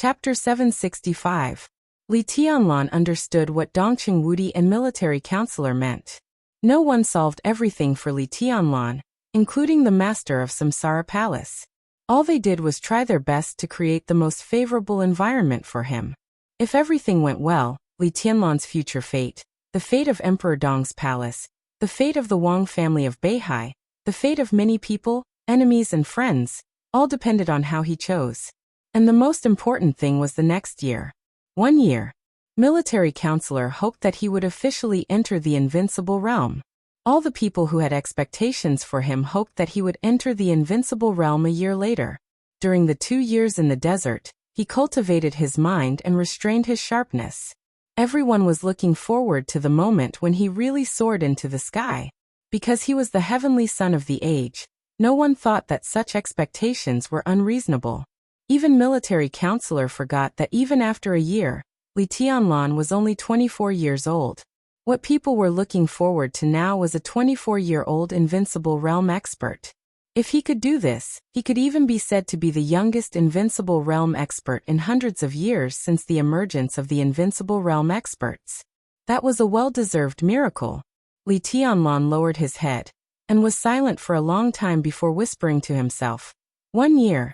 Chapter 765. Li Tianlan understood what Dongqing Wudi and military counselor meant. No one solved everything for Li Tianlan, including the master of Samsara Palace. All they did was try their best to create the most favorable environment for him. If everything went well, Li Tianlan's future fate, the fate of Emperor Dong's palace, the fate of the Wang family of Beihai, the fate of many people, enemies and friends, all depended on how he chose. And the most important thing was the next year. 1 year. Military counselor hoped that he would officially enter the invincible realm. All the people who had expectations for him hoped that he would enter the invincible realm a year later. During the 2 years in the desert, he cultivated his mind and restrained his sharpness. Everyone was looking forward to the moment when he really soared into the sky. Because he was the heavenly son of the age, no one thought that such expectations were unreasonable. Even military counselor forgot that even after a year, Li Tianlan was only 24 years old. What people were looking forward to now was a 24-year-old invincible realm expert. If he could do this, he could even be said to be the youngest invincible realm expert in hundreds of years since the emergence of the invincible realm experts. That was a well-deserved miracle. Li Tianlan lowered his head and was silent for a long time before whispering to himself. 1 year.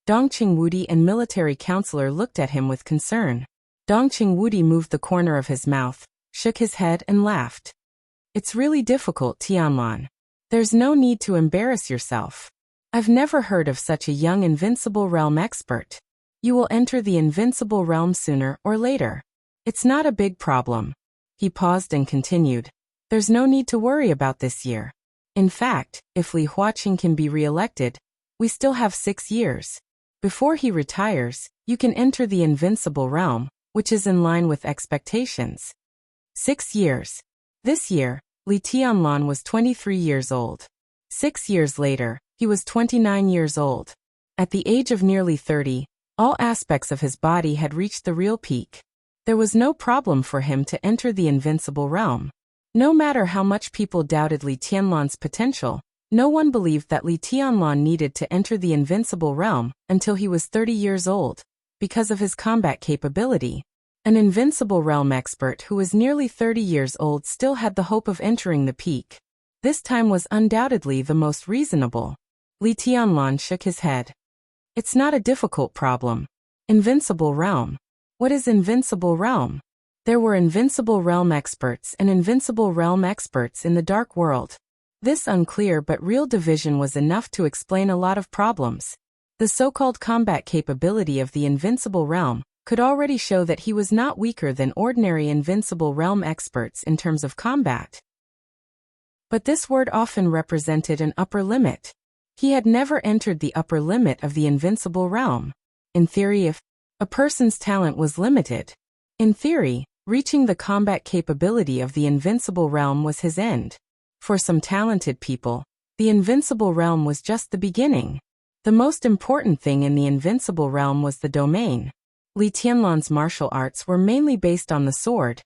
Dongqing Wudi and military counselor looked at him with concern. Dongqing Wudi moved the corner of his mouth, shook his head and laughed. It's really difficult, Tianlan. There's no need to embarrass yourself. I've never heard of such a young invincible realm expert. You will enter the invincible realm sooner or later. It's not a big problem. He paused and continued. There's no need to worry about this year. In fact, if Li Huaqing can be re-elected, we still have 6 years. Before he retires, you can enter the invincible realm, which is in line with expectations. 6 years. This year, Li Tianlan was 23 years old. 6 years later, he was 29 years old. At the age of nearly 30, all aspects of his body had reached the real peak. There was no problem for him to enter the invincible realm. No matter how much people doubted Li Tianlan's potential, no one believed that Li Tianlan needed to enter the invincible realm until he was 30 years old, because of his combat capability. An invincible realm expert who was nearly 30 years old still had the hope of entering the peak. This time was undoubtedly the most reasonable. Li Tianlan shook his head. It's not a difficult problem. Invincible realm. What is invincible realm? There were invincible realm experts and invincible realm experts in the dark world. This unclear but real division was enough to explain a lot of problems. The so-called combat capability of the invincible realm could already show that he was not weaker than ordinary invincible realm experts in terms of combat. But this word often represented an upper limit. He had never entered the upper limit of the invincible realm. In theory, if a person's talent was limited, in theory, reaching the combat capability of the invincible realm was his end. For some talented people, the invincible realm was just the beginning. The most important thing in the invincible realm was the domain. Li Tianlan's martial arts were mainly based on the sword,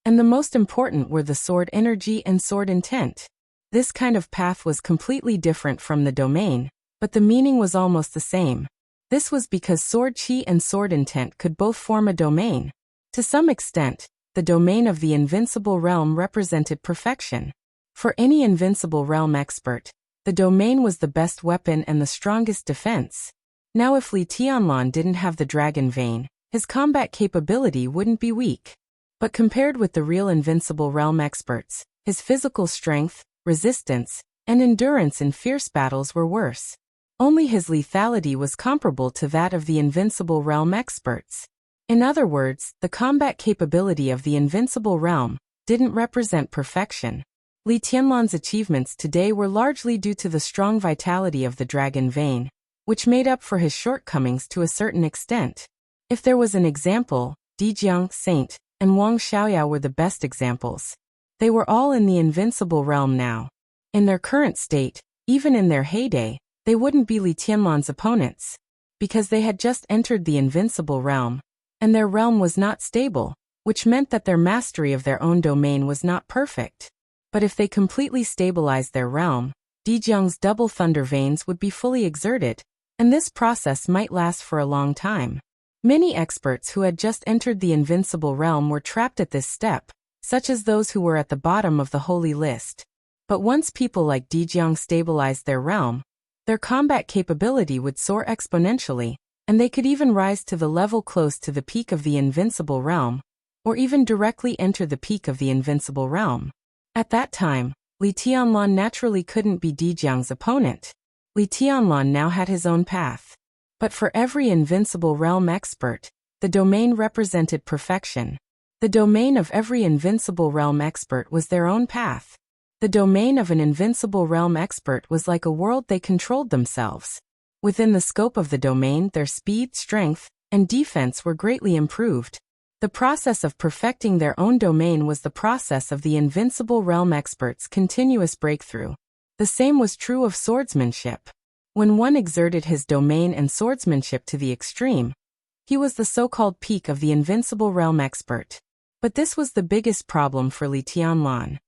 and the most important were the sword energy and sword intent. This kind of path was completely different from the domain, but the meaning was almost the same. This was because sword chi and sword intent could both form a domain. To some extent, the domain of the invincible realm represented perfection. For any invincible realm expert, the domain was the best weapon and the strongest defense. Now if Li Tianlan didn't have the dragon vein, his combat capability wouldn't be weak. But compared with the real invincible realm experts, his physical strength, resistance, and endurance in fierce battles were worse. Only his lethality was comparable to that of the invincible realm experts. In other words, the combat capability of the invincible realm didn't represent perfection. Li Tianlan's achievements today were largely due to the strong vitality of the dragon vein, which made up for his shortcomings to a certain extent. If there was an example, Dijiang, Saint, and Wang Xiaoyao were the best examples. They were all in the invincible realm now. In their current state, even in their heyday, they wouldn't be Li Tianlan's opponents, because they had just entered the invincible realm, and their realm was not stable, which meant that their mastery of their own domain was not perfect. But if they completely stabilized their realm, Dijiang's double thunder veins would be fully exerted, and this process might last for a long time. Many experts who had just entered the invincible realm were trapped at this step, such as those who were at the bottom of the holy list. But once people like Dijiang stabilized their realm, their combat capability would soar exponentially, and they could even rise to the level close to the peak of the invincible realm, or even directly enter the peak of the invincible realm. At that time, Li Tianlan naturally couldn't be Dijiang's opponent. Li Tianlan now had his own path. But for every invincible realm expert, the domain represented perfection. The domain of every invincible realm expert was their own path. The domain of an invincible realm expert was like a world they controlled themselves. Within the scope of the domain, their speed, strength, and defense were greatly improved. The process of perfecting their own domain was the process of the invincible realm expert's continuous breakthrough. The same was true of swordsmanship. When one exerted his domain and swordsmanship to the extreme, he was the so-called peak of the invincible realm expert. But this was the biggest problem for Li Tianlan.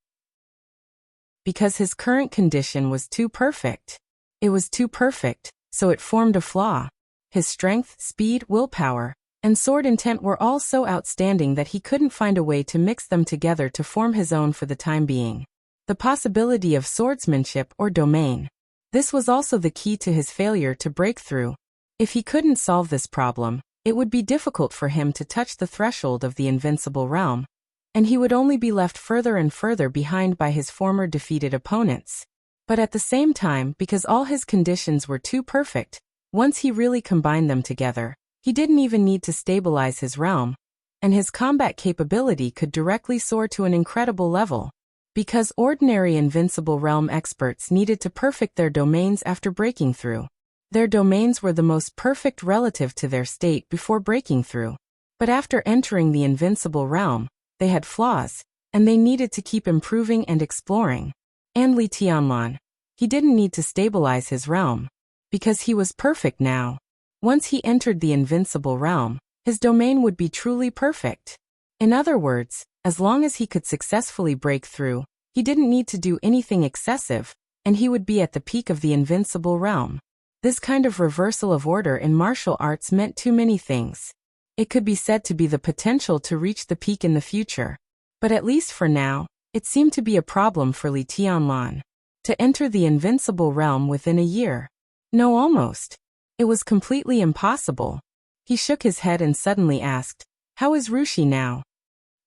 Because his current condition was too perfect. It was too perfect, so it formed a flaw. His strength, speed, willpower, and sword intent were all so outstanding that he couldn't find a way to mix them together to form his own for the time being. The possibility of swordsmanship or domain. This was also the key to his failure to break through. If he couldn't solve this problem, it would be difficult for him to touch the threshold of the invincible realm, and he would only be left further and further behind by his former defeated opponents. But at the same time, because all his conditions were too perfect, once he really combined them together, he didn't even need to stabilize his realm, and his combat capability could directly soar to an incredible level. Because ordinary invincible realm experts needed to perfect their domains after breaking through. Their domains were the most perfect relative to their state before breaking through. But after entering the invincible realm, they had flaws, and they needed to keep improving and exploring. And Li Tianlan, he didn't need to stabilize his realm, because he was perfect now. Once he entered the invincible realm, his domain would be truly perfect. In other words, as long as he could successfully break through, he didn't need to do anything excessive, and he would be at the peak of the invincible realm. This kind of reversal of order in martial arts meant too many things. It could be said to be the potential to reach the peak in the future. But at least for now, it seemed to be a problem for Li Tianlan. To enter the invincible realm within a year. No, almost. It was completely impossible. He shook his head and suddenly asked, "How is Rushi now?"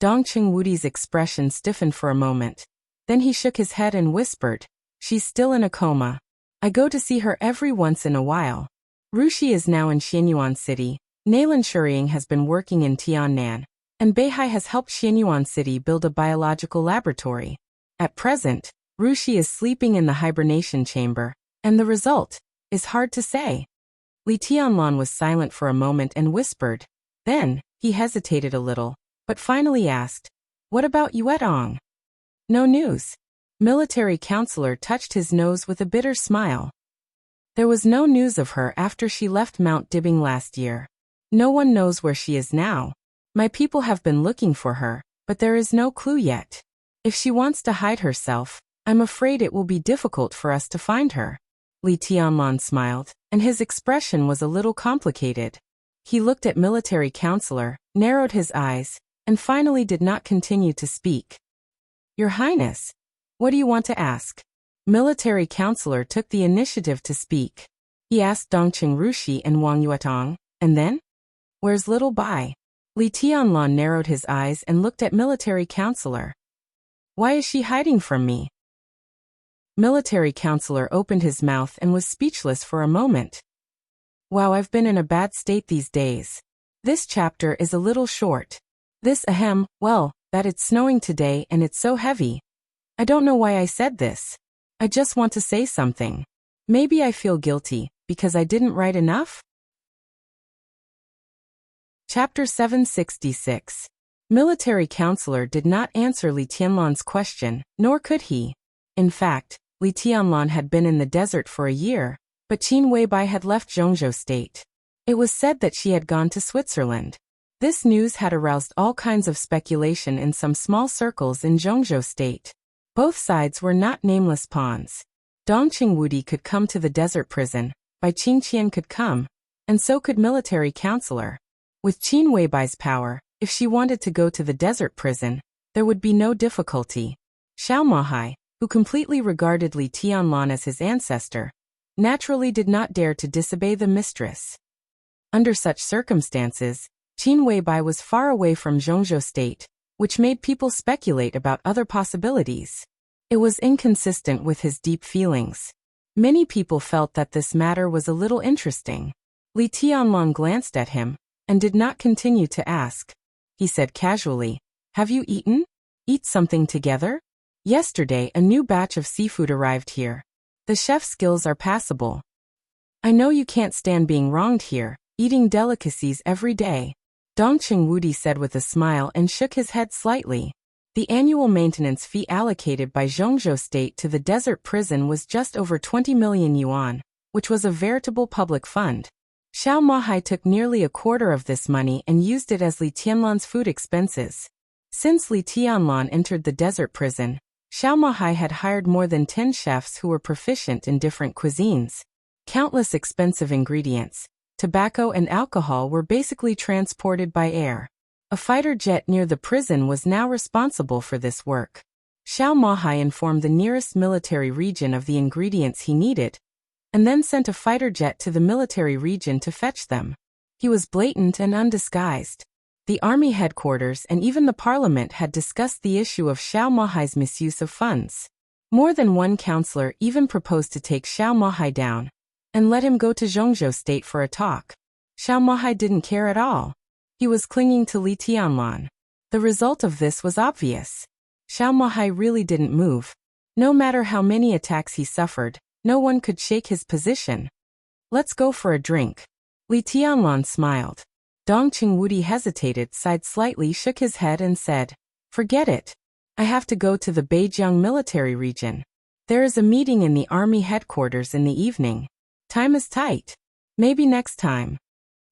Dongqing Wudi's expression stiffened for a moment. Then he shook his head and whispered, "She's still in a coma. I go to see her every once in a while. Rushi is now in Xianyuan City. Naylan Shuriying has been working in Tiannan, and Beihai has helped Xianyuan City build a biological laboratory. At present, Rushi is sleeping in the hibernation chamber, and the result is hard to say." Li Tianlan was silent for a moment and whispered. Then, he hesitated a little, but finally asked, "What about Yuetong?" "No news." Military counselor touched his nose with a bitter smile. "There was no news of her after she left Mount Dibbing last year. No one knows where she is now. My people have been looking for her, but there is no clue yet. If she wants to hide herself, I'm afraid it will be difficult for us to find her." Li Tianlan smiled, and his expression was a little complicated. He looked at military counselor, narrowed his eyes, and finally did not continue to speak. "Your Highness, what do you want to ask?" Military counselor took the initiative to speak. He asked Dongqing Rushi and Wang Yuetong, "And then? Where's little Bai?" Li Tianlan narrowed his eyes and looked at military counselor. "Why is she hiding from me?" Military counselor opened his mouth and was speechless for a moment. "Wow, I've been in a bad state these days. This chapter is a little short. Well, that it's snowing today and it's so heavy. I don't know why I said this. I just want to say something. Maybe I feel guilty, because I didn't write enough?" Chapter 766. Military counselor did not answer Li Tianlan's question, nor could he. In fact, Li Tianlan had been in the desert for a year, but Qin Weibai had left Zhongzhou state. It was said that she had gone to Switzerland. This news had aroused all kinds of speculation in some small circles in Zhongzhou state. Both sides were not nameless pawns. Dongqing Wudi could come to the desert prison, Bai Qingqian could come, and so could military counselor. With Qin Weibai's power, if she wanted to go to the desert prison, there would be no difficulty. Xiao Mahai, who completely regarded Li Tianlan as his ancestor, naturally did not dare to disobey the mistress. Under such circumstances, Qin Weibai was far away from Zhongzhou state, which made people speculate about other possibilities. It was inconsistent with his deep feelings. Many people felt that this matter was a little interesting. Li Tianlan glanced at him, and did not continue to ask. He said casually, "Have you eaten? Eat something together? Yesterday a new batch of seafood arrived here. The chef's skills are passable. I know you can't stand being wronged here, eating delicacies every day." Dongqing Wudi said with a smile and shook his head slightly. The annual maintenance fee allocated by Zhongzhou State to the desert prison was just over 20 million yuan, which was a veritable public fund. Xiao Mahai took nearly a quarter of this money and used it as Li Tianlan's food expenses. Since Li Tianlan entered the desert prison, Xiao Mahai had hired more than 10 chefs who were proficient in different cuisines. Countless expensive ingredients, tobacco and alcohol were basically transported by air. A fighter jet near the prison was now responsible for this work. Xiao Mahai informed the nearest military region of the ingredients he needed, and then sent a fighter jet to the military region to fetch them. He was blatant and undisguised. The army headquarters and even the parliament had discussed the issue of Xiao Mahai's misuse of funds. More than one councillor even proposed to take Xiao Mahai down and let him go to Zhongzhou State for a talk. Xiao Mahai didn't care at all. He was clinging to Li Tianlan. The result of this was obvious. Xiao Mahai really didn't move. No matter how many attacks he suffered, no one could shake his position. "Let's go for a drink." Li Tianlan smiled. Dongqing Wudi hesitated, sighed slightly, shook his head and said, "Forget it. I have to go to the Beijiang military region. There is a meeting in the army headquarters in the evening. Time is tight. Maybe next time."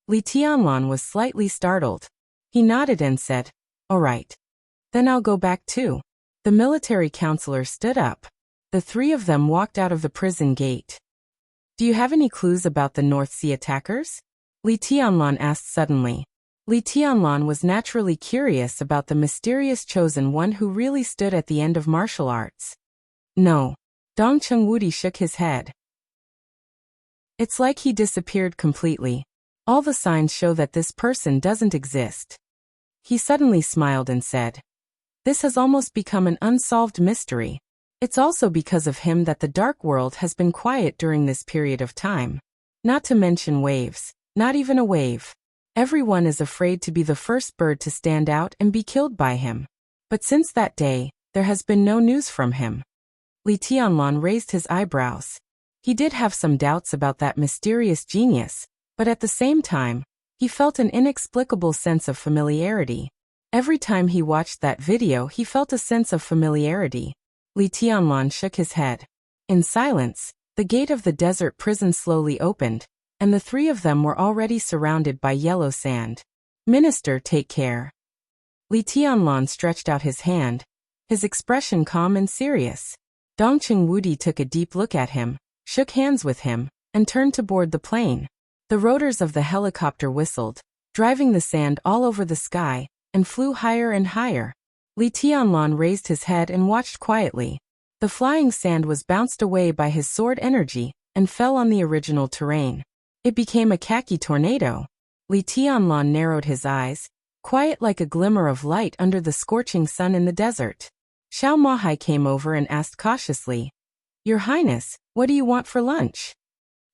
Li Tianlan was slightly startled. He nodded and said, "All right. Then I'll go back too." The military counselor stood up. The three of them walked out of the prison gate. "Do you have any clues about the North Sea attackers?" Li Tianlan asked suddenly. Li Tianlan was naturally curious about the mysterious chosen one who really stood at the end of martial arts. "No." Dongqing Wudi shook his head. "It's like he disappeared completely. All the signs show that this person doesn't exist." He suddenly smiled and said, "This has almost become an unsolved mystery. It's also because of him that the dark world has been quiet during this period of time. Not to mention waves, not even a wave. Everyone is afraid to be the first bird to stand out and be killed by him. But since that day, there has been no news from him." Li Tianlan raised his eyebrows. He did have some doubts about that mysterious genius, but at the same time, he felt an inexplicable sense of familiarity. Every time he watched that video, he felt a sense of familiarity. Li Tianlan shook his head. In silence, the gate of the desert prison slowly opened, and the three of them were already surrounded by yellow sand. "Minister, take care." Li Tianlan stretched out his hand, his expression calm and serious. Dongqing Wudi took a deep look at him, shook hands with him, and turned to board the plane. The rotors of the helicopter whistled, driving the sand all over the sky, and flew higher and higher. Li Tianlan raised his head and watched quietly. The flying sand was bounced away by his sword energy and fell on the original terrain. It became a khaki tornado. Li Tianlan narrowed his eyes, quiet like a glimmer of light under the scorching sun in the desert. Xiao Mahai came over and asked cautiously, "Your Highness, what do you want for lunch?"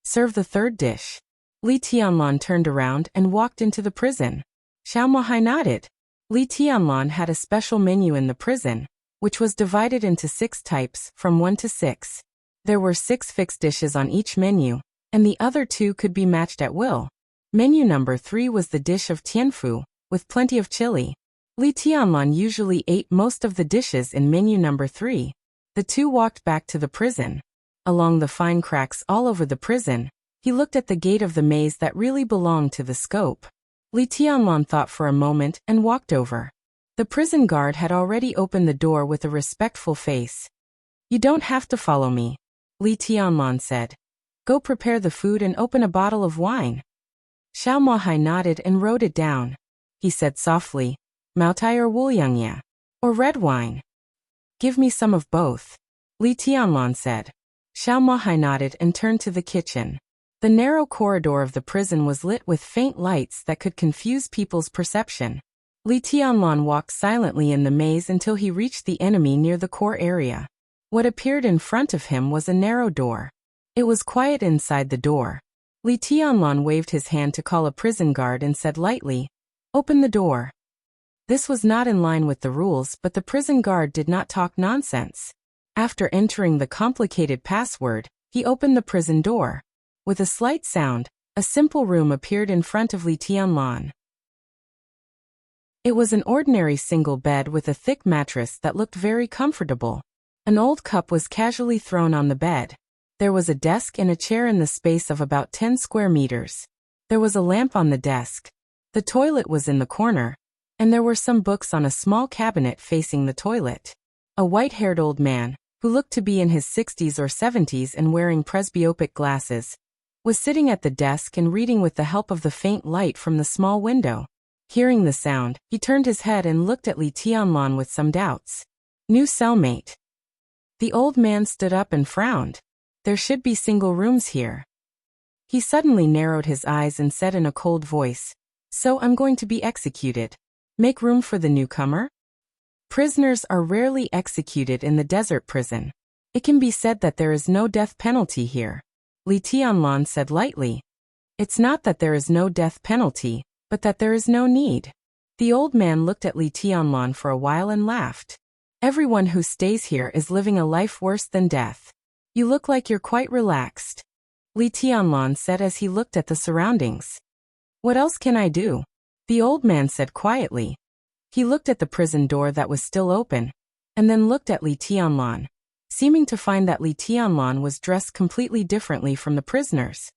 "Serve the third dish." Li Tianlan turned around and walked into the prison. Xiao Mahai nodded. Li Tianlan had a special menu in the prison, which was divided into 6 types, from 1 to 6. There were 6 fixed dishes on each menu, and the other 2 could be matched at will. Menu number 3 was the dish of tianfu, with plenty of chili. Li Tianlan usually ate most of the dishes in menu number 3. The two walked back to the prison. Along the fine cracks all over the prison, he looked at the gate of the maze that really belonged to the scope. Li Tianlan thought for a moment and walked over. The prison guard had already opened the door with a respectful face. "You don't have to follow me," Li Tianlan said. "Go prepare the food and open a bottle of wine." Xiao Mohai nodded and wrote it down. He said softly, Maotai or Wuliangya? Or red wine? Give me some of both. Li Tianlan said. Xiao Mohai nodded and turned to the kitchen. The narrow corridor of the prison was lit with faint lights that could confuse people's perception. Li Tianlan walked silently in the maze until he reached the enemy near the core area. What appeared in front of him was a narrow door. It was quiet inside the door. Li Tianlan waved his hand to call a prison guard and said lightly, Open the door. This was not in line with the rules, but the prison guard did not talk nonsense. After entering the complicated password, he opened the prison door. With a slight sound, a simple room appeared in front of Li Tianlan. It was an ordinary single bed with a thick mattress that looked very comfortable. An old cup was casually thrown on the bed. There was a desk and a chair in the space of about 10 square meters. There was a lamp on the desk. The toilet was in the corner, and there were some books on a small cabinet facing the toilet. A white-haired old man, who looked to be in his 60s or 70s and wearing presbyopic glasses, was sitting at the desk and reading with the help of the faint light from the small window. Hearing the sound, he turned his head and looked at Li Tianlan with some doubts. New cellmate. The old man stood up and frowned. There should be single rooms here. He suddenly narrowed his eyes and said in a cold voice, So I'm going to be executed. Make room for the newcomer? Prisoners are rarely executed in the desert prison. It can be said that there is no death penalty here. Li Tianlan said lightly. It's not that there is no death penalty, but that there is no need. The old man looked at Li Tianlan for a while and laughed. Everyone who stays here is living a life worse than death. You look like you're quite relaxed. Li Tianlan said as he looked at the surroundings. What else can I do? The old man said quietly. He looked at the prison door that was still open, and then looked at Li Tianlan, seeming to find that Li Tianlan was dressed completely differently from the prisoners.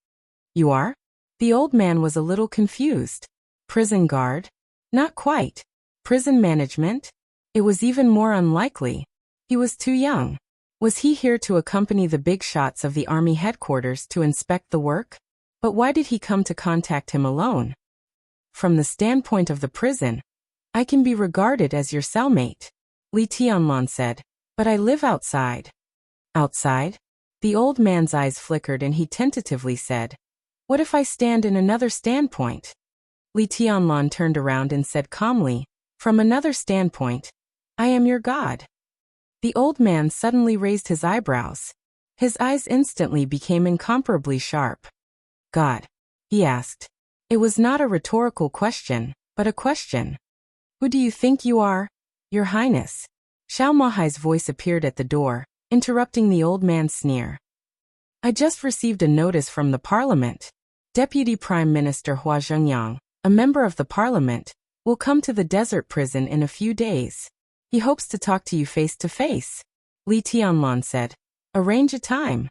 You are? The old man was a little confused. Prison guard? Not quite. Prison management? It was even more unlikely. He was too young. Was he here to accompany the big shots of the army headquarters to inspect the work? But why did he come to contact him alone? From the standpoint of the prison, I can be regarded as your cellmate, Li Tianlan said, but I live outside. Outside? The old man's eyes flickered and he tentatively said, What if I stand in another standpoint? Li Tianlan turned around and said calmly, From another standpoint, I am your god. The old man suddenly raised his eyebrows. His eyes instantly became incomparably sharp. God? He asked. It was not a rhetorical question, but a question. Who do you think you are? Your Highness. Xiao Mohai's voice appeared at the door, interrupting the old man's sneer. I just received a notice from the parliament. Deputy Prime Minister Hua Zhengyang, a member of the parliament, will come to the desert prison in a few days. He hopes to talk to you face to face. Li Tianlan said. Arrange a time.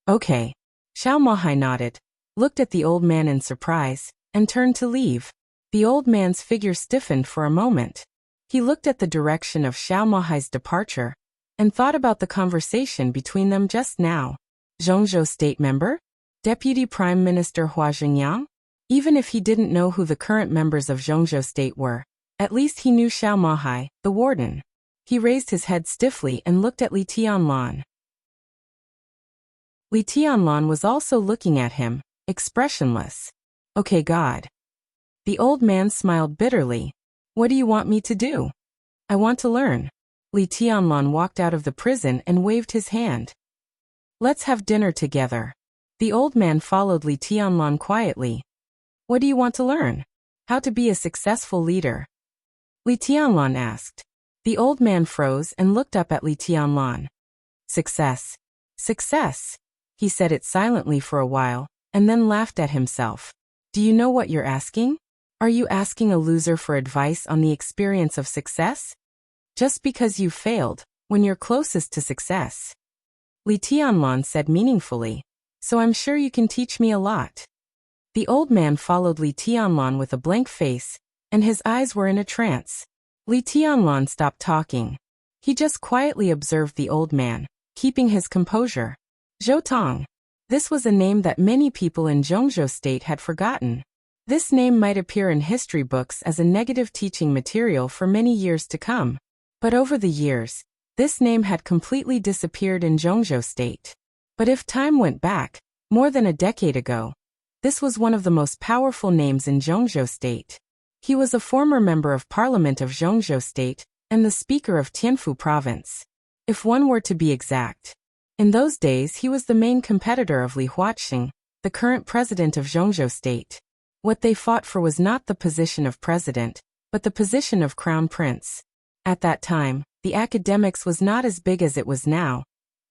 Okay. Xiao Mohai nodded, looked at the old man in surprise, and turned to leave. The old man's figure stiffened for a moment. He looked at the direction of Xiao Mohai's departure, and thought about the conversation between them just now. Zhongzhou State member? Deputy Prime Minister Hua Zhengyang? Even if he didn't know who the current members of Zhongzhou State were, at least he knew Xiao Mohai, the warden. He raised his head stiffly and looked at Li Tianlan. Li Tianlan was also looking at him, expressionless. Okay, God. The old man smiled bitterly. What do you want me to do? I want to learn. Li Tianlan walked out of the prison and waved his hand. Let's have dinner together. The old man followed Li Tianlan quietly. What do you want to learn? How to be a successful leader. Li Tianlan asked. The old man froze and looked up at Li Tianlan. Success. Success. He said it silently for a while, and then laughed at himself. Do you know what you're asking? Are you asking a loser for advice on the experience of success? Just because you've failed, when you're closest to success. Li Tianlan said meaningfully. So I'm sure you can teach me a lot. The old man followed Li Tianlan with a blank face, and his eyes were in a trance. Li Tianlan stopped talking. He just quietly observed the old man, keeping his composure. Zhou Tong. This was a name that many people in Zhongzhou State had forgotten. This name might appear in history books as a negative teaching material for many years to come. But over the years, this name had completely disappeared in Zhongzhou State. But if time went back, more than a decade ago, this was one of the most powerful names in Zhongzhou State. He was a former member of Parliament of Zhongzhou State and the Speaker of Tianfu Province, if one were to be exact. In those days he was the main competitor of Li Huaqing, the current president of Zhongzhou State. What they fought for was not the position of president, but the position of crown prince. At that time, the academics was not as big as it was now,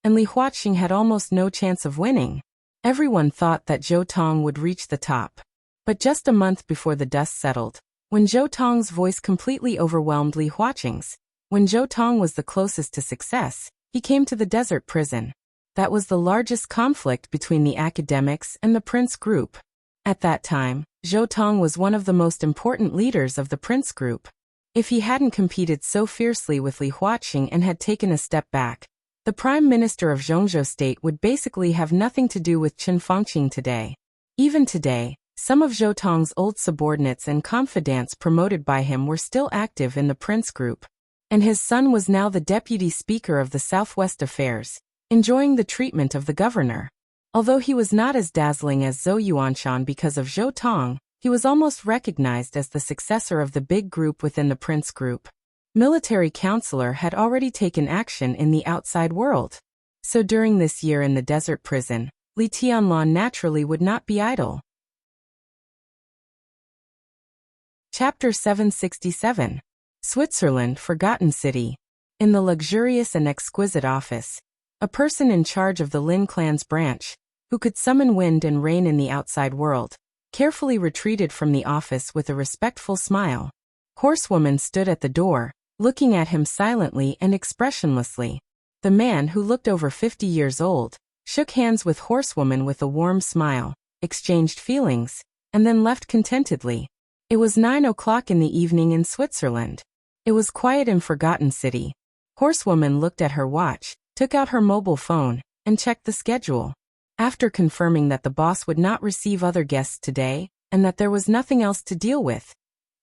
and Li Huaqing had almost no chance of winning. Everyone thought that Zhou Tong would reach the top. But just a month before the dust settled, when Zhou Tong's voice completely overwhelmed Li Huaqing's, when Zhou Tong was the closest to success, he came to the desert prison. That was the largest conflict between the academics and the prince group. At that time, Zhou Tong was one of the most important leaders of the prince group. If he hadn't competed so fiercely with Li Huaqing and had taken a step back, the Prime Minister of Zhongzhou State would basically have nothing to do with Qin Fangqing today. Even today, some of Zhou Tong's old subordinates and confidants promoted by him were still active in the prince group. And his son was now the Deputy Speaker of the Southwest Affairs, enjoying the treatment of the governor. Although he was not as dazzling as Zhou Yuanshan because of Zhou Tong, he was almost recognized as the successor of the big group within the prince group. Military counselor had already taken action in the outside world. So during this year in the desert prison, Li Tianlan naturally would not be idle. Chapter 767. Switzerland, Forgotten City. In the luxurious and exquisite office, a person in charge of the Lin clan's branch, who could summon wind and rain in the outside world, carefully retreated from the office with a respectful smile. Horsewoman stood at the door, looking at him silently and expressionlessly. The man, who looked over 50 years old, shook hands with Horsewoman with a warm smile, exchanged feelings, and then left contentedly. It was 9 o'clock in the evening in Switzerland. It was quiet in Forgotten City. Horsewoman looked at her watch, took out her mobile phone, and checked the schedule. After confirming that the boss would not receive other guests today, and that there was nothing else to deal with,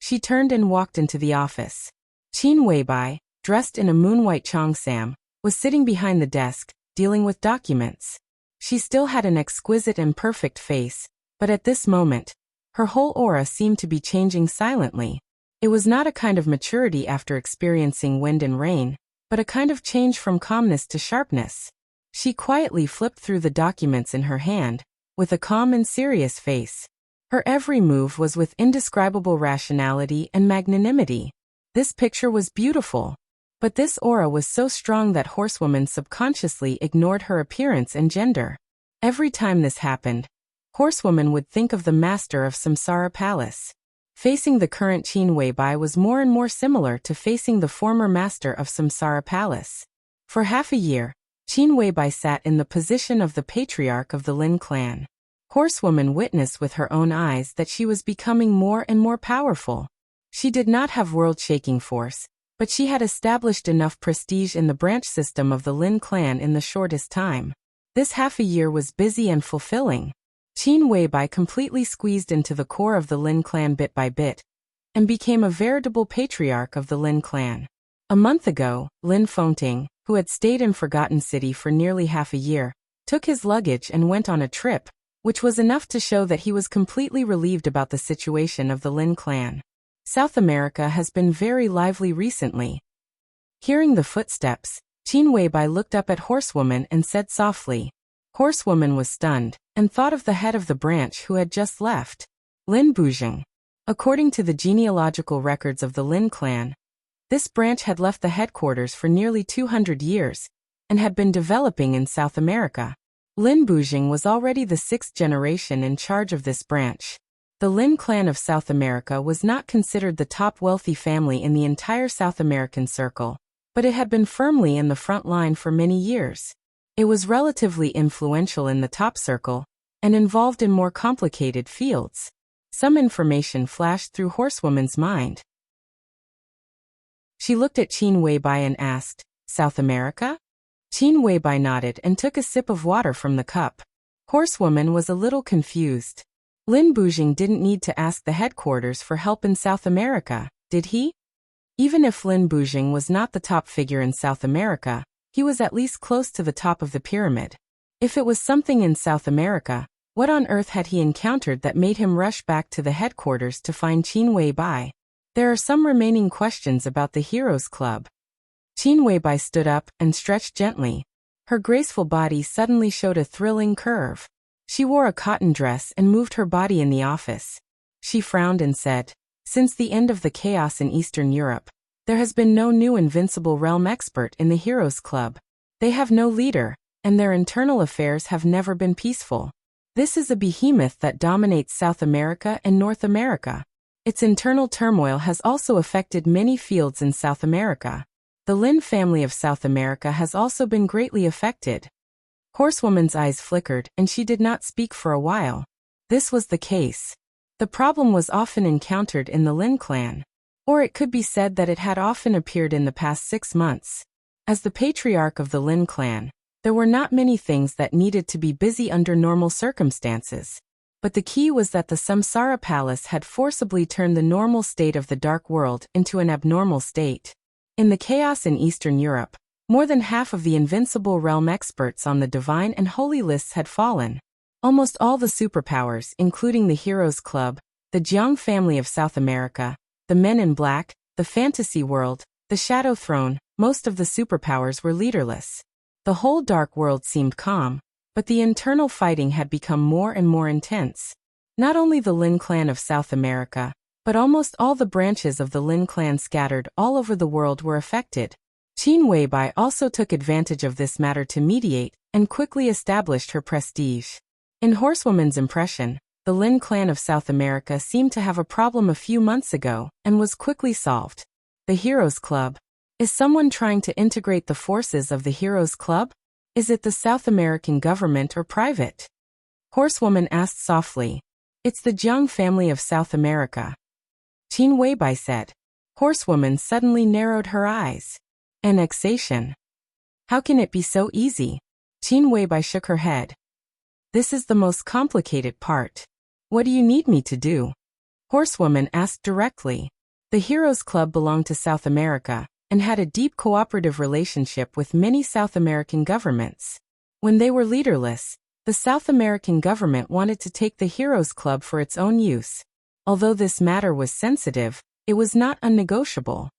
she turned and walked into the office. Qin Weibai, dressed in a moonwhite cheongsam, was sitting behind the desk, dealing with documents. She still had an exquisite and perfect face, but at this moment, her whole aura seemed to be changing silently. It was not a kind of maturity after experiencing wind and rain, but a kind of change from calmness to sharpness. She quietly flipped through the documents in her hand, with a calm and serious face. Her every move was with indescribable rationality and magnanimity. This picture was beautiful, but this aura was so strong that Horsewoman subconsciously ignored her appearance and gender. Every time this happened, Horsewoman would think of the master of Samsara Palace. Facing the current Qin Weibai was more and more similar to facing the former master of Samsara Palace. For half a year, Qin Weibai sat in the position of the patriarch of the Lin clan. Horsewoman witnessed with her own eyes that she was becoming more and more powerful. She did not have world-shaking force, but she had established enough prestige in the branch system of the Lin clan in the shortest time. This half a year was busy and fulfilling. Qin Weibai completely squeezed into the core of the Lin clan bit by bit, and became a veritable patriarch of the Lin clan. A month ago, Lin Fengting, who had stayed in Forgotten City for nearly half a year, took his luggage and went on a trip, which was enough to show that he was completely relieved about the situation of the Lin clan. South America has been very lively recently. Hearing the footsteps, Qin Weibai looked up at Horsewoman and said softly. Horsewoman was stunned, and thought of the head of the branch who had just left, Lin Buzheng. According to the genealogical records of the Lin clan, this branch had left the headquarters for nearly 200 years, and had been developing in South America. Lin Buzheng was already the 6th generation in charge of this branch. The Lin clan of South America was not considered the top wealthy family in the entire South American circle, but it had been firmly in the front line for many years. It was relatively influential in the top circle, and involved in more complicated fields. Some information flashed through Horsewoman's mind. She looked at Qin Weibai and asked, South America? Qin Weibai nodded and took a sip of water from the cup. Horsewoman was a little confused. Lin Bujing didn't need to ask the headquarters for help in South America, did he? Even if Lin Bujing was not the top figure in South America, he was at least close to the top of the pyramid. If it was something in South America, what on earth had he encountered that made him rush back to the headquarters to find Qin Weibai? There are some remaining questions about the Heroes Club. Qin Weibai stood up and stretched gently. Her graceful body suddenly showed a thrilling curve. She wore a cotton dress and moved her body in the office. She frowned and said, "Since the end of the chaos in Eastern Europe, there has been no new invincible realm expert in the Heroes Club. They have no leader, and their internal affairs have never been peaceful. This is a behemoth that dominates South America and North America. Its internal turmoil has also affected many fields in South America. The Lin family of South America has also been greatly affected." Horsewoman's eyes flickered and she did not speak for a while. This was the case. The problem was often encountered in the Lin clan. Or it could be said that it had often appeared in the past 6 months. As the patriarch of the Lin clan, there were not many things that needed to be busy under normal circumstances. But the key was that the Samsara Palace had forcibly turned the normal state of the Dark World into an abnormal state. In the chaos in Eastern Europe, more than half of the invincible realm experts on the divine and holy lists had fallen. Almost all the superpowers, including the Heroes Club, the Jiang family of South America, the Men in Black, the Fantasy World, the Shadow Throne, most of the superpowers were leaderless. The whole Dark World seemed calm, but the internal fighting had become more and more intense. Not only the Lin clan of South America, but almost all the branches of the Lin clan scattered all over the world were affected. Qin Weibai also took advantage of this matter to mediate and quickly established her prestige. In Horsewoman's impression, the Lin clan of South America seemed to have a problem a few months ago and was quickly solved. The Heroes Club. Is someone trying to integrate the forces of the Heroes Club? Is it the South American government or private? Horsewoman asked softly. It's the Jiang family of South America. Qin Weibai said. Horsewoman suddenly narrowed her eyes. Annexation. How can it be so easy? Qin Weibai shook her head. This is the most complicated part. What do you need me to do? Horsewoman asked directly. The Heroes Club belonged to South America and had a deep cooperative relationship with many South American governments. When they were leaderless, the South American government wanted to take the Heroes Club for its own use. Although this matter was sensitive, it was not unnegotiable.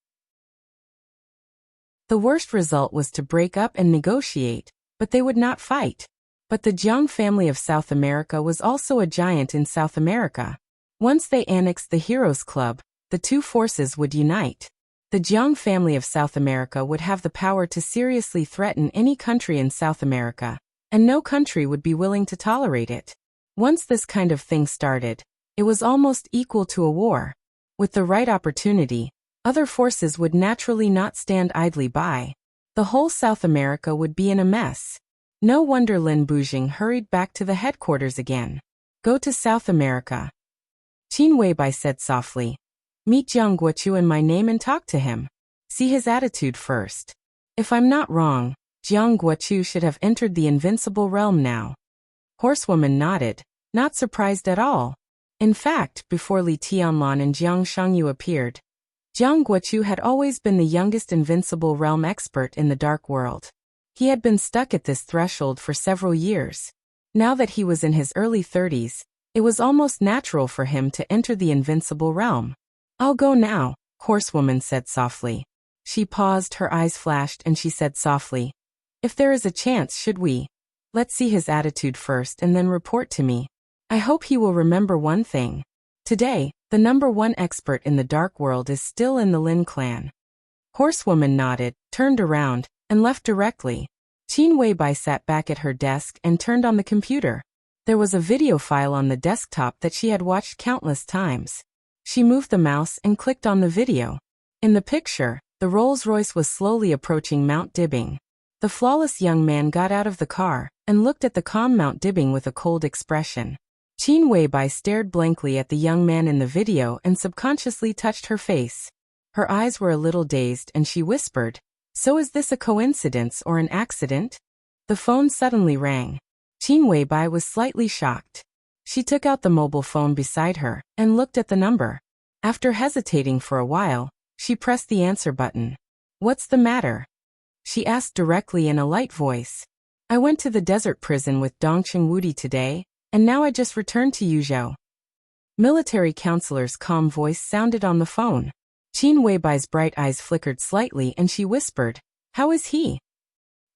The worst result was to break up and negotiate, but they would not fight. But the Jiang family of South America was also a giant in South America. Once they annexed the Heroes Club, the two forces would unite. The Jiang family of South America would have the power to seriously threaten any country in South America, and no country would be willing to tolerate it. Once this kind of thing started, it was almost equal to a war. With the right opportunity, other forces would naturally not stand idly by. The whole South America would be in a mess. No wonder Lin Bujing hurried back to the headquarters again. Go to South America. Qin Weibai said softly. Meet Jiang Guochu in my name and talk to him. See his attitude first. If I'm not wrong, Jiang Guochu should have entered the invincible realm now. Horsewoman nodded, not surprised at all. In fact, before Li Tianlan and Jiang Shangyu appeared, Jiang Guochu had always been the youngest invincible realm expert in the Dark World. He had been stuck at this threshold for several years. Now that he was in his early 30s, it was almost natural for him to enter the invincible realm. I'll go now, Horsewoman said softly. She paused, her eyes flashed, and she said softly, if there is a chance, should we? Let's see his attitude first and then report to me. I hope he will remember one thing. Today, the #1 expert in the Dark World is still in the Lin clan. Horsewoman nodded, turned around, and left directly. Qin Weibai sat back at her desk and turned on the computer. There was a video file on the desktop that she had watched countless times. She moved the mouse and clicked on the video. In the picture, the Rolls-Royce was slowly approaching Mount Dibbing. The flawless young man got out of the car and looked at the calm Mount Dibbing with a cold expression. Qin Weibai stared blankly at the young man in the video and subconsciously touched her face. Her eyes were a little dazed and she whispered, so is this a coincidence or an accident? The phone suddenly rang. Qin Weibai was slightly shocked. She took out the mobile phone beside her and looked at the number. After hesitating for a while, she pressed the answer button. "What's the matter?" she asked directly in a light voice. "I went to the desert prison with Dongqing Wudi today, and now I just returned to Yuzhou." Military counselor's calm voice sounded on the phone. Qin Weibai's bright eyes flickered slightly and she whispered, "How is he?"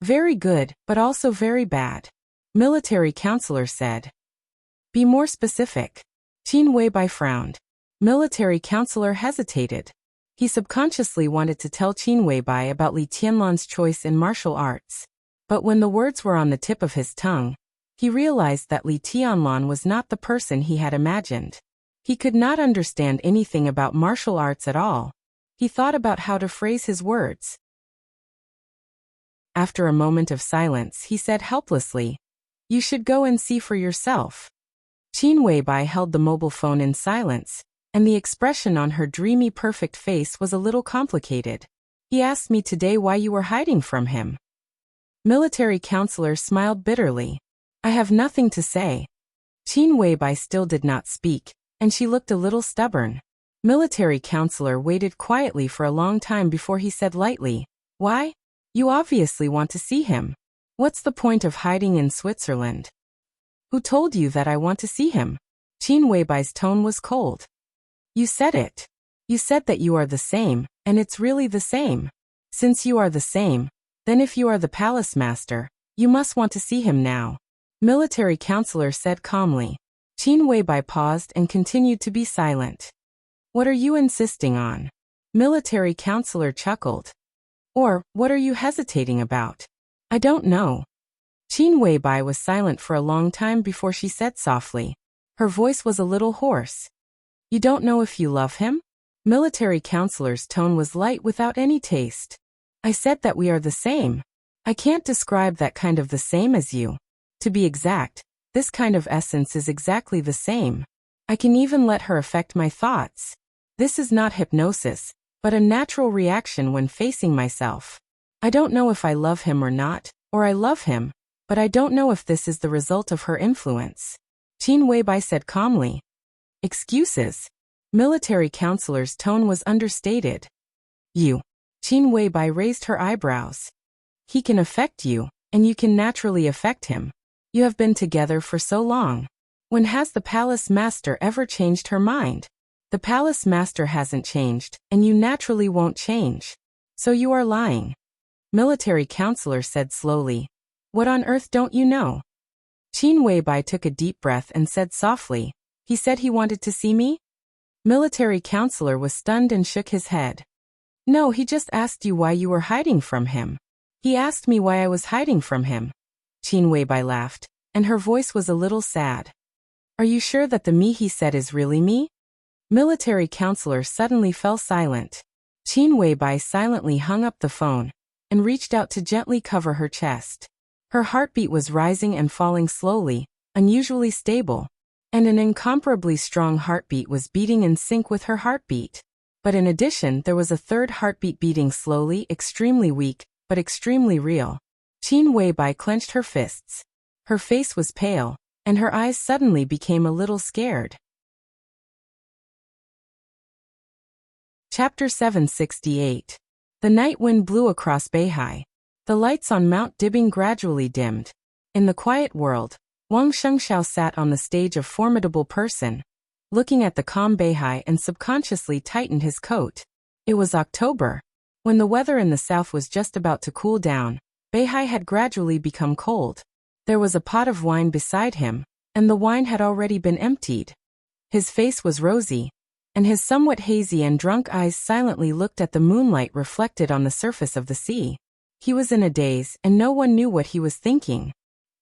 "Very good, but also very bad," military counselor said. "Be more specific." Qin Weibai frowned. Military counselor hesitated. He subconsciously wanted to tell Qin Weibai about Li Tianlan's choice in martial arts. But when the words were on the tip of his tongue, he realized that Li Tianlan was not the person he had imagined. He could not understand anything about martial arts at all. He thought about how to phrase his words. After a moment of silence, he said helplessly, "You should go and see for yourself." Qin Weibai held the mobile phone in silence, and the expression on her dreamy perfect face was a little complicated. "He asked me today why you were hiding from him." Military counselor smiled bitterly. "I have nothing to say." Qin Weibai still did not speak, and she looked a little stubborn. Military counselor waited quietly for a long time before he said lightly, "Why? You obviously want to see him. What's the point of hiding in Switzerland?" "Who told you that I want to see him?" Qin Weibai's tone was cold. "You said it. You said that you are the same, and it's really the same. Since you are the same, then if you are the palace master, you must want to see him now," military counselor said calmly. Qin Weibai paused and continued to be silent. "What are you insisting on?" Military counselor chuckled. "Or, what are you hesitating about?" "I don't know." Qin Weibai was silent for a long time before she said softly. Her voice was a little hoarse. "You don't know if you love him?" Military counselor's tone was light without any taste. "I said that we are the same. I can't describe that kind of the same as you. To be exact, this kind of essence is exactly the same. I can even let her affect my thoughts. This is not hypnosis, but a natural reaction when facing myself. I don't know if I love him or not, or I love him, but I don't know if this is the result of her influence," Qin Weibai said calmly. "Excuses." Military counselor's tone was understated. "You." Qin Weibai raised her eyebrows. "He can affect you, and you can naturally affect him. You have been together for so long. When has the palace master ever changed her mind? The palace master hasn't changed, and you naturally won't change. So you are lying." Military counselor said slowly. "What on earth don't you know?" Qin Weibai took a deep breath and said softly, "He said he wanted to see me?" Military counselor was stunned and shook his head. "No, he just asked you why you were hiding from him." "He asked me why I was hiding from him." Qin Weibai laughed, and her voice was a little sad. "Are you sure that the me he said is really me?" Military counselor suddenly fell silent. Qin Weibai silently hung up the phone and reached out to gently cover her chest. Her heartbeat was rising and falling slowly, unusually stable, and an incomparably strong heartbeat was beating in sync with her heartbeat. But in addition, there was a third heartbeat beating slowly, extremely weak, but extremely real. Qin Weibai clenched her fists. Her face was pale, and her eyes suddenly became a little scared. Chapter 768. The night wind blew across Beihai. The lights on Mount Dibing gradually dimmed. In the quiet world, Wang Shengxiao sat on the stage, a formidable person, looking at the calm Beihai, and subconsciously tightened his coat. It was October. When the weather in the south was just about to cool down, Beihai had gradually become cold. There was a pot of wine beside him, and the wine had already been emptied. His face was rosy, and his somewhat hazy and drunk eyes silently looked at the moonlight reflected on the surface of the sea. He was in a daze, and no one knew what he was thinking.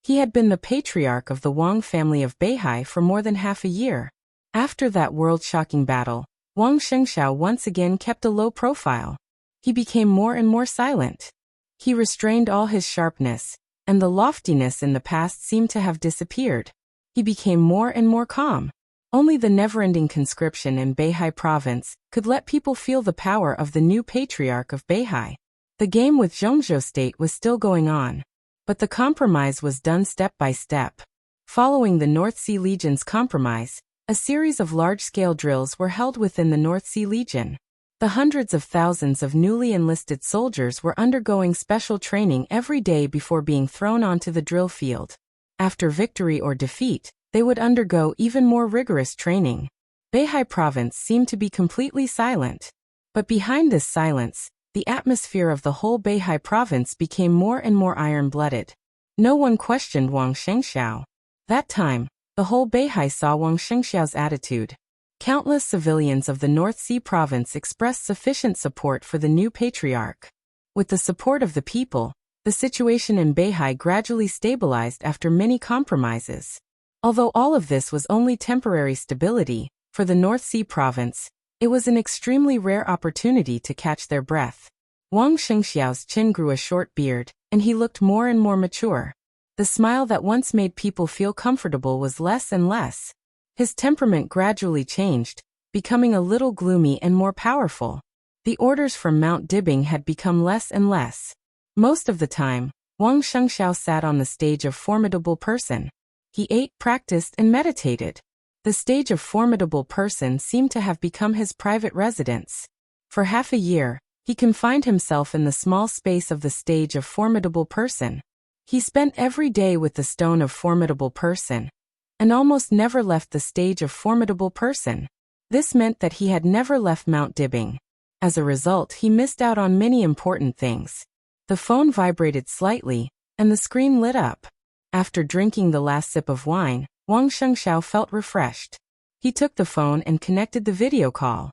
He had been the patriarch of the Wang family of Beihai for more than half a year. After that world-shocking battle, Wang Shengxiao once again kept a low profile. He became more and more silent. He restrained all his sharpness, and the loftiness in the past seemed to have disappeared. He became more and more calm. Only the never-ending conscription in Beihai province could let people feel the power of the new patriarch of Beihai. The game with Zhongzhou state was still going on, but the compromise was done step by step. Following the North Sea Legion's compromise, a series of large-scale drills were held within the North Sea Legion. The hundreds of thousands of newly enlisted soldiers were undergoing special training every day before being thrown onto the drill field. After victory or defeat, they would undergo even more rigorous training. Beihai Province seemed to be completely silent. But behind this silence, the atmosphere of the whole Beihai Province became more and more iron-blooded. No one questioned Wang Shengxiao. That time, the whole Beihai saw Wang Shengxiao's attitude. Countless civilians of the North Sea Province expressed sufficient support for the new patriarch. With the support of the people, the situation in Beihai gradually stabilized after many compromises. Although all of this was only temporary stability, for the North Sea Province, it was an extremely rare opportunity to catch their breath. Wang Shengxiao's chin grew a short beard, and he looked more and more mature. The smile that once made people feel comfortable was less and less. His temperament gradually changed, becoming a little gloomy and more powerful. The orders from Mount Dibing had become less and less. Most of the time, Wang Shengxiao sat on the stage of Formidable Person. He ate, practiced, and meditated. The stage of Formidable Person seemed to have become his private residence. For half a year, he confined himself in the small space of the stage of Formidable Person. He spent every day with the stone of Formidable Person, and almost never left the stage of Formidable Person. This meant that he had never left Mount Dibing. As a result, he missed out on many important things. The phone vibrated slightly, and the screen lit up. After drinking the last sip of wine, Wang Shengxiao felt refreshed. He took the phone and connected the video call.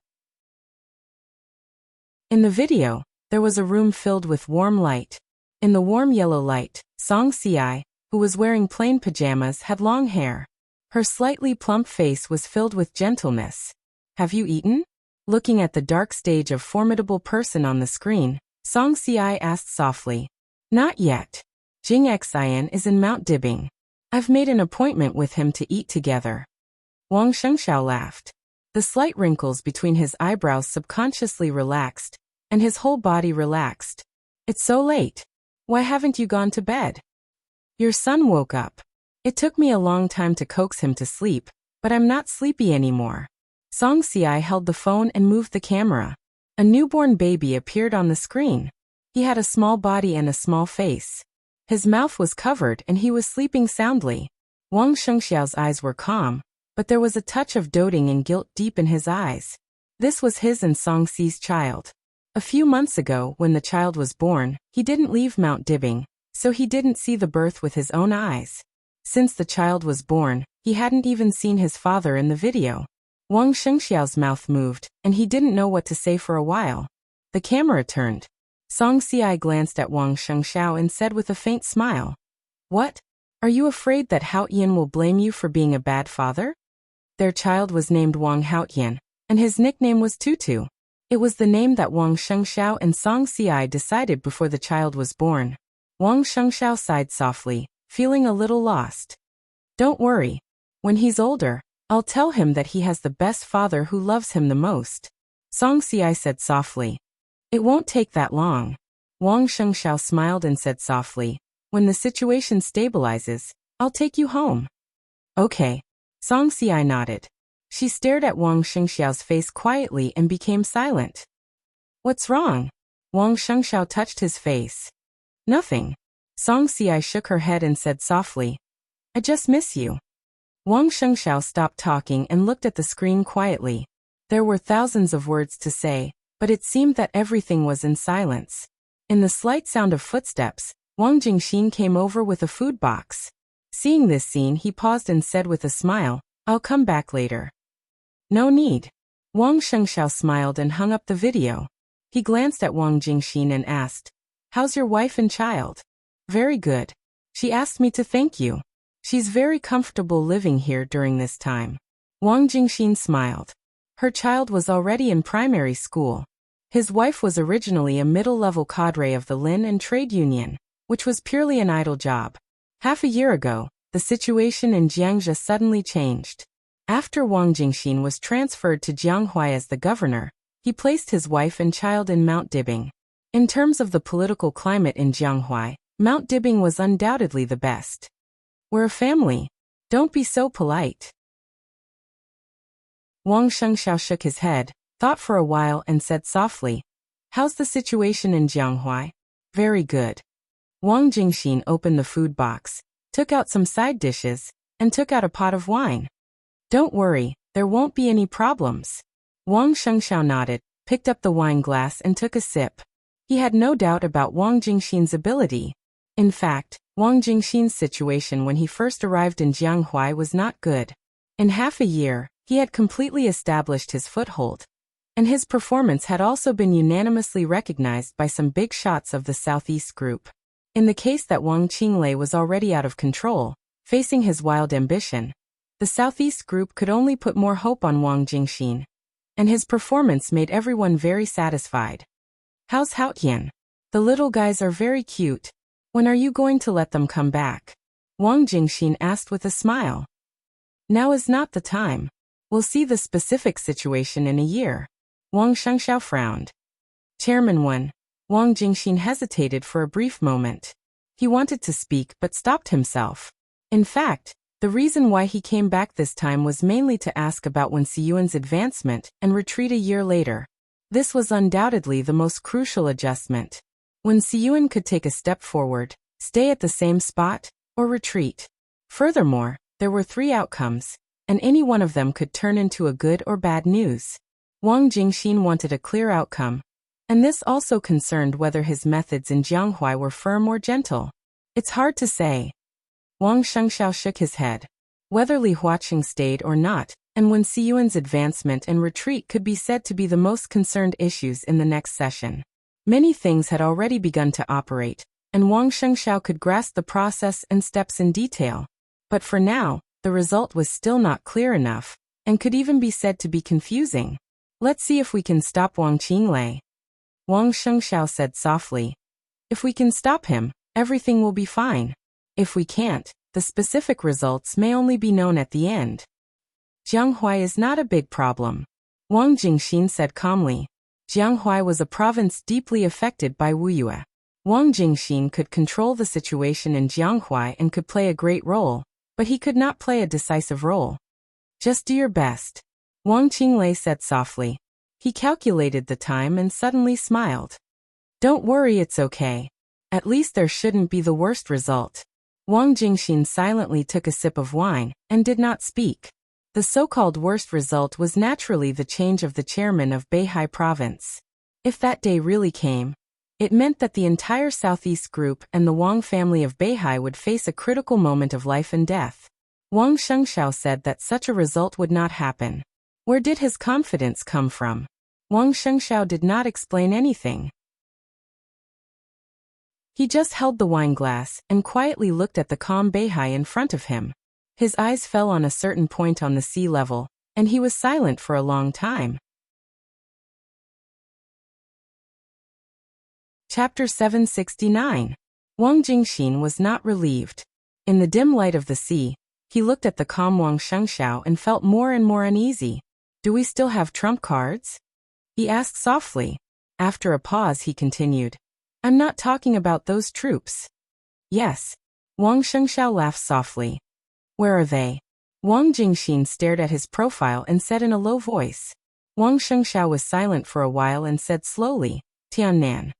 In the video, there was a room filled with warm light. In the warm yellow light, Song Ci, who was wearing plain pajamas, had long hair. Her slightly plump face was filled with gentleness. "Have you eaten?" Looking at the dark stage of Formidable Person on the screen, Song Ci asked softly. "Not yet. Jing Xian is in Mount Dibing. I've made an appointment with him to eat together." Wang Shengxiao laughed. The slight wrinkles between his eyebrows subconsciously relaxed, and his whole body relaxed. "It's so late. Why haven't you gone to bed?" "Your son woke up. It took me a long time to coax him to sleep, but I'm not sleepy anymore." Song Ci held the phone and moved the camera. A newborn baby appeared on the screen. He had a small body and a small face. His mouth was covered and he was sleeping soundly. Wang Shengxiao's eyes were calm, but there was a touch of doting and guilt deep in his eyes. This was his and Song Ci's child. A few months ago, when the child was born, he didn't leave Mount Dibing, so he didn't see the birth with his own eyes. Since the child was born, he hadn't even seen his father in the video. Wang Shengxiao's mouth moved, and he didn't know what to say for a while. The camera turned. Song Ci glanced at Wang Shengxiao and said with a faint smile, "What? Are you afraid that Haotian will blame you for being a bad father?" Their child was named Wang Haotian, and his nickname was Tutu. It was the name that Wang Shengxiao and Song Ci decided before the child was born. Wang Shengxiao sighed softly, feeling a little lost. "Don't worry. When he's older, I'll tell him that he has the best father who loves him the most," Song Ci said softly. "It won't take that long." Wang Shengxiao smiled and said softly, "When the situation stabilizes, I'll take you home." "Okay." Song Ci nodded. She stared at Wang Shengxiao's face quietly and became silent. "What's wrong?" Wang Shengxiao touched his face. "Nothing." Song Ci shook her head and said softly, "I just miss you." Wang Shengxiao stopped talking and looked at the screen quietly. There were thousands of words to say, but it seemed that everything was in silence. In the slight sound of footsteps, Wang Jingxin came over with a food box. Seeing this scene, he paused and said with a smile, "I'll come back later." "No need." Wang Shengxiao smiled and hung up the video. He glanced at Wang Jingxin and asked, "How's your wife and child?" "Very good. She asked me to thank you. She's very comfortable living here during this time." Wang Jingxin smiled. Her child was already in primary school. His wife was originally a middle-level cadre of the Lin and Trade Union, which was purely an idle job. Half a year ago, the situation in Jiangxia suddenly changed. After Wang Jingxin was transferred to Jianghuai as the governor, he placed his wife and child in Mount Dibing. In terms of the political climate in Jianghuai, Mount Dibing was undoubtedly the best. "We're a family." Don't be so polite. Wang Shengxiao shook his head, thought for a while and said softly, "How's the situation in Jianghuai?" "Very good." Wang Jingxin opened the food box, took out some side dishes, and took out a pot of wine. "Don't worry, there won't be any problems." Wang Shengxiao nodded, picked up the wine glass and took a sip. He had no doubt about Wang Jingxin's ability. In fact, Wang Jingxin's situation when he first arrived in Jianghuai was not good. In half a year, he had completely established his foothold, and his performance had also been unanimously recognized by some big shots of the Southeast Group. In the case that Wang Qinglei was already out of control, facing his wild ambition, the Southeast Group could only put more hope on Wang Jingxin, and his performance made everyone very satisfied. "How's Haotian? The little guys are very cute. When are you going to let them come back?" Wang Jingxin asked with a smile. "Now is not the time. We'll see the specific situation in a year." Wang Shengxiao frowned. "Chairman 1. Wang Jingxin hesitated for a brief moment. He wanted to speak but stopped himself. In fact, the reason why he came back this time was mainly to ask about Wen Siyuan's advancement and retreat a year later. This was undoubtedly the most crucial adjustment. Wen Siyuan could take a step forward, stay at the same spot, or retreat. Furthermore, there were 3 outcomes, and any one of them could turn into a good or bad news. Wang Jingxin wanted a clear outcome, and this also concerned whether his methods in Jianghuai were firm or gentle. It's hard to say. Wang Shengxiao shook his head. Whether Li Huaqing stayed or not, and Wen Siyuan's advancement and retreat could be said to be the most concerned issues in the next session. Many things had already begun to operate, and Wang Shengxiao could grasp the process and steps in detail. But for now, the result was still not clear enough, and could even be said to be confusing. "Let's see if we can stop Wang Qinglei," Wang Shengxiao said softly. "If we can stop him, everything will be fine. If we can't, the specific results may only be known at the end." "Jianghuai is not a big problem," Wang Jingxin said calmly. Jianghuai was a province deeply affected by Wuyue. Wang Jingxin could control the situation in Jianghuai and could play a great role, but he could not play a decisive role. "Just do your best," Wang Qinglei said softly. He calculated the time and suddenly smiled. "Don't worry, it's okay. At least there shouldn't be the worst result." Wang Jingxin silently took a sip of wine and did not speak. The so-called worst result was naturally the change of the chairman of Beihai province. If that day really came, it meant that the entire Southeast Group and the Wang family of Beihai would face a critical moment of life and death. Wang Shengxiao said that such a result would not happen. Where did his confidence come from? Wang Shengxiao did not explain anything. He just held the wine glass and quietly looked at the calm Beihai in front of him. His eyes fell on a certain point on the sea level, and he was silent for a long time. Chapter 769. Wang Jingxin was not relieved. In the dim light of the sea, he looked at the calm Wang Shengxiao and felt more and more uneasy. "Do we still have trump cards?" he asked softly. After a pause he continued, "I'm not talking about those troops." "Yes." Wang Shengxiao laughed softly. "Where are they?" Wang Jingxin stared at his profile and said in a low voice. Wang Shengxiao was silent for a while and said slowly, "Tiannan."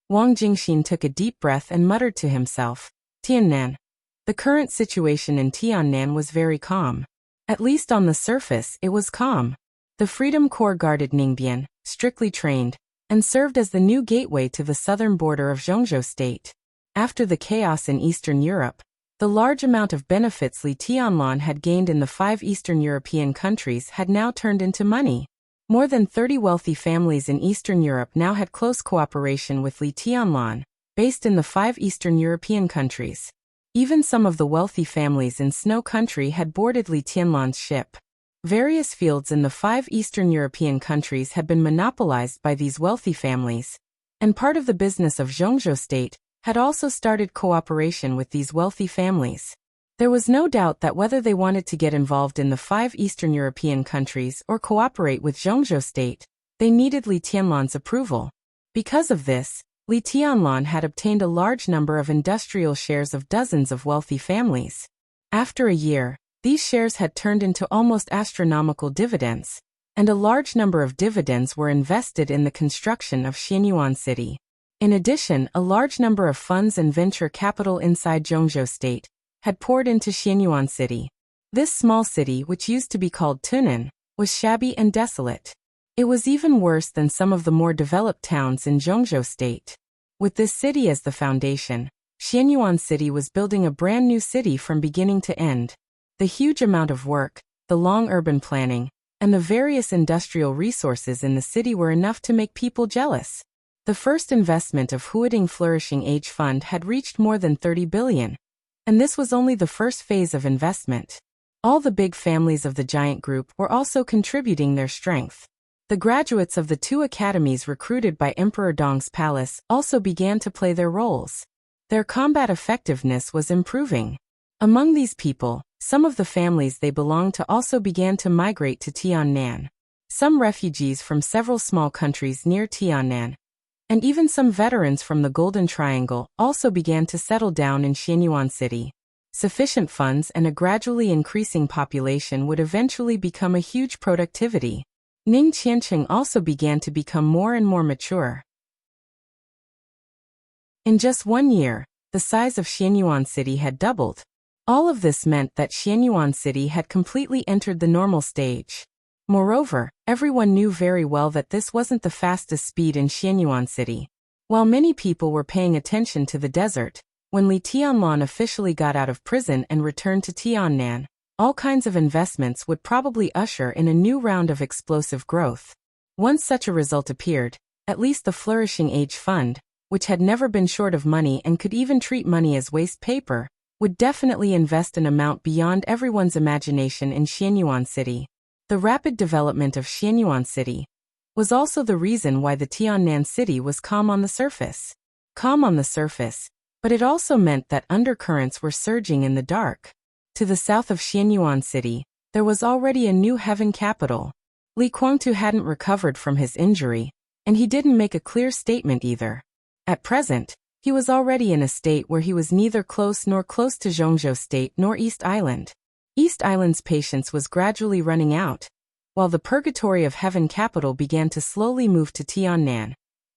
Wang Jingxin took a deep breath and muttered to himself, "Tiannan." The current situation in Tiannan was very calm. At least on the surface it was calm. The Freedom Corps guarded Ningbian, strictly trained, and served as the new gateway to the southern border of Zhengzhou state. After the chaos in Eastern Europe, the large amount of benefits Li Tianlan had gained in the 5 Eastern European countries had now turned into money. More than 30 wealthy families in Eastern Europe now had close cooperation with Li Tianlan, based in the 5 Eastern European countries. Even some of the wealthy families in Snow Country had boarded Li Tianlan's ship. Various fields in the 5 Eastern European countries had been monopolized by these wealthy families, and part of the business of Zhengzhou state had also started cooperation with these wealthy families. There was no doubt that whether they wanted to get involved in the 5 Eastern European countries or cooperate with Zhengzhou state, they needed Li Tianlan's approval. Because of this, Li Tianlan had obtained a large number of industrial shares of dozens of wealthy families. After a year, these shares had turned into almost astronomical dividends, and a large number of dividends were invested in the construction of Xianyuan City. In addition, a large number of funds and venture capital inside Zhongzhou State had poured into Xianyuan City. This small city, which used to be called Tunan, was shabby and desolate. It was even worse than some of the more developed towns in Zhongzhou State. With this city as the foundation, Xianyuan City was building a brand new city from beginning to end. The huge amount of work, the long urban planning, and the various industrial resources in the city were enough to make people jealous. The first investment of Huading Flourishing Age Fund had reached more than 30 billion, and this was only the first phase of investment. All the big families of the giant group were also contributing their strength. The graduates of the two academies recruited by Emperor Dong's palace also began to play their roles. Their combat effectiveness was improving. Among these people, some of the families they belonged to also began to migrate to Tiannan. Some refugees from several small countries near Tiannan, and even some veterans from the Golden Triangle also began to settle down in Xianyuan City. Sufficient funds and a gradually increasing population would eventually become a huge productivity. Ning Qiancheng also began to become more and more mature. In just 1 year, the size of Xianyuan City had doubled. All of this meant that Xianyuan City had completely entered the normal stage. Moreover, everyone knew very well that this wasn't the fastest speed in Xianyuan City. While many people were paying attention to the desert, when Li Tianlan officially got out of prison and returned to Tiannan, all kinds of investments would probably usher in a new round of explosive growth. Once such a result appeared, at least the Flourishing Age Fund, which had never been short of money and could even treat money as waste paper, would definitely invest an amount beyond everyone's imagination in Xianyuan City. The rapid development of Xianyuan City was also the reason why the Tiannan city was calm on the surface. Calm on the surface, but it also meant that undercurrents were surging in the dark. To the south of Xianyuan City, there was already a new heaven capital. Li Guangtu hadn't recovered from his injury, and he didn't make a clear statement either. At present, he was already in a state where he was neither close to Zhongzhou State nor East Island. East Island's patience was gradually running out, while the purgatory of Heaven Capital began to slowly move to Tiannan,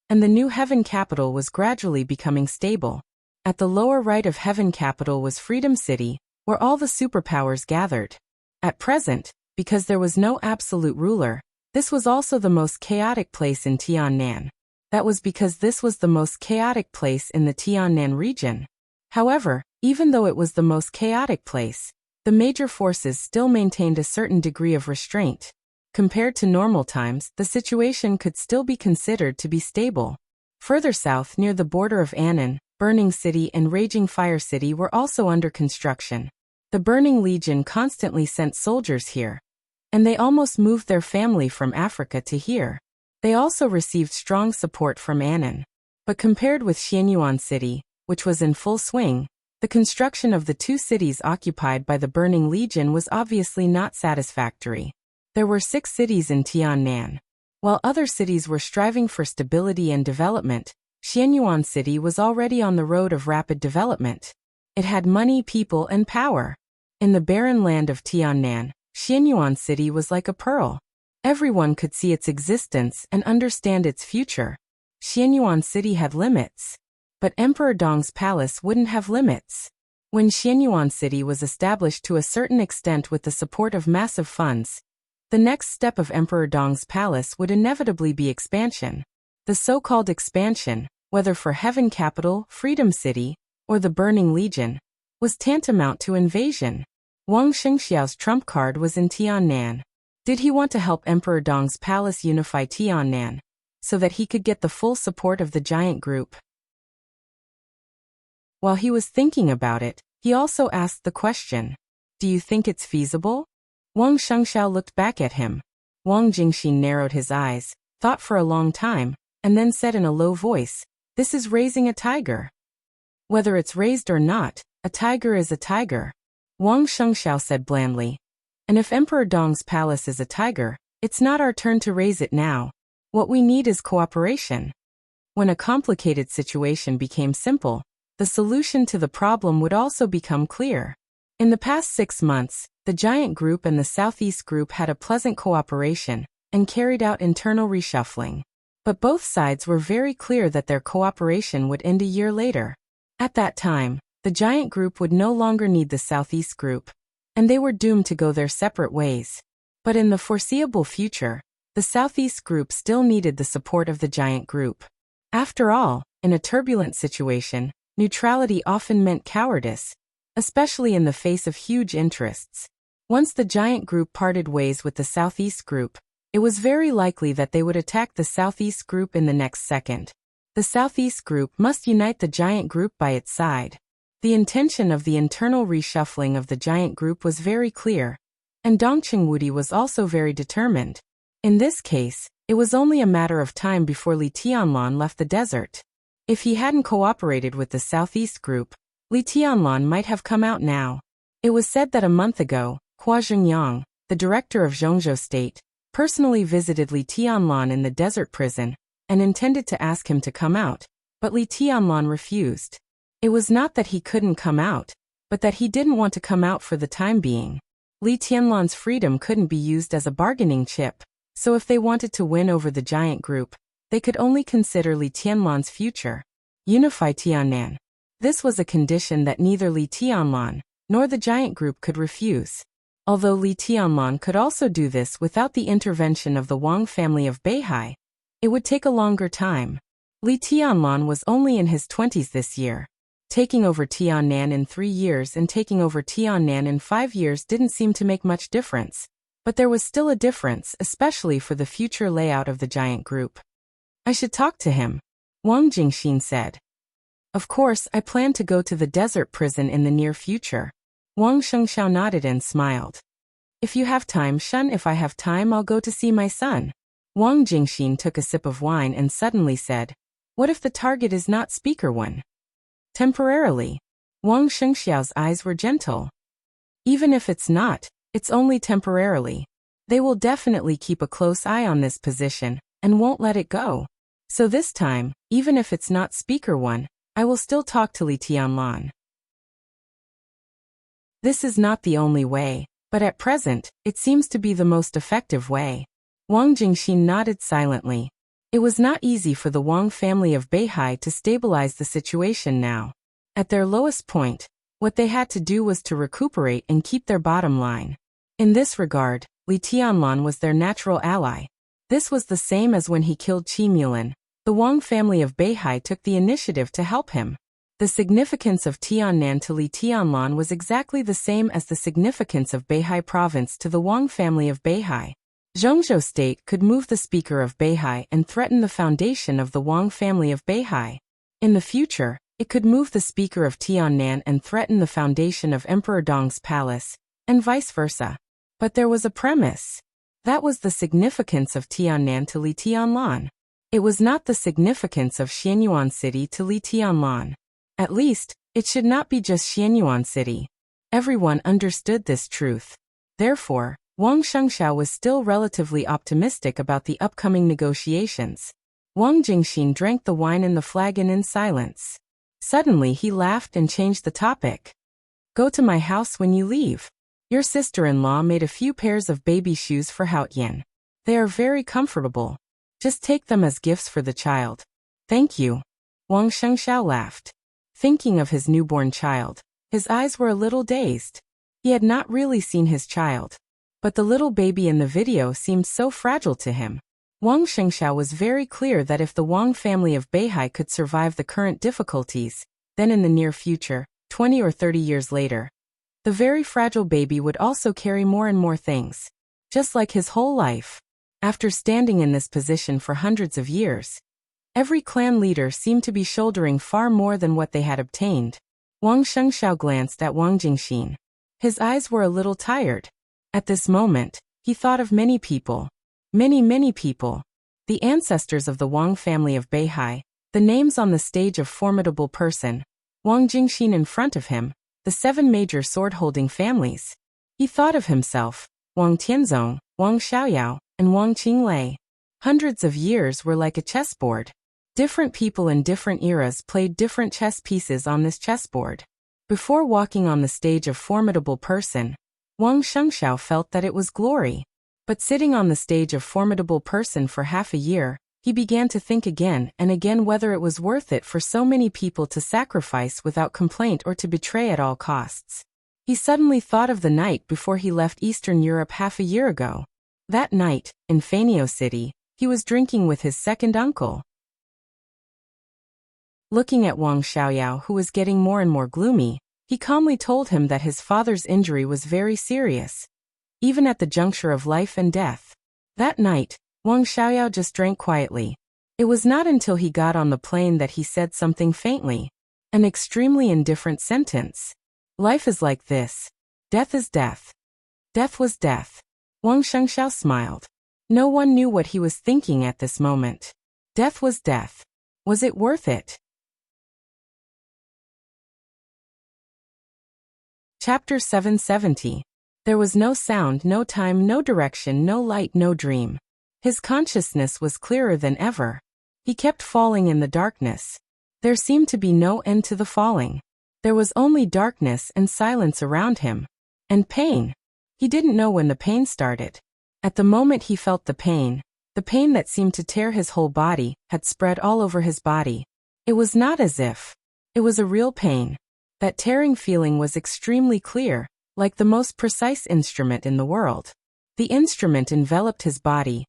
and the new Heaven Capital was gradually becoming stable. At the lower right of Heaven Capital was Freedom City, where all the superpowers gathered. At present, because there was no absolute ruler, this was also the most chaotic place in Tiannan. That was because this was the most chaotic place in the Tiannan region. However, even though it was the most chaotic place, the major forces still maintained a certain degree of restraint. Compared to normal times, the situation could still be considered to be stable. Further south, near the border of Annan, Burning City and Raging Fire City were also under construction. The Burning Legion constantly sent soldiers here, and they almost moved their family from Africa to here. They also received strong support from Annan. But compared with Xianyuan City, which was in full swing, the construction of the two cities occupied by the Burning Legion was obviously not satisfactory. There were 6 cities in Tiannan. While other cities were striving for stability and development, Xianyuan City was already on the road of rapid development. It had money, people, and power. In the barren land of Tiannan, Xianyuan City was like a pearl. Everyone could see its existence and understand its future. Xianyuan City had limits, but Emperor Dong's palace wouldn't have limits. When Xianyuan City was established to a certain extent with the support of massive funds, the next step of Emperor Dong's palace would inevitably be expansion. The so-called expansion, whether for Heaven Capital, Freedom City, or the Burning Legion, was tantamount to invasion. Wang Shengxiao's trump card was in Tiannan. Did he want to help Emperor Dong's palace unify Tiannan, so that he could get the full support of the giant group? While he was thinking about it, he also asked the question, "Do you think it's feasible?" Wang Shengxiao looked back at him. Wang Jingxin narrowed his eyes, thought for a long time, and then said in a low voice, "This is raising a tiger." "Whether it's raised or not, a tiger is a tiger," Wang Shengxiao said blandly. "And if Emperor Dong's palace is a tiger, it's not our turn to raise it now. What we need is cooperation." When a complicated situation became simple, the solution to the problem would also become clear. In the past 6 months, the Giant Group and the Southeast Group had a pleasant cooperation and carried out internal reshuffling. But both sides were very clear that their cooperation would end a year later. At that time, the Giant Group would no longer need the Southeast Group, and they were doomed to go their separate ways. But in the foreseeable future, the Southeast Group still needed the support of the Giant Group. After all, in a turbulent situation, neutrality often meant cowardice, especially in the face of huge interests. Once the Giant Group parted ways with the Southeast Group, it was very likely that they would attack the Southeast Group in the next second. The Southeast Group must unite the Giant Group by its side. The intention of the internal reshuffling of the Giant Group was very clear, and Dongqing Wudi was also very determined. In this case, it was only a matter of time before Li Tianlan left the desert. If he hadn't cooperated with the Southeast Group, Li Tianlan might have come out now. It was said that a month ago, Hua Zhengyang, the director of Zhongzhou State, personally visited Li Tianlan in the desert prison and intended to ask him to come out, but Li Tianlan refused. It was not that he couldn't come out, but that he didn't want to come out for the time being. Li Tianlan's freedom couldn't be used as a bargaining chip, so if they wanted to win over the Giant Group, they could only consider Li Tianlan's future. Unify Tiannan. This was a condition that neither Li Tianlan nor the Giant Group could refuse. Although Li Tianlan could also do this without the intervention of the Wang family of Beihai, it would take a longer time. Li Tianlan was only in his 20s this year. Taking over Tiannan in 3 years and taking over Tiannan in 5 years didn't seem to make much difference, but there was still a difference, especially for the future layout of the Giant Group. I should talk to him, Wang Jingxin said. Of course, I plan to go to the desert prison in the near future. Wang Shengxiao nodded and smiled. If you have time, Shun. If I have time, I'll go to see my son. Wang Jingxin took a sip of wine and suddenly said, what if the target is not Speaker One? Temporarily. Wang Shengxiao's eyes were gentle. Even if it's not, it's only temporarily. They will definitely keep a close eye on this position and won't let it go. So this time, even if it's not Speaker One, I will still talk to Li Tianlan. This is not the only way, but at present, it seems to be the most effective way. Wang Jingxin nodded silently. It was not easy for the Wang family of Beihai to stabilize the situation now. At their lowest point, what they had to do was to recuperate and keep their bottom line. In this regard, Li Tianlan was their natural ally. This was the same as when he killed Qi Mulin. The Wang family of Beihai took the initiative to help him. The significance of Tiannan to Li Tianlan was exactly the same as the significance of Beihai province to the Wang family of Beihai. Zhongzhou State could move the speaker of Beihai and threaten the foundation of the Wang family of Beihai. In the future, it could move the speaker of Tiannan and threaten the foundation of Emperor Dong's palace, and vice versa. But there was a premise. That was the significance of Tiannan to Li Tianlan. It was not the significance of Xianyuan City to Li Tianlan. At least, it should not be just Xianyuan City. Everyone understood this truth. Therefore, Wang Shengxiao was still relatively optimistic about the upcoming negotiations. Wang Jingxin drank the wine in the flagon in silence. Suddenly he laughed and changed the topic. Go to my house when you leave. Your sister-in-law made a few pairs of baby shoes for Haotian. They are very comfortable. Just take them as gifts for the child. Thank you. Wang Shengxiao laughed. Thinking of his newborn child, his eyes were a little dazed. He had not really seen his child, but the little baby in the video seemed so fragile to him. Wang Shengxiao was very clear that if the Wang family of Beihai could survive the current difficulties, then in the near future, 20 or 30 years later, the very fragile baby would also carry more and more things, just like his whole life. After standing in this position for hundreds of years, every clan leader seemed to be shouldering far more than what they had obtained. Wang Shengxiao glanced at Wang Jingxin. His eyes were a little tired. At this moment, he thought of many people. Many people. The ancestors of the Wang family of Beihai, the names on the stage of formidable person, Wang Jingxin in front of him, the 7 major sword-holding families. He thought of himself, Wang Tianzong, Wang Xiaoyao, and Wang Qinglei. Hundreds of years were like a chessboard. Different people in different eras played different chess pieces on this chessboard. Before walking on the stage of formidable person, Wang Shengxiao felt that it was glory. But sitting on the stage of formidable person for half a year, he began to think again and again whether it was worth it for so many people to sacrifice without complaint or to betray at all costs. He suddenly thought of the night before he left Eastern Europe half a year ago. That night, in Fanio City, he was drinking with his second uncle. Looking at Wang Xiaoyao, who was getting more and more gloomy, he calmly told him that his father's injury was very serious, even at the juncture of life and death. That night, Wang Xiaoyao just drank quietly. It was not until he got on the plane that he said something faintly, an extremely indifferent sentence. Life is like this. Death is death. Death was death. Wang Shengxiao smiled. No one knew what he was thinking at this moment. Death was death. Was it worth it? Chapter 770. There was no sound, no time, no direction, no light, no dream. His consciousness was clearer than ever. He kept falling in the darkness. There seemed to be no end to the falling. There was only darkness and silence around him. And pain. He didn't know when the pain started. At the moment he felt the pain that seemed to tear his whole body, had spread all over his body. It was not as if. It was a real pain. That tearing feeling was extremely clear, like the most precise instrument in the world. The instrument enveloped his body,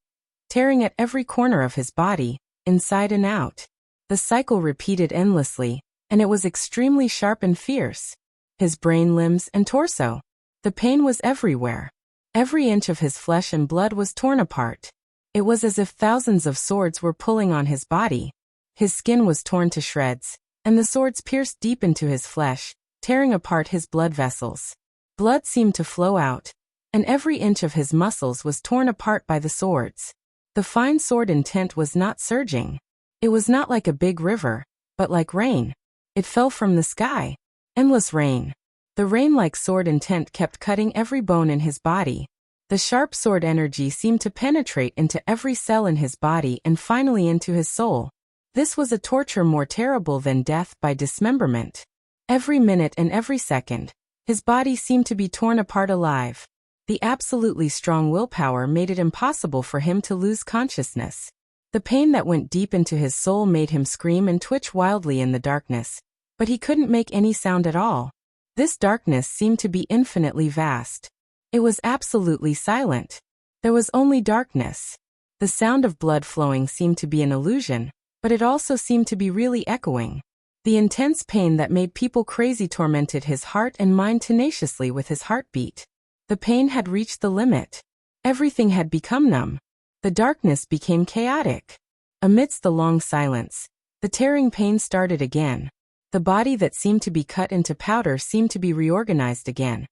tearing at every corner of his body, inside and out. The cycle repeated endlessly, and it was extremely sharp and fierce. His brain, limbs, and torso. The pain was everywhere. Every inch of his flesh and blood was torn apart. It was as if thousands of swords were pulling on his body. His skin was torn to shreds, and the swords pierced deep into his flesh, tearing apart his blood vessels. Blood seemed to flow out, and every inch of his muscles was torn apart by the swords. The fine sword intent was not surging. It was not like a big river, but like rain. It fell from the sky. Endless rain. The rain-like sword intent kept cutting every bone in his body. The sharp sword energy seemed to penetrate into every cell in his body and finally into his soul. This was a torture more terrible than death by dismemberment. Every minute and every second, his body seemed to be torn apart alive. The absolutely strong willpower made it impossible for him to lose consciousness. The pain that went deep into his soul made him scream and twitch wildly in the darkness, but he couldn't make any sound at all. This darkness seemed to be infinitely vast. It was absolutely silent. There was only darkness. The sound of blood flowing seemed to be an illusion, but it also seemed to be really echoing. The intense pain that made people crazy tormented his heart and mind tenaciously with his heartbeat. The pain had reached the limit. Everything had become numb. The darkness became chaotic. Amidst the long silence, the tearing pain started again. The body that seemed to be cut into powder seemed to be reorganized again.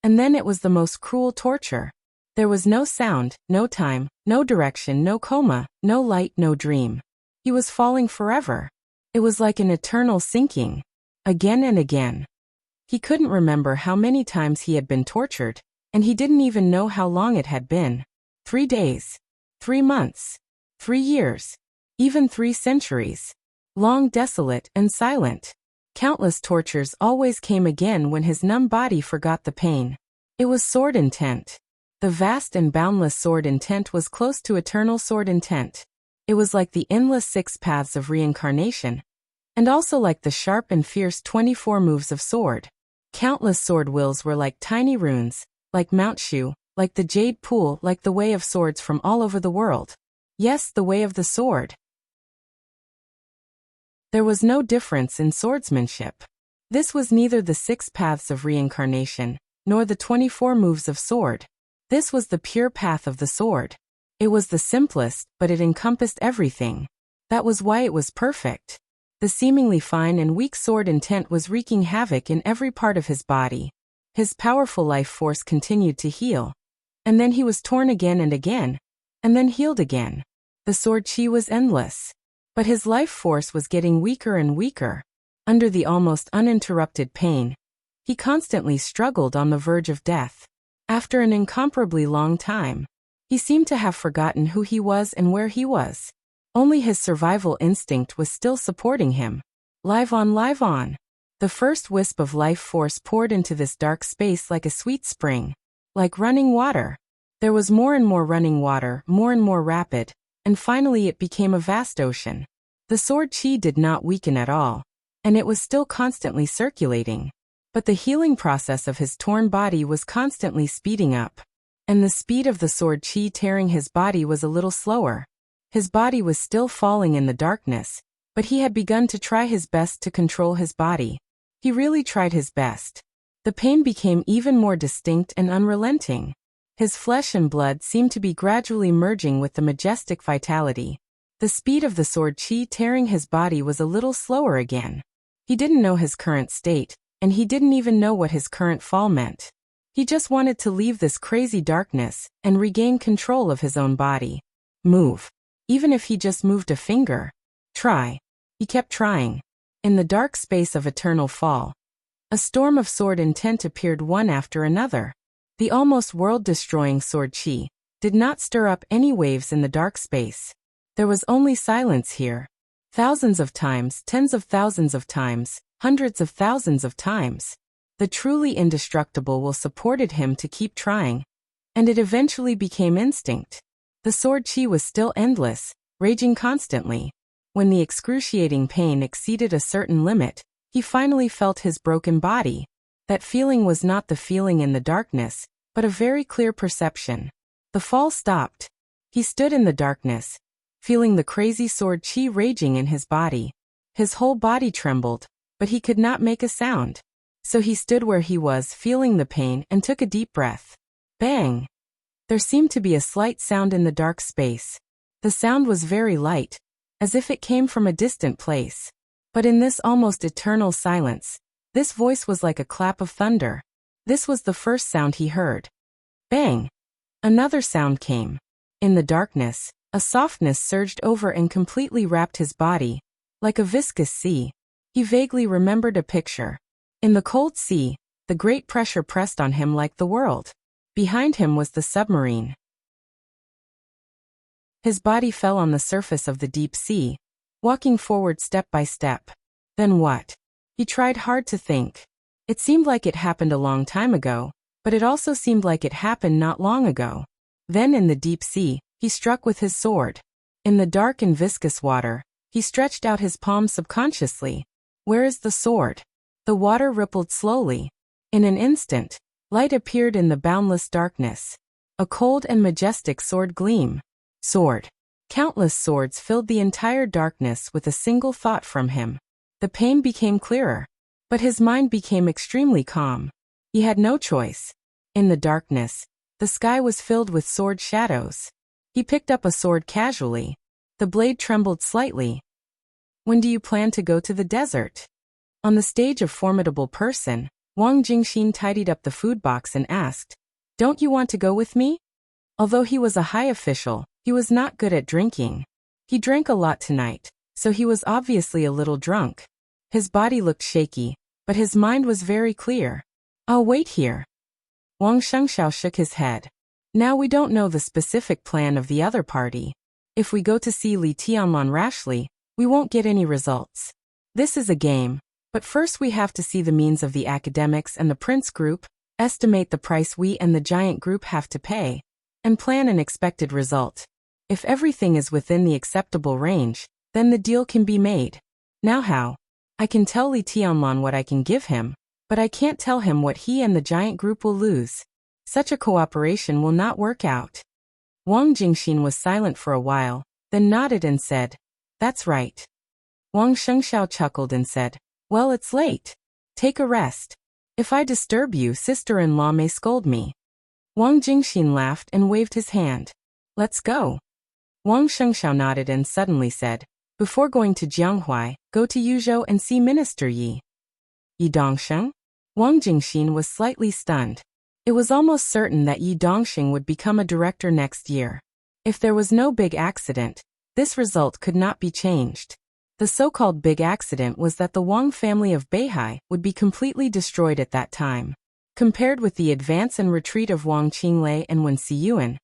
And then it was the most cruel torture. There was no sound, no time, no direction, no coma, no light, no dream. He was falling forever. It was like an eternal sinking. Again and again. He couldn't remember how many times he had been tortured, and he didn't even know how long it had been. 3 days. 3 months. 3 years. Even 3 centuries. Long, desolate, and silent. Countless tortures always came again when his numb body forgot the pain. It was sword intent. The vast and boundless sword intent was close to eternal sword intent. It was like the endless 6 paths of reincarnation, and also like the sharp and fierce 24 moves of sword. Countless sword wills were like tiny runes, like Mount Shu, like the Jade Pool, like the way of swords from all over the world. Yes, the way of the sword. There was no difference in swordsmanship. This was neither the 6 paths of reincarnation, nor the 24 moves of sword. This was the pure path of the sword. It was the simplest, but it encompassed everything. That was why it was perfect. The seemingly fine and weak sword intent was wreaking havoc in every part of his body. His powerful life force continued to heal. And then he was torn again and again, and then healed again. The sword chi was endless. But his life force was getting weaker and weaker. Under the almost uninterrupted pain, he constantly struggled on the verge of death. After an incomparably long time, he seemed to have forgotten who he was and where he was. Only his survival instinct was still supporting him. Live on, live on. The first wisp of life force poured into this dark space like a sweet spring, like running water. There was more and more running water, more and more rapid, and finally it became a vast ocean. The sword chi did not weaken at all, and it was still constantly circulating. But the healing process of his torn body was constantly speeding up. And the speed of the sword chi tearing his body was a little slower. His body was still falling in the darkness, but he had begun to try his best to control his body. He really tried his best. The pain became even more distinct and unrelenting. His flesh and blood seemed to be gradually merging with the majestic vitality. The speed of the sword chi tearing his body was a little slower again. He didn't know his current state, and he didn't even know what his current fall meant. He just wanted to leave this crazy darkness and regain control of his own body. Move. Even if he just moved a finger. Try. He kept trying. In the dark space of eternal fall, a storm of sword intent appeared one after another. The almost world-destroying sword chi did not stir up any waves in the dark space. There was only silence here. Thousands of times, tens of thousands of times, hundreds of thousands of times. The truly indestructible will supported him to keep trying, and it eventually became instinct. The sword chi was still endless, raging constantly. When the excruciating pain exceeded a certain limit, he finally felt his broken body. That feeling was not the feeling in the darkness, but a very clear perception. The fall stopped. He stood in the darkness, feeling the crazy sword chi raging in his body. His whole body trembled, but he could not make a sound. So he stood where he was, feeling the pain, and took a deep breath. Bang! There seemed to be a slight sound in the dark space. The sound was very light, as if it came from a distant place. But in this almost eternal silence, this voice was like a clap of thunder. This was the first sound he heard. Bang! Another sound came. In the darkness, a softness surged over and completely wrapped his body, like a viscous sea. He vaguely remembered a picture. In the cold sea, the great pressure pressed on him like the world. Behind him was the submarine. His body fell on the surface of the deep sea, walking forward step by step. Then what? He tried hard to think. It seemed like it happened a long time ago, but it also seemed like it happened not long ago. Then in the deep sea, he struck with his sword. In the dark and viscous water, he stretched out his palm subconsciously. Where is the sword? The water rippled slowly. In an instant, light appeared in the boundless darkness. A cold and majestic sword gleam. Sword. Countless swords filled the entire darkness with a single thought from him. The pain became clearer, but his mind became extremely calm. He had no choice. In the darkness, the sky was filled with sword shadows. He picked up a sword casually. The blade trembled slightly. When do you plan to go to the desert? On the stage of Formidable Person, Wang Jingxin tidied up the food box and asked, "Don't you want to go with me?" Although he was a high official, he was not good at drinking. He drank a lot tonight, so he was obviously a little drunk. His body looked shaky, but his mind was very clear. "I'll wait here." Wang Shengxiao shook his head. "Now we don't know the specific plan of the other party. If we go to see Li Tianlan rashly, we won't get any results. This is a game. But first we have to see the means of the academics and the Prince Group, estimate the price we and the Giant Group have to pay, and plan an expected result. If everything is within the acceptable range, then the deal can be made. Now how? I can tell Li Tianlan what I can give him, but I can't tell him what he and the Giant Group will lose. Such a cooperation will not work out." Wang Jingxin was silent for a while, then nodded and said, "That's right." Wang Shengxiao chuckled and said, "Well, it's late. Take a rest. If I disturb you, sister-in-law may scold me." Wang Jingxin laughed and waved his hand. "Let's go." Wang Shengxiao nodded and suddenly said, "Before going to Jianghuai, go to Yuzhou and see Minister Yi." Yi Dongsheng? Wang Jingxin was slightly stunned. It was almost certain that Yi Dongsheng would become a director next year. If there was no big accident, this result could not be changed. The so-called big accident was that the Wang family of Beihai would be completely destroyed at that time. Compared with the advance and retreat of Wang Qinglei and Wen Siyuan,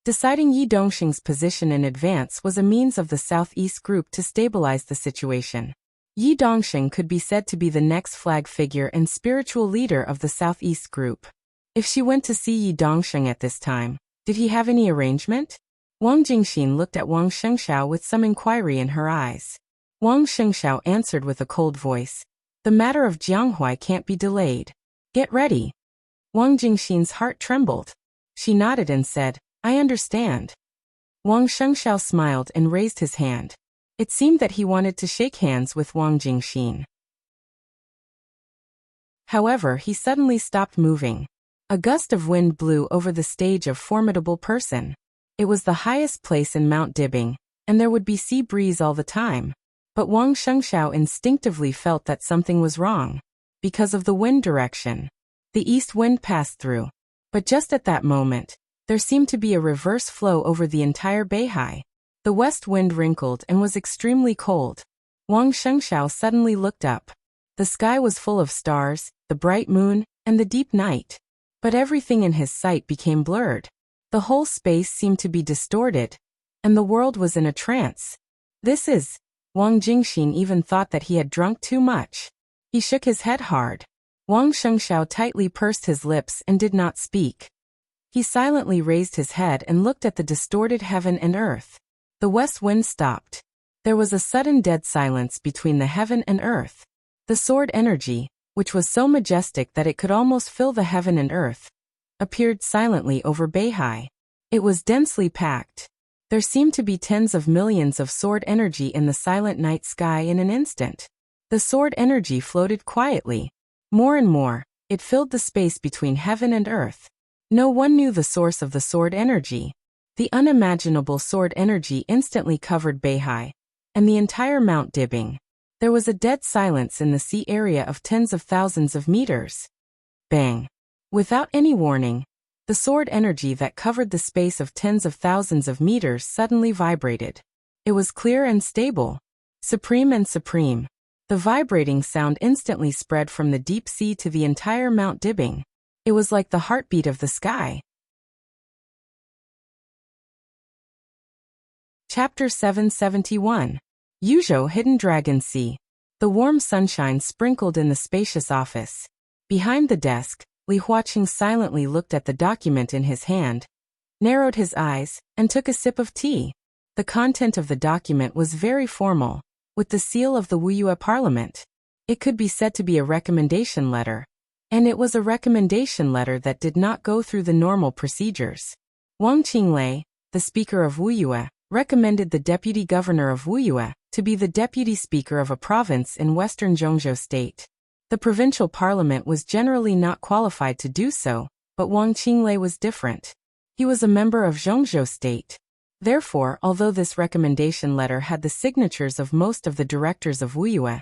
deciding Yi Dongsheng's position in advance was a means of the Southeast Group to stabilize the situation. Yi Dongxing could be said to be the next flag figure and spiritual leader of the Southeast Group. If she went to see Yi Dongxing at this time, did he have any arrangement? Wang Jingxin looked at Wang Shengxiao with some inquiry in her eyes. Wang Shengxiao answered with a cold voice, "The matter of Jianghuai can't be delayed. Get ready." Wang Jingxin's heart trembled. She nodded and said, "I understand." Wang Shengxiao smiled and raised his hand. It seemed that he wanted to shake hands with Wang Jingxin. However, he suddenly stopped moving. A gust of wind blew over the stage of Formidable Person. It was the highest place in Mount Dibing, and there would be sea breeze all the time. But Wang Shengxiao instinctively felt that something was wrong. Because of the wind direction, the east wind passed through. But just at that moment, there seemed to be a reverse flow over the entire Beihai. The west wind wrinkled and was extremely cold. Wang Shengxiao suddenly looked up. The sky was full of stars, the bright moon, and the deep night. But everything in his sight became blurred. The whole space seemed to be distorted, and the world was in a trance. Wang Jingxin even thought that he had drunk too much. He shook his head hard. Wang Shengxiao tightly pursed his lips and did not speak. He silently raised his head and looked at the distorted heaven and earth. The west wind stopped. There was a sudden dead silence between the heaven and earth. The sword energy, which was so majestic that it could almost fill the heaven and earth, appeared silently over Beihai. It was densely packed. There seemed to be tens of millions of sword energy in the silent night sky in an instant. The sword energy floated quietly. More and more, it filled the space between heaven and earth. No one knew the source of the sword energy. The unimaginable sword energy instantly covered Beihai and the entire Mount Dibing. There was a dead silence in the sea area of tens of thousands of meters. Bang! Without any warning, the sword energy that covered the space of tens of thousands of meters suddenly vibrated. It was clear and stable. Supreme and supreme. The vibrating sound instantly spread from the deep sea to the entire Mount Dibing. It was like the heartbeat of the sky. Chapter 771. Yuzhou Hidden Dragon Sea. The warm sunshine sprinkled in the spacious office. Behind the desk, Li Huaqing silently looked at the document in his hand, narrowed his eyes, and took a sip of tea. The content of the document was very formal, with the seal of the Wuyue Parliament. It could be said to be a recommendation letter, and it was a recommendation letter that did not go through the normal procedures. Wang Qinglei, the speaker of Wuyue, recommended the deputy governor of Wuyue to be the deputy speaker of a province in western Zhongzhou state. The provincial parliament was generally not qualified to do so, but Wang Qinglei was different. He was a member of Zhongzhou state. Therefore, although this recommendation letter had the signatures of most of the directors of Wuyue,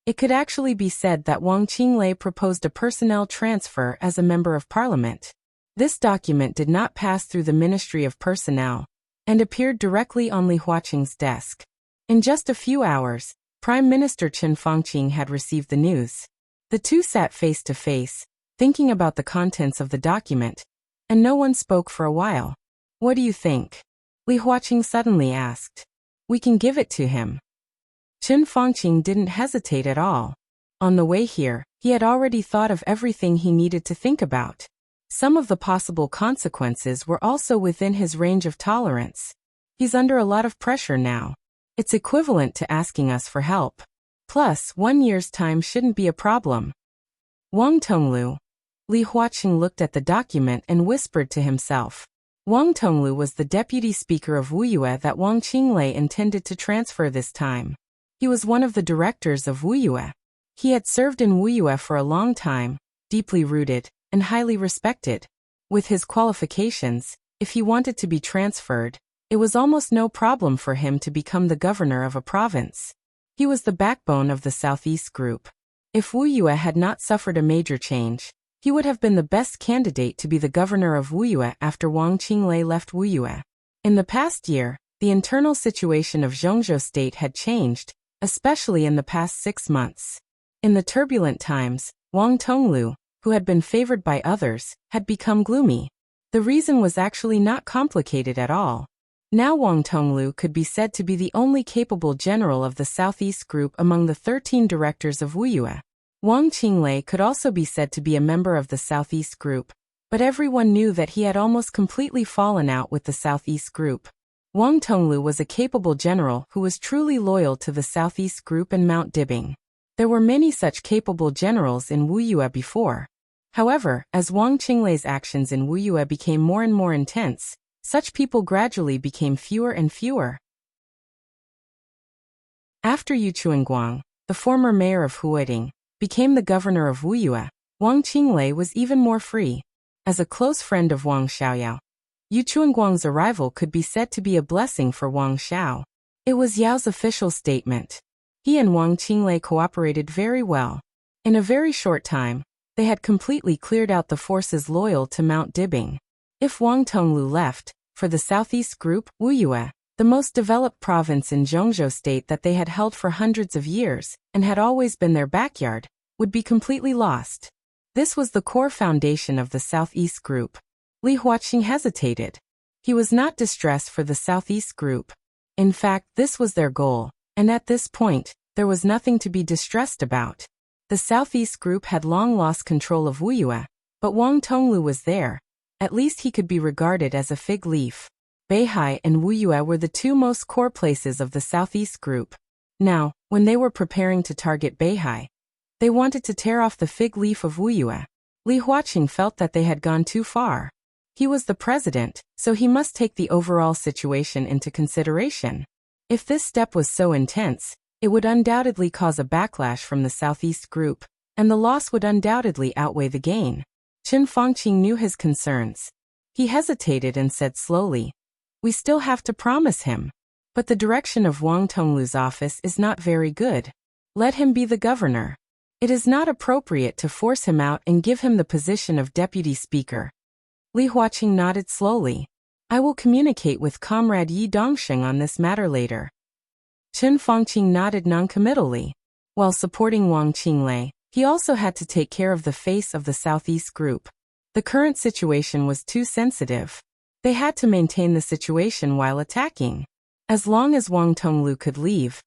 it could actually be said that Wang Qinglei proposed a personnel transfer as a member of parliament. This document did not pass through the Ministry of Personnel and appeared directly on Li Huaqing's desk. In just a few hours, Prime Minister Chen Fangqing had received the news. The two sat face to face, thinking about the contents of the document, and no one spoke for a while. "What do you think?" Li Huaqing suddenly asked. "We can give it to him." Chen Fangqing didn't hesitate at all. On the way here, he had already thought of everything he needed to think about. Some of the possible consequences were also within his range of tolerance. He's under a lot of pressure now. It's equivalent to asking us for help. Plus, 1 year's time shouldn't be a problem. Wang Tonglu. Li Huaqing looked at the document and whispered to himself. Wang Tonglu was the deputy speaker of Wuyue that Wang Qinglei intended to transfer this time. He was one of the directors of Wuyue. He had served in Wuyue for a long time, deeply rooted, and highly respected. With his qualifications, if he wanted to be transferred, it was almost no problem for him to become the governor of a province. He was the backbone of the Southeast Group. If Wuyue had not suffered a major change, he would have been the best candidate to be the governor of Wuyue after Wang Qinglei left Wuyue. In the past year, the internal situation of Zhongzhou state had changed, especially in the past 6 months. In the turbulent times, Wang Tonglu, who had been favored by others, had become gloomy. The reason was actually not complicated at all. Now Wang Tonglu could be said to be the only capable general of the Southeast Group among the 13 directors of Wuyue. Wang Qinglei could also be said to be a member of the Southeast Group, but everyone knew that he had almost completely fallen out with the Southeast Group. Wang Tonglu was a capable general who was truly loyal to the Southeast Group and Mount Dibing. There were many such capable generals in Wuyue before. However, as Wang Qinglei's actions in Wuyue became more and more intense, such people gradually became fewer and fewer. After Yu Chuanguang, the former mayor of Huiding, became the governor of Wuyue, Wang Qinglei was even more free. As a close friend of Wang Xiaoyao, Yu Chuanguang's arrival could be said to be a blessing for Wang Xiao. It was Yao's official statement. He and Wang Qinglei cooperated very well. In a very short time, they had completely cleared out the forces loyal to Mount Dibing. If Wang Tonglu left, for the Southeast Group, Wuyue, the most developed province in Zhongzhou state that they had held for hundreds of years, and had always been their backyard, would be completely lost. This was the core foundation of the Southeast Group. Li Huaqing hesitated. He was not distressed for the Southeast Group. In fact, this was their goal, and at this point, there was nothing to be distressed about. The Southeast Group had long lost control of Wuyue, but Wang Tonglu was there. At least he could be regarded as a fig leaf. Beihai and Wuyue were the two most core places of the Southeast Group. Now, when they were preparing to target Beihai, they wanted to tear off the fig leaf of Wuyue. Li Huaqing felt that they had gone too far. He was the president, so he must take the overall situation into consideration. If this step was so intense, it would undoubtedly cause a backlash from the Southeast Group, and the loss would undoubtedly outweigh the gain. Qin Fangqing knew his concerns. He hesitated and said slowly, "We still have to promise him. But the direction of Wang Tonglu's office is not very good. Let him be the governor. It is not appropriate to force him out and give him the position of deputy speaker." Li Huaqing nodded slowly. "I will communicate with Comrade Yi Dongsheng on this matter later." Qin Fangqing nodded noncommittally. While supporting Wang Qinglei, he also had to take care of the face of the Southeast Group. The current situation was too sensitive. They had to maintain the situation while attacking. As long as Wang Tonglu could leave,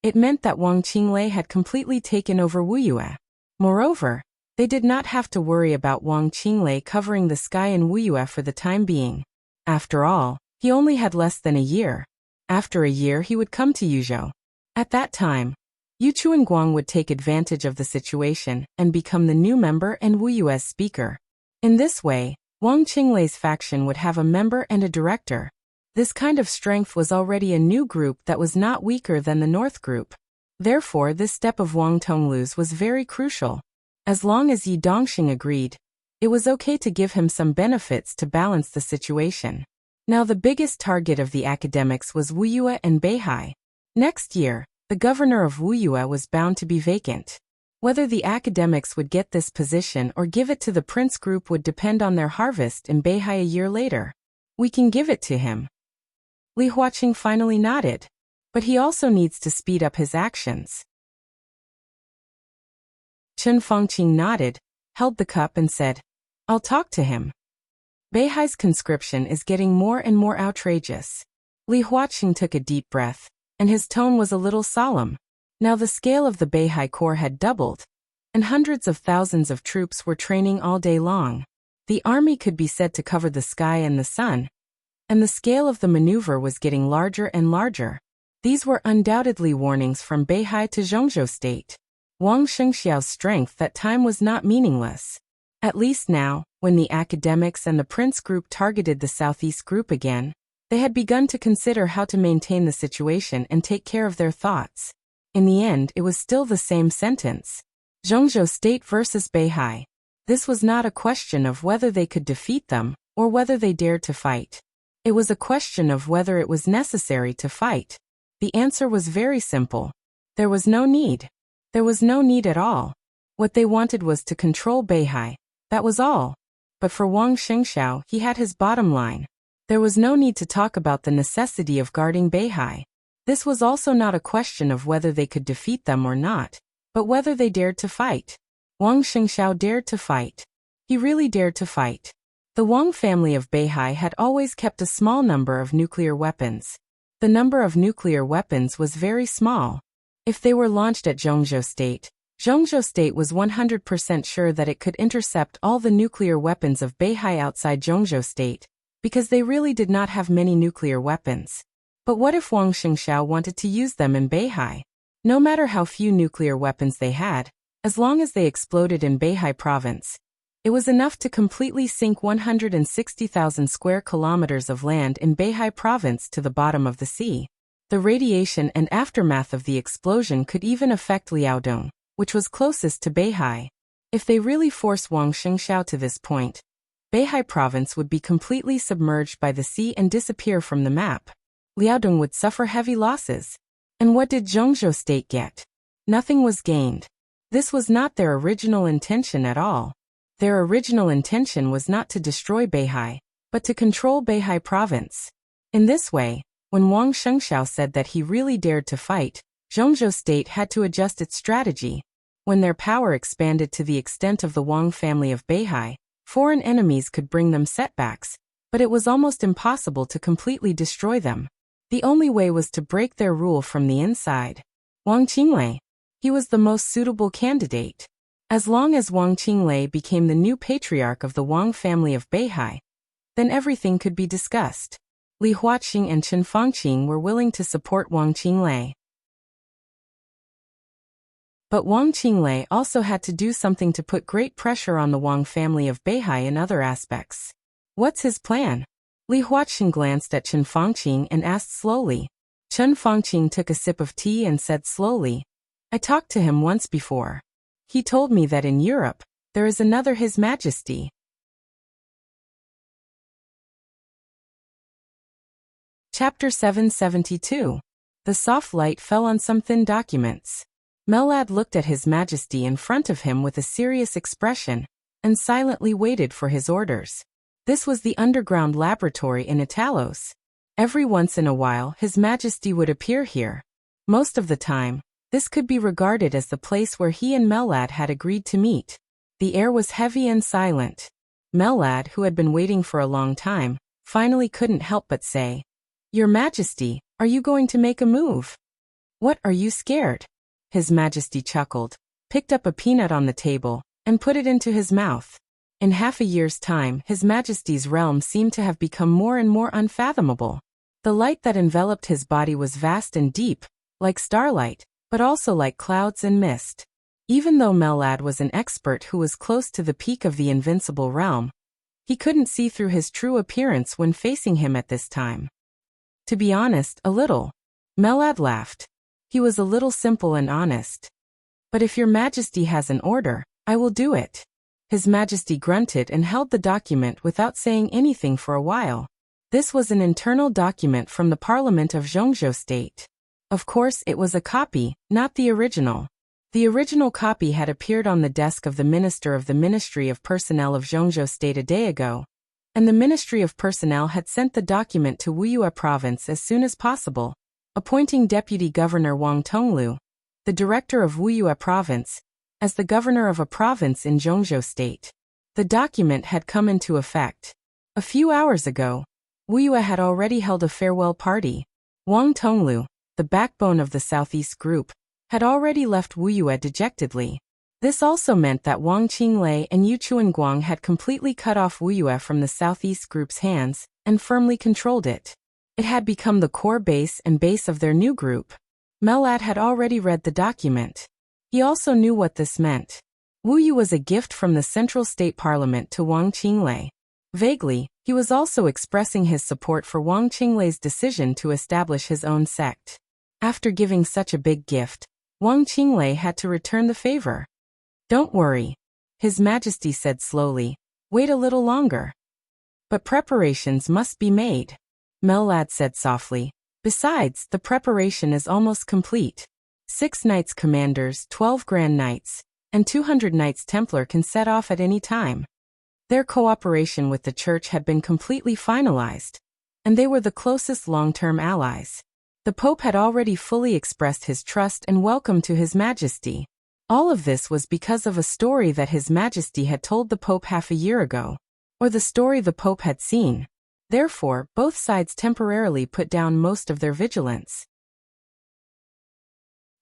it meant that Wang Qinglei had completely taken over Wuyue. Moreover, they did not have to worry about Wang Qinglei covering the sky in Wuyue for the time being. After all, he only had less than a year. After a year he would come to Yuzhou. At that time, Yu Chuanguang would take advantage of the situation and become the new member and Wuyue's speaker. In this way, Wang Qinglei's faction would have a member and a director. This kind of strength was already a new group that was not weaker than the North Group. Therefore, this step of Wang Tonglu's was very crucial. As long as Yi Dongsheng agreed, it was okay to give him some benefits to balance the situation. Now the biggest target of the academics was Wuyue and Beihai. Next year, the governor of Wuyue was bound to be vacant. Whether the academics would get this position or give it to the Prince Group would depend on their harvest in Beihai a year later. "We can give it to him." Li Huaqing finally nodded. But he also needs to speed up his actions. Qin Fangqing nodded, held the cup and said, "I'll talk to him." Beihai's conscription is getting more and more outrageous. Li Huaqing took a deep breath, and his tone was a little solemn. Now the scale of the Beihai Corps had doubled, and hundreds of thousands of troops were training all day long. The army could be said to cover the sky and the sun, and the scale of the maneuver was getting larger and larger. These were undoubtedly warnings from Beihai to Zhongzhou state. Wang Shengxiao's strength that time was not meaningless. At least now, when the academics and the Prince Group targeted the Southeast Group again, they had begun to consider how to maintain the situation and take care of their thoughts. In the end, it was still the same sentence. Zhongzhou State versus Beihai. This was not a question of whether they could defeat them, or whether they dared to fight. It was a question of whether it was necessary to fight. The answer was very simple. There was no need. There was no need at all. What they wanted was to control Beihai. That was all. But for Wang Shengxiao, he had his bottom line. There was no need to talk about the necessity of guarding Beihai. This was also not a question of whether they could defeat them or not, but whether they dared to fight. Wang Shengxiao dared to fight. He really dared to fight. The Wang family of Beihai had always kept a small number of nuclear weapons. The number of nuclear weapons was very small. If they were launched at Zhongzhou State was 100% sure that it could intercept all the nuclear weapons of Beihai outside Zhongzhou State, because they really did not have many nuclear weapons. But what if Wang Xingxiao wanted to use them in Beihai? No matter how few nuclear weapons they had, as long as they exploded in Beihai province, it was enough to completely sink 160,000 square kilometers of land in Beihai province to the bottom of the sea. The radiation and aftermath of the explosion could even affect Liaodong, which was closest to Beihai. If they really forced Wang Xingxiao to this point, Beihai province would be completely submerged by the sea and disappear from the map. Liaodong would suffer heavy losses. And what did Zhongzhou State get? Nothing was gained. This was not their original intention at all. Their original intention was not to destroy Beihai, but to control Beihai province. In this way, when Wang Xingxiao said that he really dared to fight, Zhongzhou State had to adjust its strategy. When their power expanded to the extent of the Wang family of Beihai, foreign enemies could bring them setbacks, but it was almost impossible to completely destroy them. The only way was to break their rule from the inside. Wang Qinglei. He was the most suitable candidate. As long as Wang Qinglei became the new patriarch of the Wang family of Beihai, then everything could be discussed. Li Huaqing and Chen Fangqing were willing to support Wang Qinglei. But Wang Qinglei also had to do something to put great pressure on the Wang family of Beihai in other aspects. What's his plan? Li Huaqing glanced at Chen Fangqing and asked slowly. Chen Fangqing took a sip of tea and said slowly, I talked to him once before. He told me that in Europe, there is another His Majesty. Chapter 772. The soft light fell on some thin documents. Melad looked at His Majesty in front of him with a serious expression, and silently waited for his orders. This was the underground laboratory in Italos. Every once in a while His Majesty would appear here. Most of the time, this could be regarded as the place where he and Melad had agreed to meet. The air was heavy and silent. Melad, who had been waiting for a long time, finally couldn't help but say, Your Majesty, are you going to make a move? What, are you scared? His Majesty chuckled, picked up a peanut on the table, and put it into his mouth. In half a year's time, His Majesty's realm seemed to have become more and more unfathomable. The light that enveloped his body was vast and deep, like starlight, but also like clouds and mist. Even though Melad was an expert who was close to the peak of the invincible realm, he couldn't see through his true appearance when facing him at this time. To be honest, a little. Melad laughed. He was a little simple and honest. But if your Majesty has an order, I will do it. His Majesty grunted and held the document without saying anything for a while. This was an internal document from the Parliament of Zhongzhou State. Of course, it was a copy, not the original. The original copy had appeared on the desk of the Minister of the Ministry of Personnel of Zhongzhou State a day ago, and the Ministry of Personnel had sent the document to Wuyue Province as soon as possible, appointing Deputy Governor Wang Tonglu, the director of Wuyue Province, as the governor of a province in Zhongzhou State. The document had come into effect. A few hours ago, Wuyue had already held a farewell party. Wang Tonglu, the backbone of the Southeast Group, had already left Wuyue dejectedly. This also meant that Wang Qinglei and Yu Chuanguang had completely cut off Wuyue from the Southeast Group's hands and firmly controlled it. It had become the core base and base of their new group. Melad had already read the document. He also knew what this meant. Wuyue was a gift from the Central State Parliament to Wang Qinglei. Vaguely, he was also expressing his support for Wang Qinglei's decision to establish his own sect. After giving such a big gift, Wang Qinglei had to return the favor. Don't worry, His Majesty said slowly. Wait a little longer. But preparations must be made. Melad said softly. Besides, the preparation is almost complete. 6 Knights Commanders, 12 Grand Knights, and 200 Knights Templar can set off at any time. Their cooperation with the Church had been completely finalized, and they were the closest long-term allies. The Pope had already fully expressed his trust and welcome to His Majesty. All of this was because of a story that His Majesty had told the Pope half a year ago. or the story the Pope had seen. Therefore, both sides temporarily put down most of their vigilance.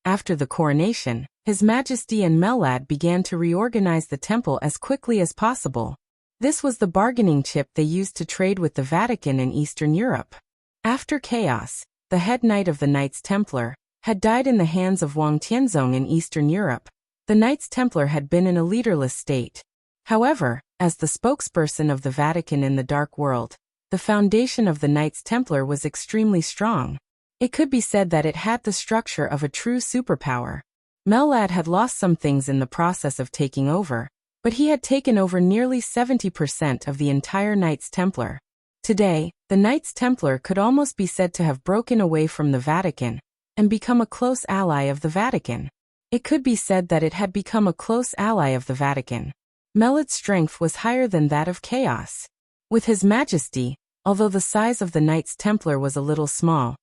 After the coronation, His Majesty and Mellad began to reorganize the temple as quickly as possible. This was the bargaining chip they used to trade with the Vatican in Eastern Europe. After chaos, the head knight of the Knights Templar had died in the hands of Wang Tianzong in Eastern Europe. The Knights Templar had been in a leaderless state. However, as the spokesperson of the Vatican in the Dark World, the foundation of the Knights Templar was extremely strong. It could be said that it had the structure of a true superpower. Mellad had lost some things in the process of taking over, but he had taken over nearly 70% of the entire Knights Templar. Today, the Knights Templar could almost be said to have broken away from the Vatican and become a close ally of the Vatican. It could be said that it had become a close ally of the Vatican. Mellad's strength was higher than that of Chaos. With His Majesty, although the size of the Knights Templar was a little small,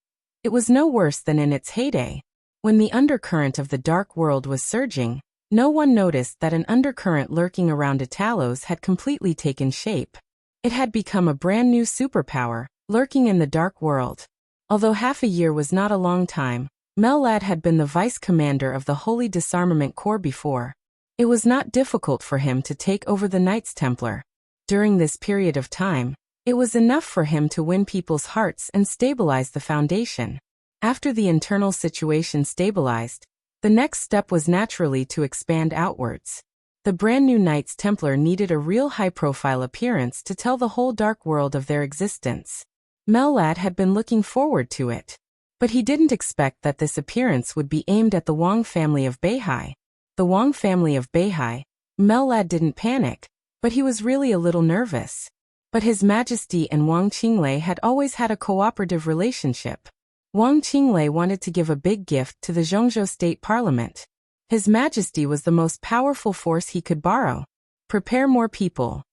it was no worse than in its heyday. When the undercurrent of the Dark World was surging, no one noticed that an undercurrent lurking around Italos had completely taken shape. It had become a brand new superpower, lurking in the Dark World. Although half a year was not a long time, Mellad had been the vice commander of the Holy Disarmament Corps before. It was not difficult for him to take over the Knights Templar. During this period of time, it was enough for him to win people's hearts and stabilize the foundation. After the internal situation stabilized, the next step was naturally to expand outwards. The brand new Knights Templar needed a real high-profile appearance to tell the whole Dark World of their existence. Mellad had been looking forward to it. But he didn't expect that this appearance would be aimed at the Wang family of Beihai. The Wang family of Beihai. Mellad didn't panic, but he was really a little nervous. But His Majesty and Wang Qinglei had always had a cooperative relationship. Wang Qinglei wanted to give a big gift to the Zhongzhou State Parliament. His Majesty was the most powerful force he could borrow. Prepare more people.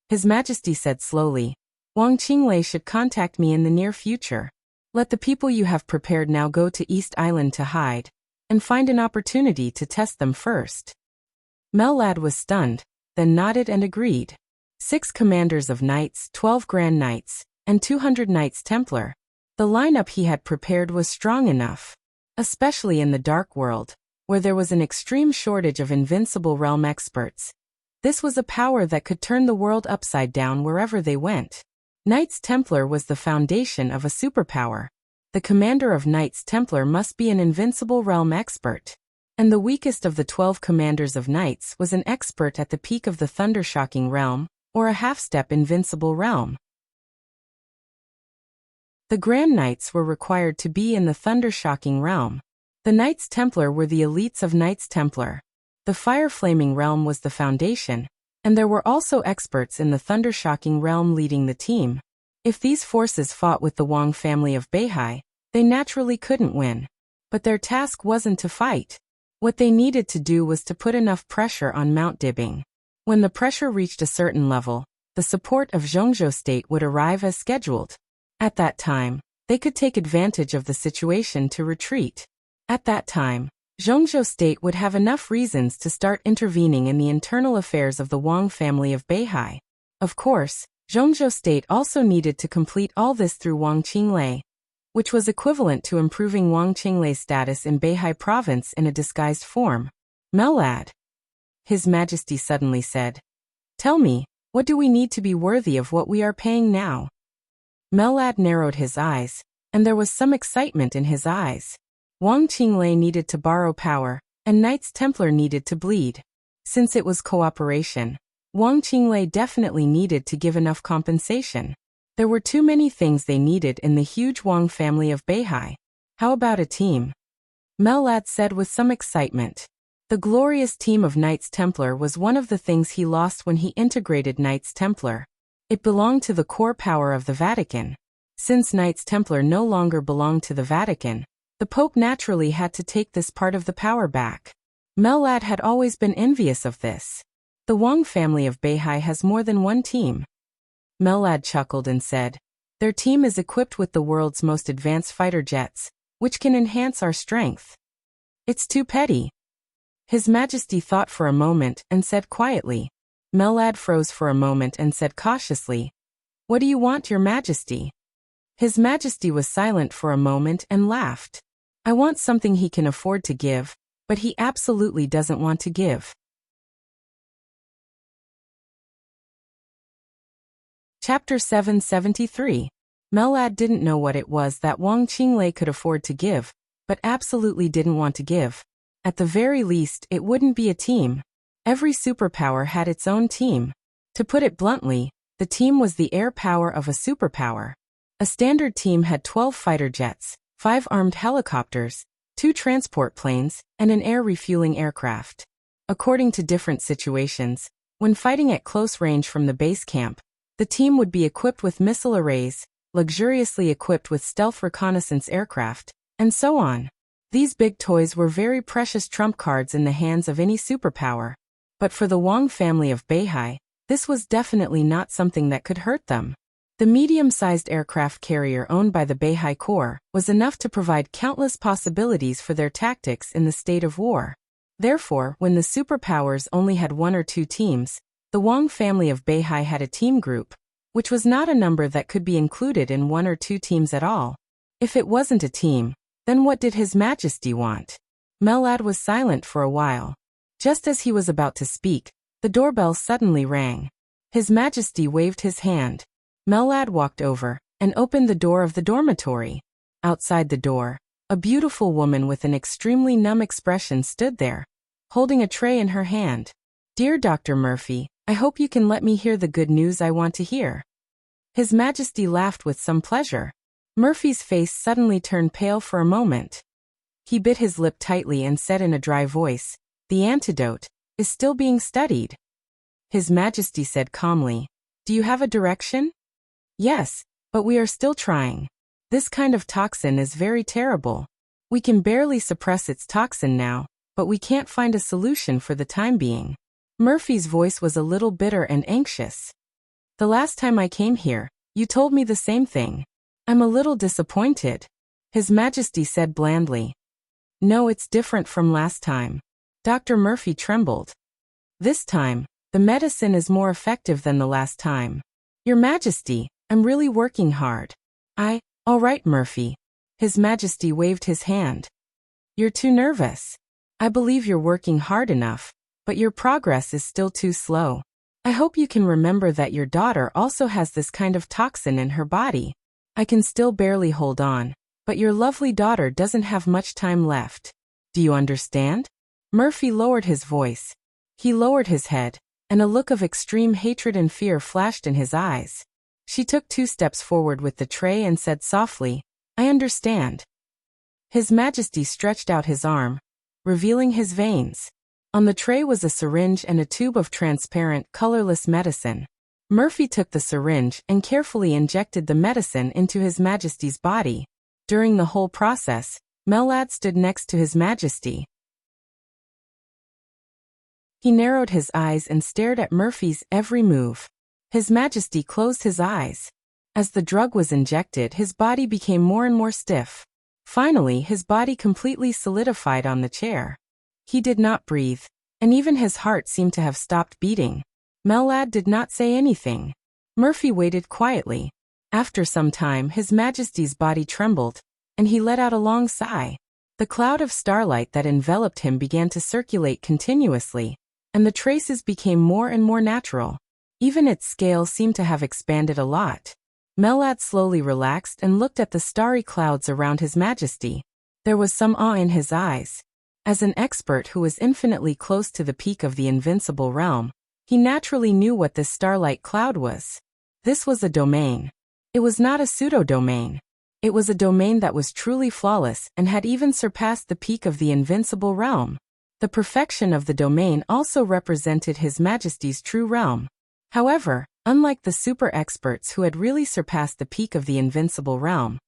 His Majesty said slowly. Wang Qinglei should contact me in the near future. Let the people you have prepared now go to East Island to hide, and find an opportunity to test them first. Mellad was stunned, then nodded and agreed. 6 commanders of knights, 12 Grand Knights, and 200 Knights Templar. The lineup he had prepared was strong enough, especially in the Dark World, where there was an extreme shortage of invincible realm experts. This was a power that could turn the world upside down wherever they went. Knights Templar was the foundation of a superpower. The commander of Knights Templar must be an invincible realm expert. And the weakest of the 12 commanders of knights was an expert at the peak of the Thundershocking realm, or a half-step invincible realm. The Grand Knights were required to be in the Thundershocking realm. The Knights Templar were the elites of Knights Templar. The Fire-Flaming realm was the foundation, and there were also experts in the Thundershocking realm leading the team. If these forces fought with the Wang family of Beihai, they naturally couldn't win. But their task wasn't to fight. What they needed to do was to put enough pressure on Mount Dibing. When the pressure reached a certain level, the support of Zhongzhou State would arrive as scheduled. At that time, they could take advantage of the situation to retreat. At that time, Zhongzhou State would have enough reasons to start intervening in the internal affairs of the Wang family of Beihai. Of course, Zhongzhou State also needed to complete all this through Wang Qinglei, which was equivalent to improving Wang Qinglei's status in Beihai province in a disguised form. Mellad, His Majesty suddenly said. Tell me, what do we need to be worthy of what we are paying now? Mellad narrowed his eyes, and there was some excitement in his eyes. Wang Qinglei needed to borrow power, and Knights Templar needed to bleed. Since it was cooperation, Wang Qinglei definitely needed to give enough compensation. There were too many things they needed in the huge Wang family of Beihai. How about a team? Mellad said with some excitement. The glorious team of Knights Templar was one of the things he lost when he integrated Knights Templar. It belonged to the core power of the Vatican. Since Knights Templar no longer belonged to the Vatican, the Pope naturally had to take this part of the power back. Mellad had always been envious of this. The Wang family of Beihai has more than one team. Mellad chuckled and said, their team is equipped with the world's most advanced fighter jets, which can enhance our strength. It's too petty. His Majesty thought for a moment and said quietly, Mellad froze for a moment and said cautiously, "What do you want, Your Majesty?" His Majesty was silent for a moment and laughed. "I want something he can afford to give, but he absolutely doesn't want to give." Chapter 773. Mellad didn't know what it was that Wang Qinglei could afford to give, but absolutely didn't want to give. At the very least, it wouldn't be a team. Every superpower had its own team. To put it bluntly, the team was the air power of a superpower. A standard team had 12 fighter jets, 5 armed helicopters, 2 transport planes, and an air refueling aircraft. According to different situations, when fighting at close range from the base camp, the team would be equipped with missile arrays, luxuriously equipped with stealth reconnaissance aircraft, and so on. These big toys were very precious trump cards in the hands of any superpower. But for the Wang family of Beihai, this was definitely not something that could hurt them. The medium-sized aircraft carrier owned by the Beihai Corps was enough to provide countless possibilities for their tactics in the state of war. Therefore, when the superpowers only had 1 or 2 teams, the Wang family of Beihai had a team group, which was not a number that could be included in 1 or 2 teams at all. If it wasn't a team, then what did His Majesty want? Mellad was silent for a while. Just as he was about to speak, the doorbell suddenly rang. His Majesty waved his hand. Mellad walked over and opened the door of the dormitory. Outside the door, a beautiful woman with an extremely numb expression stood there, holding a tray in her hand. "Dear Dr. Murphy, I hope you can let me hear the good news I want to hear." His Majesty laughed with some pleasure. Murphy's face suddenly turned pale for a moment. He bit his lip tightly and said in a dry voice, "The antidote is still being studied." His Majesty said calmly, "Do you have a direction?" "Yes, but we are still trying. This kind of toxin is very terrible. We can barely suppress its toxin now, but we can't find a solution for the time being." Murphy's voice was a little bitter and anxious. "The last time I came here, you told me the same thing. I'm a little disappointed." His Majesty said blandly. "No, it's different from last time." Dr. Murphy trembled. "This time, the medicine is more effective than the last time. Your Majesty, I'm really working hard." All right, Murphy." His Majesty waved his hand. "You're too nervous. I believe you're working hard enough, but your progress is still too slow. I hope you can remember that your daughter also has this kind of toxin in her body. I can still barely hold on, but your lovely daughter doesn't have much time left. Do you understand?" Murphy lowered his voice. He lowered his head, and a look of extreme hatred and fear flashed in his eyes. She took 2 steps forward with the tray and said softly, "I understand." His Majesty stretched out his arm, revealing his veins. On the tray was a syringe and a tube of transparent, colorless medicine. Murphy took the syringe and carefully injected the medicine into His Majesty's body. During the whole process, Mellad stood next to His Majesty. He narrowed his eyes and stared at Murphy's every move. His Majesty closed his eyes. As the drug was injected, his body became more and more stiff. Finally, his body completely solidified on the chair. He did not breathe, and even his heart seemed to have stopped beating. Mellad did not say anything. Murphy waited quietly. After some time, His Majesty's body trembled, and he let out a long sigh. The cloud of starlight that enveloped him began to circulate continuously, and the traces became more and more natural. Even its scale seemed to have expanded a lot. Mellad slowly relaxed and looked at the starry clouds around His Majesty. There was some awe in his eyes. As an expert who was infinitely close to the peak of the invincible realm, he naturally knew what this starlight cloud was. This was a domain. It was not a pseudo-domain. It was a domain that was truly flawless and had even surpassed the peak of the invincible realm. The perfection of the domain also represented His Majesty's true realm. However, unlike the super experts who had really surpassed the peak of the invincible realm,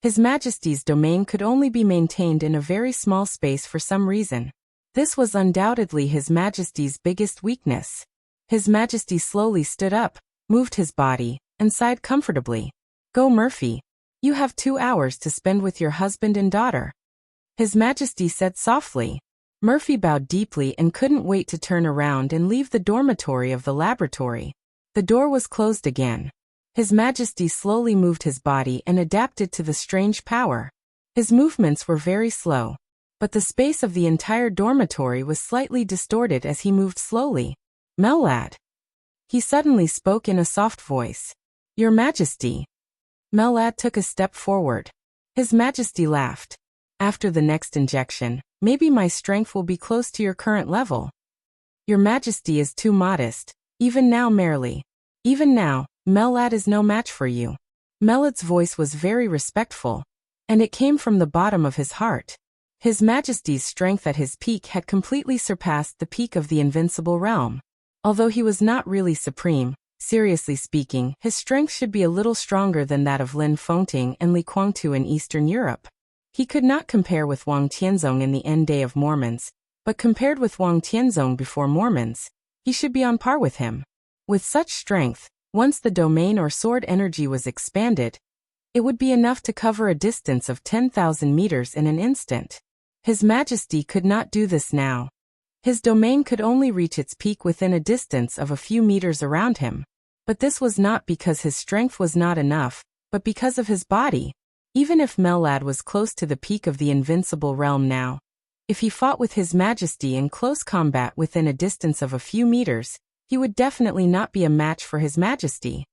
His Majesty's domain could only be maintained in a very small space for some reason. This was undoubtedly His Majesty's biggest weakness. His Majesty slowly stood up, moved his body, and sighed comfortably. "Go, Murphy. You have 2 hours to spend with your husband and daughter." His Majesty said softly. Murphy bowed deeply and couldn't wait to turn around and leave the dormitory of the laboratory. The door was closed again. His Majesty slowly moved his body and adapted to the strange power. His movements were very slow, but the space of the entire dormitory was slightly distorted as he moved slowly. "Mellad," he suddenly spoke in a soft voice. "Your Majesty." Mellad took a step forward. His Majesty laughed. "After the next injection, maybe my strength will be close to your current level." "Your Majesty is too modest, even now merely. Even now, Mellad is no match for you." Mellad's voice was very respectful, and it came from the bottom of his heart. His Majesty's strength at his peak had completely surpassed the peak of the invincible realm. Although he was not really supreme, seriously speaking, his strength should be a little stronger than that of Lin Fengting and Li Guangtu in Eastern Europe. He could not compare with Wang Tianzong in the end day of Mormons, but compared with Wang Tianzong before Mormons, he should be on par with him. With such strength, once the domain or sword energy was expanded, it would be enough to cover a distance of 10,000 meters in an instant. His Majesty could not do this now. His domain could only reach its peak within a distance of a few meters around him. But this was not because his strength was not enough, but because of his body. Even if Mellad was close to the peak of the invincible realm now, if he fought with His Majesty in close combat within a distance of a few meters, he would definitely not be a match for His Majesty.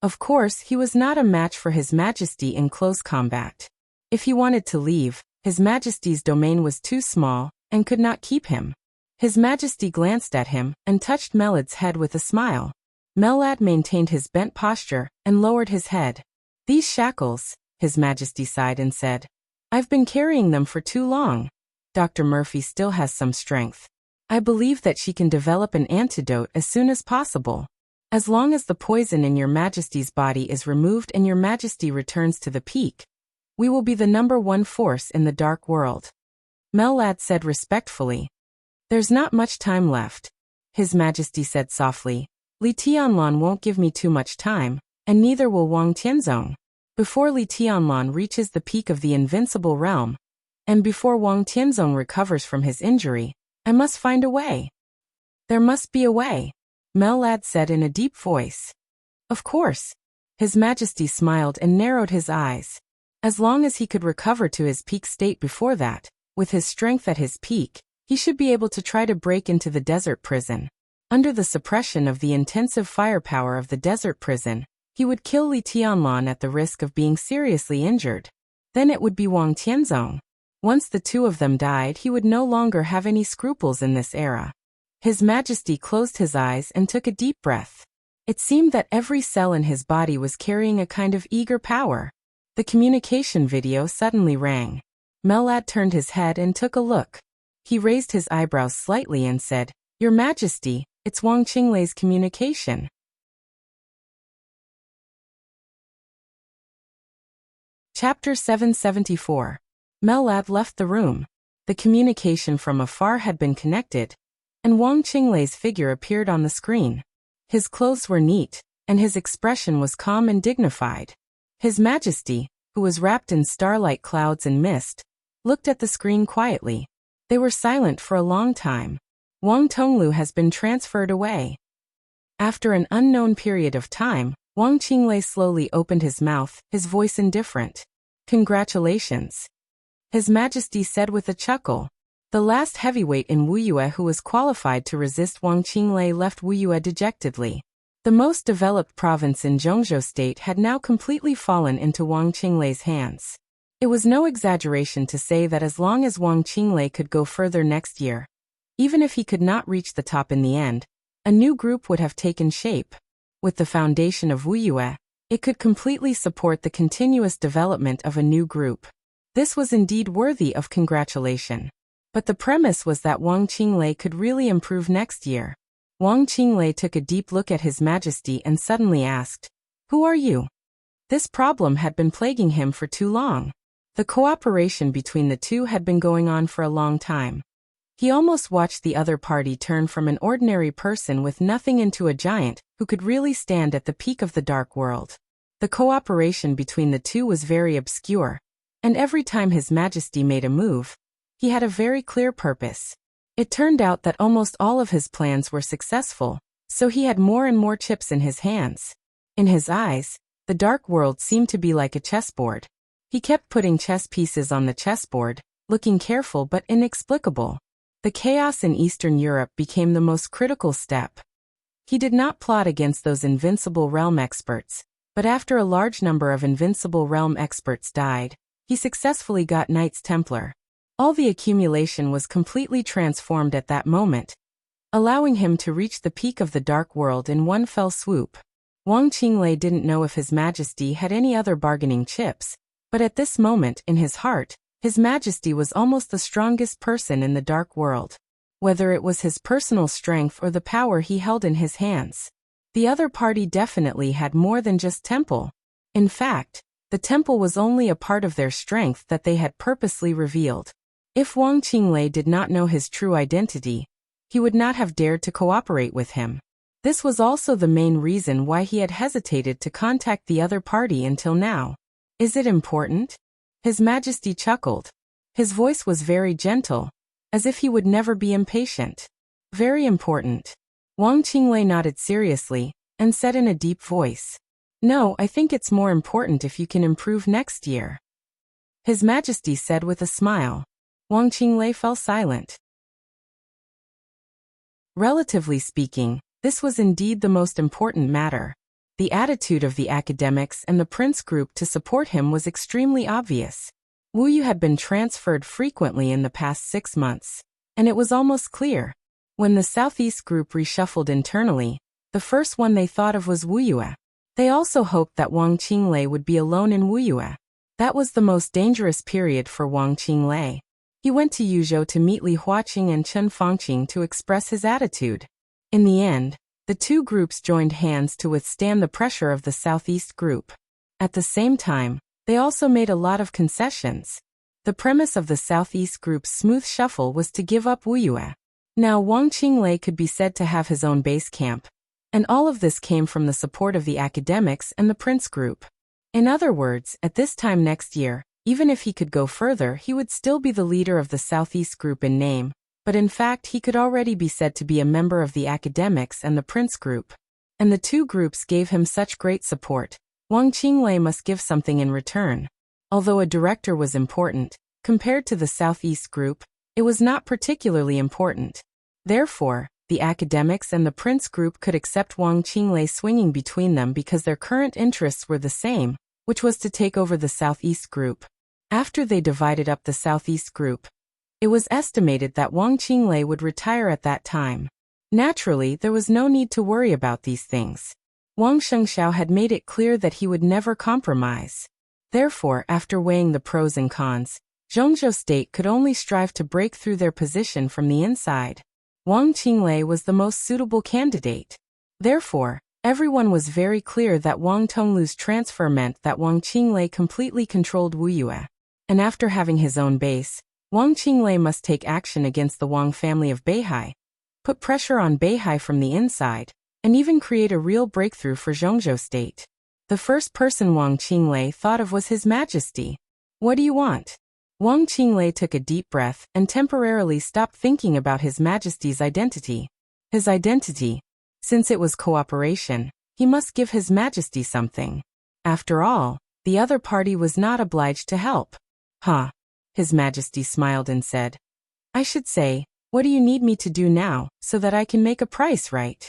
Of course, he was not a match for His Majesty in close combat. If he wanted to leave, His Majesty's domain was too small and could not keep him. His Majesty glanced at him and touched Mellad's head with a smile. Mellad maintained his bent posture and lowered his head. "These shackles," His Majesty sighed and said. "I've been carrying them for too long. Dr. Murphy still has some strength. I believe that she can develop an antidote as soon as possible. As long as the poison in Your Majesty's body is removed and Your Majesty returns to the peak, we will be the #1 force in the dark world." Mellad said respectfully. "There's not much time left," His Majesty said softly. "Li Tianlan won't give me too much time, and neither will Wang Tianzong. Before Li Tianlan reaches the peak of the invincible realm, and before Wang Tianzong recovers from his injury, I must find a way." "There must be a way," Mellad said in a deep voice. "Of course." His Majesty smiled and narrowed his eyes. As long as he could recover to his peak state before that, with his strength at his peak, he should be able to try to break into the desert prison. Under the suppression of the intensive firepower of the desert prison, he would kill Li Tianlan at the risk of being seriously injured. Then it would be Wang Tianzong. Once the two of them died, he would no longer have any scruples in this era. His Majesty closed his eyes and took a deep breath. It seemed that every cell in his body was carrying a kind of eager power. The communication video suddenly rang. Mellad turned his head and took a look. He raised his eyebrows slightly and said, "Your Majesty, it's Wang Qinglei's communication." Chapter 774. Mellad left the room. The communication from afar had been connected, and Wang Qinglei's figure appeared on the screen. His clothes were neat, and his expression was calm and dignified. His Majesty, who was wrapped in starlight clouds and mist, looked at the screen quietly. They were silent for a long time. "Wang Tonglu has been transferred away." After an unknown period of time, Wang Qinglei slowly opened his mouth, his voice indifferent. "Congratulations," His Majesty said with a chuckle. The last heavyweight in Wuyue who was qualified to resist Wang Qinglei left Wuyue dejectedly. The most developed province in Zhongzhou State had now completely fallen into Wang Qinglei's hands. It was no exaggeration to say that as long as Wang Qinglei could go further next year, even if he could not reach the top in the end, a new group would have taken shape. With the foundation of Wuyue, it could completely support the continuous development of a new group. This was indeed worthy of congratulation. But the premise was that Wang Qinglei could really improve next year. Wang Qinglei took a deep look at His Majesty and suddenly asked, "Who are you?" This problem had been plaguing him for too long. The cooperation between the two had been going on for a long time. He almost watched the other party turn from an ordinary person with nothing into a giant who could really stand at the peak of the dark world. The cooperation between the two was very obscure, and every time His Majesty made a move, He had a very clear purpose. It turned out that almost all of his plans were successful, so he had more and more chips in his hands. In his eyes, the dark world seemed to be like a chessboard. He kept putting chess pieces on the chessboard, looking careful but inexplicable. The chaos in Eastern Europe became the most critical step. He did not plot against those invincible realm experts, but after a large number of invincible realm experts died, he successfully got Knights Templar. All the accumulation was completely transformed at that moment, allowing him to reach the peak of the dark world in one fell swoop. Wang Qinglei didn't know if His Majesty had any other bargaining chips, but at this moment in his heart, His Majesty was almost the strongest person in the dark world. Whether it was his personal strength or the power he held in his hands. The other party definitely had more than just temple. In fact, the temple was only a part of their strength that they had purposely revealed. If Wang Qinglei did not know his true identity, he would not have dared to cooperate with him. This was also the main reason why he had hesitated to contact the other party until now. Is it important? His Majesty chuckled. His voice was very gentle, as if he would never be impatient. Very important. Wang Qinglei nodded seriously, and said in a deep voice, "No, I think it's more important if you can improve next year." His Majesty said with a smile. Wang Qinglei fell silent. Relatively speaking, this was indeed the most important matter. The attitude of the academics and the prince group to support him was extremely obvious. Wu Yu had been transferred frequently in the past 6 months, and it was almost clear. When the Southeast group reshuffled internally, the first one they thought of was Wu Yue. They also hoped that Wang Qinglei would be alone in Wu Yue. That was the most dangerous period for Wang Qinglei. He went to Yuzhou to meet Li Huaqing and Chen Fangqing to express his attitude. In the end, the two groups joined hands to withstand the pressure of the Southeast group. At the same time, they also made a lot of concessions. The premise of the Southeast group's smooth shuffle was to give up Wu Yue. Now Wang Qinglei could be said to have his own base camp, and all of this came from the support of the academics and the prince group. In other words, at this time next year, even if he could go further, he would still be the leader of the Southeast group in name, but in fact he could already be said to be a member of the academics and the prince group. And the two groups gave him such great support. Wang Qinglei must give something in return. Although a director was important, compared to the Southeast group, it was not particularly important. Therefore, the academics and the prince group could accept Wang Qinglei swinging between them because their current interests were the same, which was to take over the Southeast group. After they divided up the Southeast group, it was estimated that Wang Qinglei would retire at that time. Naturally, there was no need to worry about these things. Wang Shengxiao had made it clear that he would never compromise. Therefore, after weighing the pros and cons, Zhongzhou State could only strive to break through their position from the inside. Wang Qinglei was the most suitable candidate. Therefore, everyone was very clear that Wang Tonglu's transfer meant that Wang Qinglei completely controlled Wu Yue. And after having his own base, Wang Qinglei must take action against the Wang family of Beihai, put pressure on Beihai from the inside, and even create a real breakthrough for Zhongzhou State. The first person Wang Qinglei thought of was His Majesty. "What do you want?" Wang Qinglei took a deep breath and temporarily stopped thinking about His Majesty's identity. His identity. Since it was cooperation, he must give His Majesty something. After all, the other party was not obliged to help. "Huh." His Majesty smiled and said, "I should say, what do you need me to do now, so that I can make a price right?"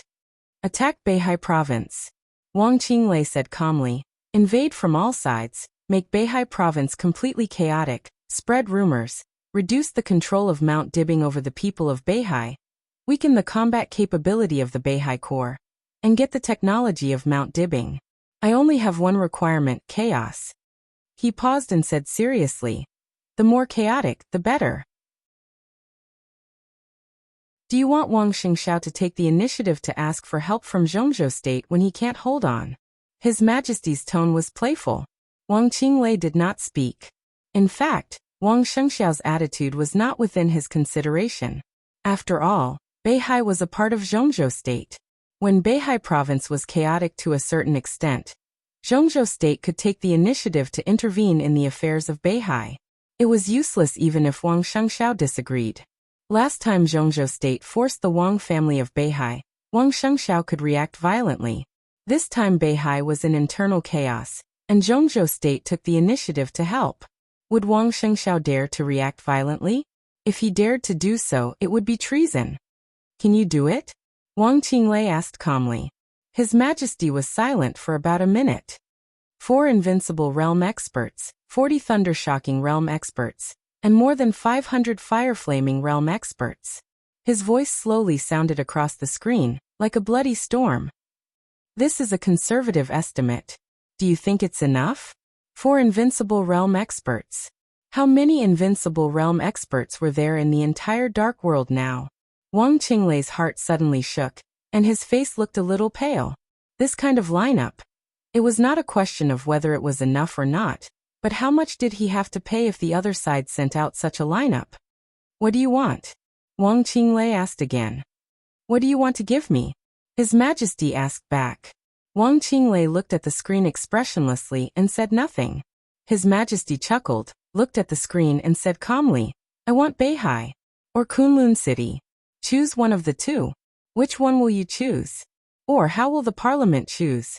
"Attack Beihai province." Wang Qinglei said calmly. "Invade from all sides, make Beihai province completely chaotic, spread rumors, reduce the control of Mount Dibbing over the people of Beihai, weaken the combat capability of the Beihai Corps, and get the technology of Mount Dibbing. I only have one requirement: chaos." He paused and said seriously, "The more chaotic, the better." Do you want Wang Shengxiao to take the initiative to ask for help from Zhongzhou State when he can't hold on? His Majesty's tone was playful. Wang Qinglei did not speak. In fact, Wang Shengxiao's attitude was not within his consideration. After all, Beihai was a part of Zhongzhou State. When Beihai province was chaotic to a certain extent, Zhongzhou State could take the initiative to intervene in the affairs of Beihai. It was useless even if Wang Shengxiao disagreed. Last time Zhongzhou State forced the Wang family of Beihai, Wang Shengxiao could react violently. This time Beihai was in internal chaos, and Zhongzhou State took the initiative to help. Would Wang Shengxiao dare to react violently? If he dared to do so, it would be treason. Can you do it? Wang Qinglei asked calmly. His Majesty was silent for about a minute. 4 invincible realm experts, 40 thunder-shocking realm experts, and more than 500 fire-flaming realm experts. His voice slowly sounded across the screen, like a bloody storm. This is a conservative estimate. Do you think it's enough? 4 invincible realm experts. How many invincible realm experts were there in the entire dark world now? Wang Qinglei's heart suddenly shook, and his face looked a little pale. This kind of lineup. It was not a question of whether it was enough or not, but how much did he have to pay if the other side sent out such a lineup? What do you want? Wang Qinglei asked again. What do you want to give me? His Majesty asked back. Wang Qinglei looked at the screen expressionlessly and said nothing. His Majesty chuckled, looked at the screen and said calmly, I want Beihai. Or Kunlun City. Choose one of the two. Which one will you choose? Or how will the parliament choose?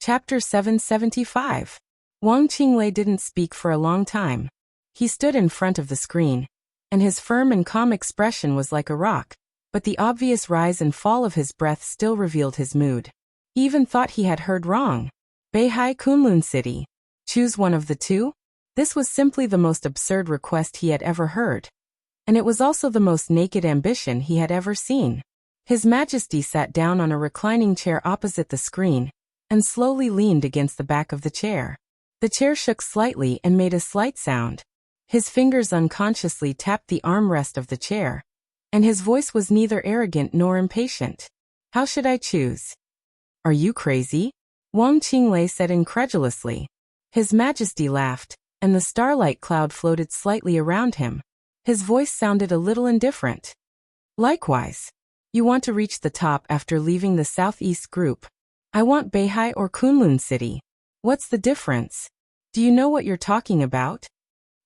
Chapter 775. Wang Qinglei didn't speak for a long time. He stood in front of the screen, and his firm and calm expression was like a rock, but the obvious rise and fall of his breath still revealed his mood. He even thought he had heard wrong. Beihai Kunlun City. Choose one of the two? This was simply the most absurd request he had ever heard. And it was also the most naked ambition he had ever seen. His Majesty sat down on a reclining chair opposite the screen, and slowly leaned against the back of the chair. The chair shook slightly and made a slight sound. His fingers unconsciously tapped the armrest of the chair, and his voice was neither arrogant nor impatient. How should I choose? Are you crazy? Wang Qinglei said incredulously. His Majesty laughed, and the starlight cloud floated slightly around him. His voice sounded a little indifferent. Likewise. You want to reach the top after leaving the southeast group. I want Beihai or Kunlun City. What's the difference? Do you know what you're talking about?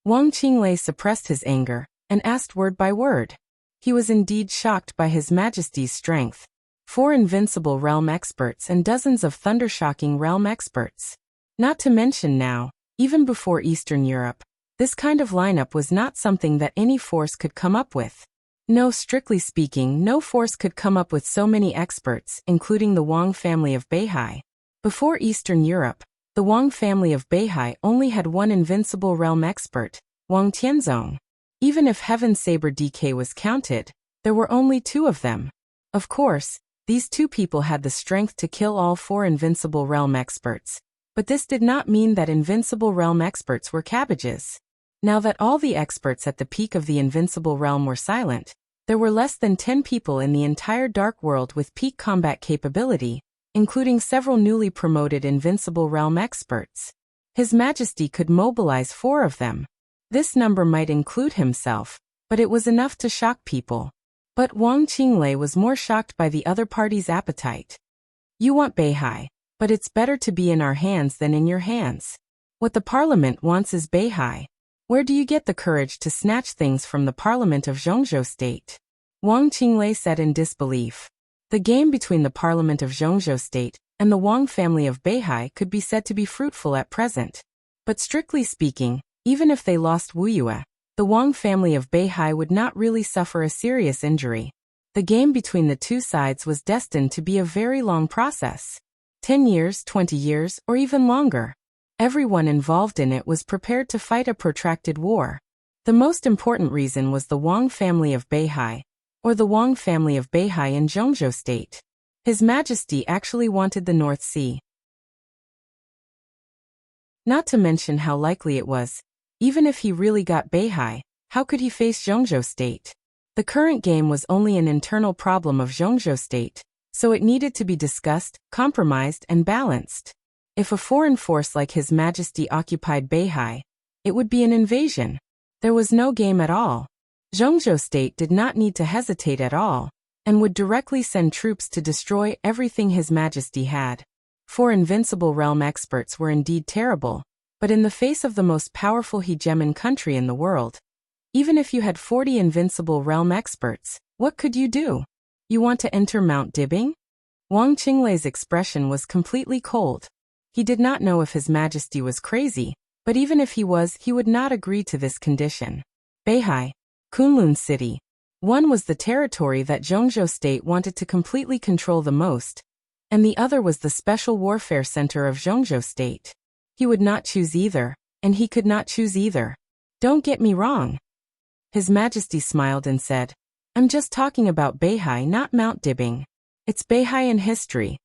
Wang Qinglei suppressed his anger, and asked word by word. He was indeed shocked by His Majesty's strength. 4 invincible realm experts and dozens of thunder-shocking realm experts. Not to mention now, even before Eastern Europe, this kind of lineup was not something that any force could come up with. No, strictly speaking, no force could come up with so many experts, including the Wang family of Beihai. Before Eastern Europe, the Wang family of Beihai only had 1 invincible realm expert, Wang Tianzong. Even if Heaven Saber DK was counted, there were only 2 of them. Of course, these 2 people had the strength to kill all 4 invincible realm experts, but this did not mean that invincible realm experts were cabbages. Now that all the experts at the peak of the invincible realm were silent, there were less than 10 people in the entire dark world with peak combat capability, including several newly promoted invincible realm experts. His Majesty could mobilize 4 of them. This number might include himself, but it was enough to shock people. But Wang Qinglei was more shocked by the other party's appetite. You want Beihai, but it's better to be in our hands than in your hands. What the parliament wants is Beihai. Where do you get the courage to snatch things from the parliament of Zhongzhou State? Wang Qinglei said in disbelief. The game between the parliament of Zhongzhou State and the Wang family of Beihai could be said to be fruitful at present. But strictly speaking, even if they lost Wuyue, the Wang family of Beihai would not really suffer a serious injury. The game between the 2 sides was destined to be a very long process. 10 years, 20 years, or even longer. Everyone involved in it was prepared to fight a protracted war. The most important reason was the Wang family of Beihai, or the Wang family of Beihai in Zhongzhou State. His Majesty actually wanted the North Sea. Not to mention how likely it was. Even if he really got Beihai, how could he face Zhongzhou State? The current game was only an internal problem of Zhongzhou State, so it needed to be discussed, compromised, and balanced. If a foreign force like His Majesty occupied Beihai, it would be an invasion. There was no game at all. Zhongzhou State did not need to hesitate at all, and would directly send troops to destroy everything His Majesty had. 4 invincible realm experts were indeed terrible, but in the face of the most powerful hegemon country in the world, even if you had 40 invincible realm experts, what could you do? You want to enter Mount Dibbing? Wang Qinglei's expression was completely cold. He did not know if His Majesty was crazy, but even if he was, he would not agree to this condition. Beihai, Kunlun City. One was the territory that Zhongzhou State wanted to completely control the most, and the other was the special warfare center of Zhongzhou State. He would not choose either, and he could not choose either. Don't get me wrong. His Majesty smiled and said, I'm just talking about Beihai, not Mount Dibbing. It's Beihai in history.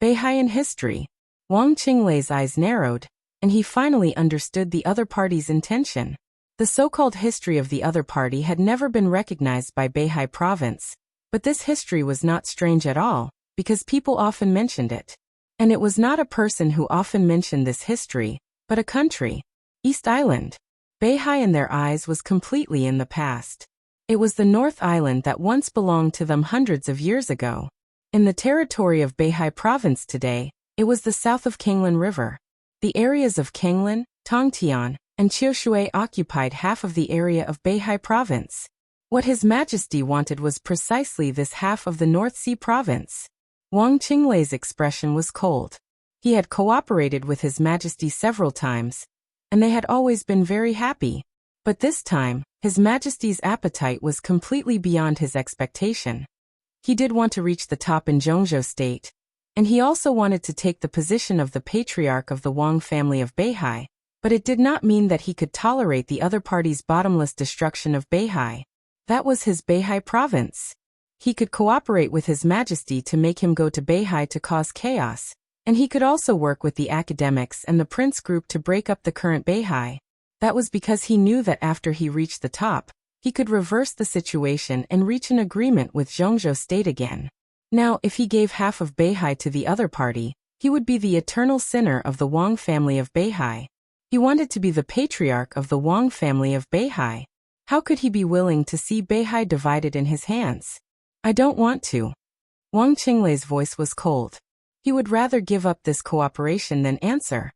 Beihai in history. Wang Qinglei's eyes narrowed, and he finally understood the other party's intention. The so-called history of the other party had never been recognized by Beihai province, but this history was not strange at all, because people often mentioned it. And it was not a person who often mentioned this history, but a country. East Island. Beihai in their eyes was completely in the past. It was the North Island that once belonged to them hundreds of years ago. In the territory of Beihai province today, it was the south of Kanglan River. The areas of Kanglan, Tongtian, and Qiushui occupied half of the area of Beihai province. What His Majesty wanted was precisely this half of the North Sea province. Wang Qinglei's expression was cold. He had cooperated with His Majesty several times, and they had always been very happy. But this time, His Majesty's appetite was completely beyond his expectation. He did want to reach the top in Zhongzhou State, and he also wanted to take the position of the patriarch of the Wang family of Beihai, but it did not mean that he could tolerate the other party's bottomless destruction of Beihai. That was his Beihai province. He could cooperate with His Majesty to make him go to Beihai to cause chaos, and he could also work with the academics and the prince group to break up the current Beihai. That was because he knew that after he reached the top, he could reverse the situation and reach an agreement with Zhongzhou State again. Now, if he gave half of Beihai to the other party, he would be the eternal sinner of the Wang family of Beihai. He wanted to be the patriarch of the Wang family of Beihai. How could he be willing to see Beihai divided in his hands? I don't want to. Wang Qinglei's voice was cold. He would rather give up this cooperation than answer.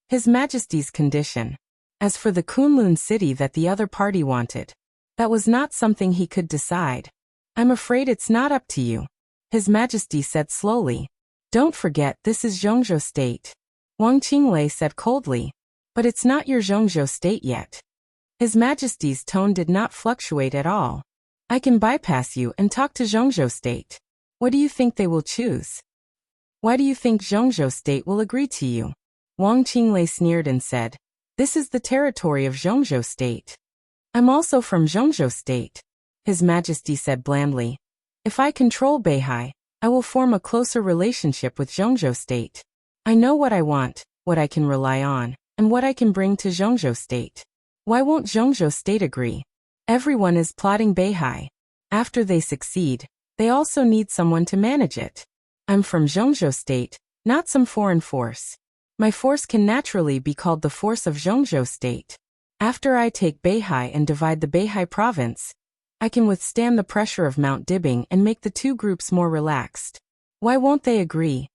His Majesty's condition. As for the Kunlun city that the other party wanted, that was not something he could decide. I'm afraid it's not up to you. His Majesty said slowly. Don't forget this is Zhongzhou State. Wang Qinglei said coldly. But it's not your Zhongzhou State yet. His Majesty's tone did not fluctuate at all. I can bypass you and talk to Zhongzhou State. What do you think they will choose? Why do you think Zhongzhou State will agree to you? Wang Qinglei sneered and said, This is the territory of Zhongzhou State. I'm also from Zhongzhou State. His Majesty said blandly. If I control Beihai, I will form a closer relationship with Zhongzhou State. I know what I want, what I can rely on, and what I can bring to Zhongzhou State. Why won't Zhongzhou State agree? Everyone is plotting Beihai. After they succeed, they also need someone to manage it. I'm from Zhongzhou State, not some foreign force. My force can naturally be called the force of Zhongzhou State. After I take Beihai and divide the Beihai province, I can withstand the pressure of Mount Dibbing and make the two groups more relaxed. Why won't they agree?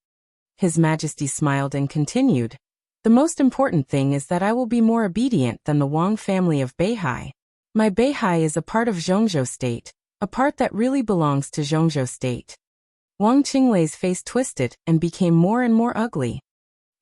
His Majesty smiled and continued. The most important thing is that I will be more obedient than the Wang family of Beihai. My Beihai is a part of Zhongzhou State, a part that really belongs to Zhongzhou State. Wang Qinglei's face twisted and became more and more ugly.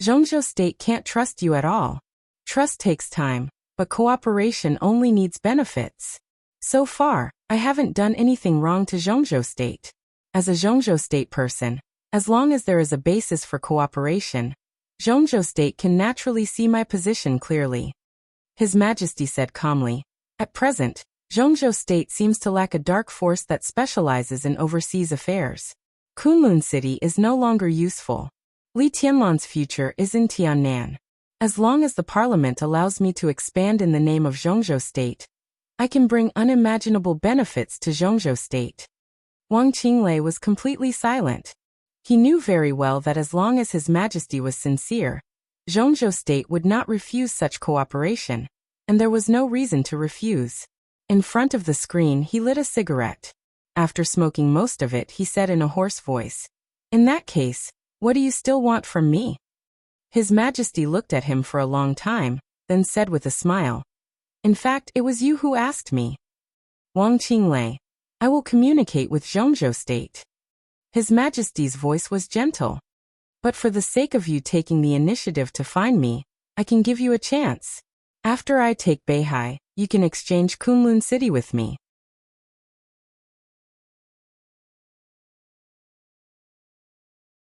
Zhongzhou State can't trust you at all. Trust takes time, but cooperation only needs benefits. So far, I haven't done anything wrong to Zhongzhou State. As a Zhongzhou State person, as long as there is a basis for cooperation, Zhongzhou State can naturally see my position clearly. His Majesty said calmly. At present, Zhongzhou State seems to lack a dark force that specializes in overseas affairs. Kunlun City is no longer useful. Li Tianlan's future is in Tiannan. As long as the parliament allows me to expand in the name of Zhongzhou State, I can bring unimaginable benefits to Zhongzhou State. Wang Qinglei was completely silent. He knew very well that as long as His Majesty was sincere, Zhongzhou State would not refuse such cooperation, and there was no reason to refuse. In front of the screen he lit a cigarette. After smoking most of it he said in a hoarse voice, In that case, what do you still want from me? His Majesty looked at him for a long time, then said with a smile, "In fact, it was you who asked me." Wang Qinglei, I will communicate with Zhongzhou State. His Majesty's voice was gentle. But for the sake of you taking the initiative to find me, I can give you a chance. After I take Beihai, you can exchange Kunlun City with me.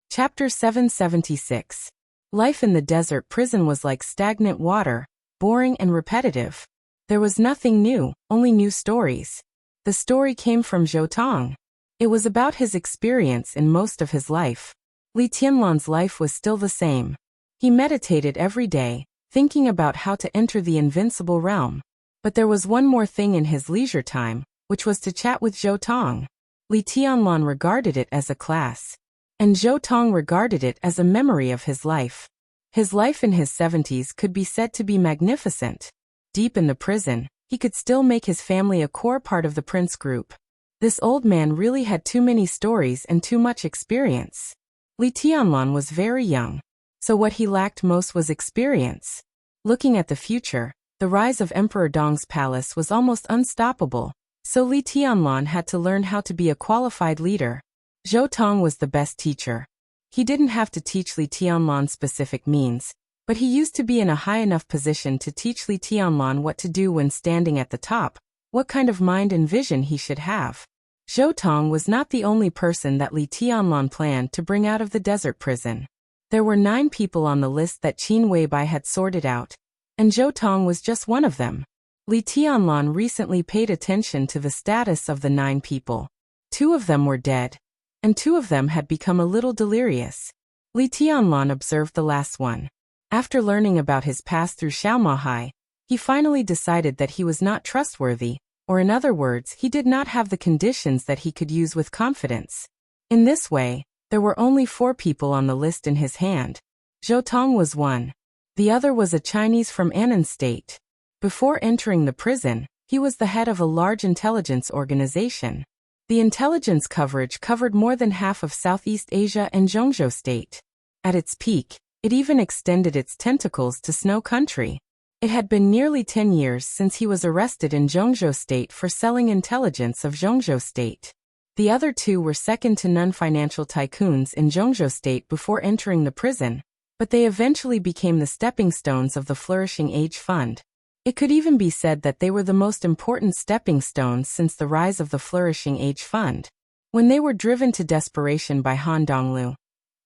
Chapter 776. Life in the desert prison was like stagnant water, boring and repetitive. There was nothing new, only new stories. The story came from Zhou Tong. It was about his experience in most of his life. Li Tianlan's life was still the same. He meditated every day, thinking about how to enter the invincible realm. But there was one more thing in his leisure time, which was to chat with Zhou Tong. Li Tianlan regarded it as a class, and Zhou Tong regarded it as a memory of his life. His life in his 70s could be said to be magnificent. Deep in the prison, he could still make his family a core part of the prince group. This old man really had too many stories and too much experience. Li Tianlan was very young, so what he lacked most was experience. Looking at the future, the rise of Emperor Dong's palace was almost unstoppable, so Li Tianlan had to learn how to be a qualified leader. Zhou Tong was the best teacher. He didn't have to teach Li Tianlan specific means, but he used to be in a high enough position to teach Li Tianlan what to do when standing at the top, what kind of mind and vision he should have. Zhou Tong was not the only person that Li Tianlan planned to bring out of the desert prison. There were 9 people on the list that Qin Weibai had sorted out, and Zhou Tong was just one of them. Li Tianlan recently paid attention to the status of the 9 people. 2 of them were dead, and 2 of them had become a little delirious. Li Tianlan observed the last one. After learning about his past through Xiaomahai, he finally decided that he was not trustworthy, or in other words, he did not have the conditions that he could use with confidence. In this way, there were only 4 people on the list in his hand. Zhou Tong was one. The other was a Chinese from Annan State. Before entering the prison, he was the head of a large intelligence organization. The intelligence coverage covered more than half of Southeast Asia and Zhongzhou State. At its peak, it even extended its tentacles to Snow Country. It had been nearly 10 years since he was arrested in Zhongzhou State for selling intelligence of Zhongzhou State. The other 2 were second-to-none financial tycoons in Zhongzhou State before entering the prison, but they eventually became the stepping stones of the Flourishing Age Fund. It could even be said that they were the most important stepping stones since the rise of the Flourishing Age Fund. When they were driven to desperation by Han Donglu,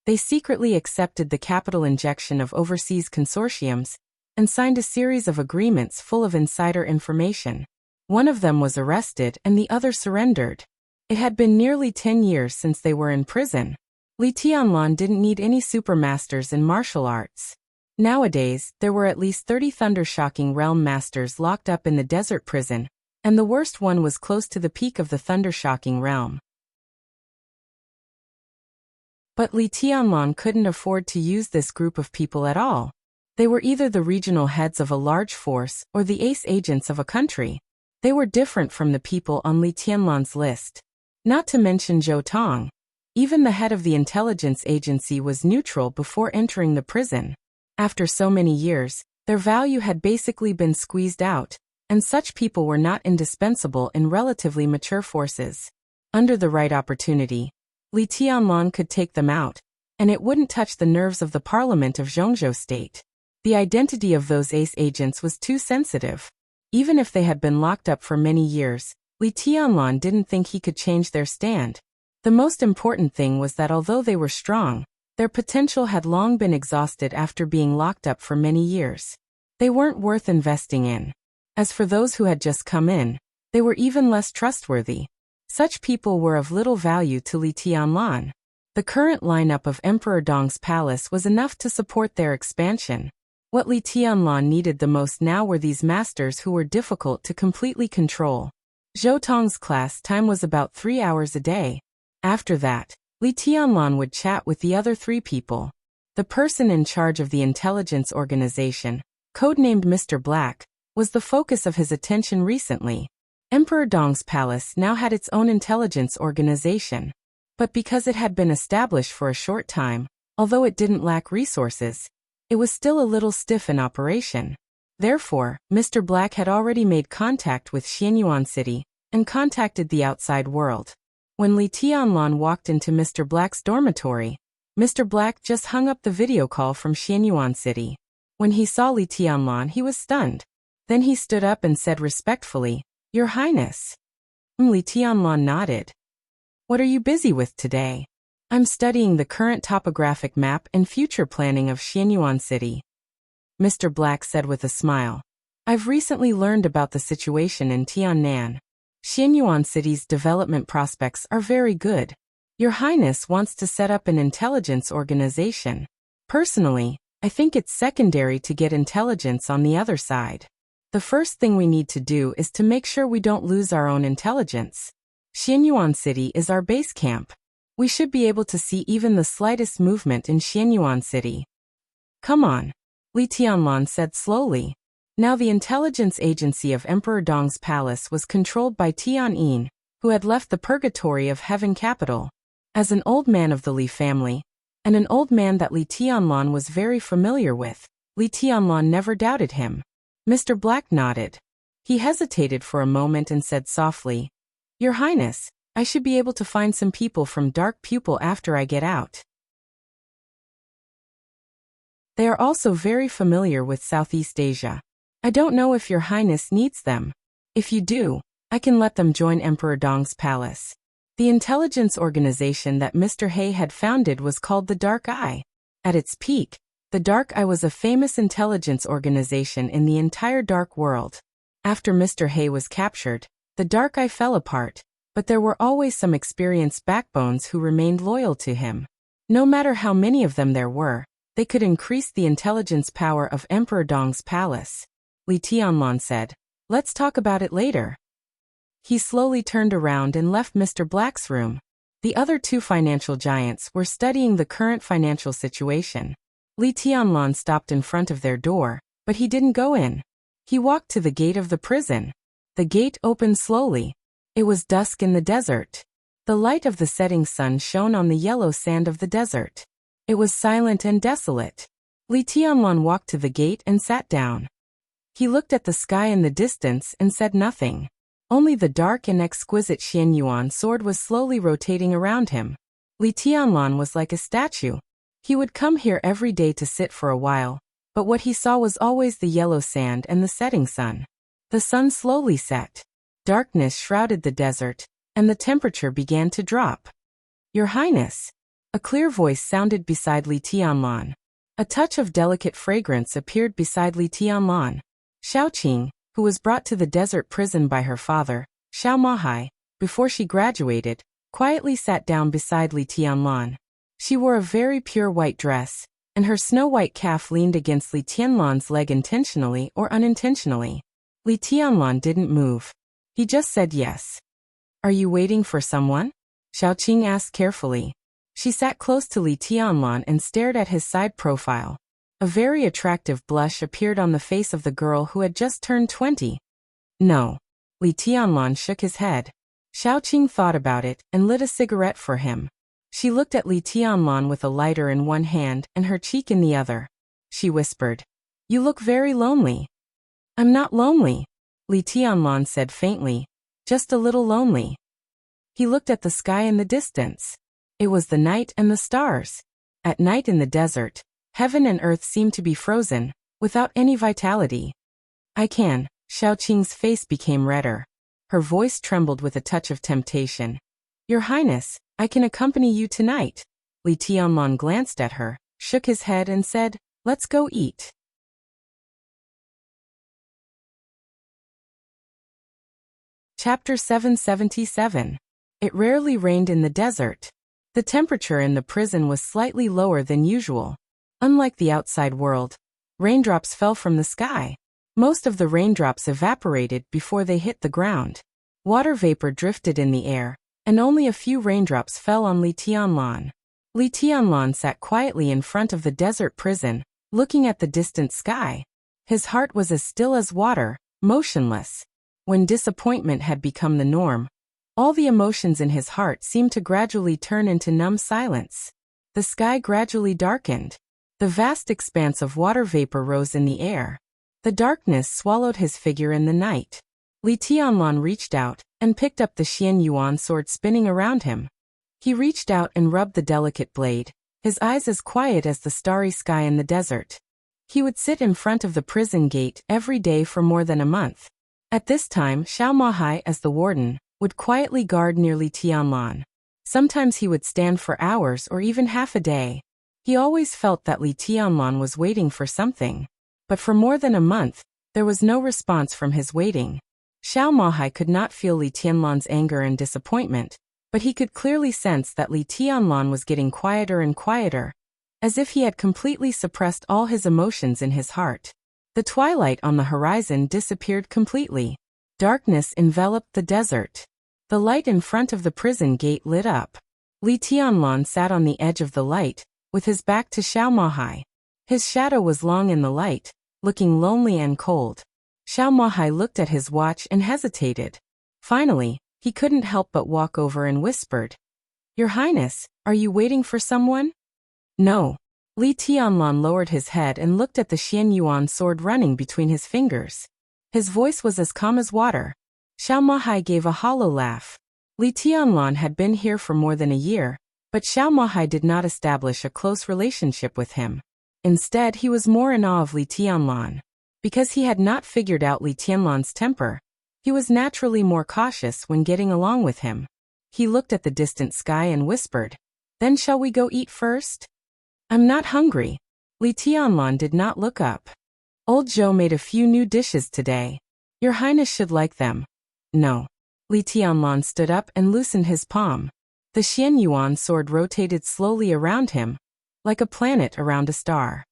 they secretly accepted the capital injection of overseas consortiums and signed a series of agreements full of insider information. One of them was arrested and the other surrendered. It had been nearly 10 years since they were in prison. Li Tianlan didn't need any supermasters in martial arts. Nowadays, there were at least 30 Thundershocking Realm Masters locked up in the desert prison, and the worst one was close to the peak of the Thundershocking Realm. But Li Tianlan couldn't afford to use this group of people at all. They were either the regional heads of a large force or the ace agents of a country. They were different from the people on Li Tianlan's list. Not to mention Zhou Tong. Even the head of the intelligence agency was neutral before entering the prison. After so many years, their value had basically been squeezed out, and such people were not indispensable in relatively mature forces. Under the right opportunity, Li Tianlan could take them out, and it wouldn't touch the nerves of the parliament of Zhongzhou State. The identity of those ace agents was too sensitive. Even if they had been locked up for many years, Li Tianlan didn't think he could change their stand. The most important thing was that although they were strong, their potential had long been exhausted after being locked up for many years. They weren't worth investing in. As for those who had just come in, they were even less trustworthy. Such people were of little value to Li Tianlan. The current lineup of Emperor Dong's palace was enough to support their expansion. What Li Tianlan needed the most now were these masters who were difficult to completely control. Zhou Tong's class time was about 3 hours a day. After that, Li Tianlan would chat with the other 3 people. The person in charge of the intelligence organization, codenamed Mr. Black, was the focus of his attention recently. Emperor Dong's palace now had its own intelligence organization. But because it had been established for a short time, although it didn't lack resources, it was still a little stiff in operation. Therefore, Mr. Black had already made contact with Xianyuan City and contacted the outside world. When Li Tianlan walked into Mr. Black's dormitory, Mr. Black just hung up the video call from Xianyuan City. When he saw Li Tianlan, he was stunned. Then he stood up and said respectfully, "Your Highness." Li Tianlan nodded. "What are you busy with today?" "I'm studying the current topographic map and future planning of Xianyuan City," Mr. Black said with a smile. "I've recently learned about the situation in Tiannan. Xianyuan City's development prospects are very good. Your Highness wants to set up an intelligence organization. Personally, I think it's secondary to get intelligence on the other side. The first thing we need to do is to make sure we don't lose our own intelligence. Xianyuan City is our base camp. We should be able to see even the slightest movement in Xianyuan City." "Come on," Li Tianlan said slowly. Now the intelligence agency of Emperor Dong's palace was controlled by Tian Yin, who had left the purgatory of Heaven capital. As an old man of the Li family, and an old man that Li Tianlan was very familiar with, Li Tianlan never doubted him. Mr. Black nodded. He hesitated for a moment and said softly, "Your Highness, I should be able to find some people from Dark Pupil after I get out. They are also very familiar with Southeast Asia. I don't know if Your Highness needs them. If you do, I can let them join Emperor Dong's palace." The intelligence organization that Mr. He had founded was called the Dark Eye. At its peak, the Dark Eye was a famous intelligence organization in the entire dark world. After Mr. He was captured, the Dark Eye fell apart, but there were always some experienced backbones who remained loyal to him. No matter how many of them there were, they could increase the intelligence power of Emperor Dong's palace. Li Tianlan said, "Let's talk about it later." He slowly turned around and left Mr. Black's room. The other two financial giants were studying the current financial situation. Li Tianlan stopped in front of their door, but he didn't go in. He walked to the gate of the prison. The gate opened slowly. It was dusk in the desert. The light of the setting sun shone on the yellow sand of the desert. It was silent and desolate. Li Tianlan walked to the gate and sat down. He looked at the sky in the distance and said nothing. Only the dark and exquisite Xianyuan sword was slowly rotating around him. Li Tianlan was like a statue. He would come here every day to sit for a while, but what he saw was always the yellow sand and the setting sun. The sun slowly set. Darkness shrouded the desert, and the temperature began to drop. "Your Highness," a clear voice sounded beside Li Tianlan. A touch of delicate fragrance appeared beside Li Tianlan. Xiaoqing, who was brought to the desert prison by her father, Xiao Mahai, before she graduated, quietly sat down beside Li Tianlan. She wore a very pure white dress, and her snow-white calf leaned against Li Tianlan's leg intentionally or unintentionally. Li Tianlan didn't move. He just said yes. "Are you waiting for someone?" Xiaoqing asked carefully. She sat close to Li Tianlan and stared at his side profile. A very attractive blush appeared on the face of the girl who had just turned 20. "No." Li Tianlan shook his head. Xiaoqing thought about it and lit a cigarette for him. She looked at Li Tianlan with a lighter in one hand and her cheek in the other. She whispered, "You look very lonely." "I'm not lonely," Li Tianlan said faintly, "just a little lonely." He looked at the sky in the distance. It was the night and the stars. At night in the desert, heaven and earth seemed to be frozen, without any vitality. "I can." Xiaoqing's face became redder. Her voice trembled with a touch of temptation. "Your Highness, I can accompany you tonight." Li Tianlan glanced at her, shook his head and said, "Let's go eat." Chapter 777. It rarely rained in the desert. The temperature in the prison was slightly lower than usual. Unlike the outside world, raindrops fell from the sky. Most of the raindrops evaporated before they hit the ground. Water vapor drifted in the air, and only a few raindrops fell on Li Tianlan. Li Tianlan sat quietly in front of the desert prison, looking at the distant sky. His heart was as still as water, motionless. When disappointment had become the norm, All the emotions in his heart seemed to gradually turn into numb silence. The sky gradually darkened. The vast expanse of water vapor rose in the air. The darkness swallowed his figure in the night. Li Tianlan reached out and picked up the Xian Yuan sword spinning around him. He reached out and rubbed the delicate blade, his eyes as quiet as the starry sky in the desert. He would sit in front of the prison gate every day for more than a month. At this time, Xiao Mahai, as the warden, would quietly guard near Li Tianlan. Sometimes he would stand for hours or even half a day. He always felt that Li Tianlan was waiting for something. But for more than a month, there was no response from his waiting. Xiao Mahai could not feel Li Tianlan's anger and disappointment, but he could clearly sense that Li Tianlan was getting quieter and quieter, as if he had completely suppressed all his emotions in his heart. The twilight on the horizon disappeared completely. Darkness enveloped the desert. The light in front of the prison gate lit up. Li Tianlan sat on the edge of the light, with his back to Xiao Mahai. His shadow was long in the light, looking lonely and cold. Xiao Mahai looked at his watch and hesitated. Finally, he couldn't help but walk over and whispered, "Your Highness, are you waiting for someone?" "No." Li Tianlan lowered his head and looked at the Xian Yuan sword running between his fingers. His voice was as calm as water. Xiao Mahai gave a hollow laugh. Li Tianlan had been here for more than a year, but Xiao Mahai did not establish a close relationship with him. Instead, he was more in awe of Li Tianlan. Because he had not figured out Li Tianlan's temper, he was naturally more cautious when getting along with him. He looked at the distant sky and whispered, "Then shall we go eat first?" "I'm not hungry." Li Tianlan did not look up. "Old Zhou made a few new dishes today. Your Highness should like them." "No." Li Tianlan stood up and loosened his palm. The Xian Yuan sword rotated slowly around him, like a planet around a star.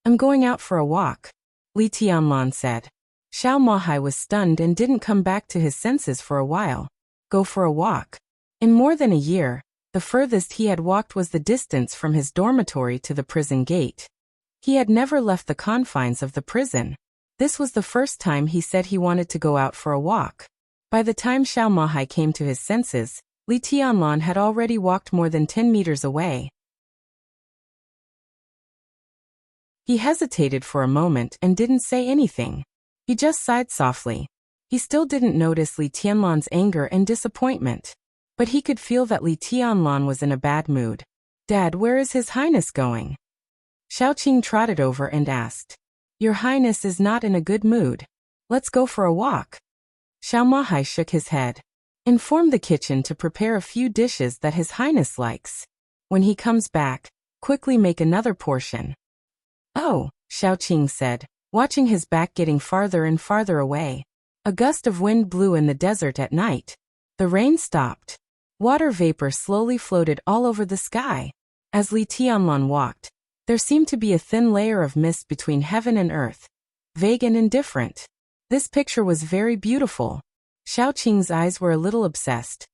"I'm going out for a walk," Li Tianlan said. Xiao Mahai was stunned and didn't come back to his senses for a while. Go for a walk. In more than a year, the furthest he had walked was the distance from his dormitory to the prison gate. He had never left the confines of the prison. This was the first time he said he wanted to go out for a walk. By the time Xiao Mahai came to his senses, Li Tianlan had already walked more than 10 meters away. He hesitated for a moment and didn't say anything. He just sighed softly. He still didn't notice Li Tianlan's anger and disappointment. But he could feel that Li Tianlan was in a bad mood. "Dad, where is His Highness going?" Xiaoqing trotted over and asked. "Your Highness is not in a good mood. Let's go for a walk." Xiao Mahai shook his head. "Inform the kitchen to prepare a few dishes that His Highness likes. When he comes back, quickly make another portion." "Oh," Xiaoqing said, watching his back getting farther and farther away. A gust of wind blew in the desert at night. The rain stopped. Water vapor slowly floated all over the sky. As Li Tianlan walked, there seemed to be a thin layer of mist between heaven and earth, vague and indifferent. This picture was very beautiful. Xiaoqing's eyes were a little obsessed.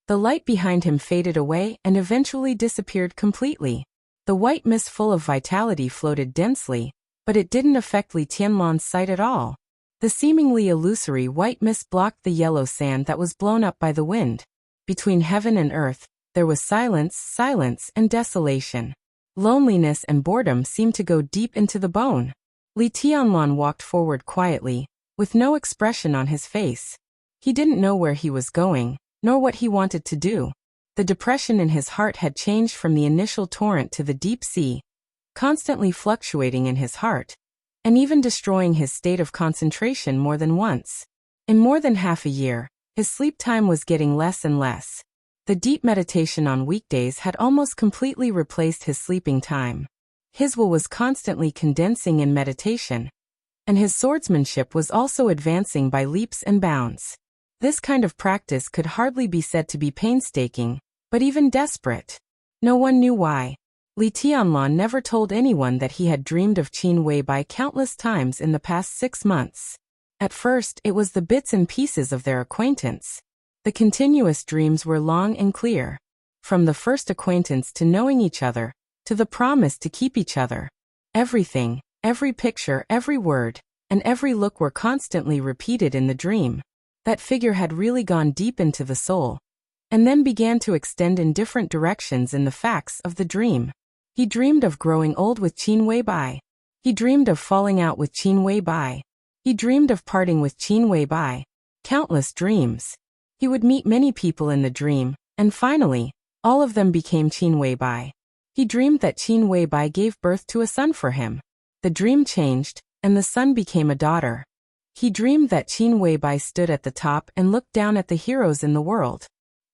The light behind him faded away and eventually disappeared completely. The white mist full of vitality floated densely, but it didn't affect Li Tianlan's sight at all. The seemingly illusory white mist blocked the yellow sand that was blown up by the wind. Between heaven and earth, there was silence and desolation. Loneliness and boredom seemed to go deep into the bone. Li Tianlan walked forward quietly, with no expression on his face. He didn't know where he was going, nor what he wanted to do. The depression in his heart had changed from the initial torrent to the deep sea, constantly fluctuating in his heart, and even destroying his state of concentration more than once. In more than half a year, his sleep time was getting less and less. The deep meditation on weekdays had almost completely replaced his sleeping time. His will was constantly condensing in meditation, and his swordsmanship was also advancing by leaps and bounds. This kind of practice could hardly be said to be painstaking, but even desperate. No one knew why. Li Tianlan never told anyone that he had dreamed of Qin Wei Bai countless times in the past 6 months. At first, it was the bits and pieces of their acquaintance. The continuous dreams were long and clear. From the first acquaintance to knowing each other, to the promise to keep each other. Everything, every picture, every word, and every look were constantly repeated in the dream. That figure had really gone deep into the soul, and then began to extend in different directions in the facts of the dream. He dreamed of growing old with Qin Weibai. He dreamed of falling out with Qin Weibai. He dreamed of parting with Qin Weibai. Countless dreams. He would meet many people in the dream, and finally, all of them became Qin Weibai. He dreamed that Qin Weibai gave birth to a son for him. The dream changed, and the son became a daughter. He dreamed that Qin Weibai stood at the top and looked down at the heroes in the world.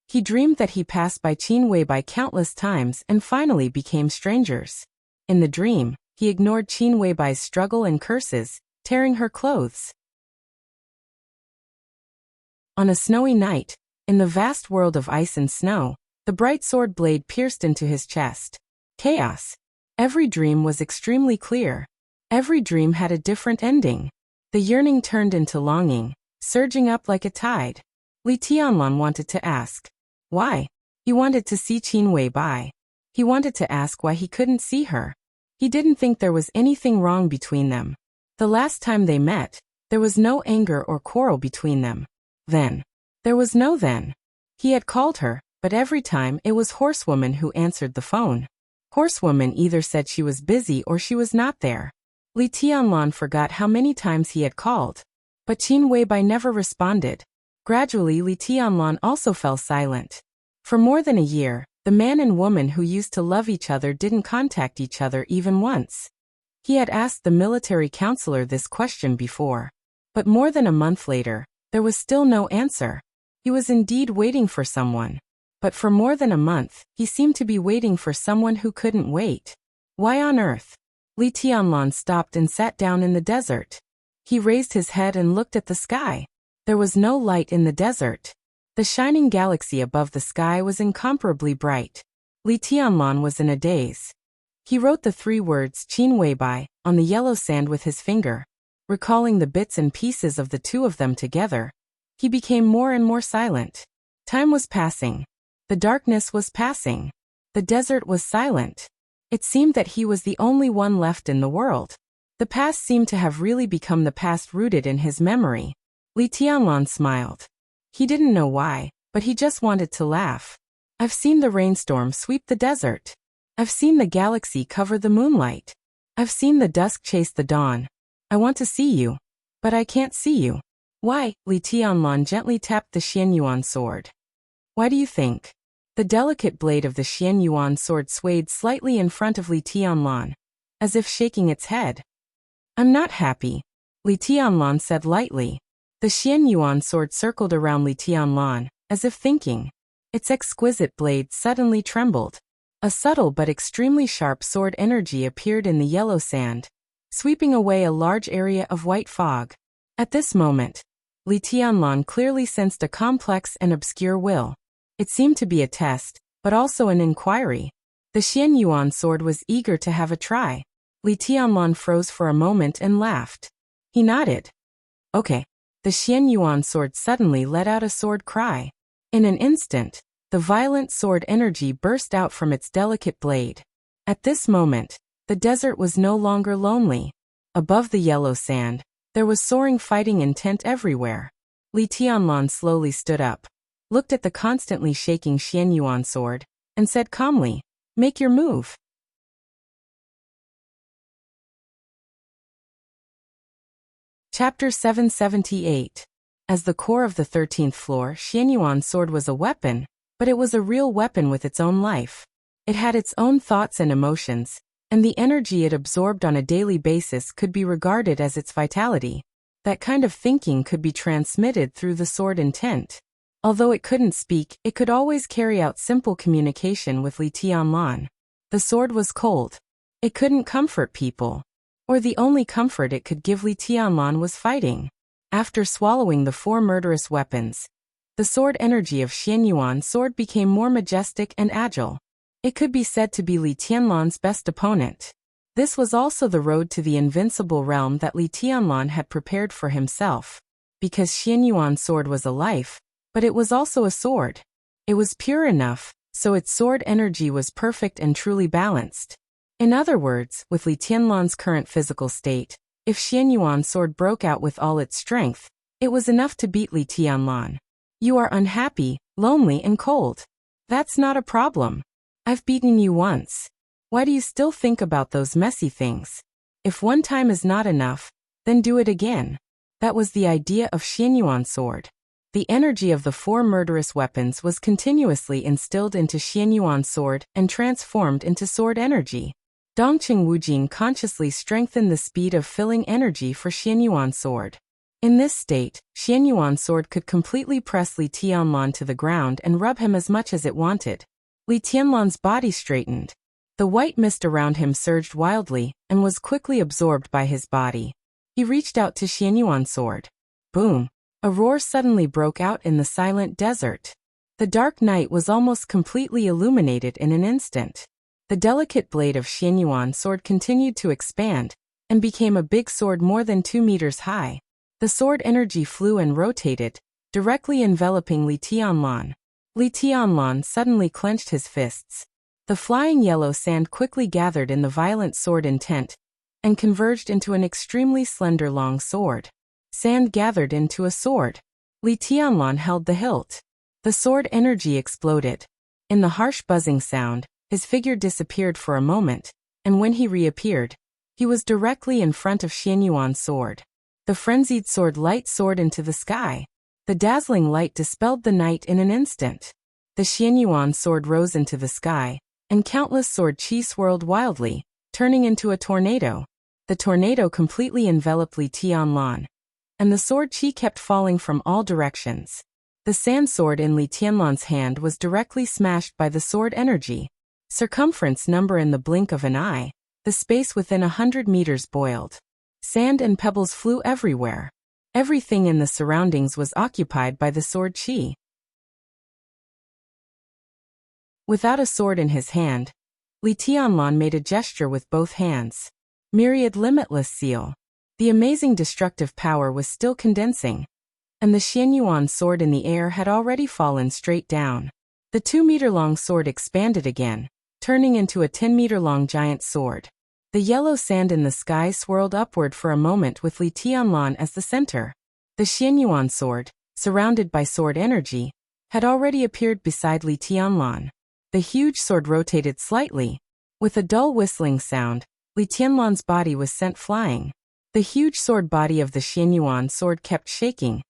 He dreamed that he passed by Qin Weibai countless times and finally became strangers. In the dream, he ignored Qin Weibai's struggle and curses, tearing her clothes. On a snowy night, in the vast world of ice and snow, the bright sword blade pierced into his chest. Chaos. Every dream was extremely clear. Every dream had a different ending. The yearning turned into longing, surging up like a tide. Li Tianlan wanted to ask, why? He wanted to see Qin Weibai. He wanted to ask why he couldn't see her. He didn't think there was anything wrong between them. The last time they met, there was no anger or quarrel between them. Then. There was no then. He had called her, but every time it was Horsewoman who answered the phone. Horsewoman either said she was busy or she was not there. Li Tianlan forgot how many times he had called. But Qin Weibai never responded. Gradually Li Tianlan also fell silent. For more than a year, the man and woman who used to love each other didn't contact each other even once. He had asked the military counselor this question before. But more than a month later, there was still no answer. He was indeed waiting for someone. But for more than a month, he seemed to be waiting for someone who couldn't wait. Why on earth? Li Tianlan stopped and sat down in the desert. He raised his head and looked at the sky. There was no light in the desert. The shining galaxy above the sky was incomparably bright. Li Tianlan was in a daze. He wrote the 3 words Qin Weibai on the yellow sand with his finger. Recalling the bits and pieces of the two of them together, he became more and more silent. Time was passing. The darkness was passing. The desert was silent. It seemed that he was the only one left in the world. The past seemed to have really become the past rooted in his memory. Li Tianlan smiled. He didn't know why, but he just wanted to laugh. I've seen the rainstorm sweep the desert. I've seen the galaxy cover the moonlight. I've seen the dusk chase the dawn. I want to see you. But I can't see you. Why? Li Tianlan gently tapped the Xianyuan sword. Why do you think? The delicate blade of the Xianyuan sword swayed slightly in front of Li Tianlan, as if shaking its head. I'm not happy, Li Tianlan said lightly. The Xianyuan sword circled around Li Tianlan, as if thinking. Its exquisite blade suddenly trembled. A subtle but extremely sharp sword energy appeared in the yellow sand, sweeping away a large area of white fog. At this moment, Li Tianlan clearly sensed a complex and obscure will. It seemed to be a test, but also an inquiry. The Xianyuan sword was eager to have a try. Li Tianlan froze for a moment and laughed. He nodded. Okay. The Xianyuan sword suddenly let out a sword cry. In an instant, the violent sword energy burst out from its delicate blade. At this moment, the desert was no longer lonely. Above the yellow sand, there was soaring fighting intent everywhere. Li Tianlan slowly stood up, looked at the constantly shaking Xianyuan sword, and said calmly, "Make your move." Chapter 778. As the core of the 13th floor, Xianyuan sword was a weapon, but it was a real weapon with its own life. It had its own thoughts and emotions, and the energy it absorbed on a daily basis could be regarded as its vitality. That kind of thinking could be transmitted through the sword intent. Although it couldn't speak, it could always carry out simple communication with Li Tianlan. The sword was cold. It couldn't comfort people. Or the only comfort it could give Li Tianlan was fighting. After swallowing the 4 murderous weapons, the sword energy of Xianyuan sword became more majestic and agile. It could be said to be Li Tianlan's best opponent. This was also the road to the invincible realm that Li Tianlan had prepared for himself. Because Xianyuan sword was a life, but it was also a sword. It was pure enough, so its sword energy was perfect and truly balanced. In other words, with Li Tianlan's current physical state, if Xianyuan sword broke out with all its strength, It was enough to beat Li Tianlan. You are unhappy, lonely and cold. That's not a problem. I've beaten you once. Why do you still think about those messy things? If one time is not enough, then do it again. That was the idea of Xianyuan's sword. The energy of the 4 murderous weapons was continuously instilled into Xianyuan's sword and transformed into sword energy. Dongqing Wujing consciously strengthened the speed of filling energy for Xianyuan's sword. In this state, Xianyuan's sword could completely press Li Tianlan to the ground and rub him as much as it wanted. Li Tianlan's body straightened. The white mist around him surged wildly and was quickly absorbed by his body. He reached out to Xianyuan's sword. Boom! A roar suddenly broke out in the silent desert. The dark night was almost completely illuminated in an instant. The delicate blade of Xianyuan's sword continued to expand and became a big sword more than 2 meters high. The sword energy flew and rotated, directly enveloping Li Tianlan. Li Tianlan suddenly clenched his fists. The flying yellow sand quickly gathered in the violent sword intent and converged into an extremely slender long sword. Sand gathered into a sword. Li Tianlan held the hilt. The sword energy exploded. In the harsh buzzing sound, his figure disappeared for a moment, and when he reappeared, he was directly in front of Xianyuan's sword. The frenzied sword light soared into the sky. The dazzling light dispelled the night in an instant. The Xianyuan sword rose into the sky, and countless sword chi swirled wildly, turning into a tornado. The tornado completely enveloped Li Tianlan, and the sword chi kept falling from all directions. The sand sword in Li Tianlan's hand was directly smashed by the sword energy. Circumference number in the blink of an eye, the space within 100 meters boiled. Sand and pebbles flew everywhere. Everything in the surroundings was occupied by the sword chi. Without a sword in his hand, Li Tianlan made a gesture with both hands. Myriad limitless seal. The amazing destructive power was still condensing, and the Xianyuan sword in the air had already fallen straight down. The 2-meter-long sword expanded again, turning into a 10-meter-long giant sword. The yellow sand in the sky swirled upward for a moment with Li Tianlan as the center. The Xianyuan sword, surrounded by sword energy, had already appeared beside Li Tianlan. The huge sword rotated slightly. With a dull whistling sound, Li Tianlan's body was sent flying. The huge sword body of the Xianyuan sword kept shaking,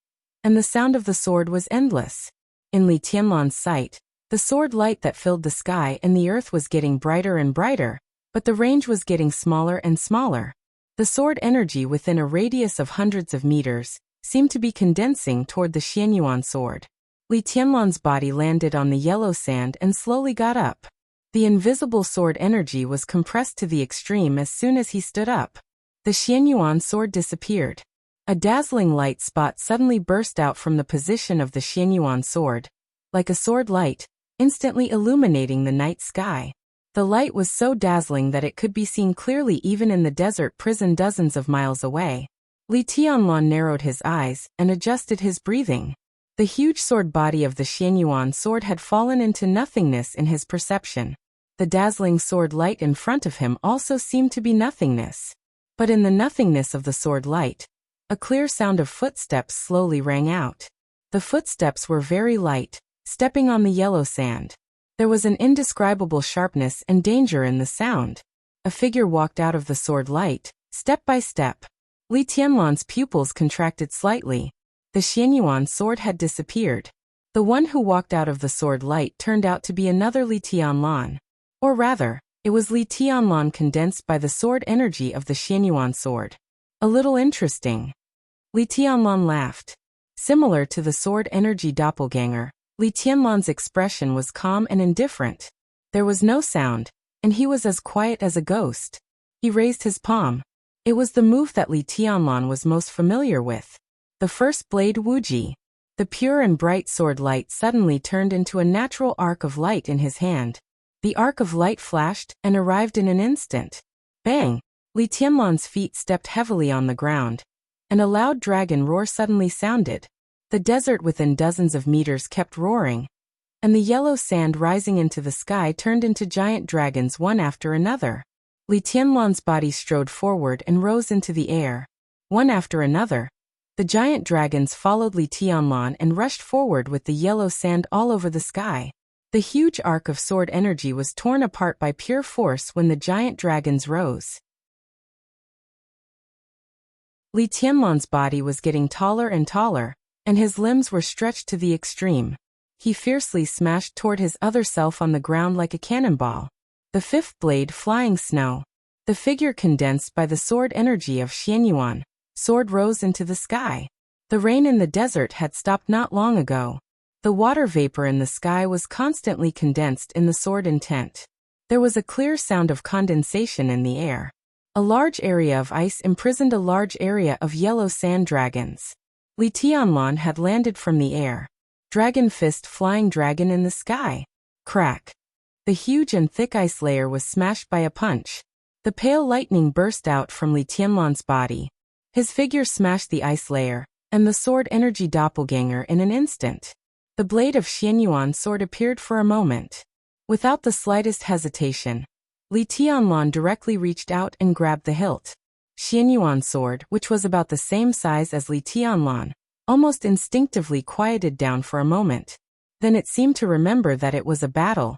and the sound of the sword was endless. In Li Tianlan's sight, the sword light that filled the sky and the earth was getting brighter and brighter, but the range was getting smaller and smaller. The sword energy within a radius of hundreds of meters seemed to be condensing toward the Xianyuan sword. Li Tianlan's body landed on the yellow sand and slowly got up. The invisible sword energy was compressed to the extreme as soon as he stood up. The Xianyuan sword disappeared. A dazzling light spot suddenly burst out from the position of the Xianyuan sword, like a sword light, instantly illuminating the night sky. The light was so dazzling that it could be seen clearly even in the desert prison dozens of miles away. Li Tianlan narrowed his eyes and adjusted his breathing. The huge sword body of the Xianyuan sword had fallen into nothingness in his perception. The dazzling sword light in front of him also seemed to be nothingness. But in the nothingness of the sword light, a clear sound of footsteps slowly rang out. The footsteps were very light, stepping on the yellow sand. There was an indescribable sharpness and danger in the sound. A figure walked out of the sword light, step by step. Li Tianlan's pupils contracted slightly. The Xianyuan sword had disappeared. The one who walked out of the sword light turned out to be another Li Tianlan. Or rather, it was Li Tianlan condensed by the sword energy of the Xianyuan sword. A little interesting. Li Tianlan laughed. Similar to the sword energy doppelganger, Li Tianlan's expression was calm and indifferent. There was no sound, and he was as quiet as a ghost. He raised his palm. It was the move that Li Tianlan was most familiar with. The first blade Wuji. The pure and bright sword light suddenly turned into a natural arc of light in his hand. The arc of light flashed and arrived in an instant. Bang! Li Tianlan's feet stepped heavily on the ground, and a loud dragon roar suddenly sounded. The desert within dozens of meters kept roaring, and the yellow sand rising into the sky turned into giant dragons one after another. Li Tianlan's body strode forward and rose into the air. One after another, The giant dragons followed Li Tianlan and rushed forward with the yellow sand all over the sky. The huge arc of sword energy was torn apart by pure force when the giant dragons rose. Li Tianlan's body was getting taller and taller, and his limbs were stretched to the extreme. He fiercely smashed toward his other self on the ground like a cannonball. The fifth blade flying snow. The figure condensed by the sword energy of Xianyuan. Sword rose into the sky. The rain in the desert had stopped not long ago. The water vapor in the sky was constantly condensed in the sword intent. There was a clear sound of condensation in the air. A large area of ice imprisoned a large area of yellow sand dragons. Li Tianlan had landed from the air. Dragon fist flying dragon in the sky. Crack. The huge and thick ice layer was smashed by a punch. The pale lightning burst out from Li Tianlan's body. His figure smashed the ice layer, and the sword energy doppelganger in an instant. The blade of Xianyuan's sword appeared for a moment. Without the slightest hesitation, Li Tianlan directly reached out and grabbed the hilt. Xianyuan's sword, which was about the same size as Li Tianlan, almost instinctively quieted down for a moment. Then it seemed to remember that it was a battle,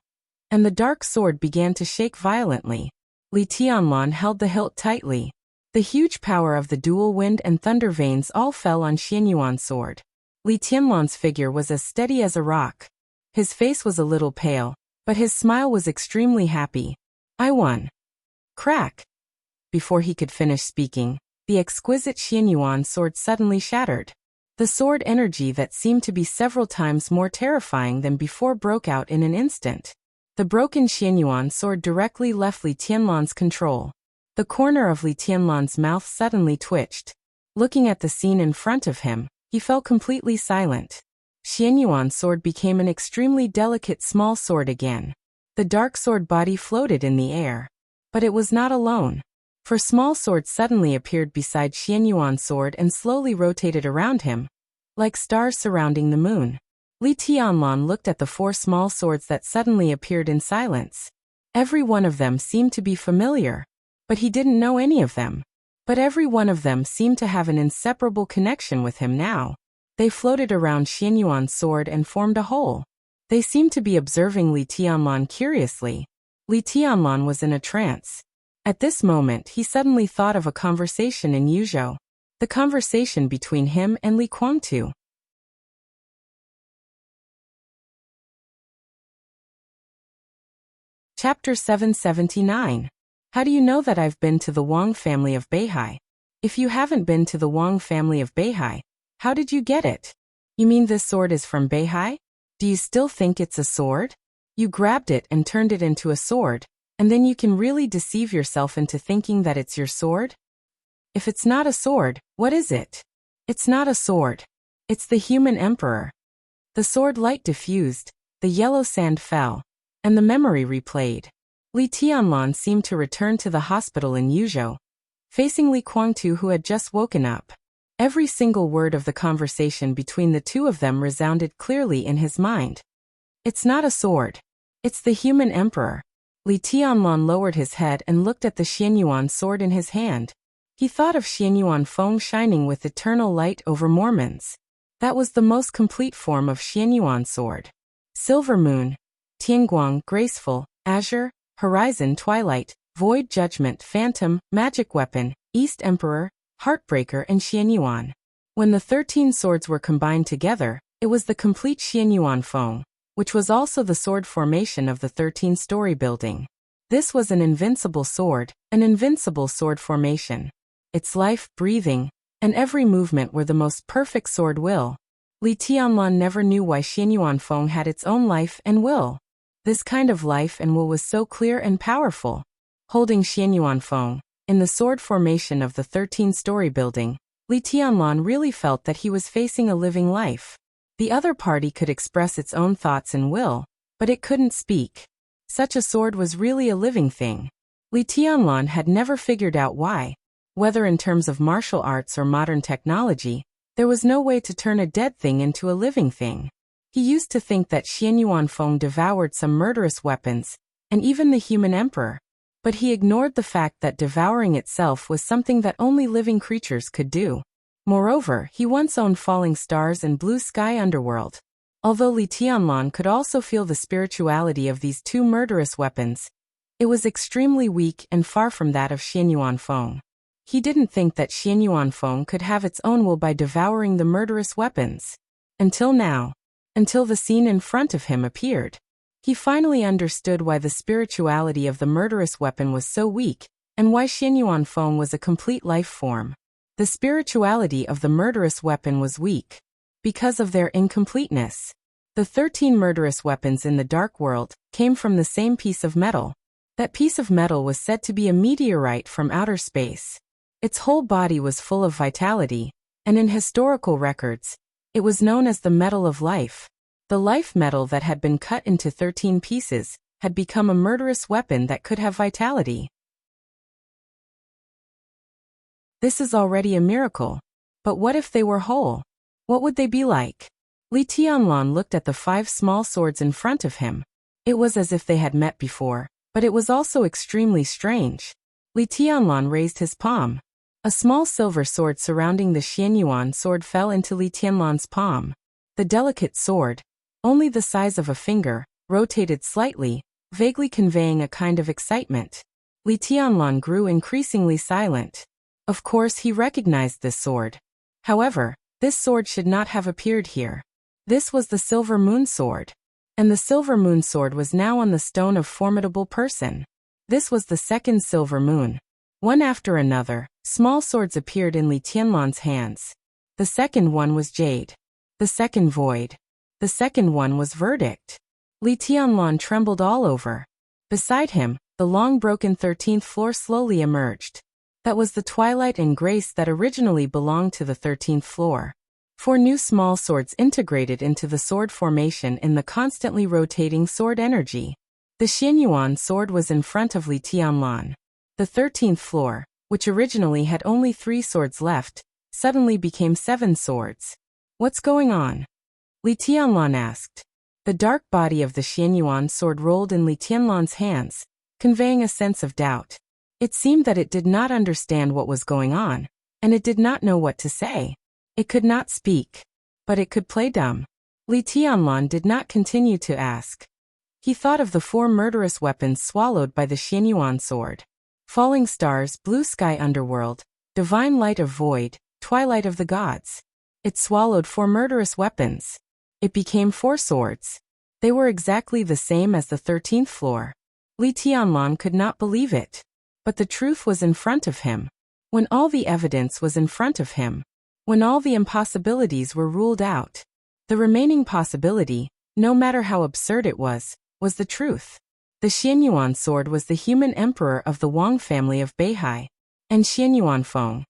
and the dark sword began to shake violently. Li Tianlan held the hilt tightly. The huge power of the dual wind and thunder veins all fell on Xianyuan's sword. Li Tianlan's figure was as steady as a rock. His face was a little pale, but his smile was extremely happy. I won. Crack. Before he could finish speaking, the exquisite Xianyuan's sword suddenly shattered. The sword energy that seemed to be several times more terrifying than before broke out in an instant. The broken Xianyuan's sword directly left Li Tianlan's control. The corner of Li Tianlan's mouth suddenly twitched. Looking at the scene in front of him, he fell completely silent. Xianyuan's sword became an extremely delicate small sword again. The dark sword body floated in the air. But it was not alone. For small sword suddenly appeared beside Xianyuan's sword and slowly rotated around him, like stars surrounding the moon. Li Tianlan looked at the four small swords that suddenly appeared in silence. Every one of them seemed to be familiar. But he didn't know any of them. But every one of them seemed to have an inseparable connection with him now. They floated around Xianyuan's sword and formed a whole. They seemed to be observing Li Tianlan curiously. Li Tianlan was in a trance. At this moment he suddenly thought of a conversation in Yuzhou. The conversation between him and Li Guangtu. Chapter 779. How do you know that I've been to the Wang family of Beihai? If you haven't been to the Wang family of Beihai, how did you get it? You mean this sword is from Beihai? Do you still think it's a sword? You grabbed it and turned it into a sword, and then you can really deceive yourself into thinking that it's your sword? If it's not a sword, what is it? It's not a sword. It's the human emperor. The sword light diffused, the yellow sand fell, and the memory replayed. Li Tianlan seemed to return to the hospital in Yuzhou, facing Li Guangtu who had just woken up. Every single word of the conversation between the two of them resounded clearly in his mind. It's not a sword. It's the human emperor. Li Tianlan lowered his head and looked at the Xianyuan sword in his hand. He thought of Xianyuan Feng shining with eternal light over Mormons. That was the most complete form of Xianyuan sword. Silver moon, Tianguang graceful, azure, horizon twilight, void judgment phantom, magic weapon, East Emperor, Heartbreaker and Xianyuan. When the 13 swords were combined together, it was the complete Xianyuan Feng, which was also the sword formation of the 13-story building. This was an invincible sword formation. Its life, breathing, and every movement were the most perfect sword will. Li Tianlan never knew why Xianyuan Feng had its own life and will. This kind of life and will was so clear and powerful. Holding Xianyuan Feng, in the sword formation of the 13-story building, Li Tianlan really felt that he was facing a living life. The other party could express its own thoughts and will, but it couldn't speak. Such a sword was really a living thing. Li Tianlan had never figured out why. Whether in terms of martial arts or modern technology, there was no way to turn a dead thing into a living thing. He used to think that Xianyuan Feng devoured some murderous weapons, and even the human emperor. But he ignored the fact that devouring itself was something that only living creatures could do. Moreover, he once owned falling stars and blue sky underworld. Although Li Tianlan could also feel the spirituality of these two murderous weapons, it was extremely weak and far from that of Xian Yuanfeng. He didn't think that Xian Yuanfeng could have its own will by devouring the murderous weapons. Until now. Until the scene in front of him appeared. He finally understood why the spirituality of the murderous weapon was so weak, and why Xian Yuanfeng was a complete life form. The spirituality of the murderous weapon was weak. Because of their incompleteness. The 13 murderous weapons in the dark world came from the same piece of metal. That piece of metal was said to be a meteorite from outer space. Its whole body was full of vitality, and in historical records, it was known as the metal of life. The life metal that had been cut into 13 pieces had become a murderous weapon that could have vitality. This is already a miracle. But what if they were whole? What would they be like? Li Tianlan looked at the 5 small swords in front of him. It was as if they had met before, but it was also extremely strange. Li Tianlan raised his palm. A small silver sword surrounding the Xian Yuan sword fell into Li Tianlan's palm. The delicate sword, only the size of a finger, rotated slightly, vaguely conveying a kind of excitement. Li Tianlan grew increasingly silent. Of course he recognized this sword. However, this sword should not have appeared here. This was the Silver Moon Sword. And the Silver Moon Sword was now on the stone of formidable person. This was the second Silver Moon. One after another, small swords appeared in Li Tianlan's hands. The second one was Jade. The second Void. The second one was Verdict. Li Tianlan trembled all over. Beside him, the long broken 13th floor slowly emerged. That was the twilight and grace that originally belonged to the 13th floor. 4 new small swords integrated into the sword formation in the constantly rotating sword energy. The Xian Yuan sword was in front of Li Tianlan. The 13th floor, which originally had only 3 swords left, suddenly became 7 swords. What's going on? Li Tianlan asked. The dark body of the Xian Yuan sword rolled in Li Tianlan's hands, conveying a sense of doubt. It seemed that it did not understand what was going on, and it did not know what to say. It could not speak, but it could play dumb. Li Tianlan did not continue to ask. He thought of the 4 murderous weapons swallowed by the Xian Yuan sword. Falling stars, blue sky underworld, divine light of void, twilight of the gods. It swallowed 4 murderous weapons. It became 4 swords. They were exactly the same as the 13th floor. Li Tianlan could not believe it. But the truth was in front of him. When all the evidence was in front of him. When all the impossibilities were ruled out. The remaining possibility, no matter how absurd it was the truth. The Xian Yuan sword was the human emperor of the Wang family of Beihai. And Xian Yuanfeng.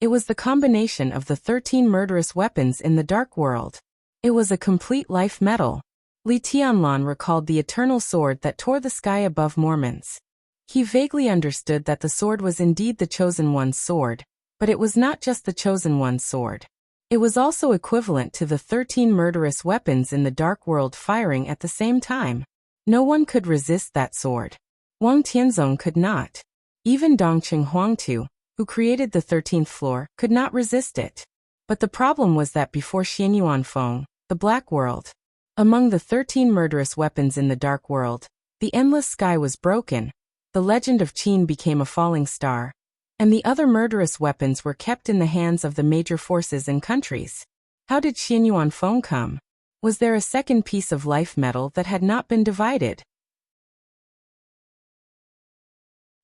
It was the combination of the 13 murderous weapons in the dark world. It was a complete life metal. Li Tianlan recalled the eternal sword that tore the sky above Mormons. He vaguely understood that the sword was indeed the Chosen One's sword, but it was not just the Chosen One's sword. It was also equivalent to the 13 murderous weapons in the dark world firing at the same time. No one could resist that sword. Wang Tianzong could not. Even Dongqing Huangtu, who created the 13th floor, could not resist it. But the problem was that before Xian Yuanfeng, the black world, among the 13 murderous weapons in the dark world, the endless sky was broken. The legend of Qin became a falling star, and the other murderous weapons were kept in the hands of the major forces and countries. How did Xian Yuanfeng come? Was there a second piece of life metal that had not been divided?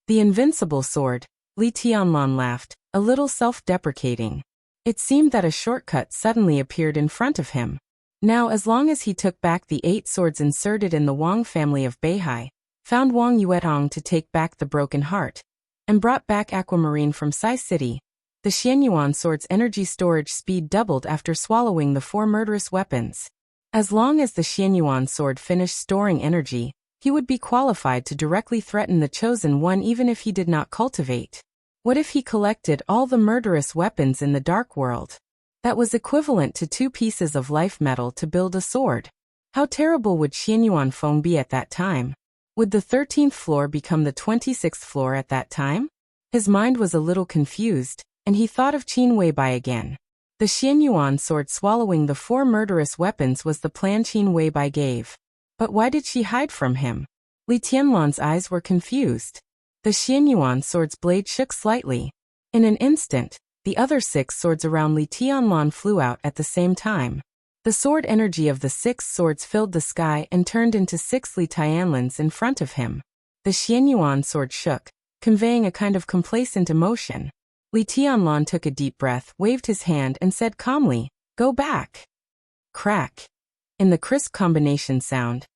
The invincible sword, Li Tianlan laughed, a little self-deprecating. It seemed that a shortcut suddenly appeared in front of him. Now as long as he took back the 8 swords inserted in the Wang family of Beihai, found Wang Yuetong to take back the broken heart, and brought back Aquamarine from Sai City, the Xian Yuan sword's energy storage speed doubled after swallowing the 4 murderous weapons. As long as the Xian Yuan sword finished storing energy, he would be qualified to directly threaten the Chosen One even if he did not cultivate. What if he collected all the murderous weapons in the dark world? That was equivalent to 2 pieces of life metal to build a sword. How terrible would Xian Yuanfeng be at that time? Would the 13th floor become the 26th floor at that time? His mind was a little confused, and he thought of Qin Weibai again. The Xianyuan sword swallowing the 4 murderous weapons was the plan Qin Weibai gave. But why did she hide from him? Li Tianlan's eyes were confused. The Xianyuan sword's blade shook slightly. In an instant, the other 6 swords around Li Tianlan flew out at the same time. The sword energy of the 6 swords filled the sky and turned into 6 Li Tianlans in front of him. The Xianyuan sword shook, conveying a kind of complacent emotion. Li Tianlan took a deep breath, waved his hand and said calmly, "Go back." Crack. In the crisp combination sound,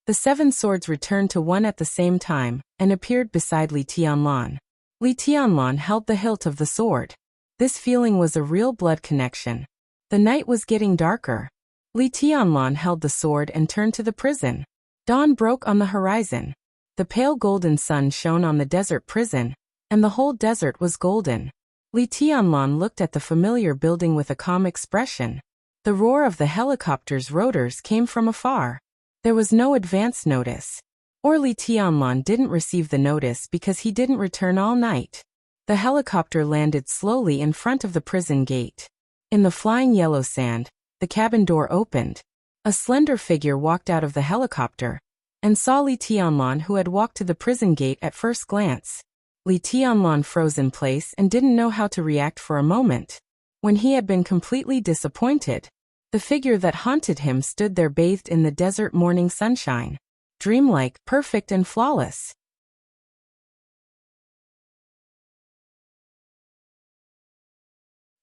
the 7 swords returned to one at the same time and appeared beside Li Tianlan. Li Tianlan held the hilt of the sword. This feeling was a real blood connection. The night was getting darker. Li Tianlan held the sword and turned to the prison. Dawn broke on the horizon. The pale golden sun shone on the desert prison, and the whole desert was golden. Li Tianlan looked at the familiar building with a calm expression. The roar of the helicopter's rotors came from afar. There was no advance notice. Or Li Tianlan didn't receive the notice because he didn't return all night. The helicopter landed slowly in front of the prison gate. In the flying yellow sand, the cabin door opened. A slender figure walked out of the helicopter and saw Li Tianlan, who had walked to the prison gate at first glance. Li Tianlan froze in place and didn't know how to react for a moment. When he had been completely disappointed, the figure that haunted him stood there bathed in the desert morning sunshine. Dreamlike, perfect and flawless.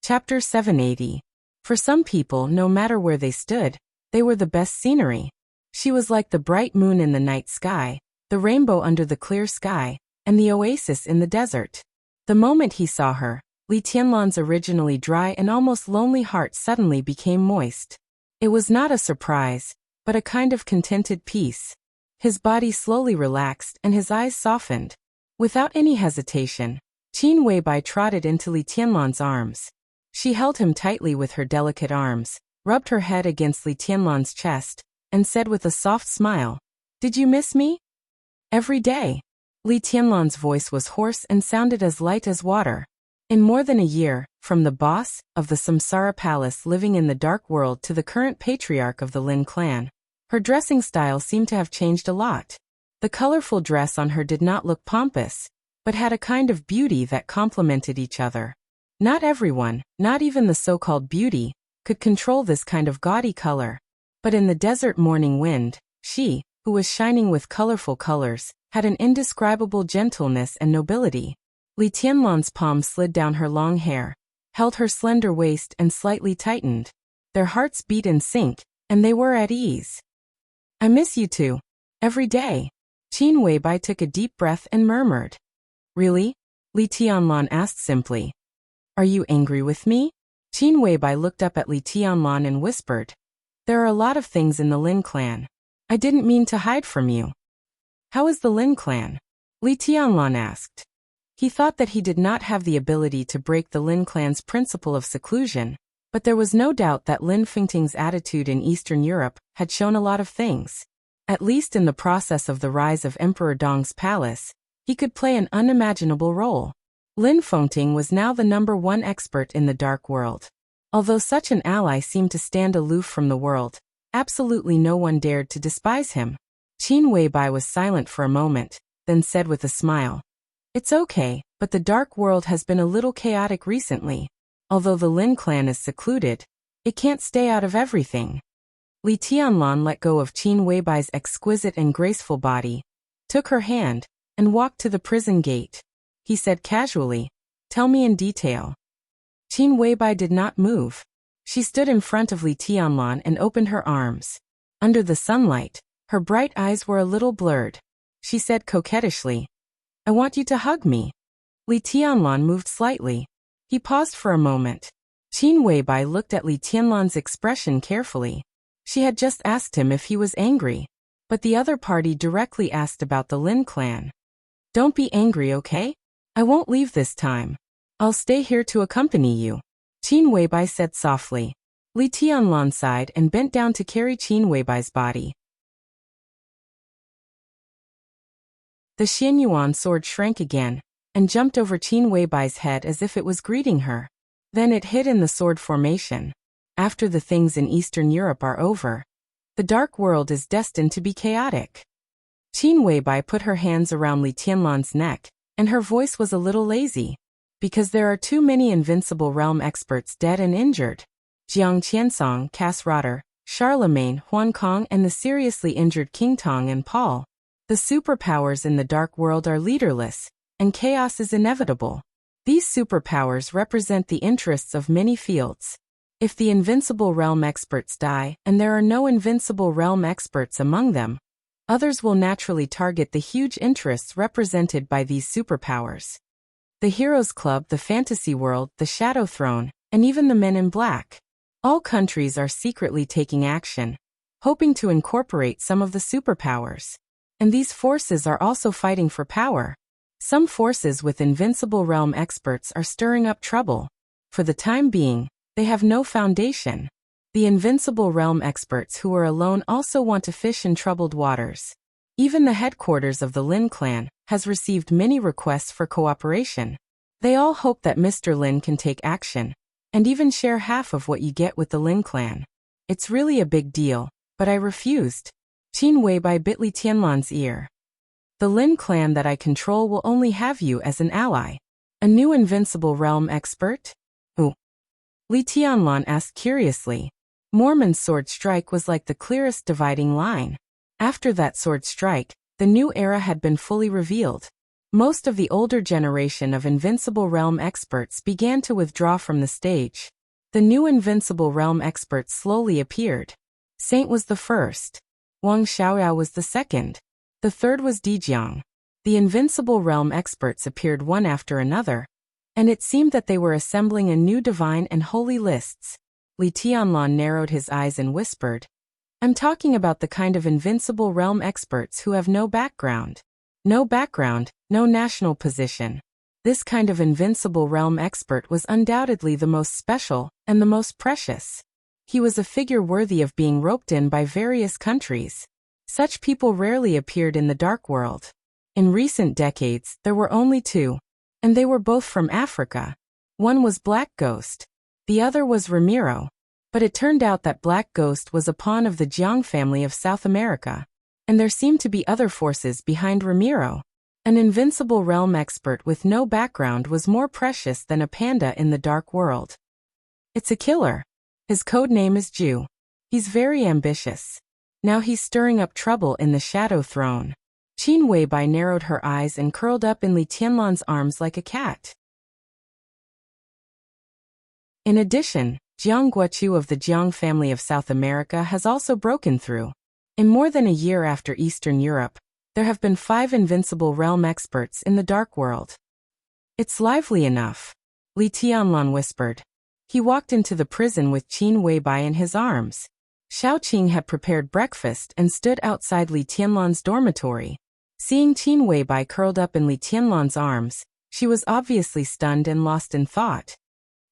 Chapter 780. For some people, no matter where they stood, they were the best scenery. She was like the bright moon in the night sky, the rainbow under the clear sky, and the oasis in the desert. The moment he saw her, Li Tianlan's originally dry and almost lonely heart suddenly became moist. It was not a surprise, but a kind of contented peace. His body slowly relaxed and his eyes softened. Without any hesitation, Qin Weibai trotted into Li Tianlan's arms. She held him tightly with her delicate arms, rubbed her head against Li Tianlan's chest, and said with a soft smile, "Did you miss me?" "Every day." Li Tianlan's voice was hoarse and sounded as light as water. In more than a year, from the boss of the Samsara Palace living in the dark world to the current patriarch of the Lin clan, her dressing style seemed to have changed a lot. The colorful dress on her did not look pompous, but had a kind of beauty that complemented each other. Not everyone, not even the so-called beauty, could control this kind of gaudy color. But in the desert morning wind, she, who was shining with colorful colors, had an indescribable gentleness and nobility. Li Tianlan's palm slid down her long hair, held her slender waist and slightly tightened. Their hearts beat in sync, and they were at ease. "I miss you too. Every day." Qin Weibai took a deep breath and murmured. "Really?" Li Tianlan asked simply. "Are you angry with me?" Qin Weibai looked up at Li Tianlan and whispered, "There are a lot of things in the Lin clan. I didn't mean to hide from you." "How is the Lin clan?" Li Tianlan asked. He thought that he did not have the ability to break the Lin clan's principle of seclusion, but there was no doubt that Lin Fengting's attitude in Eastern Europe had shown a lot of things. At least in the process of the rise of Emperor Dong's palace, he could play an unimaginable role. Lin Fengting was now the #1 expert in the dark world. Although such an ally seemed to stand aloof from the world, absolutely no one dared to despise him. Qin Weibai was silent for a moment, then said with a smile, "It's okay, but the dark world has been a little chaotic recently. Although the Lin clan is secluded, it can't stay out of everything." Li Tianlan let go of Qin Weibai's exquisite and graceful body, took her hand, and walked to the prison gate. He said casually, "Tell me in detail." Qin Weibai did not move. She stood in front of Li Tianlan and opened her arms. Under the sunlight, her bright eyes were a little blurred. She said coquettishly, "I want you to hug me." Li Tianlan moved slightly. He paused for a moment. Qin Weibai looked at Li Tianlan's expression carefully. She had just asked him if he was angry, but the other party directly asked about the Lin clan. "Don't be angry, okay? I won't leave this time. I'll stay here to accompany you," Qin Weibai said softly. Li Tianlan sighed and bent down to carry Qin Weibai's body. The Xianyuan sword shrank again, and jumped over Qin Weibai's head as if it was greeting her. Then it hid in the sword formation. After the things in Eastern Europe are over, the dark world is destined to be chaotic. Qin Weibai put her hands around Li Tianlan's neck, and her voice was a little lazy. Because there are too many invincible realm experts dead and injured. Jiang Qiansong, Cass Rotter, Charlemagne, Huan Kong, and the seriously injured King Tong and Paul. The superpowers in the dark world are leaderless, and chaos is inevitable. These superpowers represent the interests of many fields. If the invincible realm experts die, and there are no invincible realm experts among them, others will naturally target the huge interests represented by these superpowers. The Heroes Club, the Fantasy World, the Shadow Throne, and even the Men in Black. All countries are secretly taking action, hoping to incorporate some of the superpowers. And these forces are also fighting for power. Some forces with invincible realm experts are stirring up trouble. For the time being, they have no foundation. The invincible realm experts who are alone also want to fish in troubled waters. Even the headquarters of the Lin clan has received many requests for cooperation. They all hope that Mr. Lin can take action, and even share half of what you get with the Lin clan. It's really a big deal, but I refused. Qin Weibai bit Li Tianlan's ear. The Lin clan that I control will only have you as an ally. A new invincible realm expert? Who? Li Tianlan asked curiously. Mormon's sword strike was like the clearest dividing line. After that sword strike, the new era had been fully revealed. Most of the older generation of invincible realm experts began to withdraw from the stage. The new invincible realm experts slowly appeared. Saint was the first. Wang Xiaoyao was the second. The third was Dijiang. The invincible realm experts appeared one after another, and it seemed that they were assembling a new divine and holy lists. Li Tianlan narrowed his eyes and whispered, I'm talking about the kind of invincible realm experts who have no background. No background, no national position. This kind of invincible realm expert was undoubtedly the most special and the most precious. He was a figure worthy of being roped in by various countries. Such people rarely appeared in the dark world. In recent decades, there were only two, and they were both from Africa. One was Black Ghost. The other was Ramiro. But it turned out that Black Ghost was a pawn of the Jiang family of South America, and there seemed to be other forces behind Ramiro. An invincible realm expert with no background was more precious than a panda in the dark world. It's a killer. His code name is Ju. He's very ambitious. Now he's stirring up trouble in the Shadow Throne. Qin Weibai narrowed her eyes and curled up in Li Tianlan's arms like a cat. In addition, Jiang Guochu of the Jiang family of South America has also broken through. In more than a year after Eastern Europe, there have been 5 invincible realm experts in the dark world. It's lively enough, Li Tianlan whispered. He walked into the prison with Qin Weibai in his arms. Xiao Qing had prepared breakfast and stood outside Li Tianlan's dormitory. Seeing Qin Weibai curled up in Li Tianlan's arms, she was obviously stunned and lost in thought.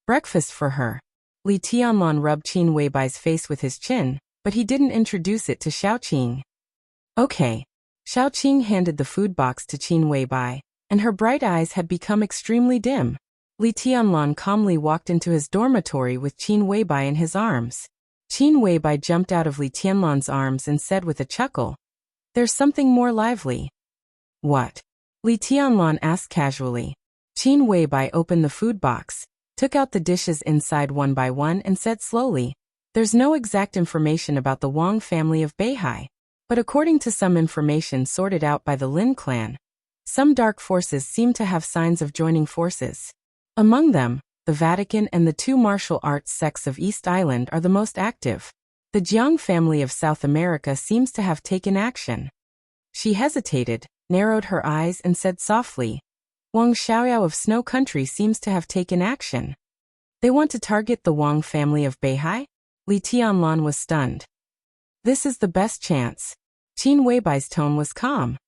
Breakfast for her. Li Tianlan rubbed Qin Weibai's face with his chin, but he didn't introduce it to Xiao Qing. Okay. Xiao Qing handed the food box to Qin Weibai, and her bright eyes had become extremely dim. Li Tianlan calmly walked into his dormitory with Qin Weibai in his arms. Qin Weibai jumped out of Li Tianlan's arms and said with a chuckle, There's something more lively. What? Li Tianlan asked casually. Qin Weibai opened the food box, took out the dishes inside one by one and said slowly, There's no exact information about the Wang family of Beihai, but according to some information sorted out by the Lin clan, some dark forces seem to have signs of joining forces. Among them, the Vatican and the 2 martial arts sects of East Island are the most active. The Jiang family of South America seems to have taken action. She hesitated, narrowed her eyes and said softly, Wang Xiaoyao of Snow Country seems to have taken action. They want to target the Wang family of Beihai? Li Tianlan was stunned. This is the best chance. Qin Weibai's tone was calm.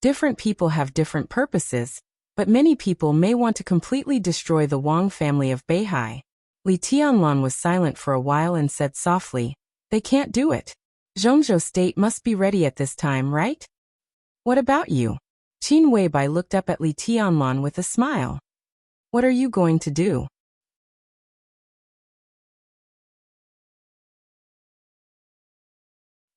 Different people have different purposes, but many people may want to completely destroy the Wang family of Beihai. Li Tianlan was silent for a while and said softly, They can't do it. Zhongzhou State must be ready at this time, right? What about you? Qin Weibai looked up at Li Tianlan with a smile. What are you going to do?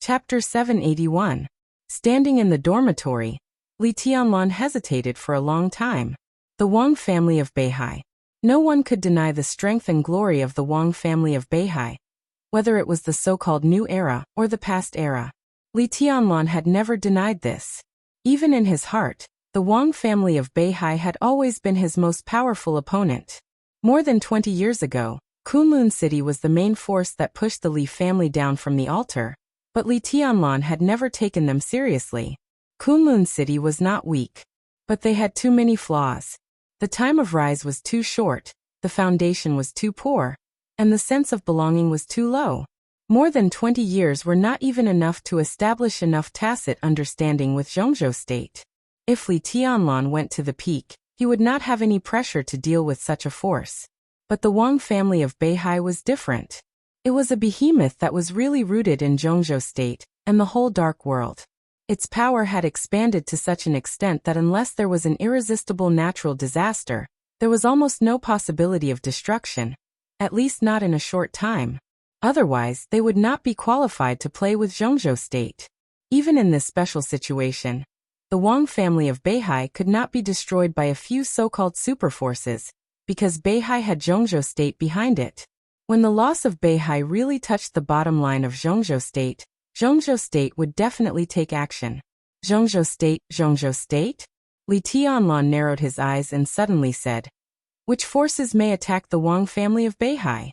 Chapter 781. Standing in the dormitory, Li Tianlan hesitated for a long time. The Wang family of Beihai. No one could deny the strength and glory of the Wang family of Beihai, whether it was the so-called new era or the past era. Li Tianlan had never denied this. Even in his heart, the Wang family of Beihai had always been his most powerful opponent. More than 20 years ago, Kunlun City was the main force that pushed the Li family down from the altar, but Li Tianlan had never taken them seriously. Kunlun City was not weak, but they had too many flaws. The time of rise was too short, the foundation was too poor, and the sense of belonging was too low. More than 20 years were not even enough to establish enough tacit understanding with Zhongzhou state. If Li Tianlan went to the peak, he would not have any pressure to deal with such a force. But the Wang family of Beihai was different. It was a behemoth that was really rooted in Zhongzhou state and the whole dark world. Its power had expanded to such an extent that unless there was an irresistible natural disaster, there was almost no possibility of destruction, at least not in a short time. Otherwise, they would not be qualified to play with Zhongzhou state. Even in this special situation, the Wang family of Beihai could not be destroyed by a few so-called superforces, because Beihai had Zhongzhou state behind it. When the loss of Beihai really touched the bottom line of Zhongzhou state would definitely take action. Zhongzhou state? Li Tianlan narrowed his eyes and suddenly said, "Which forces may attack the Wang family of Beihai?"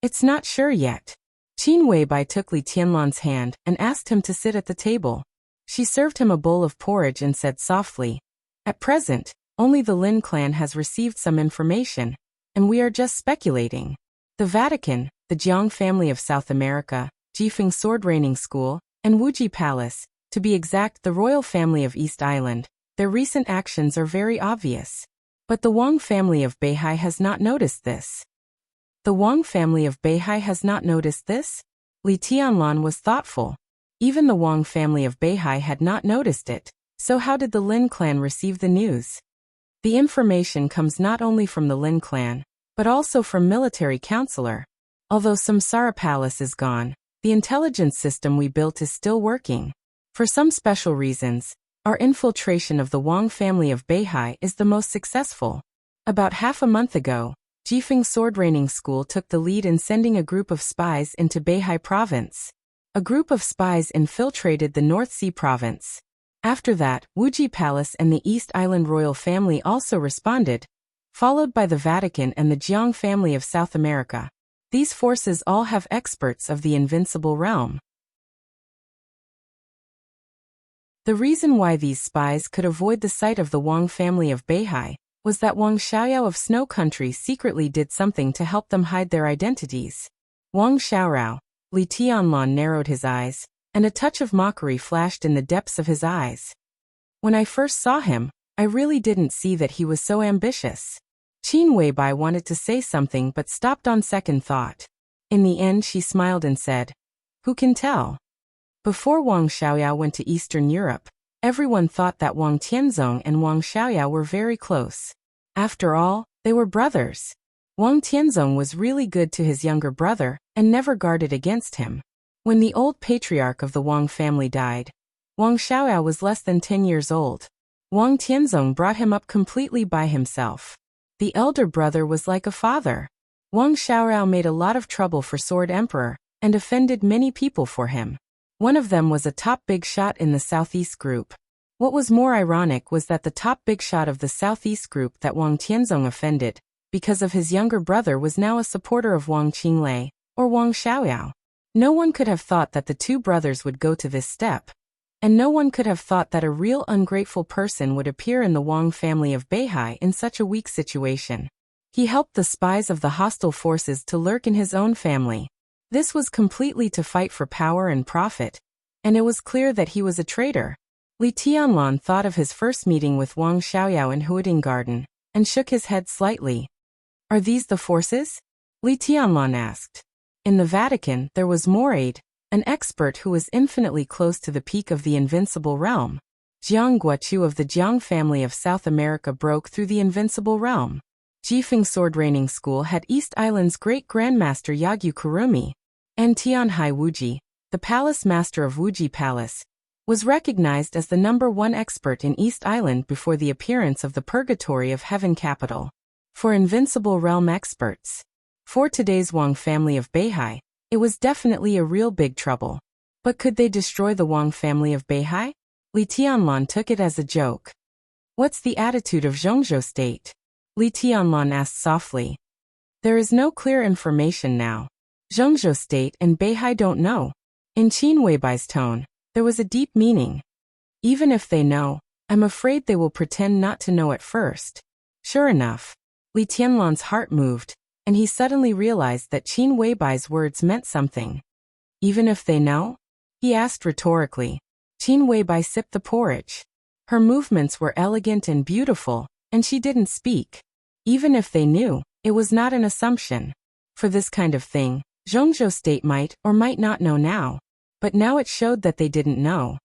"It's not sure yet." Qin Weibai took Li Tianlan's hand and asked him to sit at the table. She served him a bowl of porridge and said softly, "At present, only the Lin clan has received some information, and we are just speculating. The Vatican, the Jiang family of South America, Jifeng Sword Reigning School, and Wuji Palace, to be exact the royal family of East Island, their recent actions are very obvious. But the Wang family of Beihai has not noticed this." "The Wang family of Beihai has not noticed this?" Li Tianlan was thoughtful. Even the Wang family of Beihai had not noticed it, so how did the Lin clan receive the news? The information comes not only from the Lin clan, but also from military counselor. Although Samsara Palace is gone, the intelligence system we built is still working. For some special reasons, our infiltration of the Wang family of Beihai is the most successful. About half a month ago, Jifeng Sword Reigning School took the lead in sending a group of spies into Beihai province. A group of spies infiltrated the North Sea province. After that, Wuji Palace and the East Island royal family also responded, followed by the Vatican and the Jiang family of South America. These forces all have experts of the invincible realm. The reason why these spies could avoid the sight of the Wang family of Beihai was that Wang Xiaoyao of Snow Country secretly did something to help them hide their identities. Wang Xiaorao. Li Tianlan narrowed his eyes, and a touch of mockery flashed in the depths of his eyes. "When I first saw him, I really didn't see that he was so ambitious." Qin Weibai wanted to say something but stopped on second thought. In the end she smiled and said, "Who can tell?" Before Wang Xiaoyao went to Eastern Europe, everyone thought that Wang Tianzong and Wang Xiaoyao were very close. After all, they were brothers. Wang Tianzong was really good to his younger brother and never guarded against him. When the old patriarch of the Wang family died, Wang Xiaoyao was less than 10 years old. Wang Tianzong brought him up completely by himself. The elder brother was like a father. Wang Xiaorao made a lot of trouble for Sword Emperor and offended many people for him. One of them was a top big shot in the Southeast group. What was more ironic was that the top big shot of the Southeast group that Wang Tianzong offended, because of his younger brother, was now a supporter of Wang Qinglei, or Wang Xiaoyao. No one could have thought that the two brothers would go to this step. And no one could have thought that a real ungrateful person would appear in the Wang family of Beihai in such a weak situation. He helped the spies of the hostile forces to lurk in his own family. This was completely to fight for power and profit, and it was clear that he was a traitor. Li Tianlan thought of his first meeting with Wang Xiaoyao in Huading Garden, and shook his head slightly. "Are these the forces?" Li Tianlan asked. In the Vatican, there was Moraid, an expert who was infinitely close to the peak of the invincible realm. Jiang Guochu of the Jiang family of South America broke through the invincible realm. Jifeng Sword Reigning School had East Island's great grandmaster Yagyu Kurumi. And Tianhai Wuji, the palace master of Wuji Palace, was recognized as the #1 expert in East Island before the appearance of the Purgatory of Heaven capital. For Invincible Realm experts. For today's Wang family of Beihai, it was definitely a real big trouble. But could they destroy the Wang family of Beihai? Li Tianlan took it as a joke. What's the attitude of Zhongzhou state? Li Tianlan asked softly. There is no clear information now. Zhongzhou state and Beihai don't know. In Qin Weibai's tone, there was a deep meaning. Even if they know, I'm afraid they will pretend not to know at first. Sure enough, Li Tianlan's heart moved, and he suddenly realized that Qin Weibai's words meant something. Even if they know? He asked rhetorically. Qin Weibai sipped the porridge. Her movements were elegant and beautiful, and she didn't speak. Even if they knew, it was not an assumption. For this kind of thing, Zhongzhou state might or might not know now. But now it showed that they didn't know.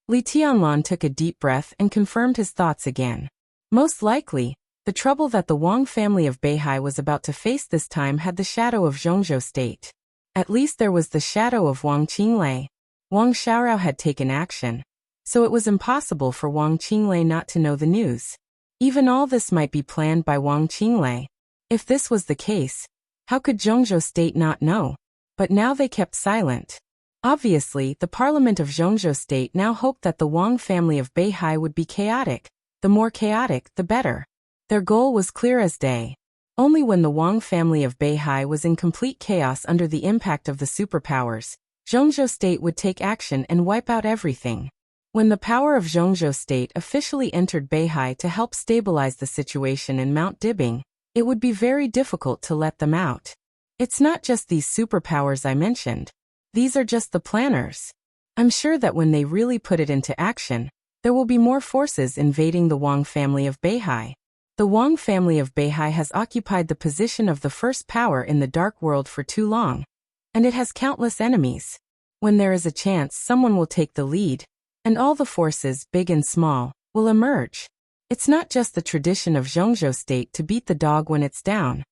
Li Tianlan took a deep breath and confirmed his thoughts again. Most likely, the trouble that the Wang family of Beihai was about to face this time had the shadow of Zhongzhou state. At least there was the shadow of Wang Qinglei. Wang Xiaorao had taken action, so it was impossible for Wang Qinglei not to know the news. Even all this might be planned by Wang Qinglei. If this was the case, how could Zhongzhou state not know? But now they kept silent. Obviously, the parliament of Zhongzhou state now hoped that the Wang family of Beihai would be chaotic. The more chaotic, the better. Their goal was clear as day. Only when the Wang family of Beihai was in complete chaos under the impact of the superpowers, Zhongzhou state would take action and wipe out everything. When the power of Zhongzhou state officially entered Beihai to help stabilize the situation in Mount Dibing, it would be very difficult to let them out. It's not just these superpowers I mentioned. These are just the planners. I'm sure that when they really put it into action, there will be more forces invading the Wang family of Beihai. The Wang family of Beihai has occupied the position of the first power in the dark world for too long, and it has countless enemies. When there is a chance someone will take the lead, and all the forces, big and small, will emerge. It's not just the tradition of Zhongzhou state to beat the dog when it's down.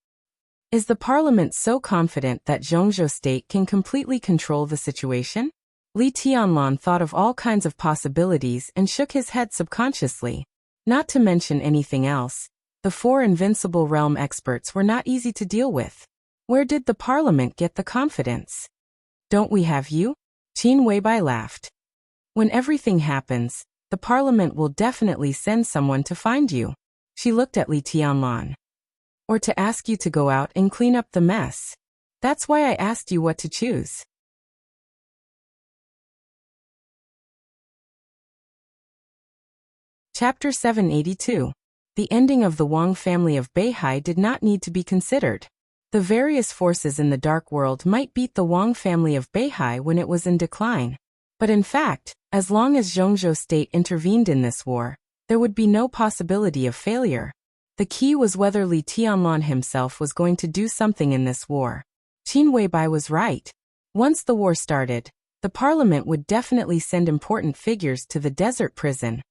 Is the parliament so confident that Zhongzhou state can completely control the situation? Li Tianlan thought of all kinds of possibilities and shook his head subconsciously. Not to mention anything else, the 4 Invincible Realm experts were not easy to deal with. Where did the parliament get the confidence? Don't we have you? Qin Weibai laughed. When everything happens, the parliament will definitely send someone to find you. She looked at Li Tianlan. Or to ask you to go out and clean up the mess. That's why I asked you what to choose. Chapter 782. The ending of the Wang family of Beihai did not need to be considered. The various forces in the dark world might beat the Wang family of Beihai when it was in decline. But in fact, as long as Zhongzhou state intervened in this war, there would be no possibility of failure. The key was whether Li Tianlan himself was going to do something in this war. Qin Weibai was right. Once the war started, the parliament would definitely send important figures to the desert prison,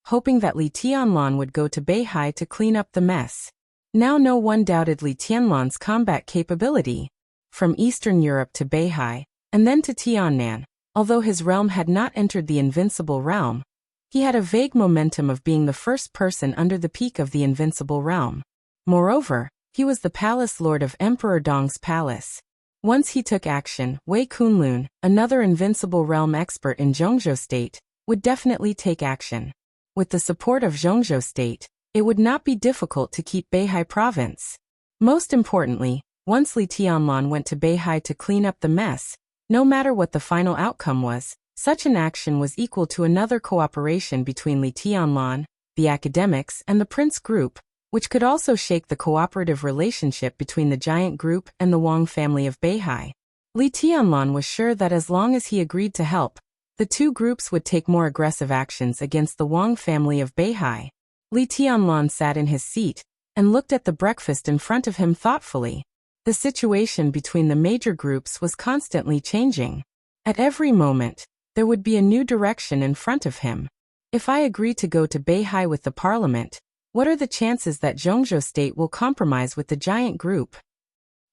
hoping that Li Tianlan would go to Beihai to clean up the mess. Now no one doubted Li Tianlan's combat capability. From Eastern Europe to Beihai, and then to Tiannan, although his realm had not entered the Invincible Realm, he had a vague momentum of being the first person under the peak of the Invincible Realm. Moreover, he was the palace lord of Emperor Dong's palace. Once he took action, Wei Kunlun, another Invincible Realm expert in Zhongzhou state, would definitely take action. With the support of Zhongzhou state, it would not be difficult to keep Beihai province. Most importantly, once Li Tianlan went to Beihai to clean up the mess, no matter what the final outcome was, such an action was equal to another cooperation between Li Tianlan, the academics, and the Prince Group, which could also shake the cooperative relationship between the giant group and the Wang family of Beihai. Li Tianlan was sure that as long as he agreed to help, the two groups would take more aggressive actions against the Wang family of Beihai. Li Tianlan sat in his seat and looked at the breakfast in front of him thoughtfully. The situation between the major groups was constantly changing. At every moment, there would be a new direction in front of him. If I agree to go to Beihai with the parliament, what are the chances that Zhongzhou state will compromise with the giant group?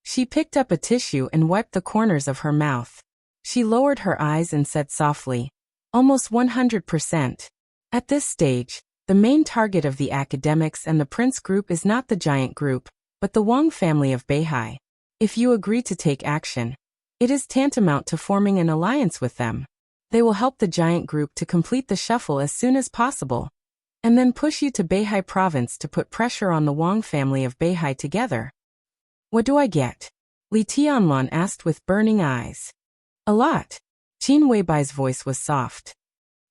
She picked up a tissue and wiped the corners of her mouth. She lowered her eyes and said softly, "Almost 100%. At this stage, the main target of the academics and the Prince group is not the giant group, but the Wang family of Beihai. If you agree to take action, it is tantamount to forming an alliance with them. They will help the giant group to complete the shuffle as soon as possible, and then push you to Beihai province to put pressure on the Wang family of Beihai together." "What do I get?" Li Tianlan asked with burning eyes. "A lot." Qin Weibai's voice was soft.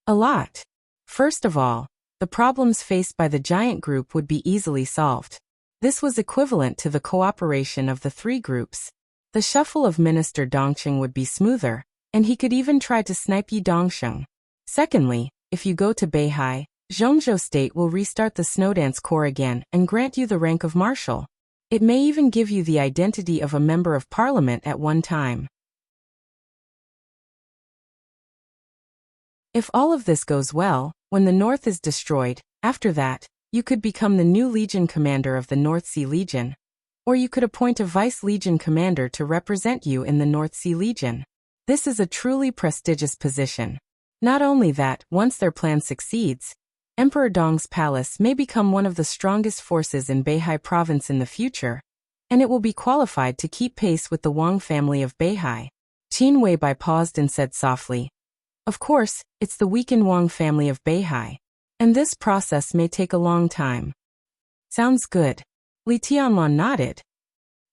"A lot. First of all, the problems faced by the giant group would be easily solved. This was equivalent to the cooperation of the three groups. The shuffle of Minister Dongqing would be smoother, and he could even try to snipe Yi Dongsheng. Secondly, if you go to Beihai, Zhongzhou State will restart the Snowdance Corps again and grant you the rank of marshal. It may even give you the identity of a member of parliament at one time. If all of this goes well, when the North is destroyed, after that, you could become the new Legion commander of the North Sea Legion. Or you could appoint a Vice Legion commander to represent you in the North Sea Legion. This is a truly prestigious position. Not only that, once their plan succeeds, Emperor Dong's palace may become one of the strongest forces in Beihai province in the future, and it will be qualified to keep pace with the Wang family of Beihai. Qin Weibai paused and said softly, "Of course, it's the weakened Wang family of Beihai, and this process may take a long time." "Sounds good." Li Tianlan nodded.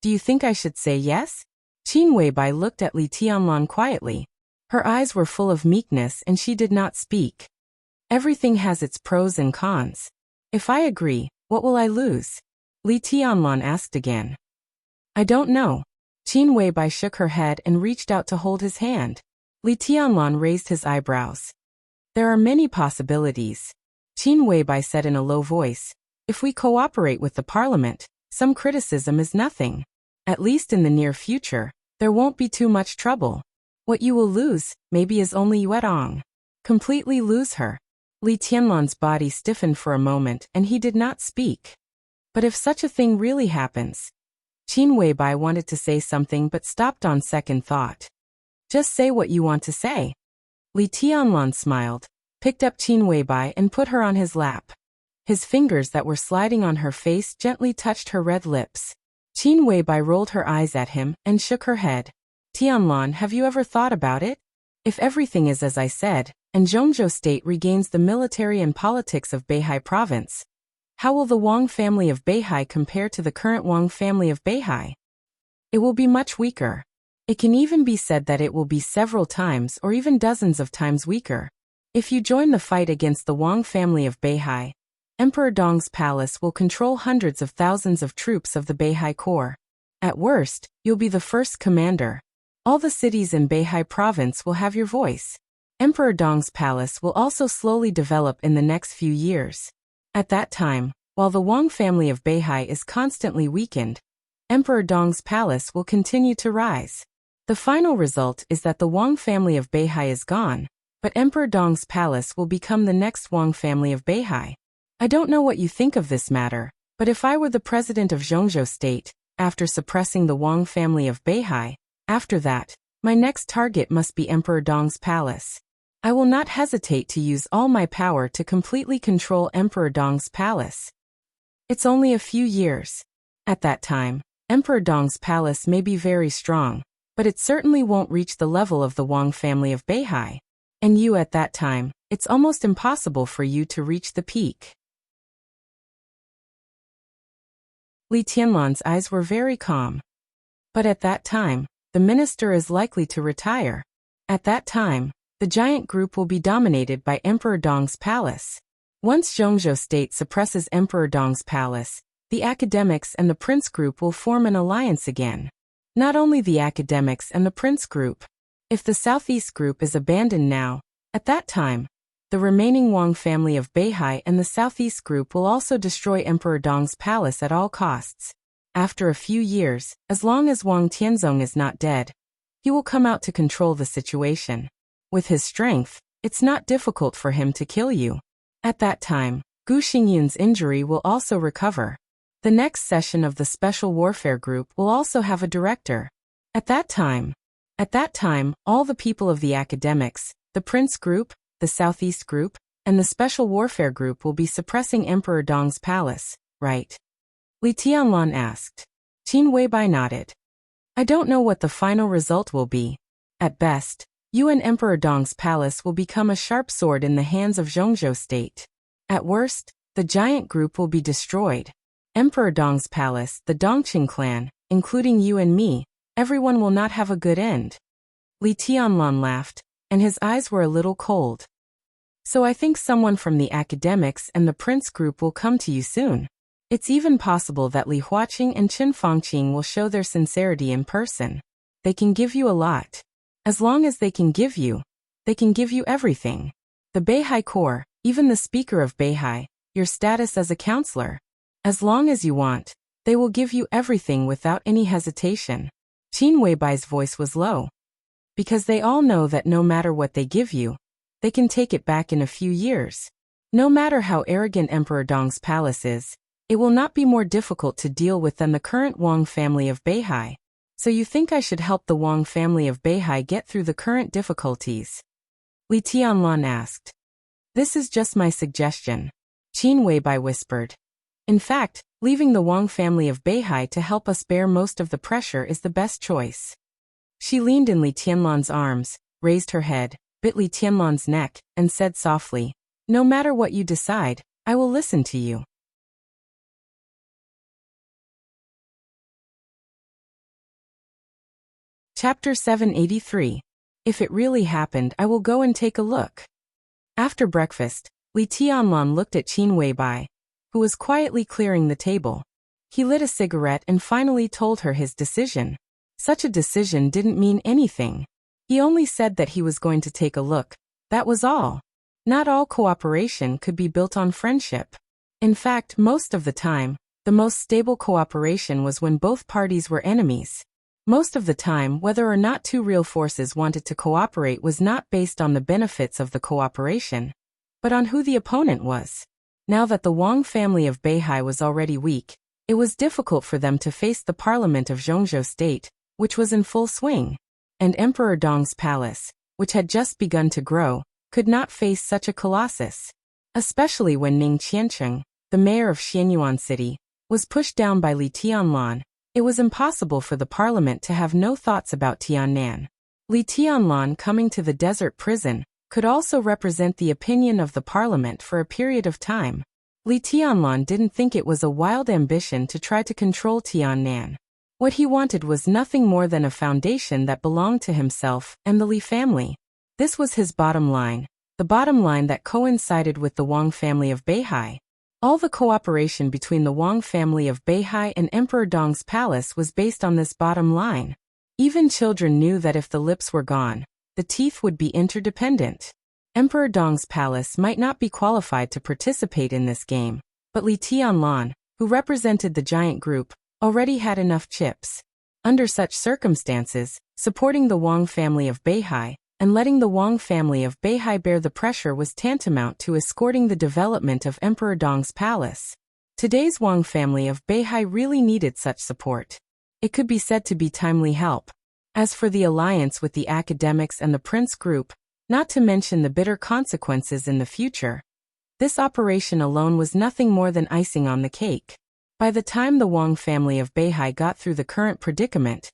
"Do you think I should say yes?" Qin Weibai looked at Li Tianlan quietly. Her eyes were full of meekness and she did not speak. "Everything has its pros and cons. If I agree, what will I lose?" Li Tianlan asked again. "I don't know." Qin Weibai shook her head and reached out to hold his hand. Li Tianlan raised his eyebrows. "There are many possibilities." Qin Weibai said in a low voice, "If we cooperate with the parliament, some criticism is nothing. At least in the near future, there won't be too much trouble. What you will lose, maybe, is only Yue Dong. Completely lose her." Li Tianlan's body stiffened for a moment and he did not speak. "But if such a thing really happens..." Qin Weibai wanted to say something but stopped on second thought. "Just say what you want to say." Li Tianlan smiled, picked up Qin Weibai and put her on his lap. His fingers that were sliding on her face gently touched her red lips. Qin Weibai rolled her eyes at him and shook her head. "Tianlan, have you ever thought about it? If everything is as I said, and Zhongzhou State regains the military and politics of Beihai province, how will the Wang family of Beihai compare to the current Wang family of Beihai? It will be much weaker. It can even be said that it will be several times or even dozens of times weaker. If you join the fight against the Wang family of Beihai, Emperor Dong's palace will control hundreds of thousands of troops of the Beihai Corps. At worst, you'll be the first commander. All the cities in Beihai province will have your voice. Emperor Dong's palace will also slowly develop in the next few years. At that time, while the Wang family of Beihai is constantly weakened, Emperor Dong's palace will continue to rise. The final result is that the Wang family of Beihai is gone, but Emperor Dong's palace will become the next Wang family of Beihai. I don't know what you think of this matter, but if I were the president of Zhongzhou State, after suppressing the Wang family of Beihai, after that, my next target must be Emperor Dong's palace. I will not hesitate to use all my power to completely control Emperor Dong's palace. It's only a few years. At that time, Emperor Dong's palace may be very strong, but it certainly won't reach the level of the Wang family of Beihai. And you at that time, it's almost impossible for you to reach the peak." Li Tianlan's eyes were very calm. "But at that time, the minister is likely to retire. At that time, the giant group will be dominated by Emperor Dong's palace. Once Zhongzhou State suppresses Emperor Dong's palace, the academics and the Prince group will form an alliance again. Not only the academics and the Prince group. If the Southeast group is abandoned now, at that time, the remaining Wang family of Beihai and the Southeast group will also destroy Emperor Dong's palace at all costs. After a few years, as long as Wang Tianzong is not dead, he will come out to control the situation. With his strength, it's not difficult for him to kill you. At that time, Gu Xingyun's injury will also recover. The next session of the Special Warfare Group will also have a director. At that time, all the people of the academics, the Prince Group, the Southeast Group, and the Special Warfare Group will be suppressing Emperor Dong's palace, right? Li Tianlan asked. Qin Weibai nodded. I don't know what the final result will be. At best, you and Emperor Dong's palace will become a sharp sword in the hands of Zhongzhou state. At worst, the giant group will be destroyed. Emperor Dong's palace, the Dongqing clan, including you and me, everyone will not have a good end. Li Tianlan laughed, and his eyes were a little cold. So I think someone from the academics and the Prince Group will come to you soon. It's even possible that Li Huaqing and Qin Fangqing will show their sincerity in person. They can give you a lot. As long as they can give you everything. The Beihai Corps, even the speaker of Beihai, your status as a counselor. As long as you want, they will give you everything without any hesitation. Qin Weibai's voice was low. Because they all know that no matter what they give you, they can take it back in a few years. No matter how arrogant Emperor Dong's palace is, it will not be more difficult to deal with than the current Wang family of Beihai. So you think I should help the Wang family of Beihai get through the current difficulties? Li Tianlan asked. This is just my suggestion. Qin Weibai whispered. In fact, leaving the Wang family of Beihai to help us bear most of the pressure is the best choice. She leaned in Li Tianlan's arms, raised her head, bit Li Tianlan's neck, and said softly, no matter what you decide, I will listen to you. Chapter 783. If it really happened, I will go and take a look. After breakfast, Li Tianlan looked at Qin Weibai, who was quietly clearing the table. He lit a cigarette and finally told her his decision. Such a decision didn't mean anything. He only said that he was going to take a look. That was all. Not all cooperation could be built on friendship. In fact, most of the time, the most stable cooperation was when both parties were enemies. Most of the time, whether or not two real forces wanted to cooperate was not based on the benefits of the cooperation, but on who the opponent was. Now that the Wang family of Beihai was already weak, it was difficult for them to face the parliament of Zhongzhou state, which was in full swing. And Emperor Dong's palace, which had just begun to grow, could not face such a colossus. Especially when Ning Qiancheng, the mayor of Xianyuan City, was pushed down by Li Tianlan, it was impossible for the parliament to have no thoughts about Tiannan. Li Tianlan coming to the desert prison could also represent the opinion of the parliament for a period of time. Li Tianlan didn't think it was a wild ambition to try to control Tiannan. What he wanted was nothing more than a foundation that belonged to himself and the Li family. This was his bottom line, the bottom line that coincided with the Wang family of Beihai. All the cooperation between the Wang family of Beihai and Emperor Dong's palace was based on this bottom line. Even children knew that if the lips were gone, the teeth would be interdependent. Emperor Dong's palace might not be qualified to participate in this game, but Li Tianlan, who represented the giant group, already had enough chips. Under such circumstances, supporting the Wang family of Beihai and letting the Wang family of Beihai bear the pressure was tantamount to escorting the development of Emperor Dong's palace. Today's Wang family of Beihai really needed such support. It could be said to be timely help. As for the alliance with the academics and the Prince Group, not to mention the bitter consequences in the future, this operation alone was nothing more than icing on the cake. By the time the Wang family of Beihai got through the current predicament,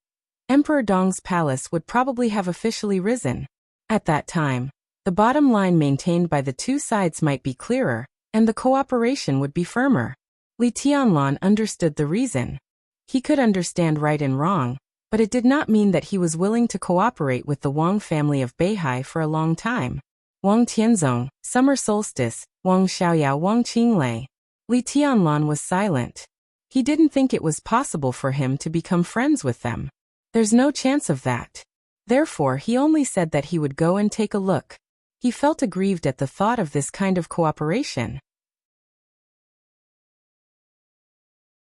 Emperor Dong's palace would probably have officially risen. At that time, the bottom line maintained by the two sides might be clearer, and the cooperation would be firmer. Li Tianlan understood the reason. He could understand right and wrong, but it did not mean that he was willing to cooperate with the Wang family of Beihai for a long time. Wang Tianzong, Summer Solstice, Wang Xiaoyao, Wang Qinglei. Li Tianlan was silent. He didn't think it was possible for him to become friends with them. There's no chance of that. Therefore, he only said that he would go and take a look. He felt aggrieved at the thought of this kind of cooperation.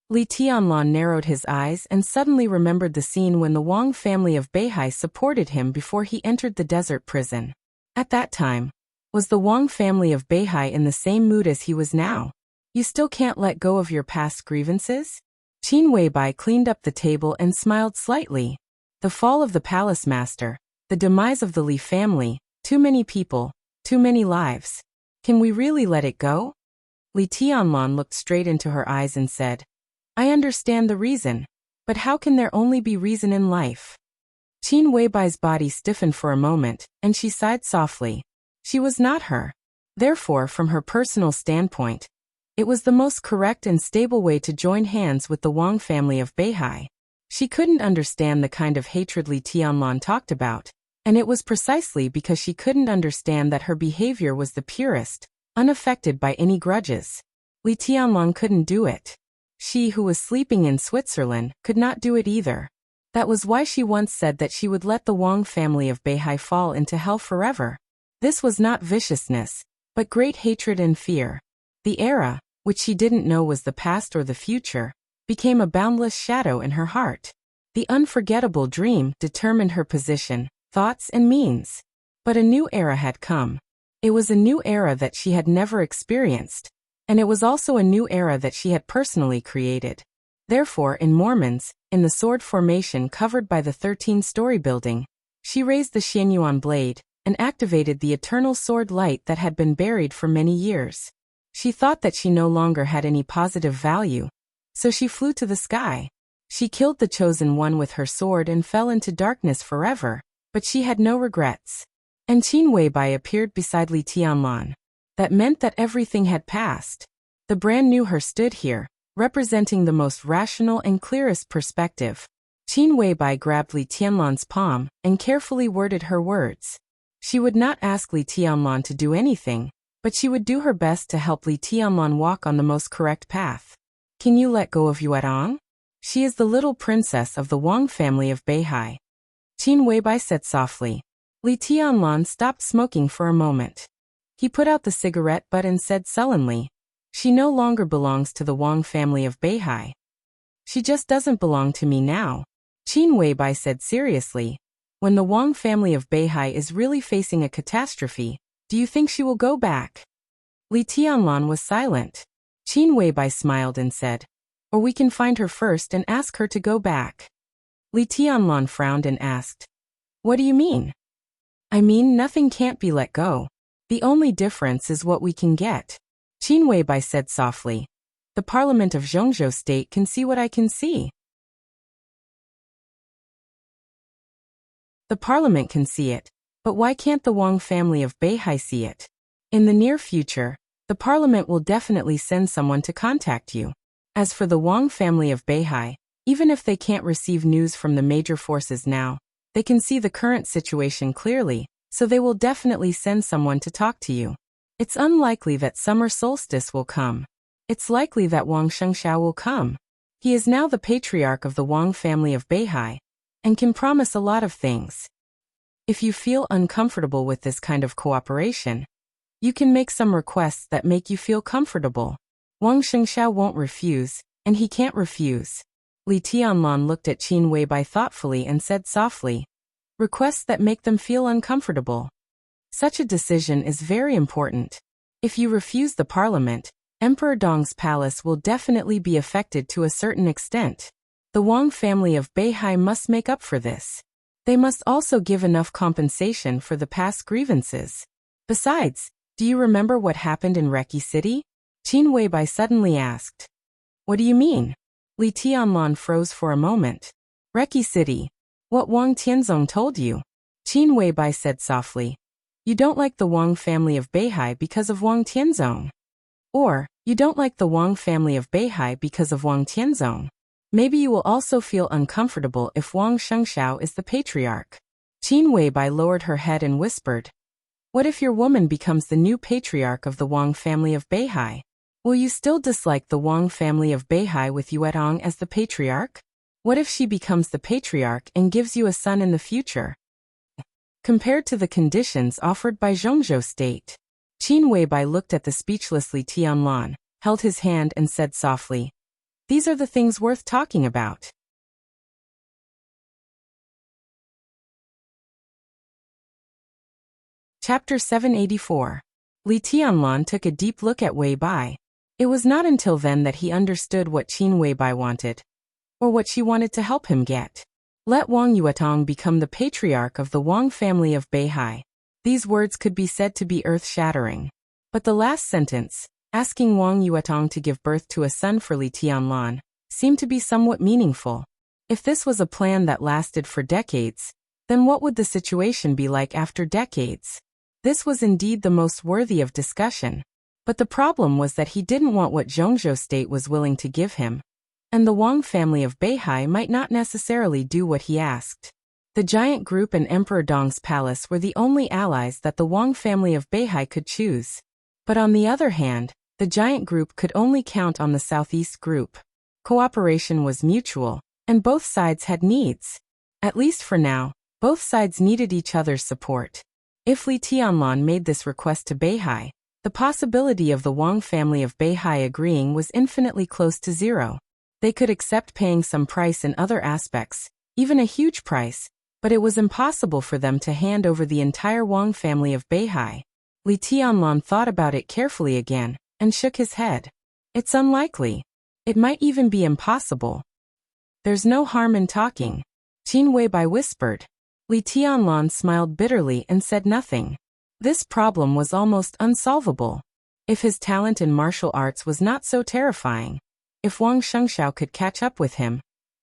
Li Tianlan narrowed his eyes and suddenly remembered the scene when the Wang family of Beihai supported him before he entered the desert prison. At that time, was the Wang family of Beihai in the same mood as he was now? You still can't let go of your past grievances? Qin Weibai cleaned up the table and smiled slightly. The fall of the palace master, the demise of the Li family, too many people, too many lives. Can we really let it go? Li Tianlan looked straight into her eyes and said, I understand the reason, but how can there only be reason in life? Qin Weibai's body stiffened for a moment, and she sighed softly. She was not her. Therefore, from her personal standpoint, it was the most correct and stable way to join hands with the Wang family of Beihai. She couldn't understand the kind of hatred Li Tianlan talked about, and it was precisely because she couldn't understand that her behavior was the purest, unaffected by any grudges. Li Tianlan couldn't do it. She who was sleeping in Switzerland could not do it either. That was why she once said that she would let the Wang family of Beihai fall into hell forever. This was not viciousness, but great hatred and fear. The era, which she didn't know was the past or the future, became a boundless shadow in her heart. The unforgettable dream determined her position, thoughts and means. But a new era had come. It was a new era that she had never experienced, and it was also a new era that she had personally created. Therefore, in Mormons, in the sword formation covered by the 13-story building, she raised the Xianyuan blade and activated the eternal sword light that had been buried for many years. She thought that she no longer had any positive value, so she flew to the sky. She killed the chosen one with her sword and fell into darkness forever, but she had no regrets. And Qin Weibai appeared beside Li Tianlan. That meant that everything had passed. The brand new her stood here, representing the most rational and clearest perspective. Qin Weibai grabbed Li Tianlan's palm and carefully worded her words. She would not ask Li Tianlan to do anything, but she would do her best to help Li Tianlan walk on the most correct path. Can you let go of Yuetong? She is the little princess of the Wang family of Beihai. Qin Weibai said softly. Li Tianlan stopped smoking for a moment. He put out the cigarette butt and said sullenly, she no longer belongs to the Wang family of Beihai. She just doesn't belong to me now. Qin Weibai said seriously, when the Wang family of Beihai is really facing a catastrophe, do you think she will go back? Li Tianlan was silent. Qin Weibai smiled and said, or we can find her first and ask her to go back. Li Tianlan frowned and asked, what do you mean? I mean nothing can't be let go. The only difference is what we can get. Qin Weibai said softly, the parliament of Zhongzhou state can see what I can see. The parliament can see it, but why can't the Wang family of Beihai see it? In the near future, the parliament will definitely send someone to contact you. As for the Wang family of Beihai, even if they can't receive news from the major forces now, they can see the current situation clearly, so they will definitely send someone to talk to you. It's unlikely that summer solstice will come. It's likely that Wang Shengxiao will come. He is now the patriarch of the Wang family of Beihai, and can promise a lot of things. If you feel uncomfortable with this kind of cooperation, you can make some requests that make you feel comfortable. Wang Shengxiao won't refuse, and he can't refuse. Li Tianlan looked at Qin Weibai thoughtfully and said softly, requests that make them feel uncomfortable. Such a decision is very important. If you refuse the parliament, Emperor Dong's palace will definitely be affected to a certain extent. The Wang family of Beihai must make up for this. They must also give enough compensation for the past grievances. Besides, do you remember what happened in Reki City? Qin Weibai suddenly asked. What do you mean? Li Tianlan froze for a moment. Reki City. What Wang Tianzong told you? Qin Weibai said softly. You don't like the Wang family of Beihai because of Wang Tianzong. Or, you don't like the Wang family of Beihai because of Wang Tianzong. Maybe you will also feel uncomfortable if Wang Shengxiao is the patriarch. Qin Weibai lowered her head and whispered. What if your woman becomes the new patriarch of the Wang family of Beihai? Will you still dislike the Wang family of Beihai with Yuetong as the patriarch? What if she becomes the patriarch and gives you a son in the future? Compared to the conditions offered by Zhongzhou state. Qin Weibai looked at the speechless Li Tianlan, held his hand and said softly, these are the things worth talking about. Chapter 784. Li Tianlan took a deep look at Weibai. It was not until then that he understood what Qin Weibai wanted, or what she wanted to help him get. Let Wang Yuetong become the patriarch of the Wang family of Beihai. These words could be said to be earth-shattering. But the last sentence, asking Wang Yuetong to give birth to a son for Li Tianlan, seemed to be somewhat meaningful. If this was a plan that lasted for decades, then what would the situation be like after decades? This was indeed the most worthy of discussion. But the problem was that he didn't want what Zhongzhou state was willing to give him, and the Wang family of Beihai might not necessarily do what he asked. The giant group and Emperor Dong's palace were the only allies that the Wang family of Beihai could choose. But on the other hand, the giant group could only count on the Southeast group. Cooperation was mutual, and both sides had needs. At least for now, both sides needed each other's support. If Li Tianlan made this request to Beihai, the possibility of the Wang family of Beihai agreeing was infinitely close to zero. They could accept paying some price in other aspects, even a huge price, but it was impossible for them to hand over the entire Wang family of Beihai. Li Tianlan thought about it carefully again, and shook his head. It's unlikely. It might even be impossible. There's no harm in talking, Qin Weibai whispered. Li Tianlan smiled bitterly and said nothing. This problem was almost unsolvable. If his talent in martial arts was not so terrifying, if Wang Shengshao could catch up with him,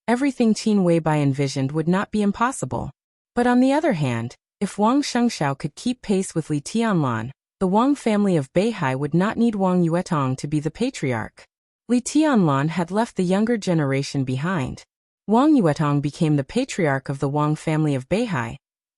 everything Qin Weibai envisioned would not be impossible. But on the other hand, if Wang Shengshao could keep pace with Li Tianlan, the Wang family of Beihai would not need Wang Yuetong to be the patriarch. Li Tianlan had left the younger generation behind. Wang Yuetong became the patriarch of the Wang family of Beihai,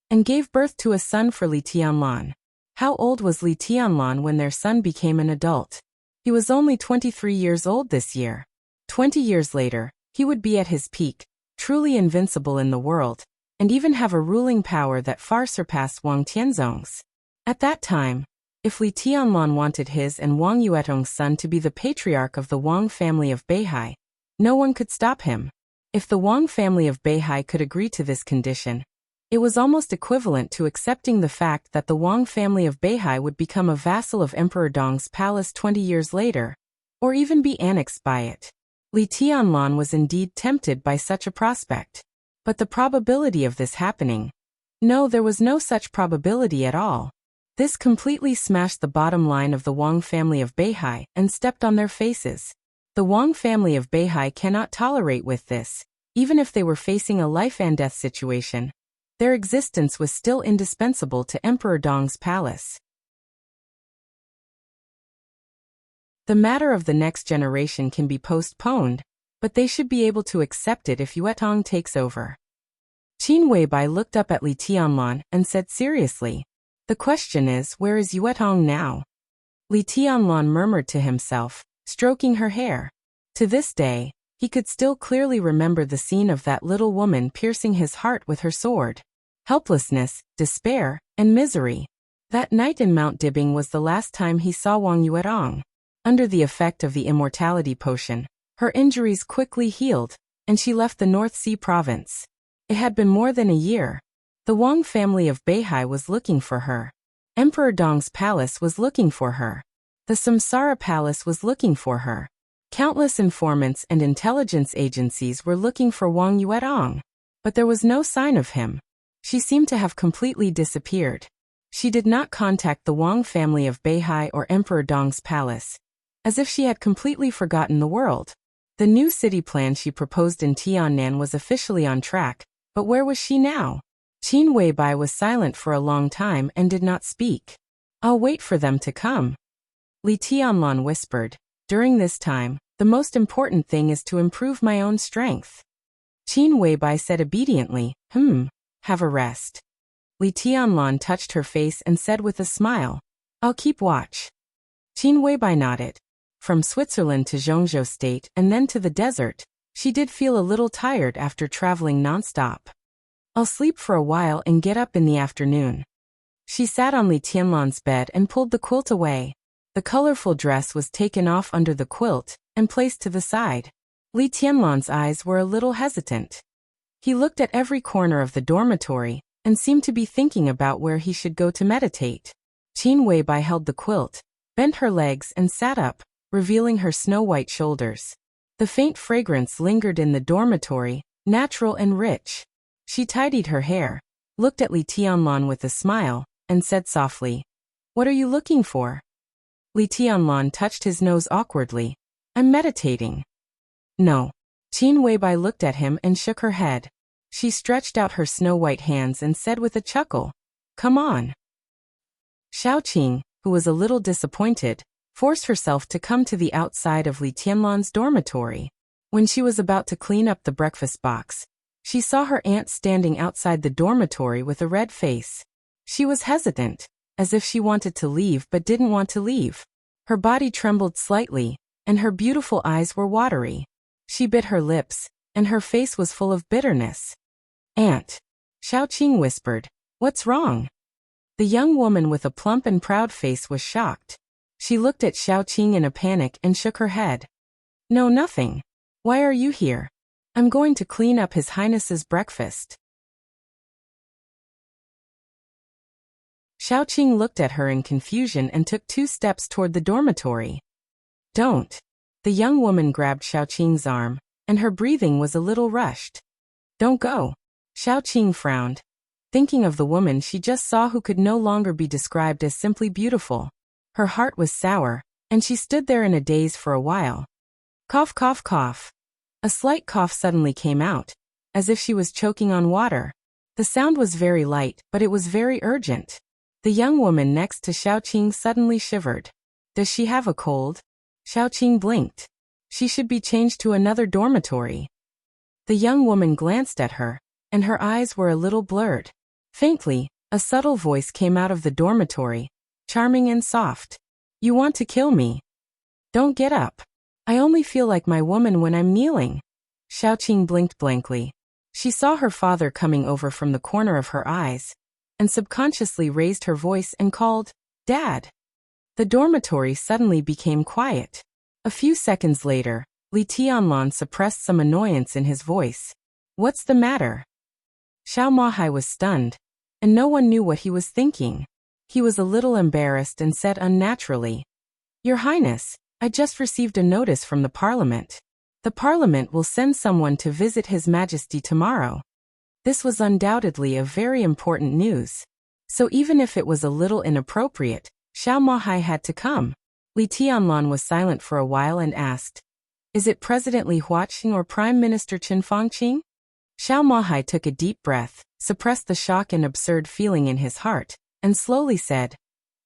and gave birth to a son for Li Tianlan. How old was Li Tianlan when their son became an adult? He was only 23 years old this year. 20 years later, he would be at his peak, truly invincible in the world, and even have a ruling power that far surpassed Wang Tianzong's. At that time, if Li Tianlan wanted his and Wang Yuetong's son to be the patriarch of the Wang family of Beihai, no one could stop him. If the Wang family of Beihai could agree to this condition, it was almost equivalent to accepting the fact that the Wang family of Beihai would become a vassal of Emperor Dong's palace 20 years later, or even be annexed by it. Li Tianlan was indeed tempted by such a prospect. But the probability of this happening? No, there was no such probability at all. This completely smashed the bottom line of the Wang family of Beihai and stepped on their faces. The Wang family of Beihai cannot tolerate with this, even if they were facing a life-and-death situation. Their existence was still indispensable to Emperor Dong's palace. The matter of the next generation can be postponed, but they should be able to accept it if Yuetong takes over. Qin Weibai looked up at Li Tianlan and said seriously, "The question is, where is Yuetong now?" Li Tianlan murmured to himself, stroking her hair. To this day, he could still clearly remember the scene of that little woman piercing his heart with her sword. Helplessness, despair, and misery. That night in Mount Dibing was the last time he saw Wang Yuetong. Under the effect of the immortality potion, her injuries quickly healed, and she left the North Sea province. It had been more than a year. The Wang family of Beihai was looking for her. Emperor Dong's palace was looking for her. The Samsara palace was looking for her. Countless informants and intelligence agencies were looking for Wang Yuetong, but there was no sign of him. She seemed to have completely disappeared. She did not contact the Wang family of Beihai or Emperor Dong's palace, as if she had completely forgotten the world. The new city plan she proposed in Tiannan was officially on track, but where was she now? Qin Weibai was silent for a long time and did not speak. "I'll wait for them to come," Li Tianlan whispered. "During this time, the most important thing is to improve my own strength." Qin Weibai said obediently, "Have a rest." Li Tianlan touched her face and said with a smile, "I'll keep watch." Qin Weibai nodded. From Switzerland to Zhongzhou State and then to the desert, she did feel a little tired after traveling nonstop. "I'll sleep for a while and get up in the afternoon." She sat on Li Tianlan's bed and pulled the quilt away. The colorful dress was taken off under the quilt and placed to the side. Li Tianlan's eyes were a little hesitant. He looked at every corner of the dormitory and seemed to be thinking about where he should go to meditate. Qin Weibai held the quilt, bent her legs and sat up, revealing her snow-white shoulders. The faint fragrance lingered in the dormitory, natural and rich. She tidied her hair, looked at Li Tianlan with a smile, and said softly, "What are you looking for?" Li Tianlan touched his nose awkwardly. "I'm meditating." "No." Qin Weibai looked at him and shook her head. She stretched out her snow-white hands and said with a chuckle, "Come on." Xiaoqing, who was a little disappointed, forced herself to come to the outside of Li Tianlan's dormitory. When she was about to clean up the breakfast box, she saw her aunt standing outside the dormitory with a red face. She was hesitant, as if she wanted to leave but didn't want to leave. Her body trembled slightly, and her beautiful eyes were watery. She bit her lips, and her face was full of bitterness. "Aunt," Xiaoqing whispered, "what's wrong?" The young woman with a plump and proud face was shocked. She looked at Xiaoqing in a panic and shook her head. "No, nothing. Why are you here? I'm going to clean up His Highness's breakfast." Xiaoqing looked at her in confusion and took 2 steps toward the dormitory. "Don't." The young woman grabbed Xiaoqing's arm, and her breathing was a little rushed. "Don't go." Xiaoqing frowned, thinking of the woman she just saw who could no longer be described as simply beautiful. Her heart was sour, and she stood there in a daze for a while. Cough, cough, cough. A slight cough suddenly came out, as if she was choking on water. The sound was very light, but it was very urgent. The young woman next to Xiaoqing suddenly shivered. "Does she have a cold?" Xiaoqing blinked. She should be changed to another dormitory. The young woman glanced at her, and her eyes were a little blurred. Faintly, a subtle voice came out of the dormitory, charming and soft. "You want to kill me? Don't get up. I only feel like my woman when I'm kneeling." Xiaoqing blinked blankly. She saw her father coming over from the corner of her eyes, and subconsciously raised her voice and called, "Dad." The dormitory suddenly became quiet. A few seconds later, Li Tianlan suppressed some annoyance in his voice. "What's the matter?" Xiao Mahai was stunned, and no one knew what he was thinking. He was a little embarrassed and said unnaturally, "Your Highness, I just received a notice from the Parliament. The Parliament will send someone to visit His Majesty tomorrow." This was undoubtedly a very important news. So even if it was a little inappropriate, Xiao Mahai had to come. Li Tianlan was silent for a while and asked, "Is it President Li Huaqing or Prime Minister Qin Fangqing?" Xiao Mahai took a deep breath, suppressed the shock and absurd feeling in his heart, and slowly said,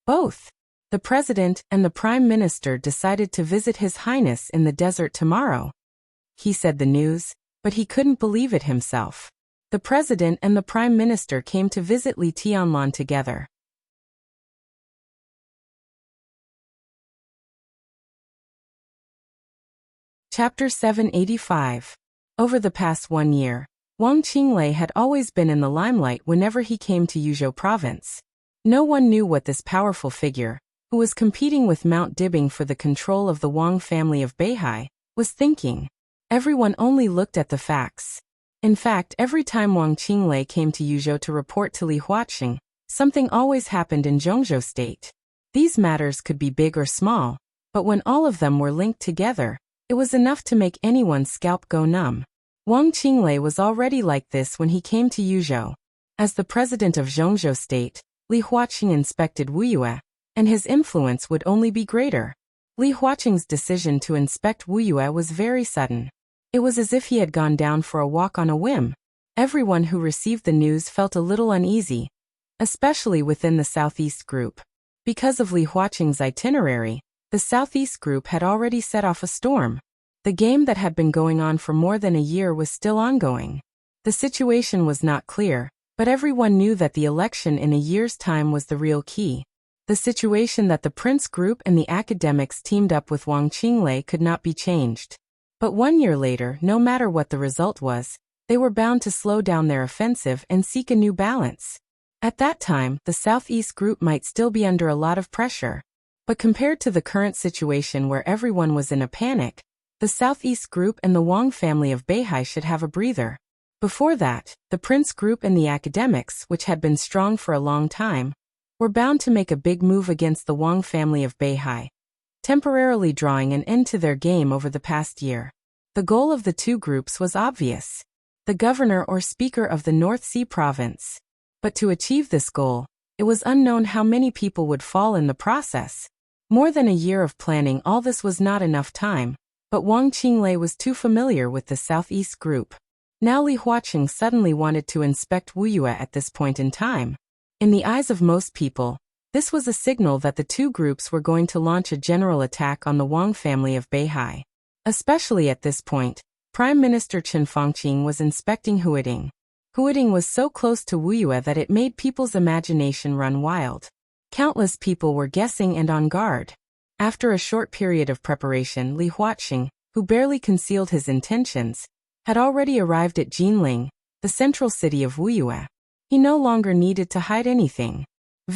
"Both. The President and the Prime Minister decided to visit His Highness in the desert tomorrow." He said the news, but he couldn't believe it himself. The President and the Prime Minister came to visit Li Tianlan together. Chapter 785. Over the past 1 year, Wang Qinglei had always been in the limelight whenever he came to Yuzhou province. No one knew what this powerful figure, who was competing with Mount Dibbing for the control of the Wang family of Beihai, was thinking. Everyone only looked at the facts. In fact, every time Wang Qinglei came to Yuzhou to report to Li Huaqing, something always happened in Zhongzhou State. These matters could be big or small, but when all of them were linked together, it was enough to make anyone's scalp go numb. Wang Qinglei was already like this when he came to Yuzhou. As the president of Zhongzhou State, Li Huaqing inspected Wuyue, and his influence would only be greater. Li Huaqing's decision to inspect Wuyue was very sudden. It was as if he had gone down for a walk on a whim. Everyone who received the news felt a little uneasy, especially within the Southeast Group. Because of Li Huaqing's itinerary, the Southeast Group had already set off a storm. The game that had been going on for more than a year was still ongoing. The situation was not clear, but everyone knew that the election in a year's time was the real key. The situation that the Prince Group and the academics teamed up with Wang Qinglei could not be changed. But 1 year later, no matter what the result was, they were bound to slow down their offensive and seek a new balance. At that time, the Southeast Group might still be under a lot of pressure. But compared to the current situation where everyone was in a panic, the Southeast Group and the Wang family of Beihai should have a breather. Before that, the Prince Group and the academics, which had been strong for a long time, were bound to make a big move against the Wang family of Beihai. temporarily drawing an end to their game over the past year. The goal of the two groups was obvious: the governor or speaker of the North Sea province. But to achieve this goal, it was unknown how many people would fall in the process. More than a year of planning, all this was not enough time, but Wang Qinglei was too familiar with the Southeast group. Now Li Huaqing suddenly wanted to inspect Wuyue at this point in time. In the eyes of most people, this was a signal that the two groups were going to launch a general attack on the Wang family of Beihai. Especially at this point, Prime Minister Chen Fangqing was inspecting Huading. Huading was so close to Wuyue that it made people's imagination run wild. Countless people were guessing and on guard. After a short period of preparation, Li Huaqing, who barely concealed his intentions, had already arrived at Jinling, the central city of Wuyue. He no longer needed to hide anything.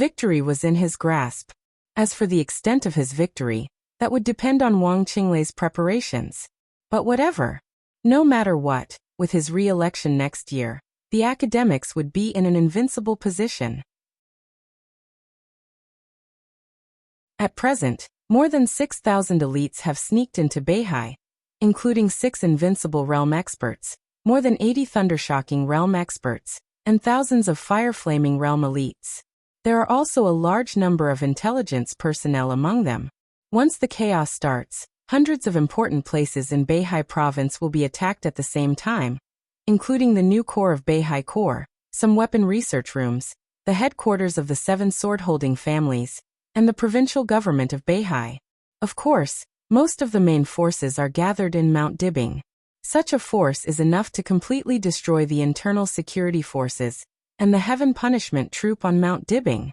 Victory was in his grasp. As for the extent of his victory, that would depend on Wang Qinglei's preparations. But whatever. No matter what, with his re-election next year, the academics would be in an invincible position. At present, more than 6,000 elites have sneaked into Beihai, including 6 invincible realm experts, more than 80 thundershocking realm experts, and thousands of fire-flaming realm elites. There are also a large number of intelligence personnel among them. Once the chaos starts, hundreds of important places in Beihai province will be attacked at the same time, including the new core of Beihai Core, some weapon research rooms, the headquarters of the 7 sword-holding families, and the provincial government of Beihai. Of course, most of the main forces are gathered in Mount Dibing. Such a force is enough to completely destroy the internal security forces and the Heaven Punishment Troop on Mount Dibing.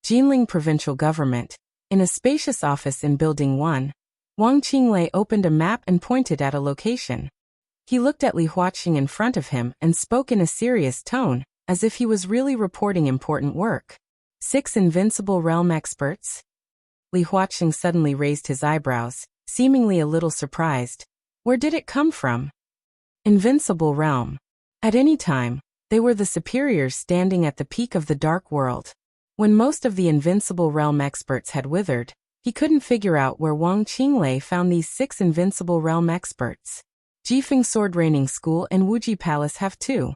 Jinling Provincial Government. In a spacious office in Building 1, Wang Qinglei opened a map and pointed at a location. He looked at Li Huaqing in front of him and spoke in a serious tone, as if he was really reporting important work. 6 invincible realm experts? Li Huaqing suddenly raised his eyebrows, seemingly a little surprised. Where did it come from? Invincible realm. At any time, they were the superiors standing at the peak of the dark world. When most of the invincible realm experts had withered, he couldn't figure out where Wang Qinglei found these 6 invincible realm experts. Jifeng Sword Reigning School and Wuji Palace have 2.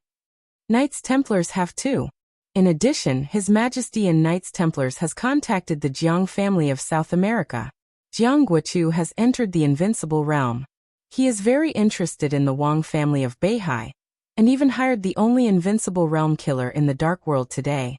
Knights Templars have 2. In addition, His Majesty and Knights Templars has contacted the Jiang family of South America. Jiang Guochu has entered the invincible realm. He is very interested in the Wang family of Beihai, and even hired the only invincible realm killer in the dark world today.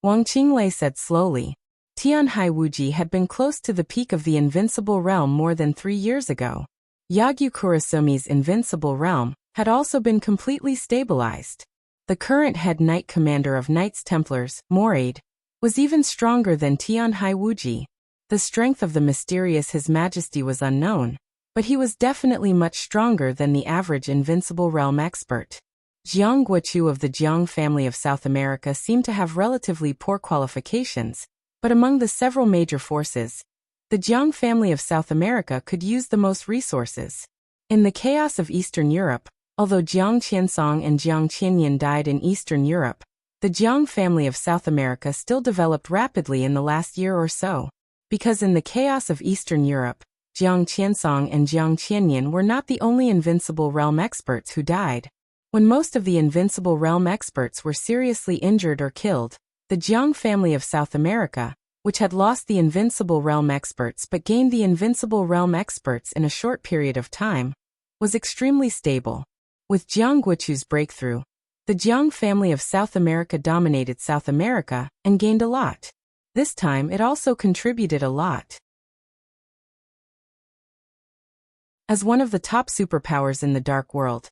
Wang Qinglei said slowly. Tianhai Wuji had been close to the peak of the invincible realm more than 3 years ago. Yagyu Kurasumi's invincible realm had also been completely stabilized. The current head knight commander of Knights Templars, Moraid, was even stronger than Tianhai Wuji. The strength of the mysterious His Majesty was unknown, but he was definitely much stronger than the average invincible realm expert. Jiang Guochu of the Jiang family of South America seemed to have relatively poor qualifications, but among the several major forces, the Jiang family of South America could use the most resources. In the chaos of Eastern Europe, although Jiang Qiansong and Jiang Qianyan died in Eastern Europe, the Jiang family of South America still developed rapidly in the last year or so. Because in the chaos of Eastern Europe, Jiang Qiansong and Jiang Qianyan were not the only invincible realm experts who died. When most of the invincible realm experts were seriously injured or killed, the Jiang family of South America, which had lost the invincible realm experts but gained the invincible realm experts in a short period of time, was extremely stable. With Jiang Guochu's breakthrough, the Jiang family of South America dominated South America and gained a lot. This time it also contributed a lot. As one of the top superpowers in the dark world,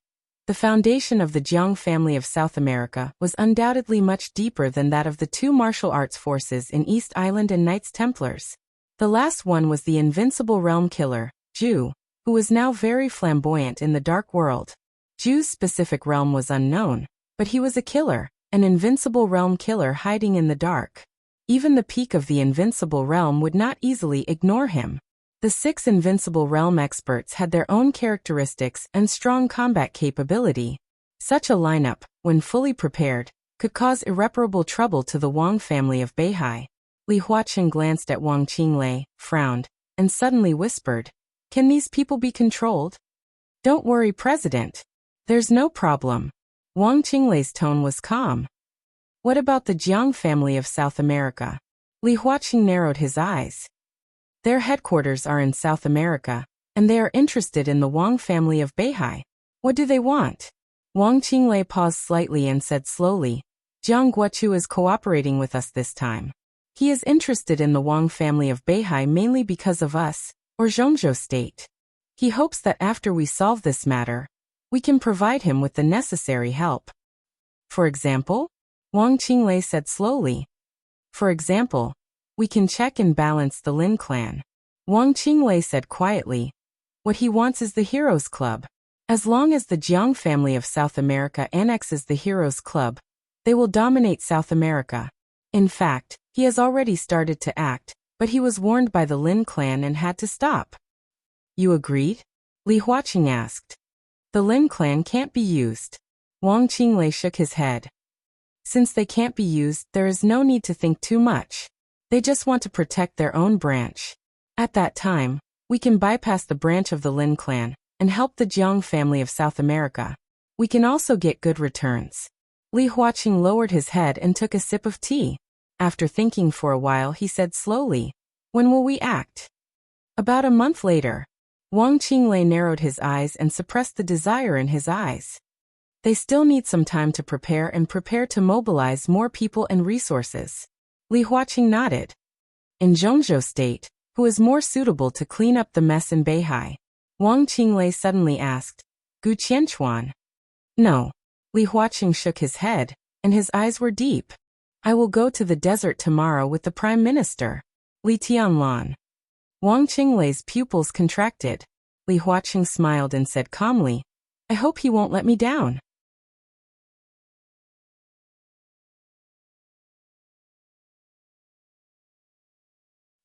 the foundation of the Jiang family of South America was undoubtedly much deeper than that of the 2 martial arts forces in East Island and Knights Templars. The last one was the invincible realm killer, Zhu, who was now very flamboyant in the dark world. Zhu's specific realm was unknown, but he was a killer, an invincible realm killer hiding in the dark. Even the peak of the invincible realm would not easily ignore him. The 6 invincible realm experts had their own characteristics and strong combat capability. Such a lineup, when fully prepared, could cause irreparable trouble to the Wang family of Beihai. Li Huaqing glanced at Wang Qinglei, frowned, and suddenly whispered, "Can these people be controlled?" "Don't worry, President. There's no problem." Wang Qinglei's tone was calm. "What about the Jiang family of South America?" Li Huaqing narrowed his eyes. "Their headquarters are in South America, and they are interested in the Wang family of Beihai. What do they want?" Wang Qinglei paused slightly and said slowly, "Jiang Guochu is cooperating with us this time. He is interested in the Wang family of Beihai mainly because of us, or Zhongzhou State. He hopes that after we solve this matter, we can provide him with the necessary help." "For example?" Wang Qinglei said slowly. "For example, we can check and balance the Lin clan." Wang Qinglei said quietly, "What he wants is the Heroes Club. As long as the Jiang family of South America annexes the Heroes Club, they will dominate South America. In fact, he has already started to act, but he was warned by the Lin clan and had to stop." "You agreed?" Li Huaqing asked. "The Lin clan can't be used." Wang Qinglei shook his head. "Since they can't be used, there is no need to think too much. They just want to protect their own branch. At that time, we can bypass the branch of the Lin clan and help the Jiang family of South America. We can also get good returns." Li Huaqing lowered his head and took a sip of tea. After thinking for a while, he said slowly, "When will we act?" "About a month later." Wang Qinglei narrowed his eyes and suppressed the desire in his eyes. They still need some time to prepare to mobilize more people and resources. Li Huaqing nodded. "In Zhongzhou State, who is more suitable to clean up the mess in Beihai?" Wang Qinglei suddenly asked. "Gu Qianchuan?" "No." Li Huaqing shook his head, and his eyes were deep. "I will go to the desert tomorrow with the Prime Minister. Li Tianlan." Wang Qinglei's pupils contracted. Li Huaqing smiled and said calmly, "I hope he won't let me down."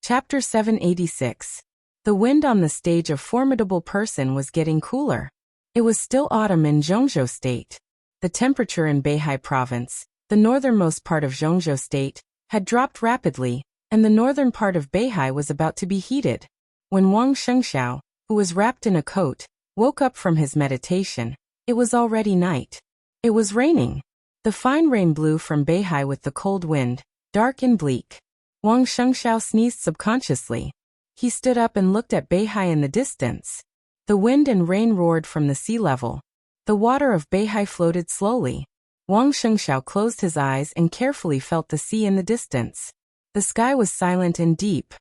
Chapter 786. The wind on the stage of Formidable Person was getting cooler. It was still autumn in Zhongzhou State. The temperature in Beihai Province, the northernmost part of Zhongzhou State, had dropped rapidly, and the northern part of Beihai was about to be heated. When Wang Shengxiao, who was wrapped in a coat, woke up from his meditation, it was already night. It was raining. The fine rain blew from Beihai with the cold wind, dark and bleak. Wang Shengxiao sneezed subconsciously. He stood up and looked at Beihai in the distance. The wind and rain roared from the sea level. The water of Beihai floated slowly. Wang Shengxiao closed his eyes and carefully felt the sea in the distance. The sky was silent and deep.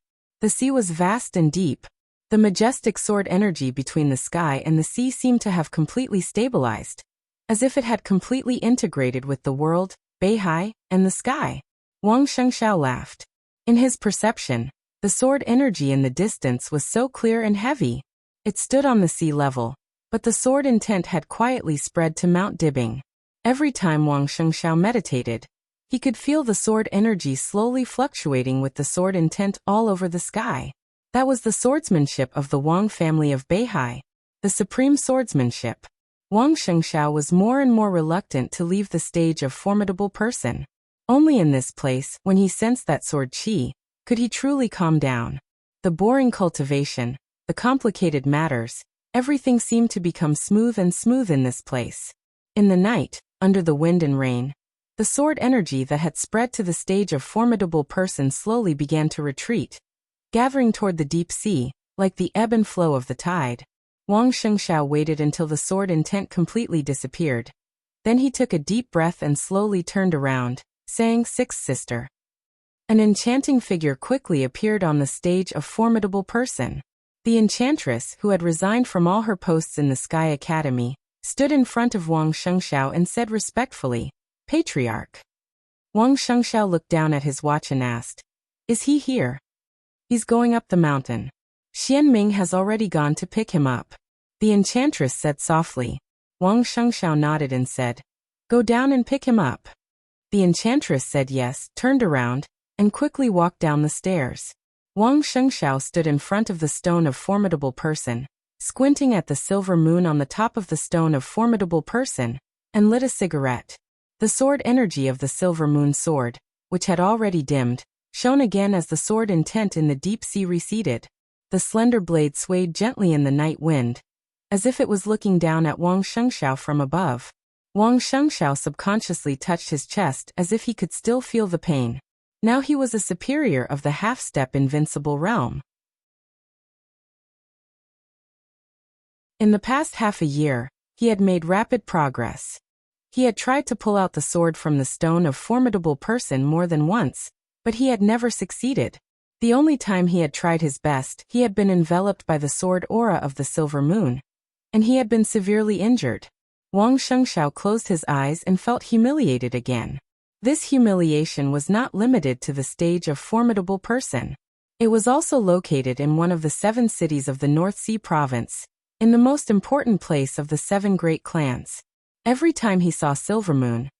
The sea was vast and deep. The majestic sword energy between the sky and the sea seemed to have completely stabilized, as if it had completely integrated with the world, Beihai, and the sky. Wang Shengxiao laughed. In his perception, the sword energy in the distance was so clear and heavy. It stood on the sea level, but the sword intent had quietly spread to Mount Dibing. Every time Wang Shengxiao meditated, he could feel the sword energy slowly fluctuating with the sword intent all over the sky. That was the swordsmanship of the Wang family of Beihai, the supreme swordsmanship. Wang Shengxiao was more and more reluctant to leave the stage of Formidable Person. Only in this place, when he sensed that sword qi, could he truly calm down. The boring cultivation, the complicated matters, everything seemed to become smooth in this place. In the night, under the wind and rain, the sword energy that had spread to the stage of Formidable Person slowly began to retreat, gathering toward the deep sea, like the ebb and flow of the tide. Wang Shengxiao waited until the sword intent completely disappeared. Then he took a deep breath and slowly turned around, saying, "Sixth sister." An enchanting figure quickly appeared on the stage of Formidable Person. The enchantress, who had resigned from all her posts in the Sky Academy, stood in front of Wang Shengxiao and said respectfully, "Patriarch." Wang Shengxiao looked down at his watch and asked, "Is he here?" "He's going up the mountain. Xian Ming has already gone to pick him up," the enchantress said softly. Wang Shengxiao nodded and said, "Go down and pick him up." The enchantress said yes, turned around, and quickly walked down the stairs. Wang Shengxiao stood in front of the stone of Formidable Person, squinting at the silver moon on the top of the stone of Formidable Person, and lit a cigarette. The sword energy of the silver moon sword, which had already dimmed, shone again as the sword intent in the deep sea receded. The The slender blade swayed gently in the night wind, as if it was looking down at Wang Shengxiao from above. Wang Shengxiao subconsciously touched his chest as if he could still feel the pain. Now he was a superior of the half-step invincible realm. In the past half a year, he had made rapid progress. He had tried to pull out the sword from the stone of formidable person more than once, but he had never succeeded. The only time he had tried his best, he had been enveloped by the sword aura of the silver moon, and he had been severely injured. Wang Shengxiao closed his eyes and felt humiliated again. This humiliation was not limited to the stage of formidable person. It was also located in one of the 7 cities of the North Sea province, in the most important place of the 7 great clans. Every time he saw Silvermoon,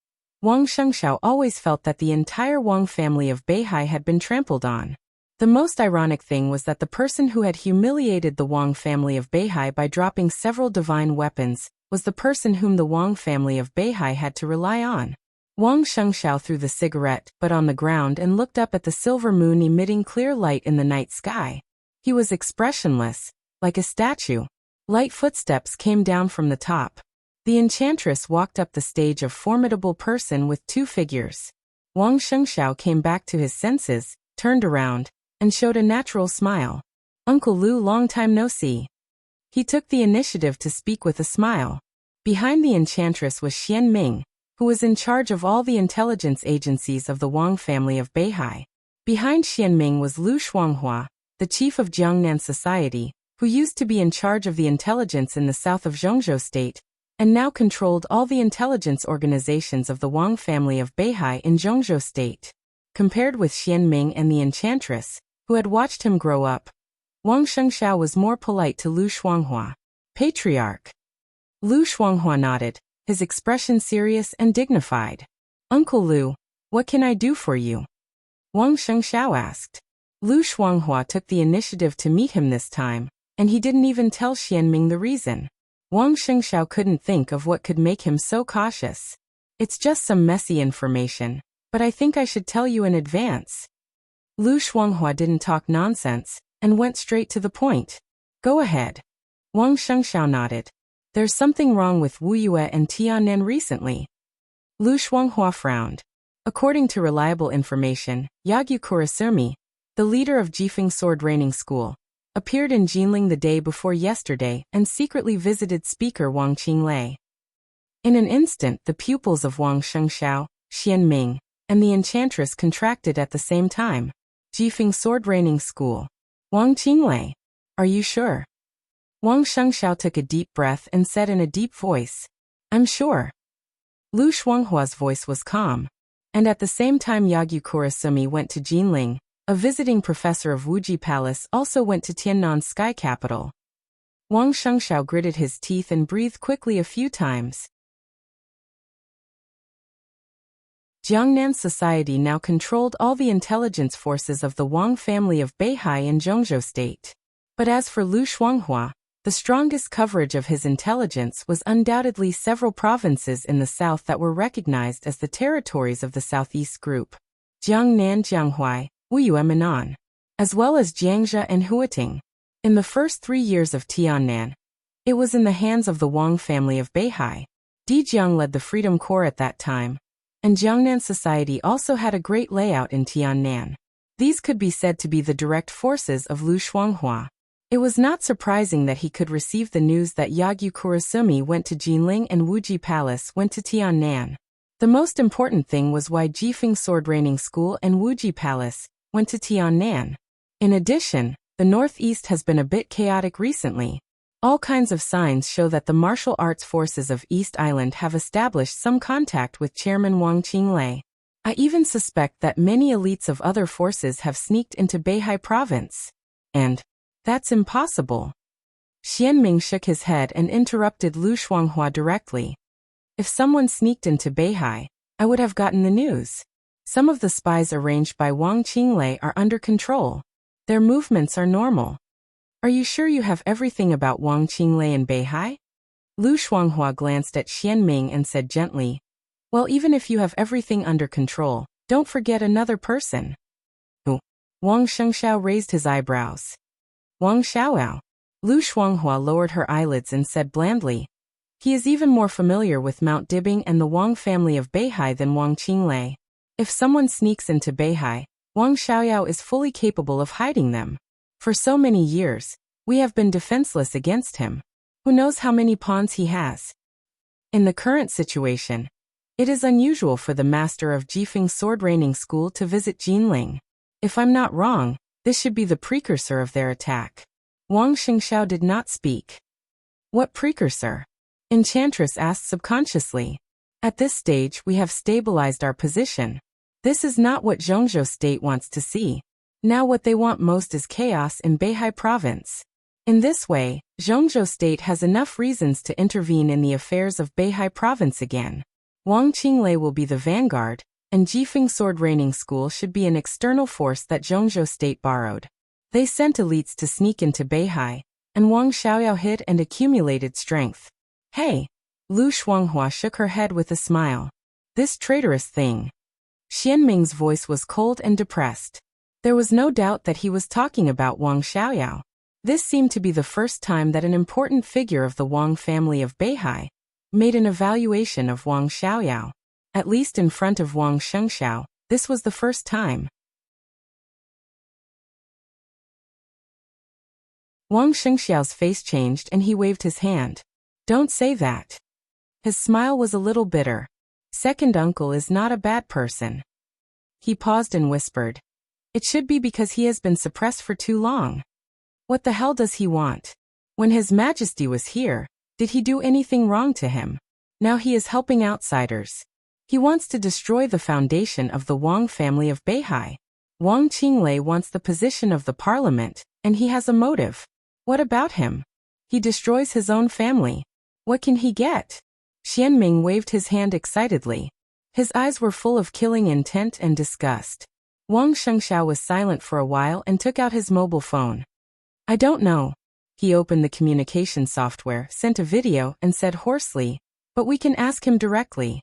Wang Shengxiao always felt that the entire Wang family of Beihai had been trampled on. The most ironic thing was that the person who had humiliated the Wang family of Beihai by dropping several divine weapons was the person whom the Wang family of Beihai had to rely on. Wang Shengxiao threw the cigarette butt on the ground and looked up at the silver moon emitting clear light in the night sky. He was expressionless, like a statue. Light footsteps came down from the top. The enchantress walked up the stage of formidable person with 2 figures. Wang Shengxiao came back to his senses, turned around, and showed a natural smile. "Uncle Lu, long time no see." He took the initiative to speak with a smile. Behind the enchantress was Xian Ming, who was in charge of all the intelligence agencies of the Wang family of Beihai. Behind Xian Ming was Lu Shuanghua, the chief of Jiangnan Society, who used to be in charge of the intelligence in the south of Zhongzhou State, and now controlled all the intelligence organizations of the Wang family of Beihai in Zhongzhou State. Compared with Xian Ming and the enchantress, who had watched him grow up, Wang Shengxiao was more polite to Lu Shuanghua. "Patriarch." Lu Shuanghua nodded, his expression serious and dignified. "Uncle Lu, what can I do for you?" Wang Shengxiao asked. Lu Shuanghua took the initiative to meet him this time, and he didn't even tell Xian Ming the reason. Wang Shengxiao couldn't think of what could make him so cautious. "It's just some messy information, but I think I should tell you in advance." Lu Shuanghua didn't talk nonsense, and went straight to the point. "Go ahead." Wang Shengxiao nodded. "There's something wrong with Wu Yue and Tiannan recently." Lu Shuanghua frowned. According to reliable information, Yagyu Kurasumi, the leader of Jifeng Sword Training School, appeared in Jinling the day before yesterday and secretly visited Speaker Wang Qinglei. In an instant, the pupils of Wang Shengxiao, Xian Ming, and the enchantress contracted at the same time. Jifeng Sword Training School. Wang Qinglei. Are you sure? Wang Shengxiao took a deep breath and said in a deep voice, "I'm sure." Lu Shuanghua's voice was calm. And at the same time Yagyu Kurasumi went to Jinling, a visiting professor of Wuji Palace also went to Tiannan's sky capital. Wang Shengxiao gritted his teeth and breathed quickly a few times. Jiangnan Society now controlled all the intelligence forces of the Wang family of Beihai in Zhongzhou State. But as for Lu Shuanghua, the strongest coverage of his intelligence was undoubtedly several provinces in the south that were recognized as the territories of the Southeast Group. Jiangnan, Jianghuai, Wuyue, Minan, as well as Jiangzhou and Huating. In the first 3 years of Tiannan, it was in the hands of the Wang family of Beihai. Dijiang led the Freedom Corps at that time, and Jiangnan Society also had a great layout in Tiannan. These could be said to be the direct forces of Lu Shuanghua. It was not surprising that he could receive the news that Yagyu Kurasumi went to Jinling and Wuji Palace went to Tiannan. The most important thing was why Jifeng Sword Training School and Wuji Palace went to Tiannan. In addition, the Northeast has been a bit chaotic recently. All kinds of signs show that the martial arts forces of East Island have established some contact with Chairman Wang Qinglei. I even suspect that many elites of other forces have sneaked into Beihai province. And that's impossible. Xian Ming shook his head and interrupted Lu Shuanghua directly. If someone sneaked into Beihai, I would have gotten the news. Some of the spies arranged by Wang Qinglei are under control. Their movements are normal. Are you sure you have everything about Wang Qinglei and Beihai? Lu Shuanghua glanced at Xian Ming and said gently, "Well, even if you have everything under control, don't forget another person." Who? Wang Shengxiao raised his eyebrows. Wang Xiaoyao. Lu Shuanghua lowered her eyelids and said blandly, "He is even more familiar with Mount Dibing and the Wang family of Beihai than Wang Qinglei. If someone sneaks into Beihai, Wang Xiaoyao is fully capable of hiding them. For so many years, we have been defenseless against him. Who knows how many pawns he has?" In the current situation, it is unusual for the master of Jifeng sword training school to visit Jinling. If I'm not wrong, this should be the precursor of their attack. Wang Xingxiao did not speak. What precursor? Enchantress asked subconsciously. At this stage we have stabilized our position. This is not what Zhongzhou State wants to see. Now what they want most is chaos in Beihai province. In this way, Zhongzhou State has enough reasons to intervene in the affairs of Beihai province again. Wang Qinglei will be the vanguard, and Jifeng sword training school should be an external force that Zhongzhou State borrowed. They sent elites to sneak into Beihai, and Wang Xiaoyao hid and accumulated strength. Hey! Lu Shuanghua shook her head with a smile. This traitorous thing. Xianming's voice was cold and depressed. There was no doubt that he was talking about Wang Xiaoyao. This seemed to be the first time that an important figure of the Wang family of Beihai made an evaluation of Wang Xiaoyao. At least in front of Wang Shengxiao, this was the first time. Wang Shengxiao's face changed and he waved his hand. Don't say that. His smile was a little bitter. Second uncle is not a bad person. He paused and whispered. It should be because he has been suppressed for too long. What the hell does he want? When His Majesty was here, did he do anything wrong to him? Now he is helping outsiders. He wants to destroy the foundation of the Wang family of Beihai. Wang Qinglei wants the position of the parliament, and he has a motive. What about him? He destroys his own family. What can he get? Xianming waved his hand excitedly. His eyes were full of killing intent and disgust. Wang Shengxiao was silent for a while and took out his mobile phone. I don't know. He opened the communication software, sent a video, and said hoarsely, but we can ask him directly.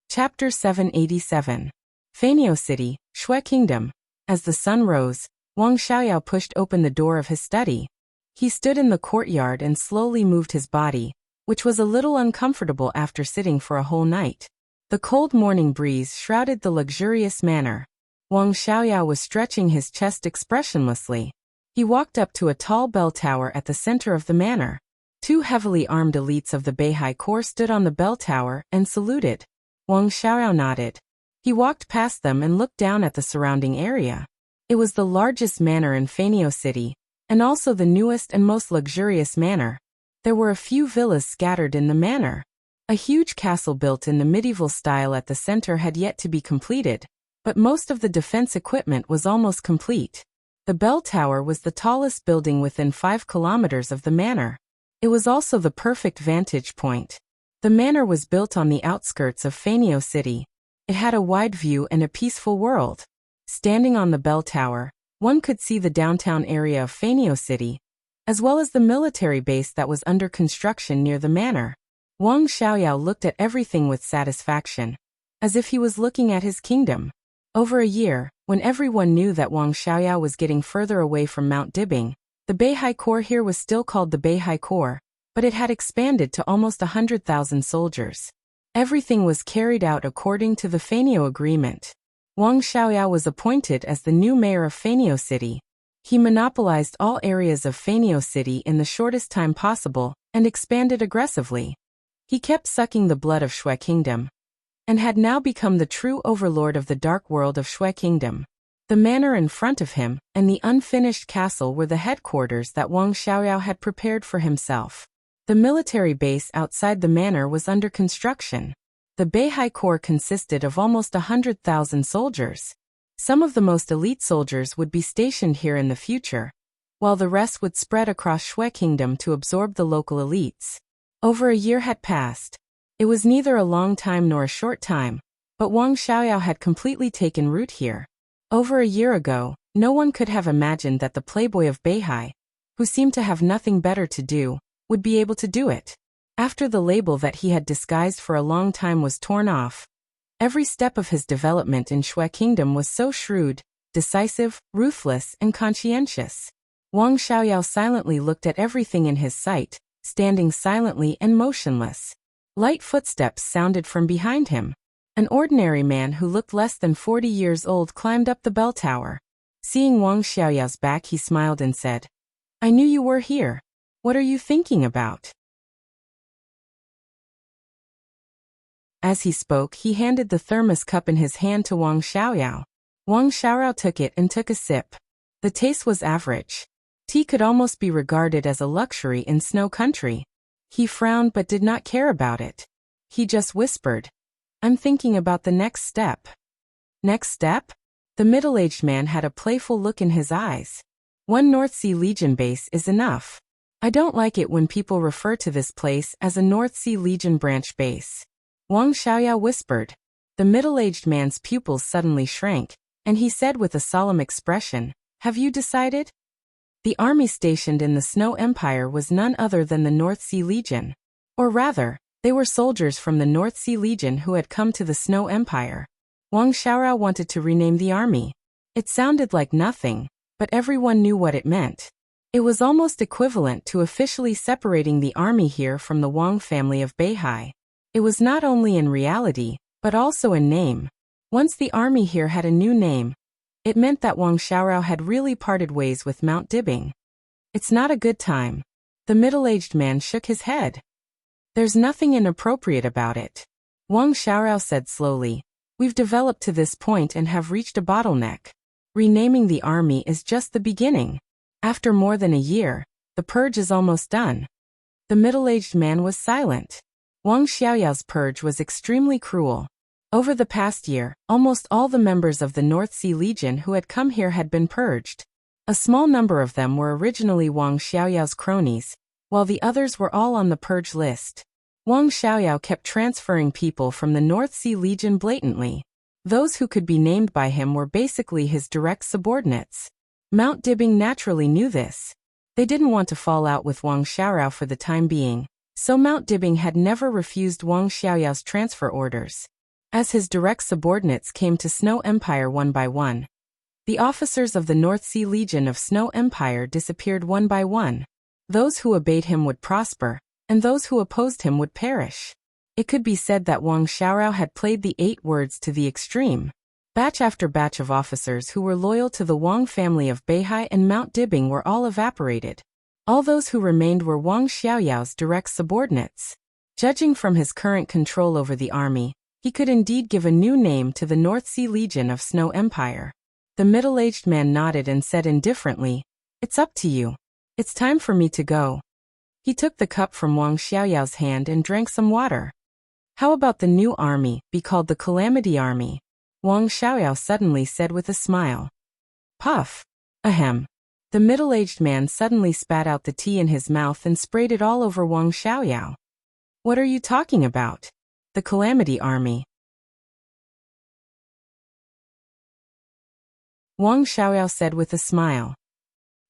Chapter 787. Feiniao City, Shui Kingdom. As the sun rose, Wang Xiaoyao pushed open the door of his study. He stood in the courtyard and slowly moved his body, which was a little uncomfortable after sitting for a whole night. The cold morning breeze shrouded the luxurious manor. Wang Xiaoyao was stretching his chest expressionlessly. He walked up to a tall bell tower at the center of the manor. Two heavily armed elites of the Beihai Corps stood on the bell tower and saluted. Wang Xiaoyao nodded. He walked past them and looked down at the surrounding area. It was the largest manor in Feiniao City, and also the newest and most luxurious manor. There were a few villas scattered in the manor. A huge castle built in the medieval style at the center had yet to be completed, but most of the defense equipment was almost complete. The bell tower was the tallest building within 5 kilometers of the manor. It was also the perfect vantage point. The manor was built on the outskirts of Feiniao City. It had a wide view and a peaceful world. Standing on the bell tower, one could see the downtown area of Feiniao City, as well as the military base that was under construction near the manor. Wang Xiaoyao looked at everything with satisfaction, as if he was looking at his kingdom. Over a year, when everyone knew that Wang Xiaoyao was getting further away from Mount Dibing, the Beihai Corps here was still called the Beihai Corps, but it had expanded to almost 100,000 soldiers. Everything was carried out according to the Feiniao Agreement. Wang Xiaoyao was appointed as the new mayor of Feiniao City. He monopolized all areas of Feiniao City in the shortest time possible and expanded aggressively. He kept sucking the blood of Shui Kingdom, and had now become the true overlord of the dark world of Shui Kingdom. The manor in front of him and the unfinished castle were the headquarters that Wang Xiaoyao had prepared for himself. The military base outside the manor was under construction. The Beihai Corps consisted of almost 100,000 soldiers. Some of the most elite soldiers would be stationed here in the future, while the rest would spread across Shui Kingdom to absorb the local elites. Over a year had passed. It was neither a long time nor a short time, but Wang Xiaoyao had completely taken root here. Over a year ago, no one could have imagined that the playboy of Beihai, who seemed to have nothing better to do, would be able to do it. After the label that he had disguised for a long time was torn off, Every step of his development in Shui Kingdom was so shrewd, decisive, ruthless, and conscientious. Wang Xiaoyao silently looked at everything in his sight, standing silently and motionless. Light footsteps sounded from behind him. An ordinary man who looked less than 40 years old climbed up the bell tower. Seeing Wang Xiaoyao's back, he smiled and said, "I knew you were here. What are you thinking about?" As he spoke, he handed the thermos cup in his hand to Wang Xiaoyao. Wang Xiaoyao took it and took a sip. The taste was average. Tea could almost be regarded as a luxury in Snow Country. He frowned but did not care about it. He just whispered, "I'm thinking about the next step." Next step? The middle-aged man had a playful look in his eyes. One North Sea Legion base is enough. I don't like it when people refer to this place as a North Sea Legion branch base. Wang Xiaoyao whispered. The middle-aged man's pupils suddenly shrank, and he said with a solemn expression, "Have you decided?" The army stationed in the Snow Empire was none other than the North Sea Legion. Or rather, they were soldiers from the North Sea Legion who had come to the Snow Empire. Wang Xiaoyao wanted to rename the army. It sounded like nothing, but everyone knew what it meant. It was almost equivalent to officially separating the army here from the Wang family of Beihai. It was not only in reality, but also in name. Once the army here had a new name, it meant that Wang Xiaoyao had really parted ways with Mount Dibbing. It's not a good time. The middle-aged man shook his head. There's nothing inappropriate about it. Wang Xiaoyao said slowly, "We've developed to this point and have reached a bottleneck. Renaming the army is just the beginning. After more than a year, the purge is almost done." The middle-aged man was silent. Wang Xiaoyao's purge was extremely cruel. Over the past year, almost all the members of the North Sea Legion who had come here had been purged. A small number of them were originally Wang Xiaoyao's cronies, while the others were all on the purge list. Wang Xiaoyao kept transferring people from the North Sea Legion blatantly. Those who could be named by him were basically his direct subordinates. Mount Dibbing naturally knew this. They didn't want to fall out with Wang Xiaoyao for the time being, so Mount Dibbing had never refused Wang Xiaoyao's transfer orders. As his direct subordinates came to Snow Empire one by one, the officers of the North Sea Legion of Snow Empire disappeared one by one. Those who obeyed him would prosper, and those who opposed him would perish. It could be said that Wang Xiaoyao had played the 8 words to the extreme. Batch after batch of officers who were loyal to the Wang family of Beihai and Mount Dibbing were all evaporated. All those who remained were Wang Xiaoyao's direct subordinates. Judging from his current control over the army, he could indeed give a new name to the North Sea Legion of Snow Empire. The middle-aged man nodded and said indifferently, "It's up to you. It's time for me to go." He took the cup from Wang Xiaoyao's hand and drank some water. "How about the new army, be called the Calamity Army?" Wang Xiaoyao suddenly said with a smile. Puff. Ahem. The middle-aged man suddenly spat out the tea in his mouth and sprayed it all over Wang Xiaoyao. "What are you talking about? The Calamity Army." Wang Xiaoyao said with a smile.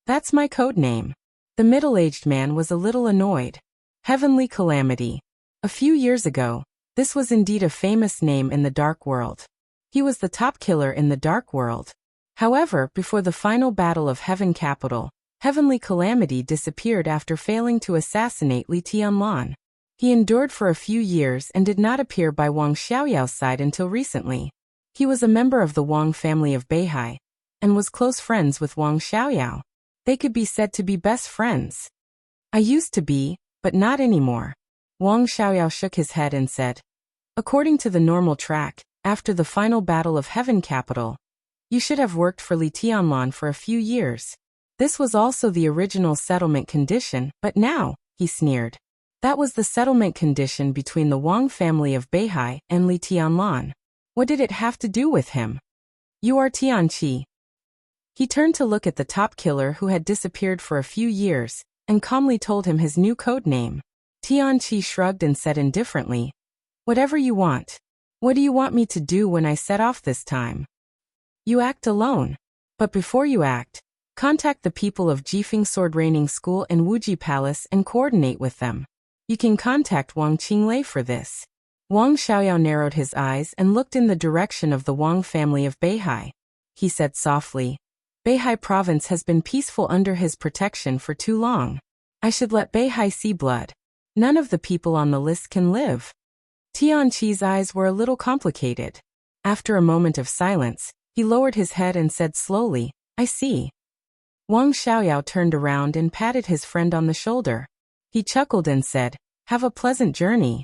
"That's my code name." The middle-aged man was a little annoyed. Heavenly Calamity. A few years ago, this was indeed a famous name in the Dark World. He was the top killer in the Dark World. However, before the final battle of Heaven Capital, Heavenly Calamity disappeared after failing to assassinate Li Tianlan. He endured for a few years and did not appear by Wang Xiaoyao's side until recently. He was a member of the Wang family of Beihai, and was close friends with Wang Xiaoyao. They could be said to be best friends. "I used to be, but not anymore." Wang Xiaoyao shook his head and said, "According to the normal track, after the final battle of Heaven Capital, you should have worked for Li Tianlan for a few years. This was also the original settlement condition, but now," he sneered. "That was the settlement condition between the Wang family of Beihai and Li Tianlan. What did it have to do with him? You are Tianqi." He turned to look at the top killer who had disappeared for a few years, and calmly told him his new code name. Tianqi shrugged and said indifferently, "Whatever you want. What do you want me to do when I set off this time?" "You act alone. But before you act, contact the people of Jifeng Sword Raining School and Wuji Palace and coordinate with them. You can contact Wang Qinglei for this. Wang Xiaoyao narrowed his eyes and looked in the direction of the Wang family of Beihai. He said softly, Beihai province has been peaceful under his protection for too long. I should let Beihai see blood. None of the people on the list can live. Tianqi's eyes were a little complicated. After a moment of silence, he lowered his head and said slowly, I see. Wang Xiaoyao turned around and patted his friend on the shoulder. He chuckled and said, Have a pleasant journey.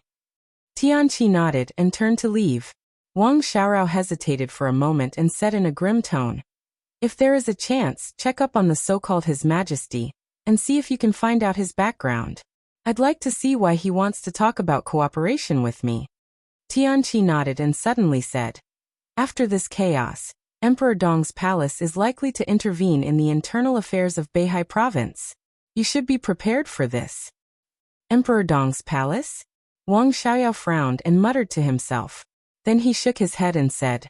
Tianqi nodded and turned to leave. Wang Xiaoyao hesitated for a moment and said in a grim tone, If there is a chance, check up on the so-called His Majesty, and see if you can find out his background. I'd like to see why he wants to talk about cooperation with me. Tianqi nodded and suddenly said, After this chaos, Emperor Dong's palace is likely to intervene in the internal affairs of Beihai province. You should be prepared for this. Emperor Dong's palace? Wang Xiaoyao frowned and muttered to himself. Then he shook his head and said,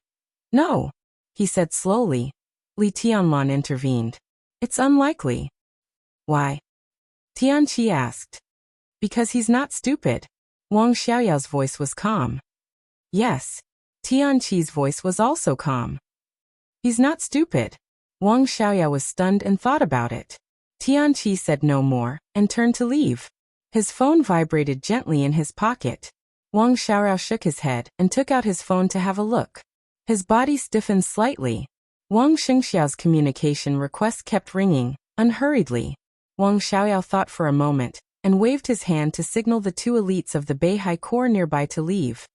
No, he said slowly. Li Tianlan intervened. It's unlikely. Why? Tianqi asked. Because he's not stupid. Wang Xiaoyao's voice was calm. Yes. Tianqi's voice was also calm. He's not stupid. Wang Xiaoyao was stunned and thought about it. Tianqi said no more, and turned to leave. His phone vibrated gently in his pocket. Wang Xiaoyao shook his head and took out his phone to have a look. His body stiffened slightly. Wang Xingxiao's communication request kept ringing, unhurriedly. Wang Xiaoyao thought for a moment, and waved his hand to signal the two elites of the Beihai Corps nearby to leave.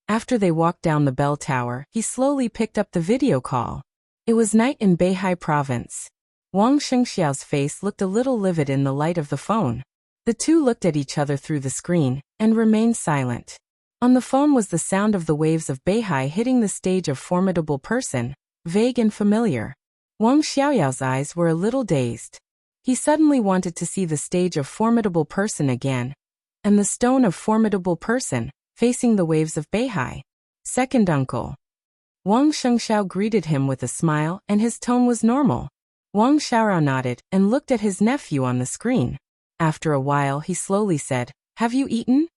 After they walked down the bell tower, he slowly picked up the video call. It was night in Beihai province. Wang Xingxiao's face looked a little livid in the light of the phone. The two looked at each other through the screen, and remained silent. On the phone was the sound of the waves of Beihai hitting the stage of Formidable Person, vague and familiar. Wang Xiaoyao's eyes were a little dazed. He suddenly wanted to see the stage of Formidable Person again, and the stone of Formidable Person, facing the waves of Beihai. Second uncle. Wang Shengxiao greeted him with a smile and his tone was normal. Wang Xiaorao nodded and looked at his nephew on the screen. After a while he slowly said, Have you eaten?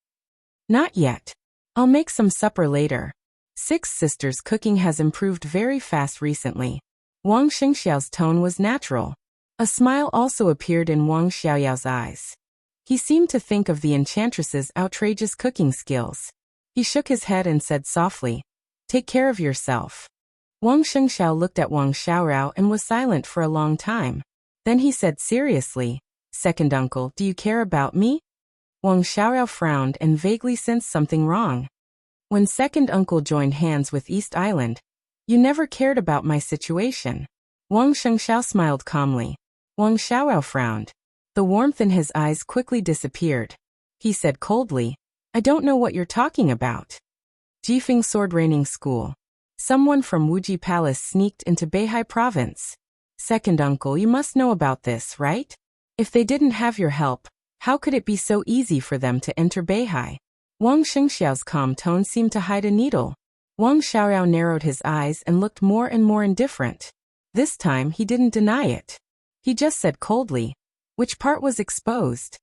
Not yet. I'll make some supper later. Six Sisters cooking has improved very fast recently. Wang Xingxiao's tone was natural. A smile also appeared in Wang Xiaoyao's eyes. He seemed to think of the enchantress's outrageous cooking skills. He shook his head and said softly, Take care of yourself. Wang Xingxiao looked at Wang Xiaorao and was silent for a long time. Then he said seriously, Second uncle, do you care about me? Wang Xiaorao frowned and vaguely sensed something wrong. When second uncle joined hands with East Island, you never cared about my situation. Wang Shengxiao smiled calmly. Wang Xiaorao frowned. The warmth in his eyes quickly disappeared. He said coldly, I don't know what you're talking about. Jifeng Sword Raining School. Someone from Wuji Palace sneaked into Beihai province. Second uncle, you must know about this, right? If they didn't have your help, how could it be so easy for them to enter Beihai? Wang Xingxiao's calm tone seemed to hide a needle. Wang Xiaorao narrowed his eyes and looked more and more indifferent. This time he didn't deny it. He just said coldly, Which part was exposed?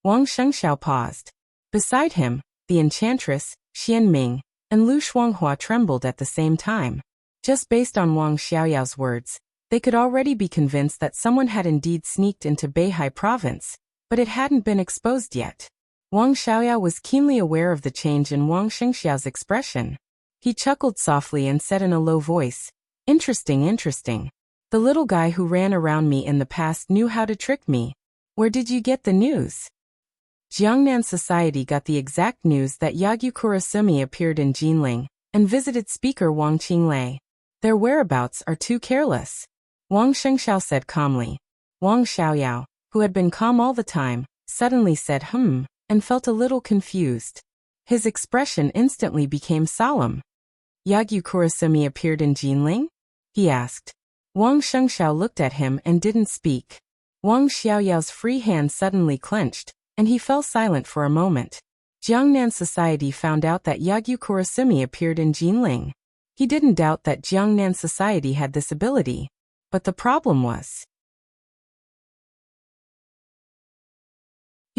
Wang Shengxiao paused. Beside him, the enchantress, Xian Ming, and Lu Shuanghua trembled at the same time. Just based on Wang Xiaoyao's words, they could already be convinced that someone had indeed sneaked into Beihai province, but it hadn't been exposed yet. Wang Xiaoyao was keenly aware of the change in Wang Xingxiao's expression. He chuckled softly and said in a low voice, Interesting, interesting. The little guy who ran around me in the past knew how to trick me. Where did you get the news? Jiangnan Society got the exact news that Yagyu Kurasumi appeared in Jinling and visited Speaker Wang Qinglei. Their whereabouts are too careless. Wang Shengxiao said calmly. Wang Xiaoyao, who had been calm all the time, suddenly said and felt a little confused. His expression instantly became solemn. Yagyu Kurasumi appeared in Jinling? He asked. Wang Shengxiao looked at him and didn't speak. Wang Xiaoyao's free hand suddenly clenched, and he fell silent for a moment. Jiangnan Society found out that Yagyu Kurasumi appeared in Jinling. He didn't doubt that Jiangnan Society had this ability, but the problem was,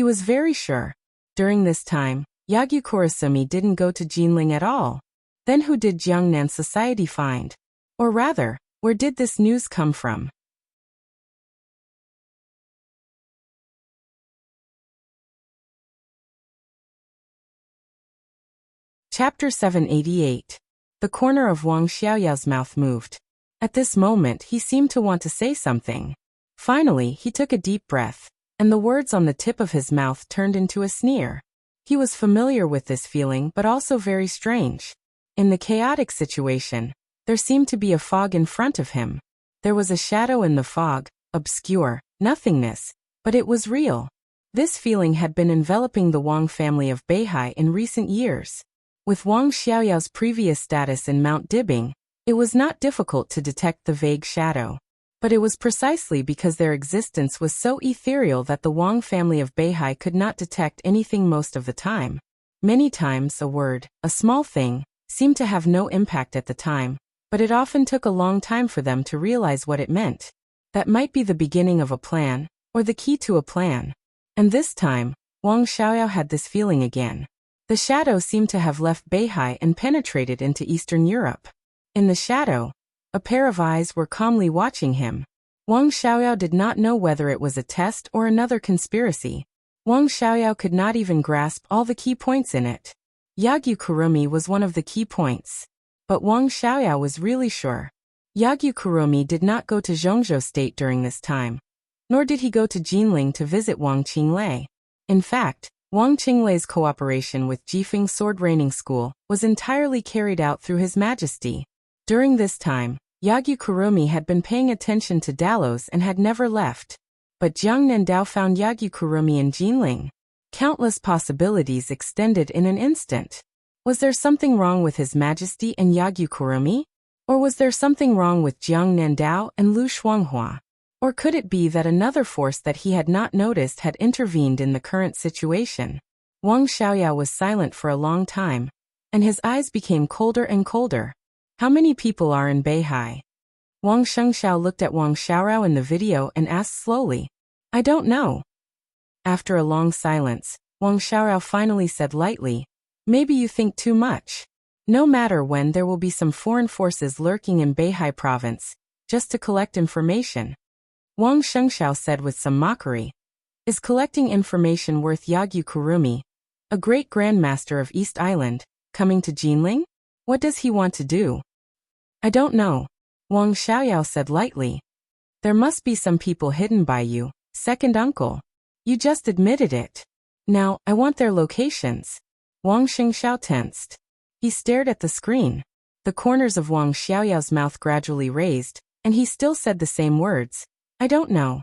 He was very sure. During this time, Yagyu Kurasumi didn't go to Jinling at all. Then who did Jiangnan society find? Or rather, where did this news come from? Chapter 788. The corner of Wang Xiaoyao's mouth moved. At this moment he seemed to want to say something. Finally he took a deep breath, and the words on the tip of his mouth turned into a sneer. He was familiar with this feeling but also very strange. In the chaotic situation, there seemed to be a fog in front of him. There was a shadow in the fog, obscure, nothingness, but it was real. This feeling had been enveloping the Wang family of Beihai in recent years. With Wang Xiaoyao's previous status in Mount Dibing, it was not difficult to detect the vague shadow. But it was precisely because their existence was so ethereal that the Wang family of Beihai could not detect anything most of the time. Many times a word, a small thing, seemed to have no impact at the time, but it often took a long time for them to realize what it meant. That might be the beginning of a plan, or the key to a plan. And this time, Wang Xiaoyao had this feeling again. The shadow seemed to have left Beihai and penetrated into Eastern Europe. In the shadow, a pair of eyes were calmly watching him. Wang Xiaoyao did not know whether it was a test or another conspiracy. Wang Xiaoyao could not even grasp all the key points in it. Yagyu Kurumi was one of the key points. But Wang Xiaoyao was really sure. Yagyu Kurumi did not go to Zhongzhou State during this time. Nor did he go to Jinling to visit Wang Qinglei. In fact, Wang Qinglei's cooperation with Jifeng Sword Raining School was entirely carried out through His Majesty. During this time, Yagyu Kurumi had been paying attention to Dalos and had never left. But Jiang Nandao found Yagyu Kurumi in Jinling. Countless possibilities extended in an instant. Was there something wrong with His Majesty and Yagyu Kurumi? Or was there something wrong with Jiang Nandao and Lu Shuanghua? Or could it be that another force that he had not noticed had intervened in the current situation? Wang Xiaoyao was silent for a long time, and his eyes became colder and colder. How many people are in Beihai? Wang Shengxiao looked at Wang Xiaorao in the video and asked slowly. I don't know. After a long silence, Wang Xiaorao finally said lightly, maybe you think too much. No matter when, there will be some foreign forces lurking in Beihai province, just to collect information. Wang Shengxiao said with some mockery. Is collecting information worth Yagyu Kurumi, a great grandmaster of East Island, coming to Jinling? What does he want to do? I don't know. Wang Xiaoyao said lightly. There must be some people hidden by you, second uncle. You just admitted it. Now, I want their locations. Wang Shengxiao tensed. He stared at the screen. The corners of Wang Xiaoyao's mouth gradually raised, and he still said the same words. I don't know.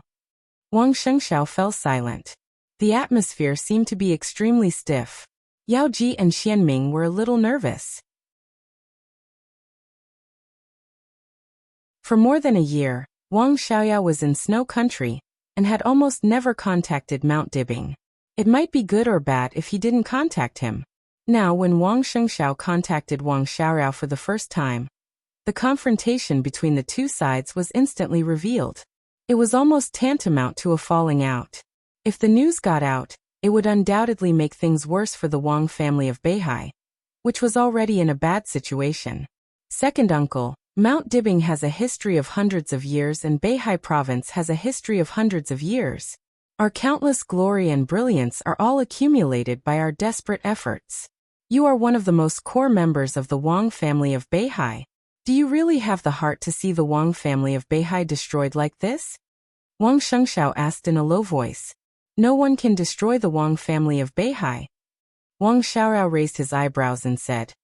Wang Shengxiao fell silent. The atmosphere seemed to be extremely stiff. Yao Ji and Xianming were a little nervous. For more than a year, Wang Xiaoyao was in snow country, and had almost never contacted Mount Dibing. It might be good or bad if he didn't contact him. Now when Wang Shengxiao contacted Wang Xiaoyao for the first time, the confrontation between the two sides was instantly revealed. It was almost tantamount to a falling out. If the news got out, it would undoubtedly make things worse for the Wang family of Beihai, which was already in a bad situation. Second uncle, Mount Dibing has a history of hundreds of years and Beihai province has a history of hundreds of years. Our countless glory and brilliance are all accumulated by our desperate efforts. You are one of the most core members of the Wang family of Beihai. Do you really have the heart to see the Wang family of Beihai destroyed like this? Wang Shengxiao asked in a low voice. No one can destroy the Wang family of Beihai. Wang Xiaorao raised his eyebrows and said,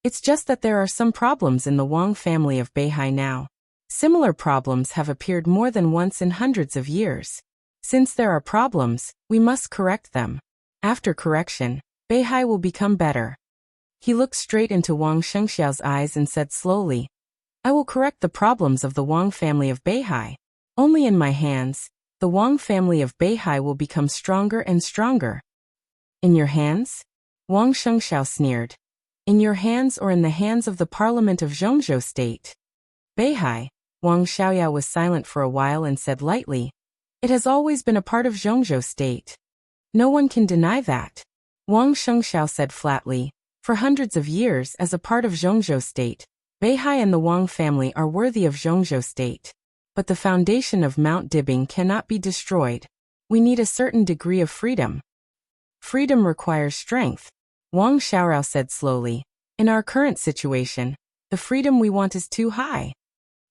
it's just that there are some problems in the Wang family of Beihai now. Similar problems have appeared more than once in hundreds of years. Since there are problems, we must correct them. After correction, Beihai will become better. He looked straight into Wang Shengxiao's eyes and said slowly, I will correct the problems of the Wang family of Beihai. Only in my hands, the Wang family of Beihai will become stronger and stronger. In your hands? Wang Shengxiao sneered. In your hands or in the hands of the Parliament of Zhongzhou State? Beihai. Wang Xiaoyao was silent for a while and said lightly, it has always been a part of Zhongzhou State. No one can deny that. Wang Shengxiao said flatly. For hundreds of years as a part of Zhongzhou state, Beihai and the Wang family are worthy of Zhongzhou state. But the foundation of Mount Dibing cannot be destroyed. We need a certain degree of freedom. Freedom requires strength, Wang Xiaorao said slowly. In our current situation, the freedom we want is too high.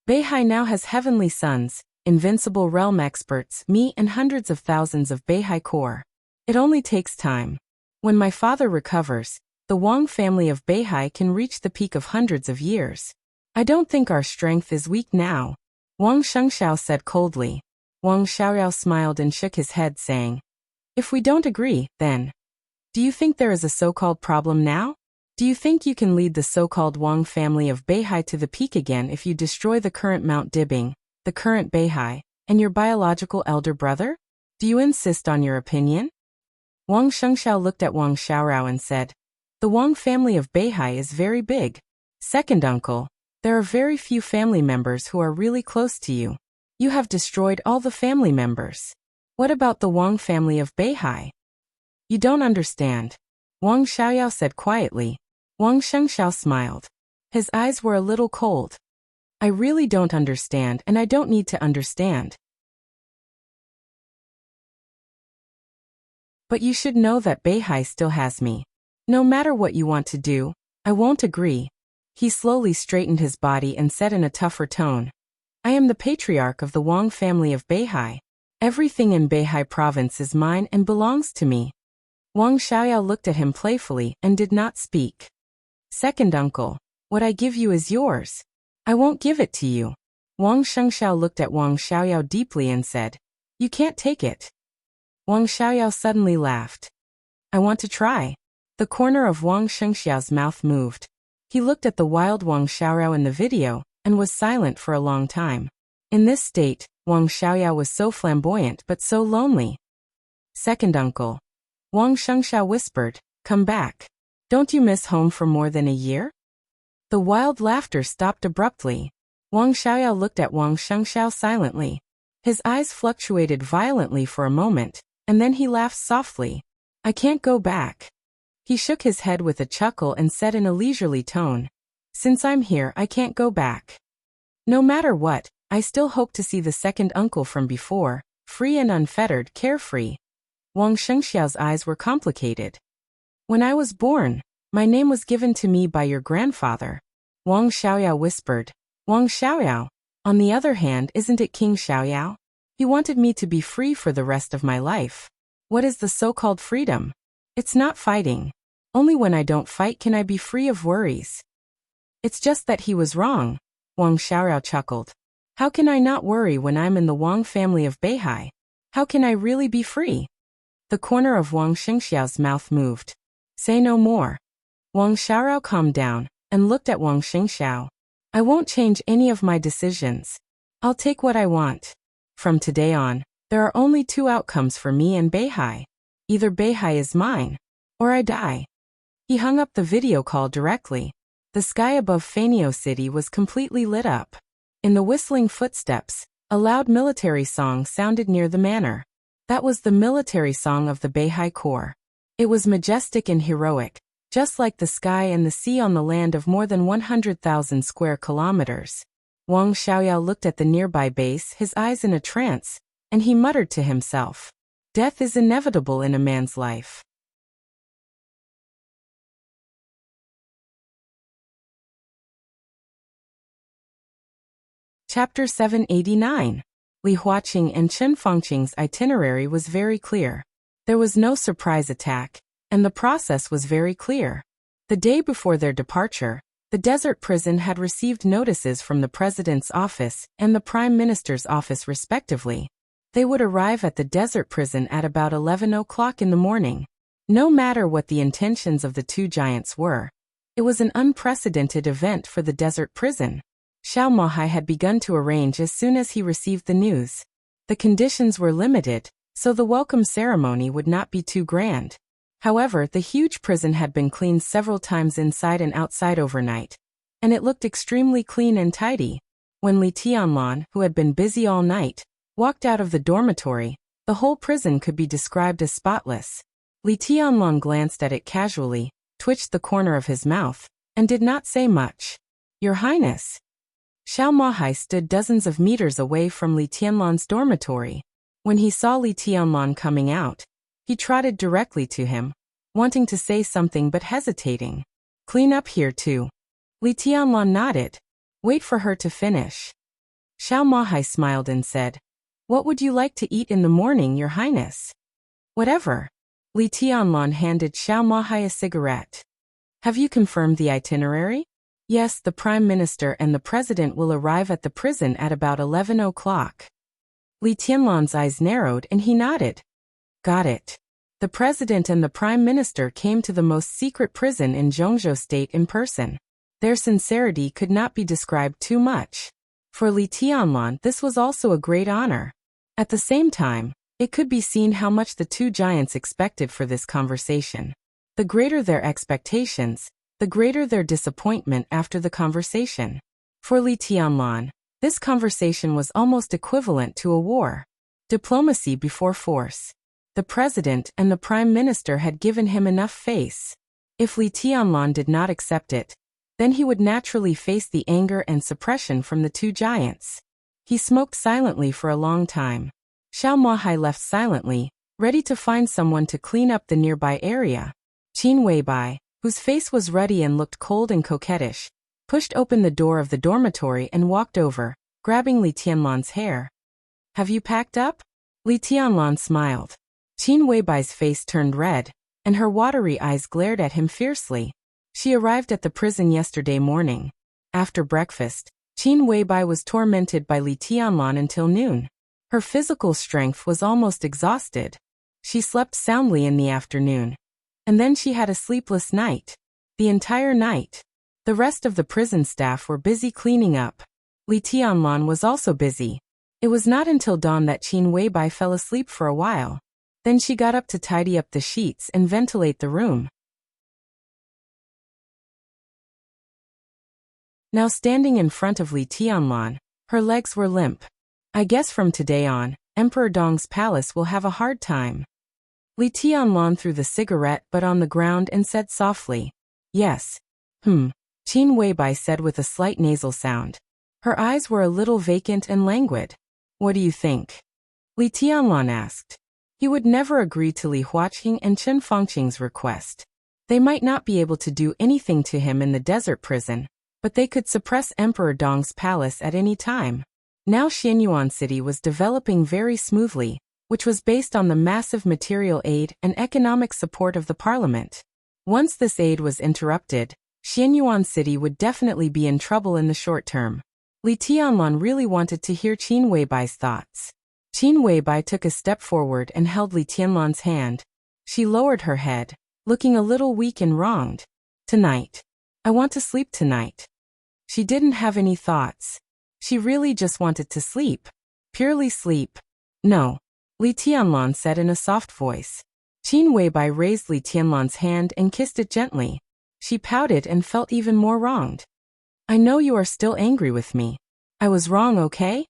Beihai now has heavenly sons, invincible realm experts, me and hundreds of thousands of Beihai core. It only takes time. When my father recovers, the Wang family of Beihai can reach the peak of hundreds of years. I don't think our strength is weak now, Wang Shengxiao said coldly. Wang Xiaorao smiled and shook his head, saying, If we don't agree, then, do you think there is a so-called problem now? Do you think you can lead the so-called Wang family of Beihai to the peak again if you destroy the current Mount Dibing, the current Beihai, and your biological elder brother? Do you insist on your opinion? Wang Shengxiao looked at Wang Xiaorao and said, The Wang family of Beihai is very big. Second uncle, there are very few family members who are really close to you. You have destroyed all the family members. What about the Wang family of Beihai? You don't understand, Wang Xiaoyao said quietly. Wang Shengxiao smiled. His eyes were a little cold. I really don't understand, and I don't need to understand. But you should know that Beihai still has me. No matter what you want to do, I won't agree. He slowly straightened his body and said in a tougher tone, I am the patriarch of the Wang family of Beihai. Everything in Beihai province is mine and belongs to me. Wang Xiaoyao looked at him playfully and did not speak. Second uncle, what I give you is yours. I won't give it to you. Wang Shengxiao looked at Wang Xiaoyao deeply and said, You can't take it. Wang Xiaoyao suddenly laughed. I want to try. The corner of Wang Shengxiao's mouth moved. He looked at the wild Wang Xiaorao in the video and was silent for a long time. In this state, Wang Xiaoyao was so flamboyant but so lonely. Second uncle, Wang Shengxiao whispered, Come back. Don't you miss home for more than a year? The wild laughter stopped abruptly. Wang Xiaoyao looked at Wang Shengxiao silently. His eyes fluctuated violently for a moment, and then he laughed softly. I can't go back. He shook his head with a chuckle and said in a leisurely tone, Since I'm here, I can't go back. No matter what, I still hope to see the second uncle from before, free and unfettered, carefree. Wang Shengxiao's eyes were complicated. When I was born, my name was given to me by your grandfather. Wang Xiaoyao whispered. Wang Xiaoyao, on the other hand, isn't it King Xiaoyao? He wanted me to be free for the rest of my life. What is the so-called freedom? It's not fighting. Only when I don't fight can I be free of worries. It's just that he was wrong, Wang Xiaorao chuckled. How can I not worry when I'm in the Wang family of Beihai? How can I really be free? The corner of Wang Shengxiao's mouth moved. Say no more. Wang Xiaorao calmed down and looked at Wang Shengxiao. I won't change any of my decisions. I'll take what I want. From today on, there are only two outcomes for me and Beihai. Either Beihai is mine, or I die. He hung up the video call directly. The sky above Fanio City was completely lit up. In the whistling footsteps, a loud military song sounded near the manor. That was the military song of the Beihai Corps. It was majestic and heroic, just like the sky and the sea on the land of more than 100,000 square kilometers. Wang Xiaoyao looked at the nearby base, his eyes in a trance, and he muttered to himself, Death is inevitable in a man's life. Chapter 789. Li Huaqing and Chen Fengqing's itinerary was very clear. There was no surprise attack, and the process was very clear. The day before their departure, the desert prison had received notices from the President's office and the Prime Minister's office respectively. They would arrive at the desert prison at about 11 o'clock in the morning. No matter what the intentions of the two giants were, it was an unprecedented event for the desert prison. Xiao Mohai had begun to arrange as soon as he received the news. The conditions were limited, so the welcome ceremony would not be too grand. However, the huge prison had been cleaned several times inside and outside overnight, and it looked extremely clean and tidy. When Li Tianlan, who had been busy all night, walked out of the dormitory, The whole prison could be described as spotless. Li Tianlong glanced at it casually, twitched the corner of his mouth, and did not say much. Your Highness. Xiao Mahai stood dozens of meters away from Li Tianlong's dormitory. When he saw Li Tianlong coming out, he trotted directly to him, wanting to say something but hesitating. Clean up here too. Li Tianlong nodded. Wait for her to finish. Xiao Mahai smiled and said, What would you like to eat in the morning, Your Highness? Whatever. Li Tianlong handed Xiao Mahai a cigarette. Have you confirmed the itinerary? Yes, the Prime Minister and the President will arrive at the prison at about 11 o'clock. Li Tianlong's eyes narrowed and he nodded. Got it. The President and the Prime Minister came to the most secret prison in Zhongzhou State in person. Their sincerity could not be described too much. For Li Tianlong, this was also a great honor. At the same time, it could be seen how much the two giants expected for this conversation. The greater their expectations, the greater their disappointment after the conversation. For Li Tianlong, this conversation was almost equivalent to a war. Diplomacy before force. The President and the Prime Minister had given him enough face. If Li Tianlong did not accept it, then he would naturally face the anger and suppression from the two giants. He smoked silently for a long time. Xiao Mahai left silently, ready to find someone to clean up the nearby area. Qin Weibai, whose face was ruddy and looked cold and coquettish, pushed open the door of the dormitory and walked over, grabbing Li Tianlong's hair. Have you packed up? Li Tianlong smiled. Qin Weibai's face turned red, and her watery eyes glared at him fiercely. She arrived at the prison yesterday morning. After breakfast, Qin Weibai was tormented by Li Tianlong until noon. Her physical strength was almost exhausted. She slept soundly in the afternoon. And then she had a sleepless night. The entire night. The rest of the prison staff were busy cleaning up. Li Tianlong was also busy. It was not until dawn that Qin Weibai fell asleep for a while. Then she got up to tidy up the sheets and ventilate the room. Now standing in front of Li Tianlong, her legs were limp. I guess from today on, Emperor Dong's palace will have a hard time. Li Tianlong threw the cigarette butt on the ground and said softly, Yes. Qin Weibai said with a slight nasal sound. Her eyes were a little vacant and languid. What do you think? Li Tianlong asked. He would never agree to Li Huaqing and Chen Fangqing's request. They might not be able to do anything to him in the desert prison, but they could suppress Emperor Dong's palace at any time. Now Xianyuan City was developing very smoothly, which was based on the massive material aid and economic support of the parliament. Once this aid was interrupted, Xianyuan City would definitely be in trouble in the short term. Li Tianlong really wanted to hear Qin Weibai's thoughts. Qin Weibai took a step forward and held Li Tianlong's hand. She lowered her head, looking a little weak and wronged. Tonight. I want to sleep tonight. She didn't have any thoughts. She really just wanted to sleep. Purely sleep. No. Li Tianlong said in a soft voice. Qin Weibai raised Li Tianlong's hand and kissed it gently. She pouted and felt even more wronged. I know you are still angry with me. I was wrong, okay?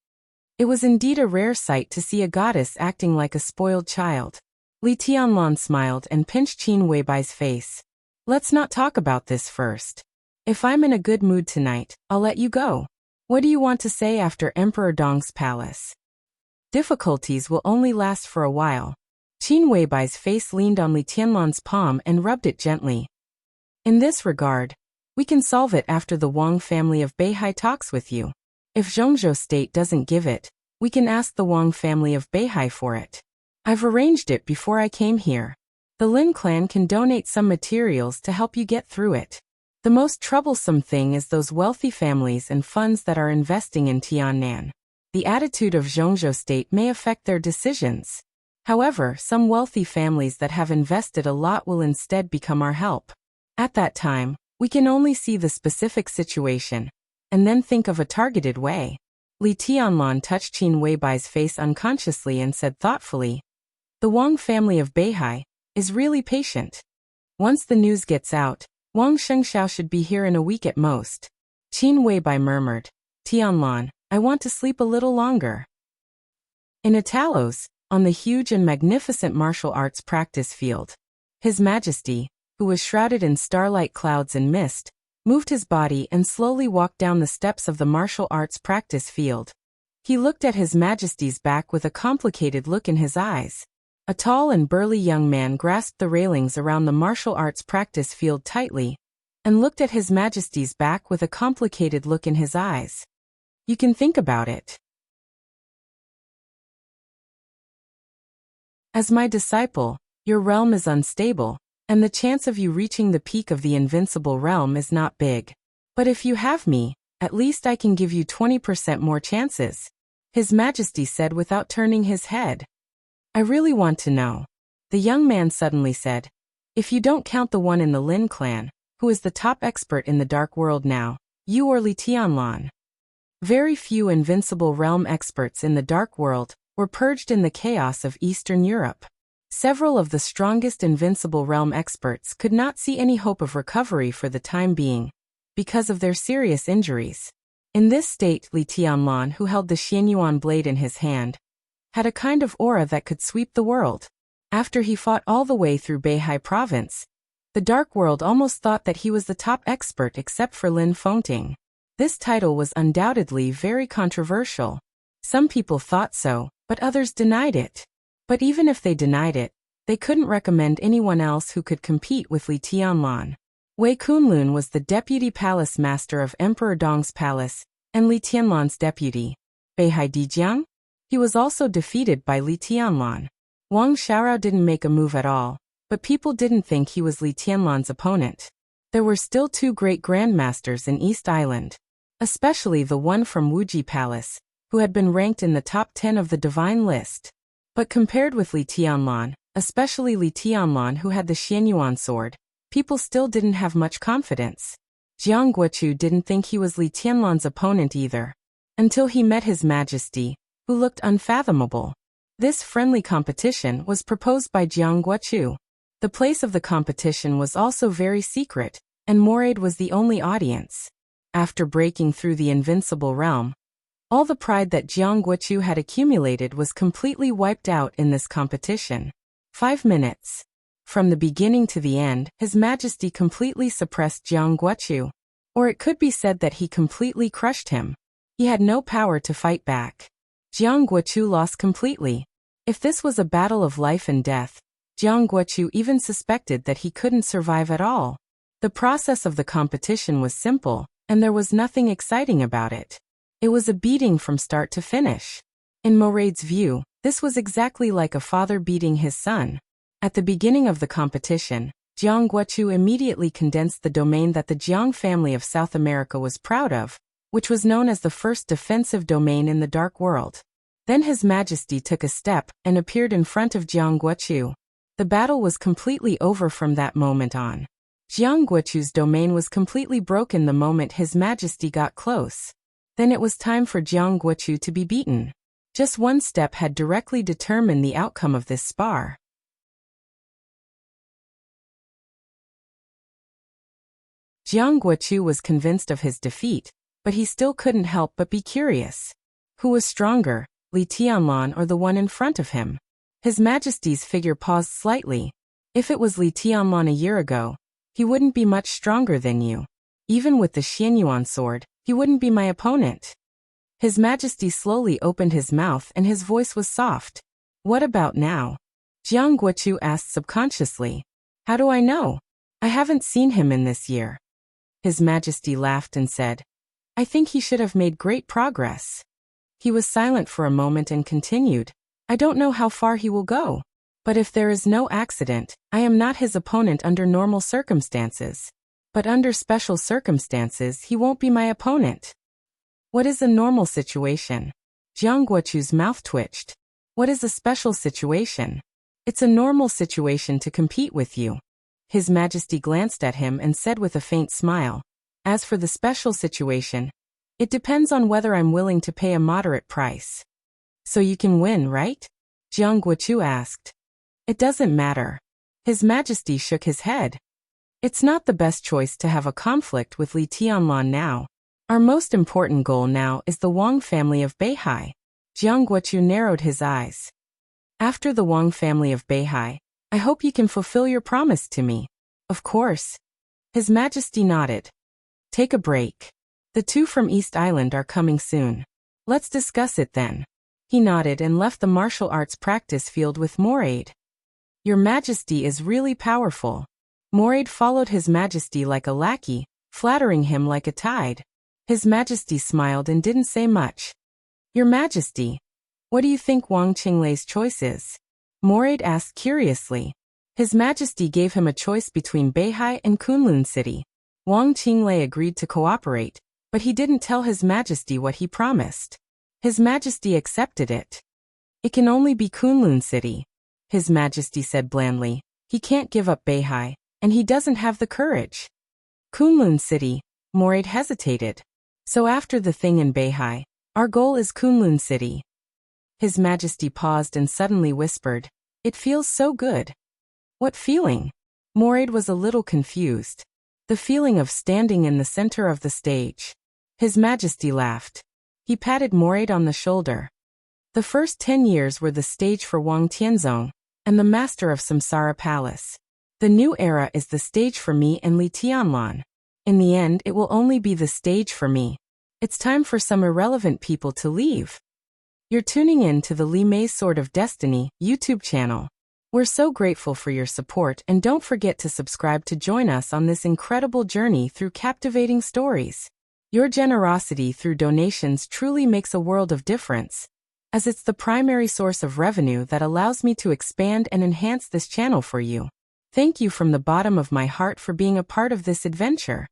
It was indeed a rare sight to see a goddess acting like a spoiled child. Li Tianlong smiled and pinched Qin Weibai's face. Let's not talk about this first. If I'm in a good mood tonight, I'll let you go. What do you want to say after Emperor Dong's palace? Difficulties will only last for a while. Qin Weibai's face leaned on Li Tianlong's palm and rubbed it gently. In this regard, we can solve it after the Wang family of Beihai talks with you. If Zhongzhou State doesn't give it, we can ask the Wang family of Beihai for it. I've arranged it before I came here. The Lin clan can donate some materials to help you get through it. The most troublesome thing is those wealthy families and funds that are investing in Tiannan. The attitude of Zhongzhou State may affect their decisions. However, some wealthy families that have invested a lot will instead become our help. At that time, we can only see the specific situation, and then think of a targeted way. Li Tianlong touched Qin Weibai's face unconsciously and said thoughtfully, The Wang family of Beihai is really patient. Once the news gets out, Wang Shengxiao should be here in a week at most. Qin Weibai murmured, Tianlong, I want to sleep a little longer. In Italos, on the huge and magnificent martial arts practice field. His Majesty, who was shrouded in starlight clouds and mist, moved his body and slowly walked down the steps of the martial arts practice field. He looked at His Majesty's back with a complicated look in his eyes. A tall and burly young man grasped the railings around the martial arts practice field tightly, and looked at His Majesty's back with a complicated look in his eyes. You can think about it. As my disciple, your realm is unstable, and the chance of you reaching the peak of the invincible realm is not big. But if you have me, at least I can give you 20% more chances, His Majesty said without turning his head. I really want to know, the young man suddenly said. If you don't count the one in the Lin clan, who is the top expert in the dark world now, you or Li Tianlan. Very few invincible realm experts in the dark world were purged in the chaos of Eastern Europe. Several of the strongest invincible realm experts could not see any hope of recovery for the time being, because of their serious injuries. In this state, Li Tianlan, who held the Xianyuan blade in his hand, had a kind of aura that could sweep the world. After he fought all the way through Beihai province, the dark world almost thought that he was the top expert except for Lin Fengting. This title was undoubtedly very controversial. Some people thought so, but others denied it. But even if they denied it, they couldn't recommend anyone else who could compete with Li Tianlan. Wei Kunlun was the deputy palace master of Emperor Dong's palace, and Li Tianlan's deputy, Beihai Dijiang. He was also defeated by Li Tianlan. Wang Xiaorao didn't make a move at all, but people didn't think he was Li Tianlan's opponent. There were still two great grandmasters in East Island, especially the one from Wuji Palace, who had been ranked in the top 10 of the divine list. But compared with Li Tianlan, especially Li Tianlan who had the Xianyuan sword, people still didn't have much confidence. Jiang Guochu didn't think he was Li Tianlan's opponent either, until he met His Majesty, who looked unfathomable. This friendly competition was proposed by Jiang Guochu. The place of the competition was also very secret, and Moraid was the only audience. After breaking through the invincible realm, all the pride that Jiang Guochu had accumulated was completely wiped out in this competition. 5 minutes. From the beginning to the end, His Majesty completely suppressed Jiang Guochu. Or it could be said that he completely crushed him. He had no power to fight back. Jiang Guochu lost completely. If this was a battle of life and death, Jiang Guochu even suspected that he couldn't survive at all. The process of the competition was simple, and there was nothing exciting about it. It was a beating from start to finish. In Moraid's view, this was exactly like a father beating his son. At the beginning of the competition, Jiang Guochu immediately condensed the domain that the Jiang family of South America was proud of, which was known as the first defensive domain in the dark world. Then His Majesty took a step and appeared in front of Jiang Guochu. The battle was completely over from that moment on. Jiang Guochu's domain was completely broken the moment His Majesty got close. Then it was time for Jiang Guochu to be beaten. Just one step had directly determined the outcome of this spar. Jiang Guochu was convinced of his defeat, but he still couldn't help but be curious. Who was stronger, Li Tianlan or the one in front of him? His Majesty's figure paused slightly. If it was Li Tianlan a year ago, he wouldn't be much stronger than you. Even with the Xianyuan sword, he wouldn't be my opponent. His Majesty slowly opened his mouth and his voice was soft. What about now? Jiang Guochu asked subconsciously. How do I know? I haven't seen him in this year. His Majesty laughed and said, I think he should have made great progress. He was silent for a moment and continued, I don't know how far he will go. But if there is no accident, I am not his opponent under normal circumstances. But under special circumstances, he won't be my opponent. What is a normal situation? Jiang Guochu's mouth twitched. What is a special situation? It's a normal situation to compete with you. His Majesty glanced at him and said with a faint smile, As for the special situation, it depends on whether I'm willing to pay a moderate price. So you can win, right? Jiang Guochu asked. It doesn't matter. His Majesty shook his head. It's not the best choice to have a conflict with Li Tianlan now. Our most important goal now is the Wang family of Beihai. Jiang Guochu narrowed his eyes. After the Wang family of Beihai, I hope you can fulfill your promise to me. Of course. His Majesty nodded. Take a break. The two from East Island are coming soon. Let's discuss it then. He nodded and left the martial arts practice field with Moraid. Your Majesty is really powerful. Moraid followed His Majesty like a lackey, flattering him like a tide. His Majesty smiled and didn't say much. Your Majesty, what do you think Wang Qinglei's choice is? Moraid asked curiously. His Majesty gave him a choice between Beihai and Kunlun City. Wang Qinglei agreed to cooperate, but he didn't tell His Majesty what he promised. His Majesty accepted it. It can only be Kunlun City, His Majesty said blandly. He can't give up Beihai, and he doesn't have the courage. Kunlun City, Moraid hesitated. So after the thing in Beihai, our goal is Kunlun City. His Majesty paused and suddenly whispered, It feels so good. What feeling? Moraid was a little confused. The feeling of standing in the center of the stage. His Majesty laughed. He patted Moraid on the shoulder. The first 10 years were the stage for Wang Tianzong, and the master of Samsara Palace. The new era is the stage for me and Li Tianlan. In the end, it will only be the stage for me. It's time for some irrelevant people to leave. You're tuning in to the Li Mei Sword of Destiny YouTube channel. We're so grateful for your support, and don't forget to subscribe to join us on this incredible journey through captivating stories. Your generosity through donations truly makes a world of difference, as it's the primary source of revenue that allows me to expand and enhance this channel for you. Thank you from the bottom of my heart for being a part of this adventure.